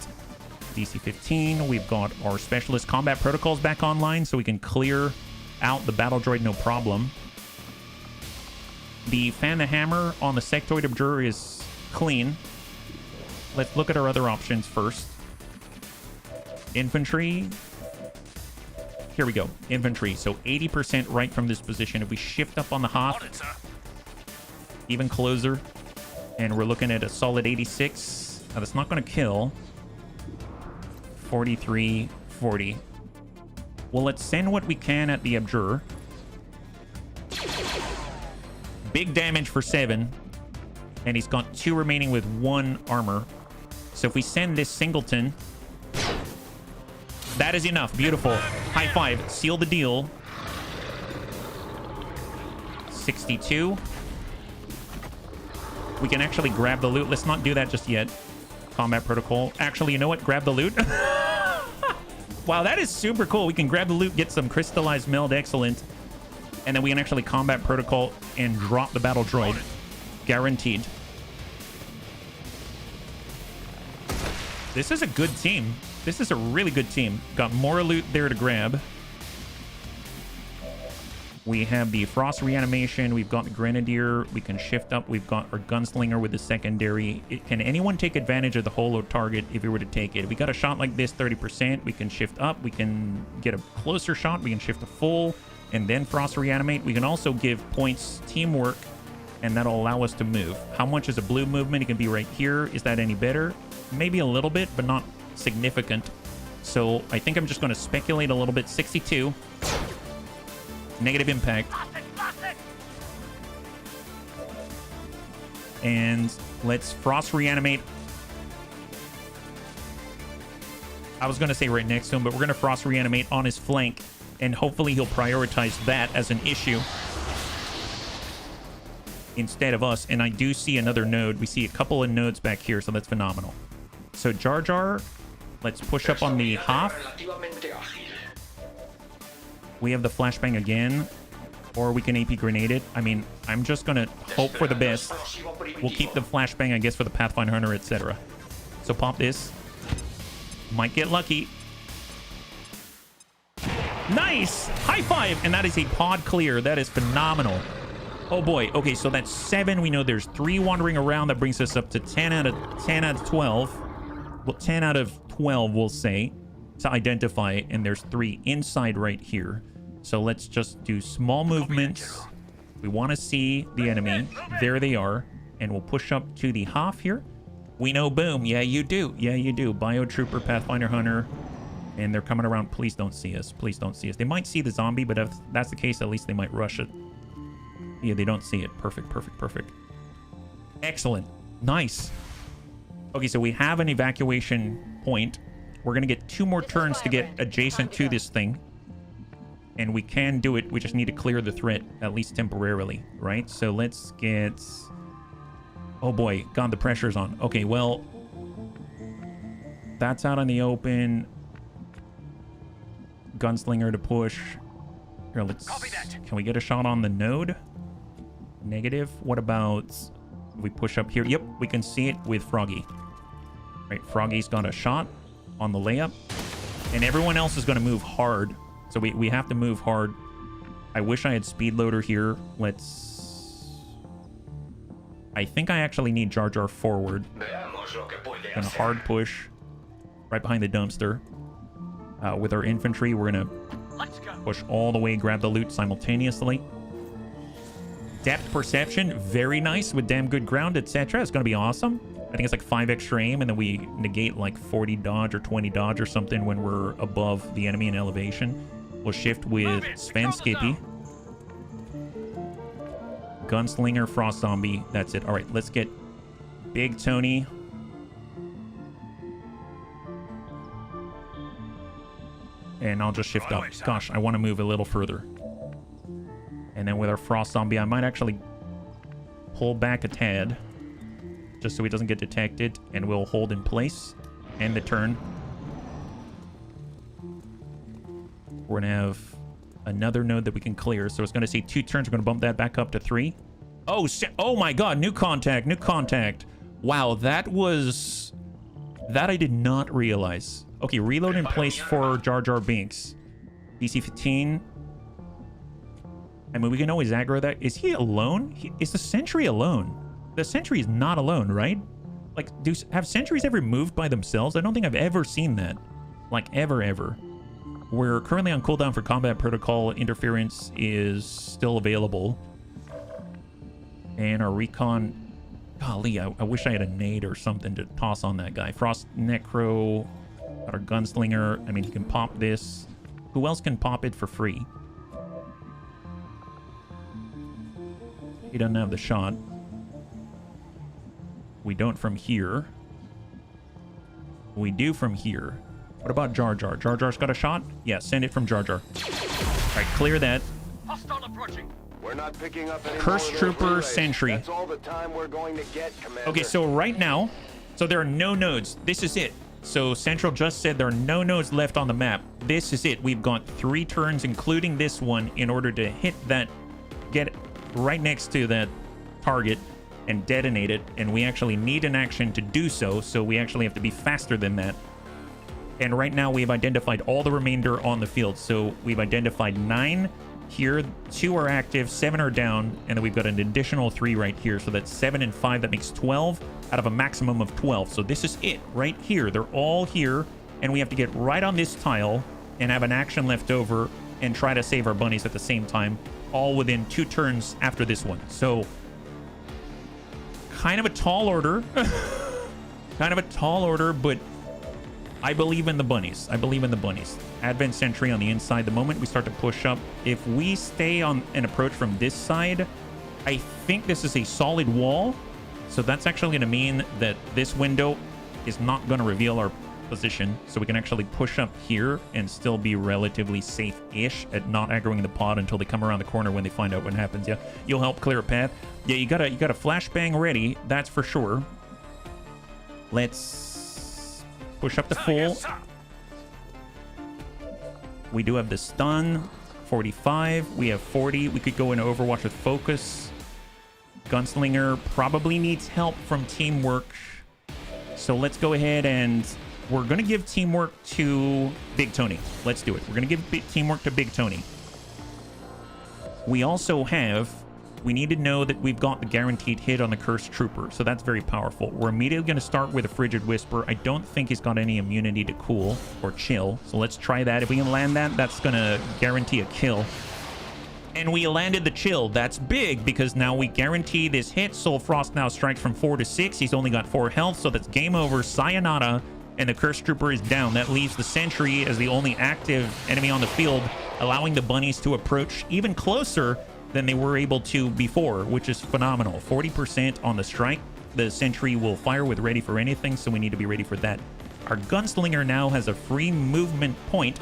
DC 15. We've got our specialist combat protocols back online, so we can clear out the battle droid no problem. The fan the hammer on the sectoid abjurer is clean. Let's look at our other options first. Infantry. Here we go. Infantry. So 80% right from this position. If we shift up on the Hoth, even closer, and we're looking at a solid 86. Now, that's not going to kill. 43, 40. Well, let's send what we can at the abjurer. Big damage for 7. And he's got 2 remaining with 1 armor. So if we send this singleton... That is enough. Beautiful. High five. Seal the deal. 62. We can actually grab the loot. Let's not do that just yet. Combat protocol. Actually, you know what? Grab the loot. Wow, that is super cool. We can grab the loot, get some crystallized meld. Excellent. And then we can actually combat protocol and drop the battle droid. Guaranteed. This is a good team. This is a really good team. Got more loot there to grab. We have the Frost Reanimation. We've got the Grenadier. We can shift up. We've got our Gunslinger with the secondary. Can anyone take advantage of the holo target if we were to take it? If we got a shot like this, 30%, we can shift up. We can get a closer shot. We can shift to full and then Frost Reanimate. We can also give points teamwork, and that'll allow us to move. How much is a blue movement? It can be right here. Is that any better? Maybe a little bit, but not significant. So I think I'm just going to speculate a little bit. 62. Negative impact. And let's Frost Reanimate. I was going to say right next to him, but we're going to Frost Reanimate on his flank, and hopefully he'll prioritize that as an issue instead of us. And I do see another node. We see a couple of nodes back here, so that's phenomenal. So Jar Jar, let's push up on the Hoth. We have the flashbang again, or we can AP grenade it. I mean, I'm just going to hope for the best. We'll keep the flashbang, I guess, for the Pathfinder Hunter, etc. So pop this. Might get lucky. Nice! High five! And that is a pod clear. That is phenomenal. Oh boy. Okay, so that's 7. We know there's 3 wandering around. That brings us up to 10 out of 12. Well, 10 out of 12, we'll say, to identify. And there's 3 inside right here. So let's just do small movements. We want to see the enemy. There they are. And we'll push up to the Hoth here. We know, boom. Yeah, you do. Yeah, you do. Biotrooper, Pathfinder Hunter. And they're coming around. Please don't see us. Please don't see us. They might see the zombie, but if that's the case, at least they might rush it. Yeah, they don't see it. Perfect, perfect, perfect. Excellent. Nice. Okay, so we have an evacuation point. We're going to get 2 more turns to get adjacent to this thing. And we can do it. We just need to clear the threat, at least temporarily, right? So let's get... Oh boy, God, the pressure's on. Okay, well... That's out in the open. Gunslinger to push. Here, let's... Can we get a shot on the node? Negative. What about... If we push up here? Yep, we can see it with Froggy. Right, Froggy's got a shot on the layup. And everyone else is going to move hard. So we have to move hard. I wish I had speed loader here. Let's... I think I actually need Jar Jar forward. Gonna hard push right behind the dumpster. With our infantry, we're gonna push all the way, grab the loot simultaneously. Depth perception, very nice with damn good ground, etc. It's gonna be awesome. I think it's like 5 extra aim, and then we negate like 40 dodge or 20 dodge or something when we're above the enemy in elevation. We'll shift with Sven Skippy. Gunslinger, Frost Zombie. That's it. All right, let's get Big Tony. And I'll just shift up. Gosh, I want to move a little further. And then with our Frost Zombie, I might actually pull back a tad. Just so he doesn't get detected. And we'll hold in place. End the turn. We're going to have another node that we can clear. So it's going to say 2 turns. We're going to bump that back up to 3. Oh, oh my God. New contact. New contact. Wow, that was... That I did not realize. Okay, reload in place for Jar Jar Binks. DC-15. I mean, we can always aggro that. Is he alone? Is the sentry alone? The sentry is not alone, right? Like, have sentries ever moved by themselves? I don't think I've ever seen that. Like, ever. We're currently on cooldown for combat protocol. Interference is still available. And our recon... Golly, I wish I had a nade or something to toss on that guy. Frost Necro. Got our Gunslinger. I mean, he can pop this. Who else can pop it for free? He doesn't have the shot. We don't from here. We do from here. What about Jar Jar? Jar Jar's got a shot? Yeah, send it from Jar Jar. All right, clear that. Hostile approaching. We're not picking up any Curse more of those Trooper relays. Sentry. That's all the time we're going to get, Commander. Okay, so right now, so there are no nodes. This is it. So Central just said there are no nodes left on the map. This is it. We've got 3 turns, including this one, in order to hit that, get right next to that target and detonate it. And we actually need an action to do so. So we actually have to be faster than that. And right now we've identified all the remainder on the field. So we've identified 9 here, 2 are active, 7 are down, and then we've got an additional 3 right here. So that's 7 and 5. That makes 12 out of a maximum of 12. So this is it right here. They're all here, and we have to get right on this tile and have an action left over and try to save our bunnies at the same time, all within 2 turns after this one. So kind of a tall order. Kind of a tall order, but I believe in the bunnies. I believe in the bunnies. Advent Sentry on the inside. The moment we start to push up, if we stay on an approach from this side, I think this is a solid wall. So that's actually going to mean that this window is not going to reveal our position. So we can actually push up here and still be relatively safe-ish at not aggroing the pod until they come around the corner when they find out what happens. Yeah, you'll help clear a path. Yeah, you got a flashbang ready. That's for sure. Let's push up to full. We do have the stun, 45. We have 40. We could go into Overwatch with focus. Gunslinger probably needs help from teamwork. So let's go ahead and we're going to give teamwork to Big Tony. Let's do it. We're going to give teamwork to Big Tony. We also have... We need to know that we've got the guaranteed hit on the Cursed Trooper, so that's very powerful. We're immediately going to start with a Frigid Whisper. I don't think he's got any immunity to cool or chill, so let's try that. If we can land that, that's going to guarantee a kill. And we landed the chill. That's big, because now we guarantee this hit. Soul Frost now strikes from 4 to 6. He's only got 4 health, so that's game over. Sayonara, and the Cursed Trooper is down. That leaves the Sentry as the only active enemy on the field, allowing the bunnies to approach even closer than they were able to before, which is phenomenal. 40% on the strike. The Sentry will fire with ready for anything, so we need to be ready for that. Our Gunslinger now has a free movement point,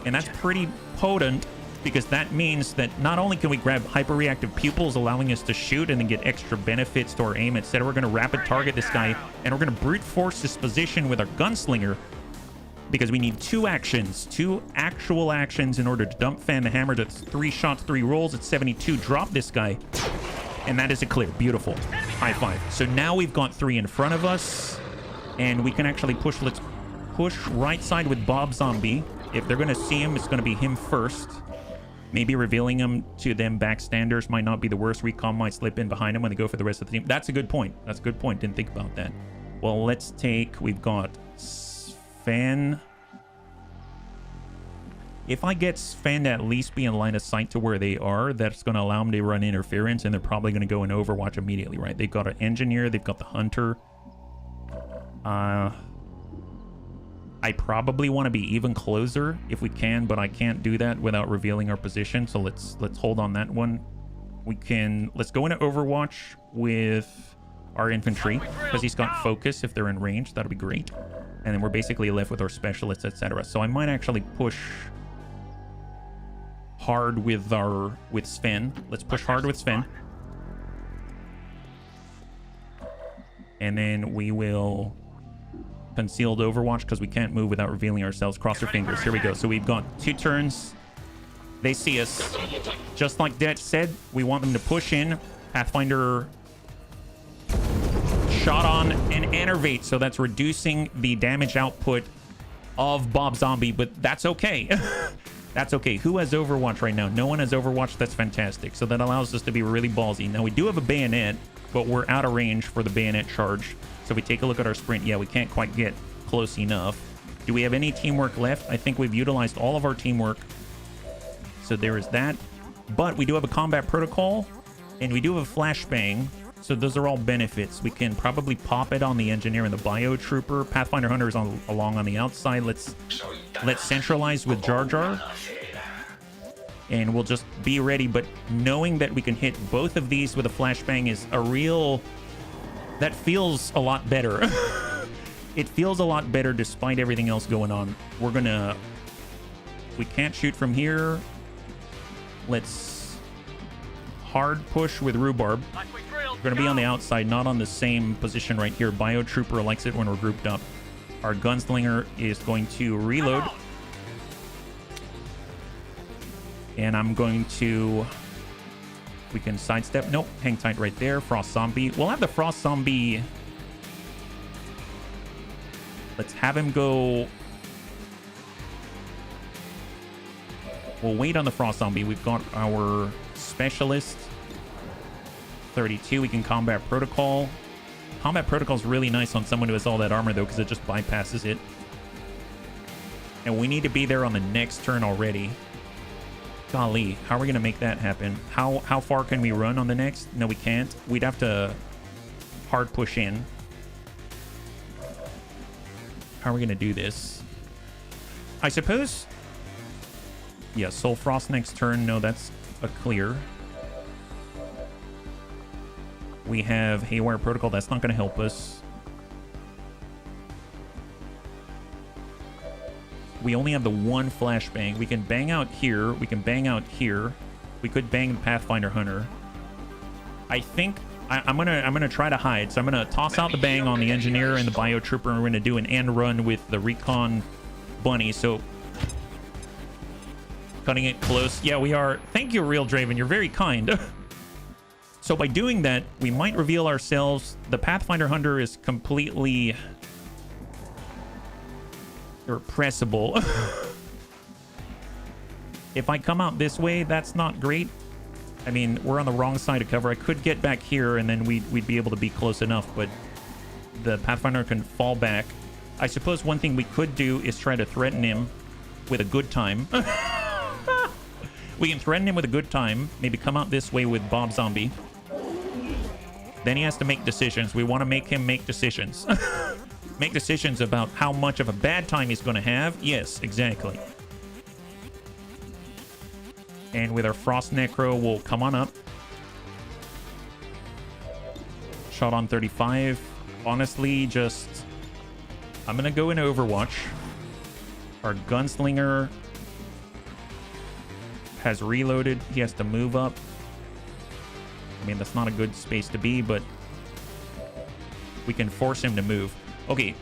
and that's pretty potent because that means that not only can we grab hyper-reactive pupils, allowing us to shoot and then get extra benefits to our aim, etc. We're going to rapid target this guy, and we're going to brute force his position with our gunslinger, because we need 2 actions, 2 actual actions in order to dump fan the hammer. That's 3 shots, 3 rolls. It's 72. Drop this guy. And that is a clear. Beautiful. High five. So now we've got 3 in front of us, and we can actually push. Let's push right side with Bob Zombie. If they're going to see him, it's going to be him first. Maybe revealing him to them backstanders might not be the worst. Recon might slip in behind him when they go for the rest of the team. That's a good point. That's a good point. Didn't think about that. Well, let's take... We've got Sven. If I get Sven to at least be in line of sight to where they are, that's going to allow them to run interference, and they're probably going to go in Overwatch immediately, right? They've got an engineer. They've got the hunter. I probably want to be even closer if we can, but I can't do that without revealing our position. So let's hold on that one. Let's go into Overwatch with our infantry, because he's got focus if they're in range. That'll be great. And then we're basically left with our specialists, etc. So I might actually push hard with Sven. Let's push hard with Sven. And then we will concealed Overwatch, because we can't move without revealing ourselves. Cross your fingers. Here we go. So we've got 2 turns. They see us. Just like Detch said, we want them to push in. Pathfinder shot on and enervate. So that's reducing the damage output of Bob Zombie, but that's okay. That's okay. Who has Overwatch right now? No one has Overwatch. That's fantastic. So that allows us to be really ballsy. Now, we do have a bayonet, but we're out of range for the bayonet charge. So if we take a look at our sprint, yeah, we can't quite get close enough. Do we have any teamwork left? I think we've utilized all of our teamwork. So there is that. But we do have a combat protocol, and we do have a flashbang. So those are all benefits. We can probably pop it on the engineer and the bio trooper. Pathfinder Hunter is along on the outside. Let's centralize with Jar Jar. And we'll just be ready. But knowing that we can hit both of these with a flashbang is a real... That feels a lot better. It feels a lot better despite everything else going on. We're gonna... We can't shoot from here. Let's hard push with Rhubarb. We're gonna be on the outside, not on the same position right here. Biotrooper likes it when we're grouped up. Our gunslinger is going to reload. And I'm going to... We can sidestep. Nope. Hang tight right there. Frost Zombie. We'll have the Frost Zombie. Let's have him go. We'll wait on the Frost Zombie. We've got our Specialist. 32. We can Combat Protocol. Combat Protocol is really nice on someone who has all that armor, though, because it just bypasses it. And we need to be there on the next turn already. Golly, how are we going to make that happen? How far can we run on the next? No, we can't. We'd have to hard push in. How are we going to do this? I suppose... Yeah, Soul Frost next turn. No, that's a clear. We have Haywire Protocol. That's not going to help us. We only have the one flashbang. We can bang out here. We can bang out here. We could bang the Pathfinder Hunter. I think I'm gonna try to hide. So I'm gonna toss out the bang on the engineer and the bio trooper, and we're gonna do an end run with the recon bunny. So cutting it close. Yeah, we are. Thank you, Real Draven. You're very kind. So by doing that, we might reveal ourselves. The Pathfinder Hunter is completely irrepressible. If I come out this way, that's not great. I mean, we're on the wrong side of cover. I could get back here, and then we'd be able to be close enough, but the Pathfinder can fall back. I suppose one thing we could do is try to threaten him with a good time. We can threaten him with a good time. Maybe come out this way with Bob Zombie. Then he has to make decisions. We want to make him make decisions. Make decisions about how much of a bad time he's going to have. Yes, exactly. And with our Frost Necro, we'll come on up. Shot on 35. Honestly, just... I'm going to go in Overwatch. Our Gunslinger... has reloaded. He has to move up. I mean, that's not a good space to be, but we can force him to move. Okay,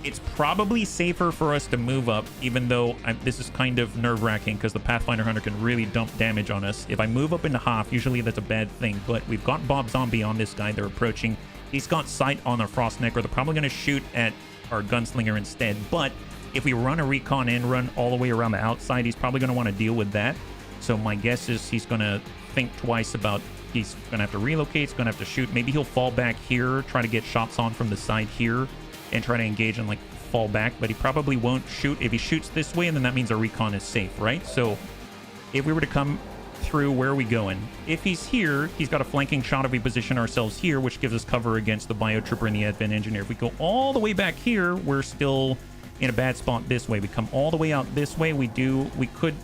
it's probably safer for us to move up, even though this is kind of nerve-wracking because the Pathfinder Hunter can really dump damage on us. If I move up into half, usually that's a bad thing, but we've got Bob Zombie on this guy. They're approaching. He's got sight on our Frostnecker. They're probably going to shoot at our Gunslinger instead, but if we run a recon and run all the way around the outside, he's probably going to want to deal with that. So my guess is he's going to think twice about, he's going to have to relocate, he's going to have to shoot. Maybe he'll fall back here, try to get shots on from the side here, and try to engage and like fall back, but he probably won't shoot. If he shoots this way, and then that means our recon is safe, right? So if we were to come through, where are we going? If he's here, he's got a flanking shot if we position ourselves here, which gives us cover against the Biotrooper and the Advent Engineer. If we go all the way back here, we're still in a bad spot this way. We come all the way out this way. We could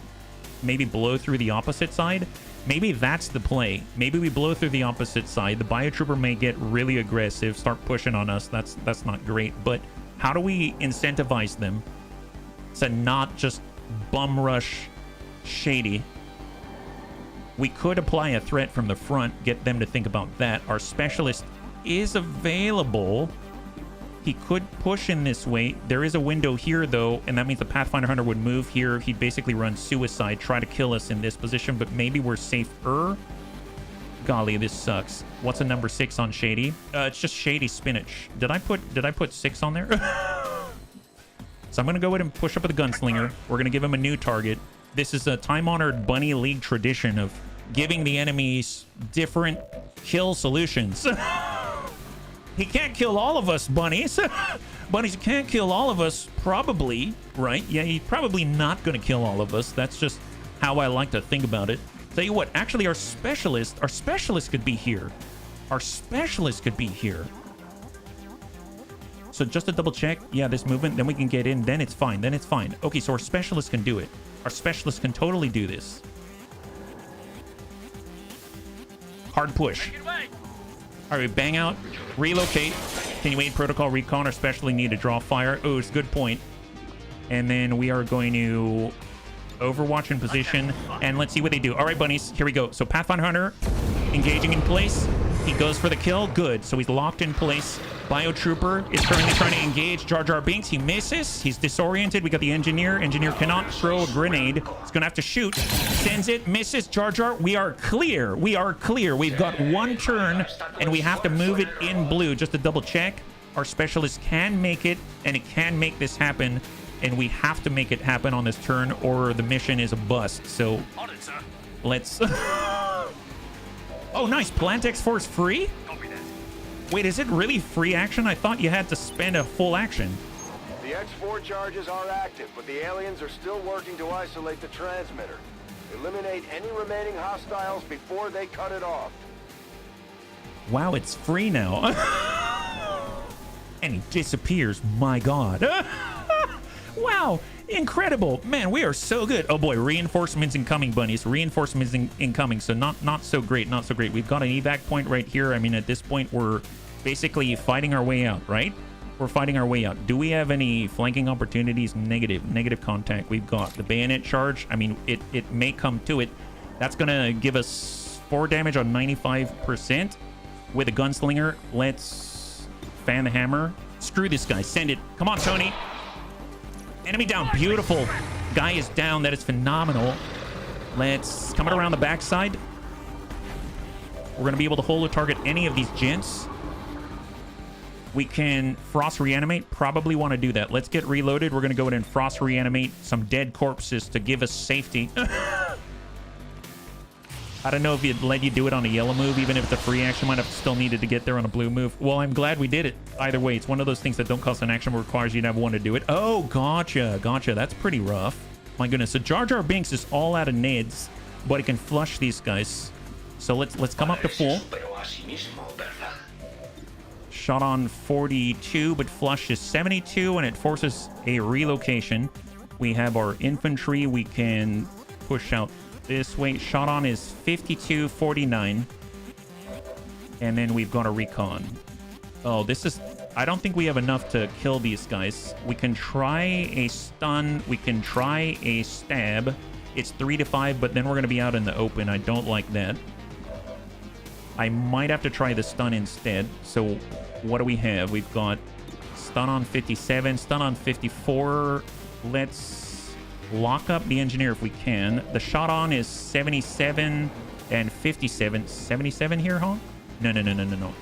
maybe blow through the opposite side. Maybe that's the play. Maybe we blow through the opposite side. The Biotrooper may get really aggressive, start pushing on us. That's not great. But how do we incentivize them to not just bum rush Shady? We could apply a threat from the front, get them to think about that. Our specialist is available. He could push in this way. There is a window here, though, and that means the Pathfinder Hunter would move here. He'd basically run suicide, try to kill us in this position, but maybe we're safer. Golly, this sucks. What's a number 6 on Shady? It's just Shady Spinach. Did I put 6 on there? So I'm going to go ahead and push up with the Gunslinger. We're going to give him a new target. This is a time-honored Bunny League tradition of giving the enemies different kill solutions. He can't kill all of us, Bunnies. Bunnies can't kill all of us, probably, right? Yeah, he's probably not going to kill all of us. That's just how I like to think about it. Tell you what, actually, our specialist could be here. Our specialist could be here. So just to double check, yeah, this movement, then we can get in, then it's fine, then it's fine. Okay, so our specialist can do it. Our specialist can totally do this. Hard push. All right, bang out, relocate, continuate protocol recon, or especially need to draw fire. Oh, it's a good point. And then we are going to Overwatch in position, and let's see what they do. All right, Bunnies, here we go. So Pathfinder Hunter engaging in place. He goes for the kill. Good. So he's locked in place. Biotrooper is currently trying to engage Jar Jar Binks. He misses. He's disoriented. We got the Engineer. Engineer cannot throw a grenade. He's going to have to shoot. Sends it. Misses. Jar Jar. We are clear. We are clear. We've got one turn, and we have to move it in blue. Just to double check, our specialist can make it, and it can make this happen. And we have to make it happen on this turn, or the mission is a bust. So let's... Oh, nice. Plant X-Force free? Wait, is it really free action? I thought you had to spend a full action. The X4 charges are active, but the aliens are still working to isolate the transmitter. Eliminate any remaining hostiles before they cut it off. Wow, it's free now. And he disappears. My God. Wow, incredible. Man, we are so good. Oh boy, reinforcements incoming, Bunnies. Reinforcements incoming. So not so great, not so great. We've got an evac point right here. I mean, at this point, we're basically fighting our way out, right? We're fighting our way out. Do we have any flanking opportunities? Negative contact. We've got the bayonet charge. I mean, it may come to it. That's going to give us 4 damage on 95% with a gunslinger. Let's fan the hammer. Screw this guy. Send it. Come on, Tony. Enemy down. Beautiful. Guy is down. That is phenomenal. Let's come around the backside. We're going to be able to hold or target any of these gents. We can frost reanimate. Probably want to do that. Let's get reloaded. We're going to go in and frost reanimate some dead corpses to give us safety. I don't know if it'd let you do it on a yellow move, even if it's a free action. Might have still needed to get there on a blue move. Well, I'm glad we did it. Either way, it's one of those things that don't cost an action but requires you to have one to do it. Oh, gotcha. That's pretty rough. My goodness. So Jar Jar Binks is all out of nades, but he can flush these guys. So let's come up to full. Shot on 42, but flush is 72, and it forces a relocation. We have our infantry. We can push out this way. Shot on is 52, 49. And then we've got a recon. Oh, this is... I don't think we have enough to kill these guys. We can try a stun. We can try a stab. It's 3 to 5, but then we're going to be out in the open. I don't like that. I might have to try the stun instead. So what do we have? We've got stun on 57, stun on 54. Let's lock up the engineer if we can. The shot on is 77 and 57. 77 here, huh? No.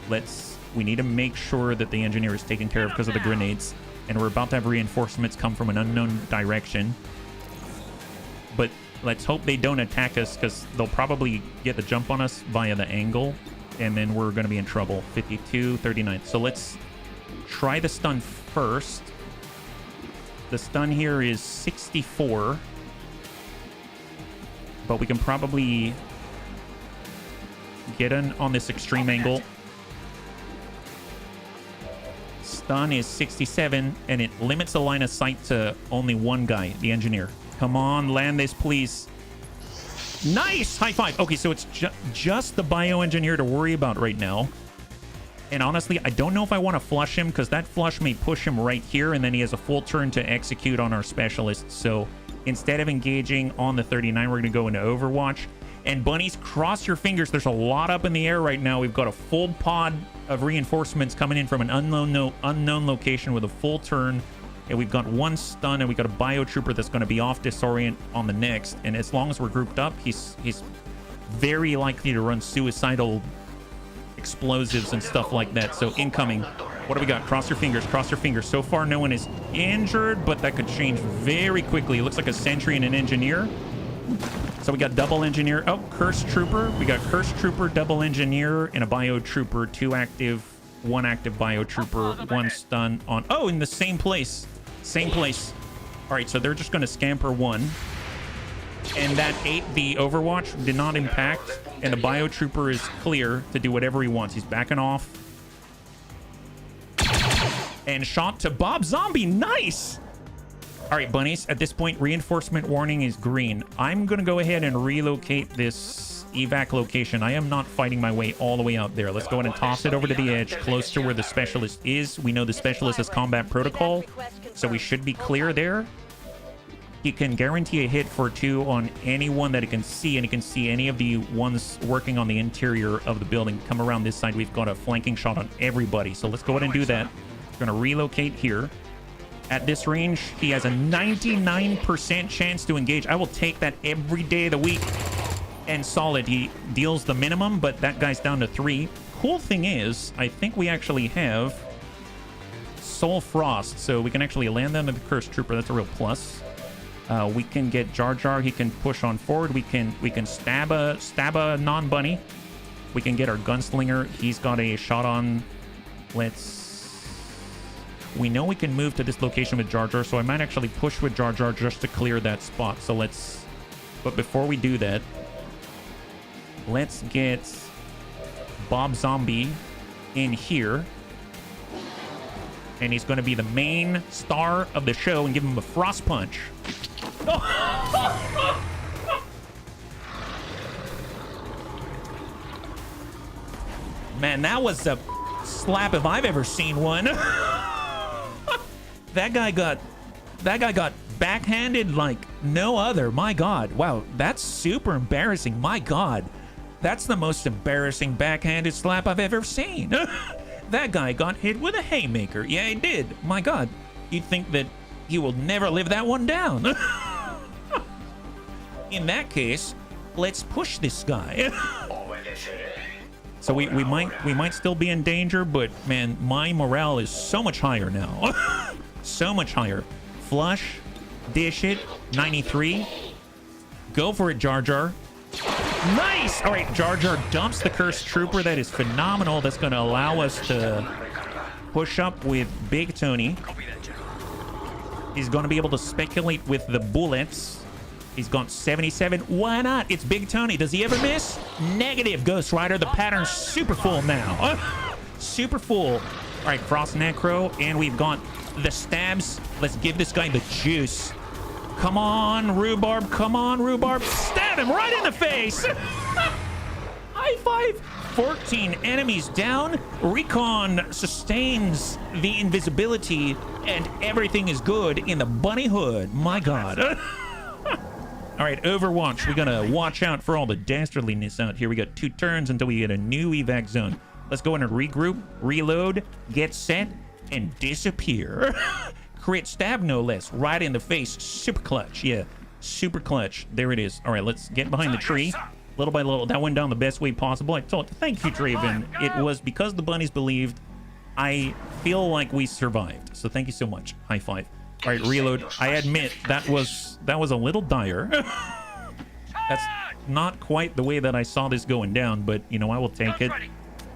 We need to make sure that the engineer is taken care of because of the grenades. And we're about to have reinforcements come from an unknown direction. But let's hope they don't attack us, because they'll probably get the jump on us via the angle. And then we're going to be in trouble. 52, 39. So let's try the stun first. The stun here is 64. But we can probably get in on this extreme angle. Stun is 67, and it limits the line of sight to only one guy, the engineer. Come on, land this, please. Nice! High five. Okay, so it's just the bioengineer to worry about right now. And honestly, I don't know if I want to flush him, because that flush may push him right here, and then he has a full turn to execute on our specialist. So instead of engaging on the 39, we're going to go into Overwatch. And Bunnies, cross your fingers. There's a lot up in the air right now. We've got a full pod of reinforcements coming in from an unknown location with a full turn. And we've got one stun, and we've got a biotrooper that's going to be off disorient on the next. And as long as we're grouped up, he's very likely to run suicidal explosives and stuff like that. So incoming. What do we got? Cross your fingers. Cross your fingers. So far, no one is injured, but that could change very quickly. It looks like a sentry and an engineer. So we got double engineer. Oh, cursed trooper. We got cursed trooper, double engineer, and a biotrooper. 2 active, 1 active biotrooper, 1 stun on. Oh, in the same place. Same place. All right, so they're just going to scamper 1. And that 8, the Overwatch, did not impact. And the biotrooper is clear to do whatever he wants. He's backing off. And shot to Bob Zombie. Nice! All right, Bunnies, at this point, reinforcement warning is green. I'm going to go ahead and relocate this evac location. I am not fighting my way all the way out there. Let's go ahead and toss it over to the edge, close to where the specialist is. We know the specialist has combat protocol, so we should be clear there. He can guarantee a hit for 2 on anyone that he can see, and he can see any of the ones working on the interior of the building. Come around this side. We've got a flanking shot on everybody, so let's go ahead and do that. We're going to relocate here. At this range, he has a 99% chance to engage. I will take that every day of the week. And solid. He deals the minimum, but that guy's down to 3. Cool thing is, I think we actually have Soul Frost, so we can actually land them to the Cursed Trooper. That's a real plus. We can get Jar Jar. He can push on forward. We can stab a non-bunny. We can get our Gunslinger. He's got a shot on. We know we can move to this location with Jar Jar, so I might actually push with Jar Jar just to clear that spot. So but before we do that, let's get Bob Zombie in here. And he's going to be the main star of the show and give him a frost punch. Man, that was a slap if I've ever seen one. That guy got backhanded like no other. My God. Wow, that's super embarrassing. My God. That's the most embarrassing backhanded slap I've ever seen. That guy got hit with a haymaker. Yeah, he did. My God. You'd think that he will never live that one down. In that case, let's push this guy. So we might still be in danger, but man, my morale is so much higher now. So much higher. Flush, dish it, 93. Go for it, Jar Jar. Nice! All right, Jar Jar dumps the Cursed Trooper. That is phenomenal. That's going to allow us to push up with Big Tony. He's going to be able to speculate with the bullets. He's got 77. Why not? It's Big Tony. Does he ever miss? Negative, Ghost Rider. The pattern's super full now. Super full. All right, Frost Necro, and we've got the stabs. Let's give this guy the juice. Come on, Rhubarb. Come on, Rhubarb. Stab him right in the face. High five. 14 enemies down. Recon sustains the invisibility, and everything is good in the bunny hood. My God. All All right, Overwatch. We gotta watch out for all the dastardliness out here. We got 2 turns until we get a new evac zone. Let's go in and regroup, reload, get set, and disappear. Crit stab, no less. Right in the face. Super clutch. Yeah, super clutch. There it is. All right, let's get behind the tree. Little by little, that went down the best way possible. I told, thank you, Draven. It was because the bunnies believed. I feel like we survived. So thank you so much. High five. All right, reload. I admit that was a little dire. That's not quite the way that I saw this going down, but you know, I will take it.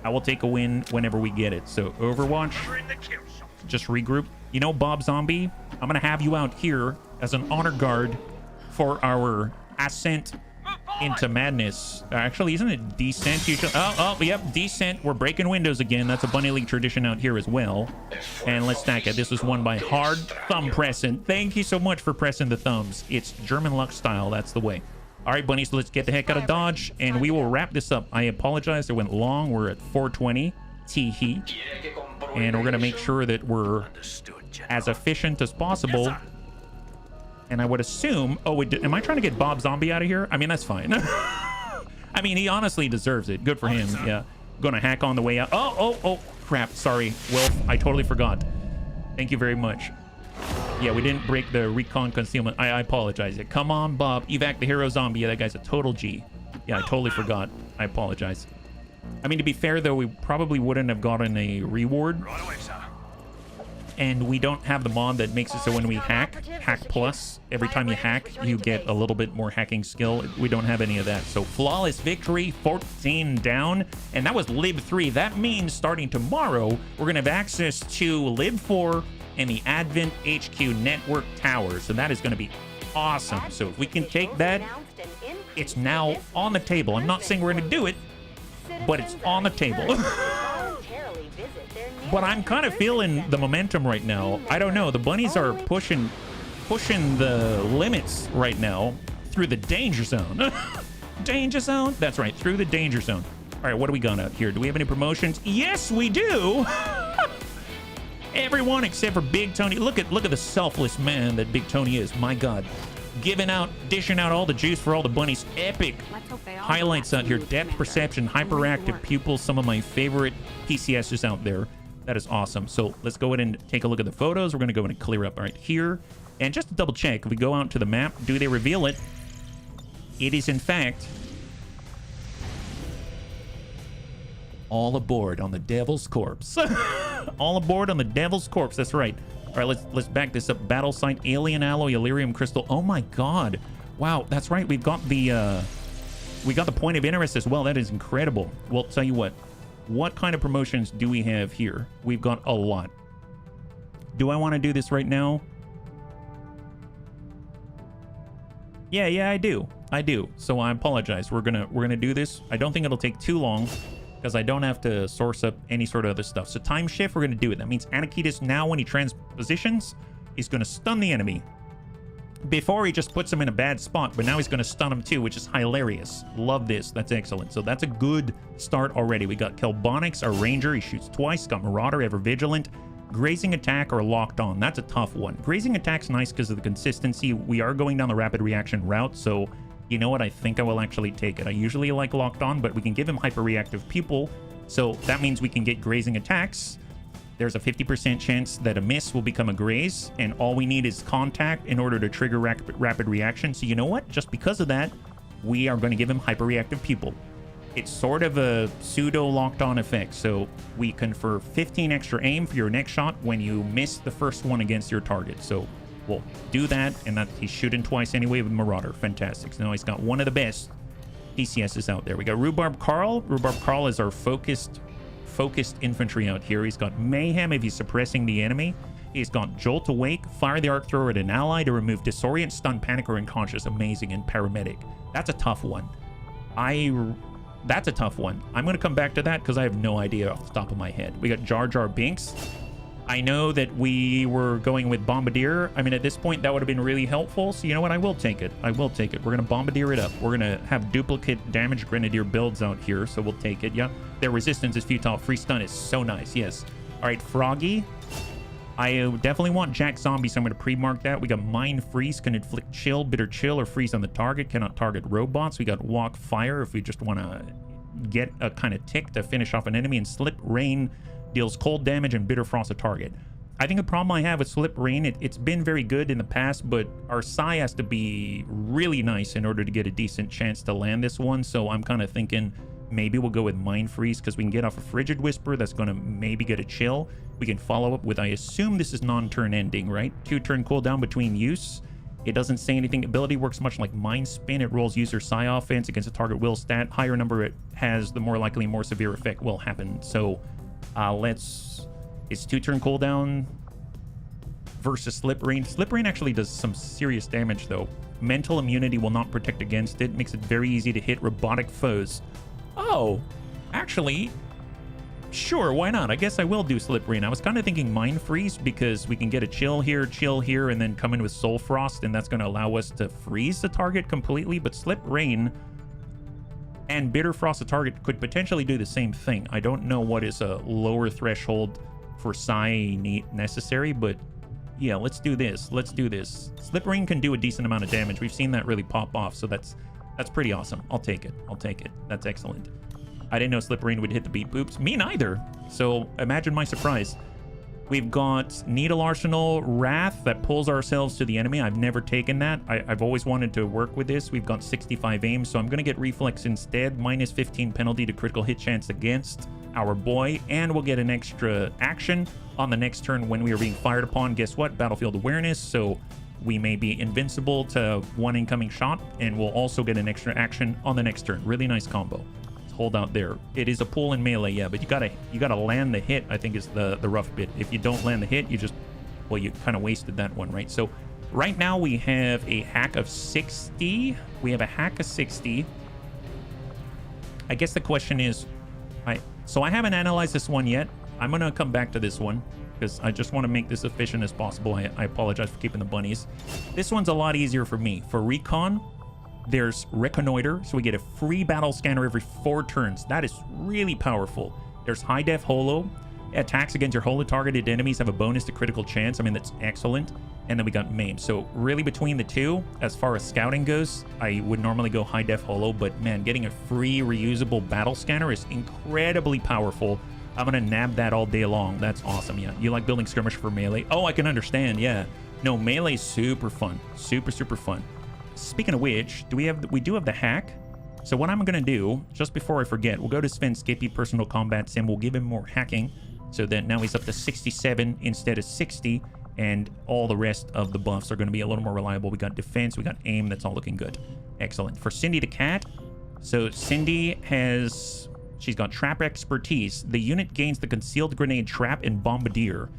I will take a win whenever we get it. So Overwatch, just regroup. You know, Bob Zombie, I'm gonna have you out here as an honor guard for our ascent into madness. Actually, isn't it descent usually? Oh, yep, descent. We're breaking windows again. That's a Bunny League tradition out here as well. And let's stack it. This was won by hard thumb pressing. Thank you so much for pressing the thumbs. It's German luck style. That's the way. All right, bunnies, let's get the heck out of Dodge, and we will wrap this up. I apologize. It went long. We're at 4:20. Tee-hee. And we're going to make sure that we're as efficient as possible. And I would assume... Oh, wait, am I trying to get Bob Zombie out of here? I mean, that's fine. I mean, he honestly deserves it. Good for him. Yeah. Gonna hack on the way out. Oh, crap. Sorry, Wilf. I totally forgot. Thank you very much. Yeah, we didn't break the recon concealment. I apologize. Come on, Bob. Evac the hero zombie. Yeah, that guy's a total G. Yeah, I totally forgot. I apologize. I mean, to be fair, though, we probably wouldn't have gotten a reward. And we don't have the mod that makes it so when we hack plus, every time you hack, you get a little bit more hacking skill. We don't have any of that. So flawless victory, 14 down. And that was Lib 3. That means starting tomorrow, we're going to have access to Lib 4 and the Advent HQ network tower. So that is going to be awesome. So if we can take that, it's now on the table. I'm not saying we're going to do it, but it's on the table. But I'm kind of feeling the momentum right now. I don't know. The bunnies are pushing the limits right now through the danger zone. Danger zone? That's right, through the danger zone. All right, what do we got out here? Do we have any promotions? Yes, we do. Everyone except for Big Tony. Look at the selfless man that Big Tony is. My God. Dishing out all the juice for all the bunnies. Epic highlights out here. Depth perception, hyperactive pupils. Some of my favorite PCSs out there. That is awesome. So let's go ahead and take a look at the photos. We're going to go ahead and clear up right here. And just to double check, if we go out to the map, do they reveal it? It is, in fact, all aboard on the Devil's Corpse. All aboard on the Devil's Corpse. That's right. All right, let's back this up. Battle site, alien alloy, Illyrium crystal. Oh my God! Wow, that's right. We've got the point of interest as well. That is incredible. Well, tell you what. What kind of promotions do we have here? We've got a lot. Do I want to do this right now? Yeah, I do. So I apologize. We're gonna do this. I don't think it'll take too long because I don't have to source up any sort of other stuff. So time shift, we're gonna do it. That means Anakitis now, when he transpositions, he's gonna stun the enemy. Before he just puts him in a bad spot, but now he's going to stun him too, which is hilarious. Love this. That's excellent. So that's a good start already. We got Kelbonix, our ranger. He shoots twice. Got Marauder, ever vigilant. Grazing attack or locked on. That's a tough one. Grazing attack's nice because of the consistency. We are going down the rapid reaction route, so you know what? I think I will actually take it. I usually like locked on, but we can give him hyper-reactive pupil, so that means we can get grazing attacks. There's a 50% chance that a miss will become a graze, and all we need is contact in order to trigger rapid reaction. So you know what? Just because of that, we are going to give him hyper-reactive pupil. It's sort of a pseudo locked-on effect, so we confer 15 extra aim for your next shot when you miss the first one against your target. So we'll do that, and that he's shooting twice anyway with Marauder. Fantastic. So now he's got one of the best PCSs out there. We got Rhubarb Carl. Rhubarb Carl is our focused infantry out here. He's got Mayhem if he's suppressing the enemy. He's got Jolt Awake, fire the arc thrower at an ally to remove Disorient, Stun, Panic, or Unconscious. Amazing. And Paramedic. That's a tough one. That's a tough one. I'm going to come back to that because I have no idea off the top of my head. We got Jar Jar Binks. I know that we were going with Bombardier. I mean, at this point, that would have been really helpful. So you know what? I will take it. We're going to Bombardier it up. We're going to have duplicate damage Grenadier builds out here. So we'll take it. Yeah. Their resistance is futile. Free stun is so nice. Yes. All right, Froggy. I definitely want Jack Zombie, so I'm going to pre-mark that. We got Mind Freeze, can inflict chill, bitter chill, or freeze on the target. Cannot target robots. We got Walk Fire if we just want to get a kind of tick to finish off an enemy. And Slip Rain deals cold damage and bitter frost to target. I think the problem I have with Slip Rain, it's been very good in the past, but our Psi has to be really nice in order to get a decent chance to land this one. So I'm kind of thinking maybe we'll go with Mind Freeze because we can get off a Frigid Whisper that's going to maybe get a chill. We can follow up with, I assume this is non-turn ending, right? 2-turn cooldown between use. It doesn't say anything. Ability works much like Mind Spin. It rolls user Psi offense against a target will stat. Higher number it has, the more likely more severe effect will happen. So it's 2-turn cooldown versus Slip Rain. Slip Rain actually does some serious damage though. Mental immunity will not protect against it. Makes it very easy to hit robotic foes. Oh, actually, sure, why not? I guess I will do Slip Rain. I was kind of thinking Mind Freeze because we can get a chill here, and then come in with Soul Frost, and that's going to allow us to freeze the target completely. But Slip Rain and Bitter Frost the target could potentially do the same thing. I don't know what is a lower threshold for Psi necessary, but yeah, let's do this. Let's do this. Slip Rain can do a decent amount of damage. We've seen that really pop off, so that's pretty awesome. I'll take it. I'll take it. That's excellent. I didn't know Slip Rain would hit the beat boops. Me neither. So imagine my surprise. We've got Needle Arsenal, Wrath that pulls ourselves to the enemy. I've never taken that. I've always wanted to work with this. We've got 65 aim, so I'm going to get Reflex instead. Minus 15 penalty to critical hit chance against our boy, and we'll get an extra action on the next turn when we are being fired upon. Guess what? Battlefield awareness, so we may be invincible to one incoming shot, and we'll also get an extra action on the next turn. Really nice combo. Hold out there. It is a pull in melee, yeah, but you gotta land the hit, I think is the rough bit. If you don't land the hit, you kind of wasted that one, right? So right now we have a hack of 60. We have a hack of 60. I guess the question is, so I haven't analyzed this one yet. I'm gonna come back to this one because I just want to make this efficient as possible. I apologize for keeping the bunnies. This one's a lot easier for me. For recon, there's Reconnoiter, so we get a free battle scanner every 4 turns. That is really powerful. There's High Def Holo. Attacks against your Holo targeted enemies have a bonus to critical chance. I mean, that's excellent. And then we got Maim. So really between the two, as far as scouting goes, I would normally go High Def Holo, but man, getting a free reusable battle scanner is incredibly powerful. I'm gonna nab that all day long. That's awesome. Yeah, you like building skirmish for melee? Oh, I can understand. Yeah, no, melee's super fun. Super fun. Speaking of which, we do have the hack. So what I'm gonna do, just before I forget, we'll go to Sven Skippy personal combat sim. We'll give him more hacking, so that now he's up to 67 instead of 60, and all the rest of the buffs are gonna be a little more reliable. We got defense, we got aim. That's all looking good. Excellent. For Cindy the cat, so Cindy she's got trap expertise. The unit gains the concealed grenade trap and bombardier.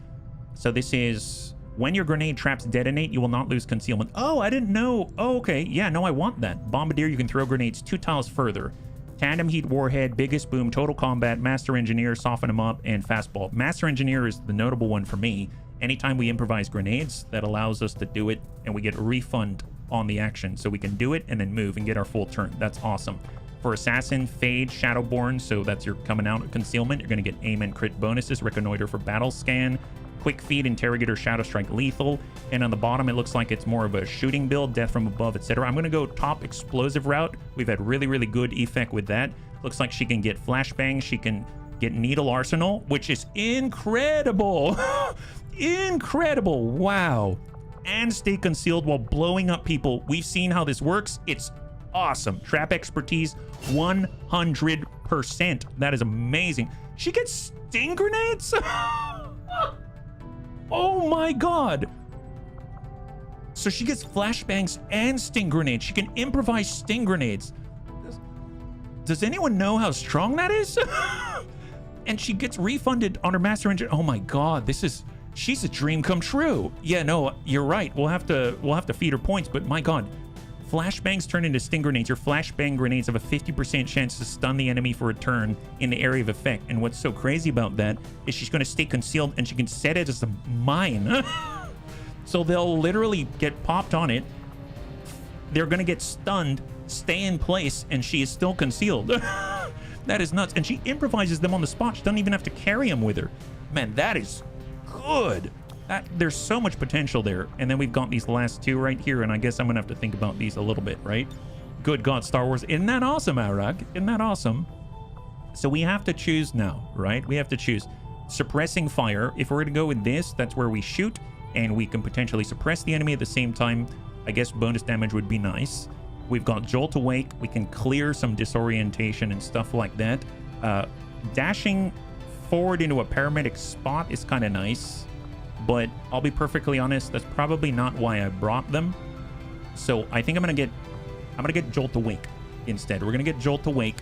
So this is, when your grenade traps detonate, you will not lose concealment. Oh, I didn't know. Oh, okay. Yeah, no, I want that. Bombardier, you can throw grenades 2 tiles further. Tandem Heat Warhead, Biggest Boom, Total Combat, Master Engineer, Soften Them Up, and Fastball. Master Engineer is the notable one for me. Anytime we improvise grenades, that allows us to do it, and we get a refund on the action. So we can do it and then move and get our full turn. That's awesome. For Assassin, Fade, Shadowborn, so that's your coming out of concealment. You're going to get aim and crit bonuses. Reconnoiter for battle scan. Quick Feed, Interrogator, Shadow Strike, Lethal. And on the bottom, it looks like it's more of a shooting build, Death from Above, etc. I'm going to go top explosive route. We've had really good effect with that. Looks like she can get Flashbang. She can get Needle Arsenal, which is incredible. Incredible. Wow. And stay concealed while blowing up people. We've seen how this works. It's awesome. Trap expertise, 100%. That is amazing. She gets sting grenades? Oh my god. So she gets flashbangs and sting grenades. She can improvise sting grenades. Does anyone know how strong that is? And she gets refunded on her Master Engine. Oh my god, she's a dream come true. Yeah, no, you're right. We'll have to feed her points, but my god. Flashbangs turn into sting grenades. Your flashbang grenades have a 50% chance to stun the enemy for a turn in the area of effect. And what's so crazy about that is she's going to stay concealed and she can set it as a mine. So they'll literally get popped on it. They're going to get stunned, stay in place, and she is still concealed. That is nuts. And she improvises them on the spot. She doesn't even have to carry them with her. Man, that is good. There's so much potential there. And then we've got these last two right here, and I guess I'm gonna have to think about these a little bit, right? Good God, Star Wars. Isn't that awesome, Arag? Isn't that awesome? So we have to choose now, right? We have to choose suppressing fire. If we're gonna go with this, that's where we shoot, and we can potentially suppress the enemy at the same time. I guess bonus damage would be nice. We've got Jolt Awake. We can clear some disorientation and stuff like that. Dashing forward into a paramedic spot is kind of nice, but I'll be perfectly honest, that's probably not why I brought them. So I think I'm gonna get Jolt Awake instead. We're gonna get Jolt Awake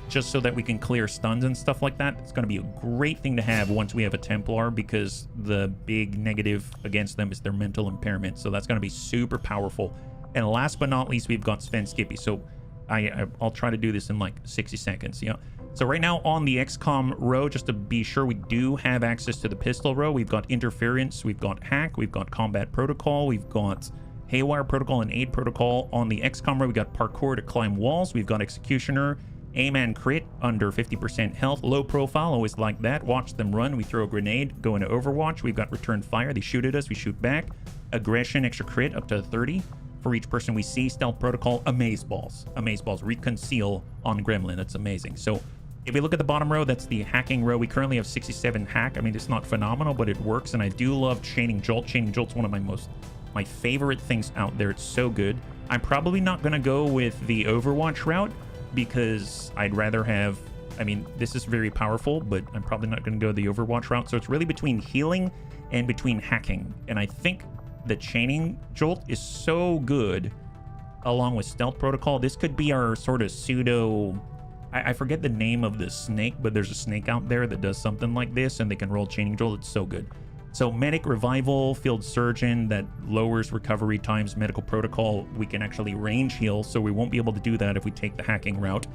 just so that we can clear stuns and stuff like that. It's gonna be a great thing to have once we have a Templar, because the big negative against them is their mental impairment. So that's gonna be super powerful. And last but not least, we've got Sven Skippy. So I'll try to do this in like 60 seconds. Yeah. So right now on the XCOM row, just to be sure, we do have access to the pistol row. We've got interference, we've got hack, we've got combat protocol, we've got haywire protocol and aid protocol. On the XCOM row, we got parkour to climb walls. We've got executioner, aim and crit under 50% health, low profile, always like that. Watch them run. We throw a grenade, go into Overwatch. We've got return fire. They shoot at us, we shoot back. Aggression, extra crit up to 30 for each person we see. Stealth protocol, amaze balls, reconceal on gremlin. That's amazing. So if we look at the bottom row, that's the hacking row. We currently have 67 hack. I mean, it's not phenomenal, but it works. And I do love chaining jolt. Chaining jolt's one of my favorite things out there. It's so good. I'm probably not going to go with the Overwatch route because I'd rather have, I mean, this is very powerful, but I'm probably not going to go the Overwatch route. So it's really between healing and between hacking. And I think the chaining jolt is so good along with stealth protocol. This could be our sort of pseudo, I forget the name of the snake, but there's a snake out there that does something like this and they can roll chaining jolt. It's so good. So medic, revival, field surgeon, that lowers recovery times. Medical protocol, we can actually range heal, so we won't be able to do that if we take the hacking route.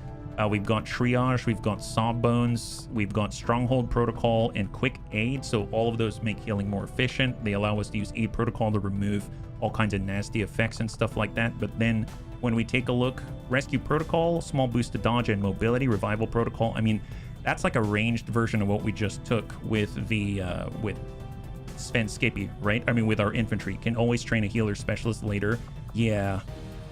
We've got triage, we've got sawbones, we've got stronghold protocol and quick aid. So all of those make healing more efficient. They allow us to use aid protocol to remove all kinds of nasty effects and stuff like that. But then when we take a look, rescue protocol, small boost to dodge and mobility, revival protocol. I mean, that's like a ranged version of what we just took with the with Sven Skippy, right? I mean, with our infantry, can always train a healer specialist later. Yeah.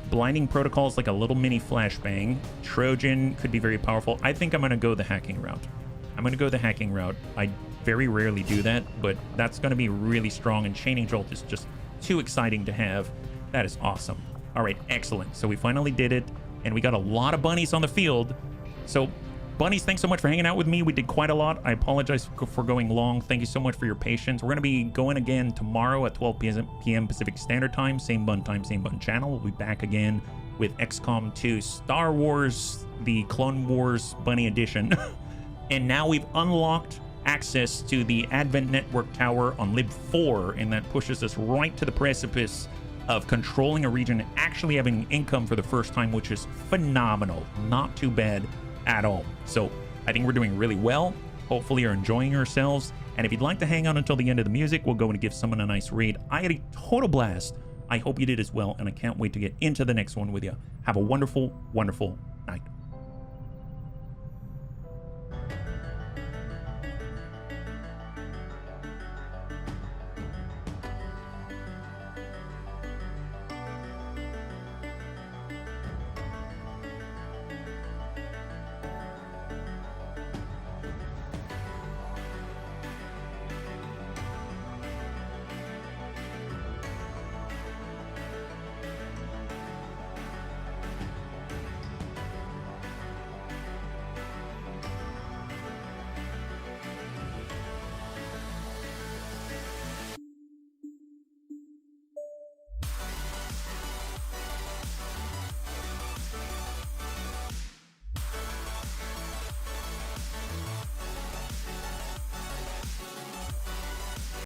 Blinding protocol is like a little mini flashbang. Trojan could be very powerful. I think I'm going to go the hacking route. I very rarely do that, but that's going to be really strong, and chaining jolt is just too exciting to have. That is awesome. All right, excellent. So we finally did it, and we got a lot of bunnies on the field. So Bunnies, thanks so much for hanging out with me. We did quite a lot. I apologize for going long. Thank you so much for your patience. We're going to be going again tomorrow at 12 p.m. Pacific Standard Time. Same button time, same button channel. We'll be back again with XCOM 2 Star Wars, the Clone Wars Bunny Edition. And now we've unlocked access to the Advent Network Tower on Lib 4, and that pushes us right to the precipice of controlling a region and actually having income for the first time, which is phenomenal. Not too bad at all. So I think we're doing really well. Hopefully you're enjoying yourselves, and if you'd like to hang on until the end of the music, we'll go and give someone a nice read. I had a total blast. I hope you did as well, and I can't wait to get into the next one with you. Have a wonderful, wonderful night.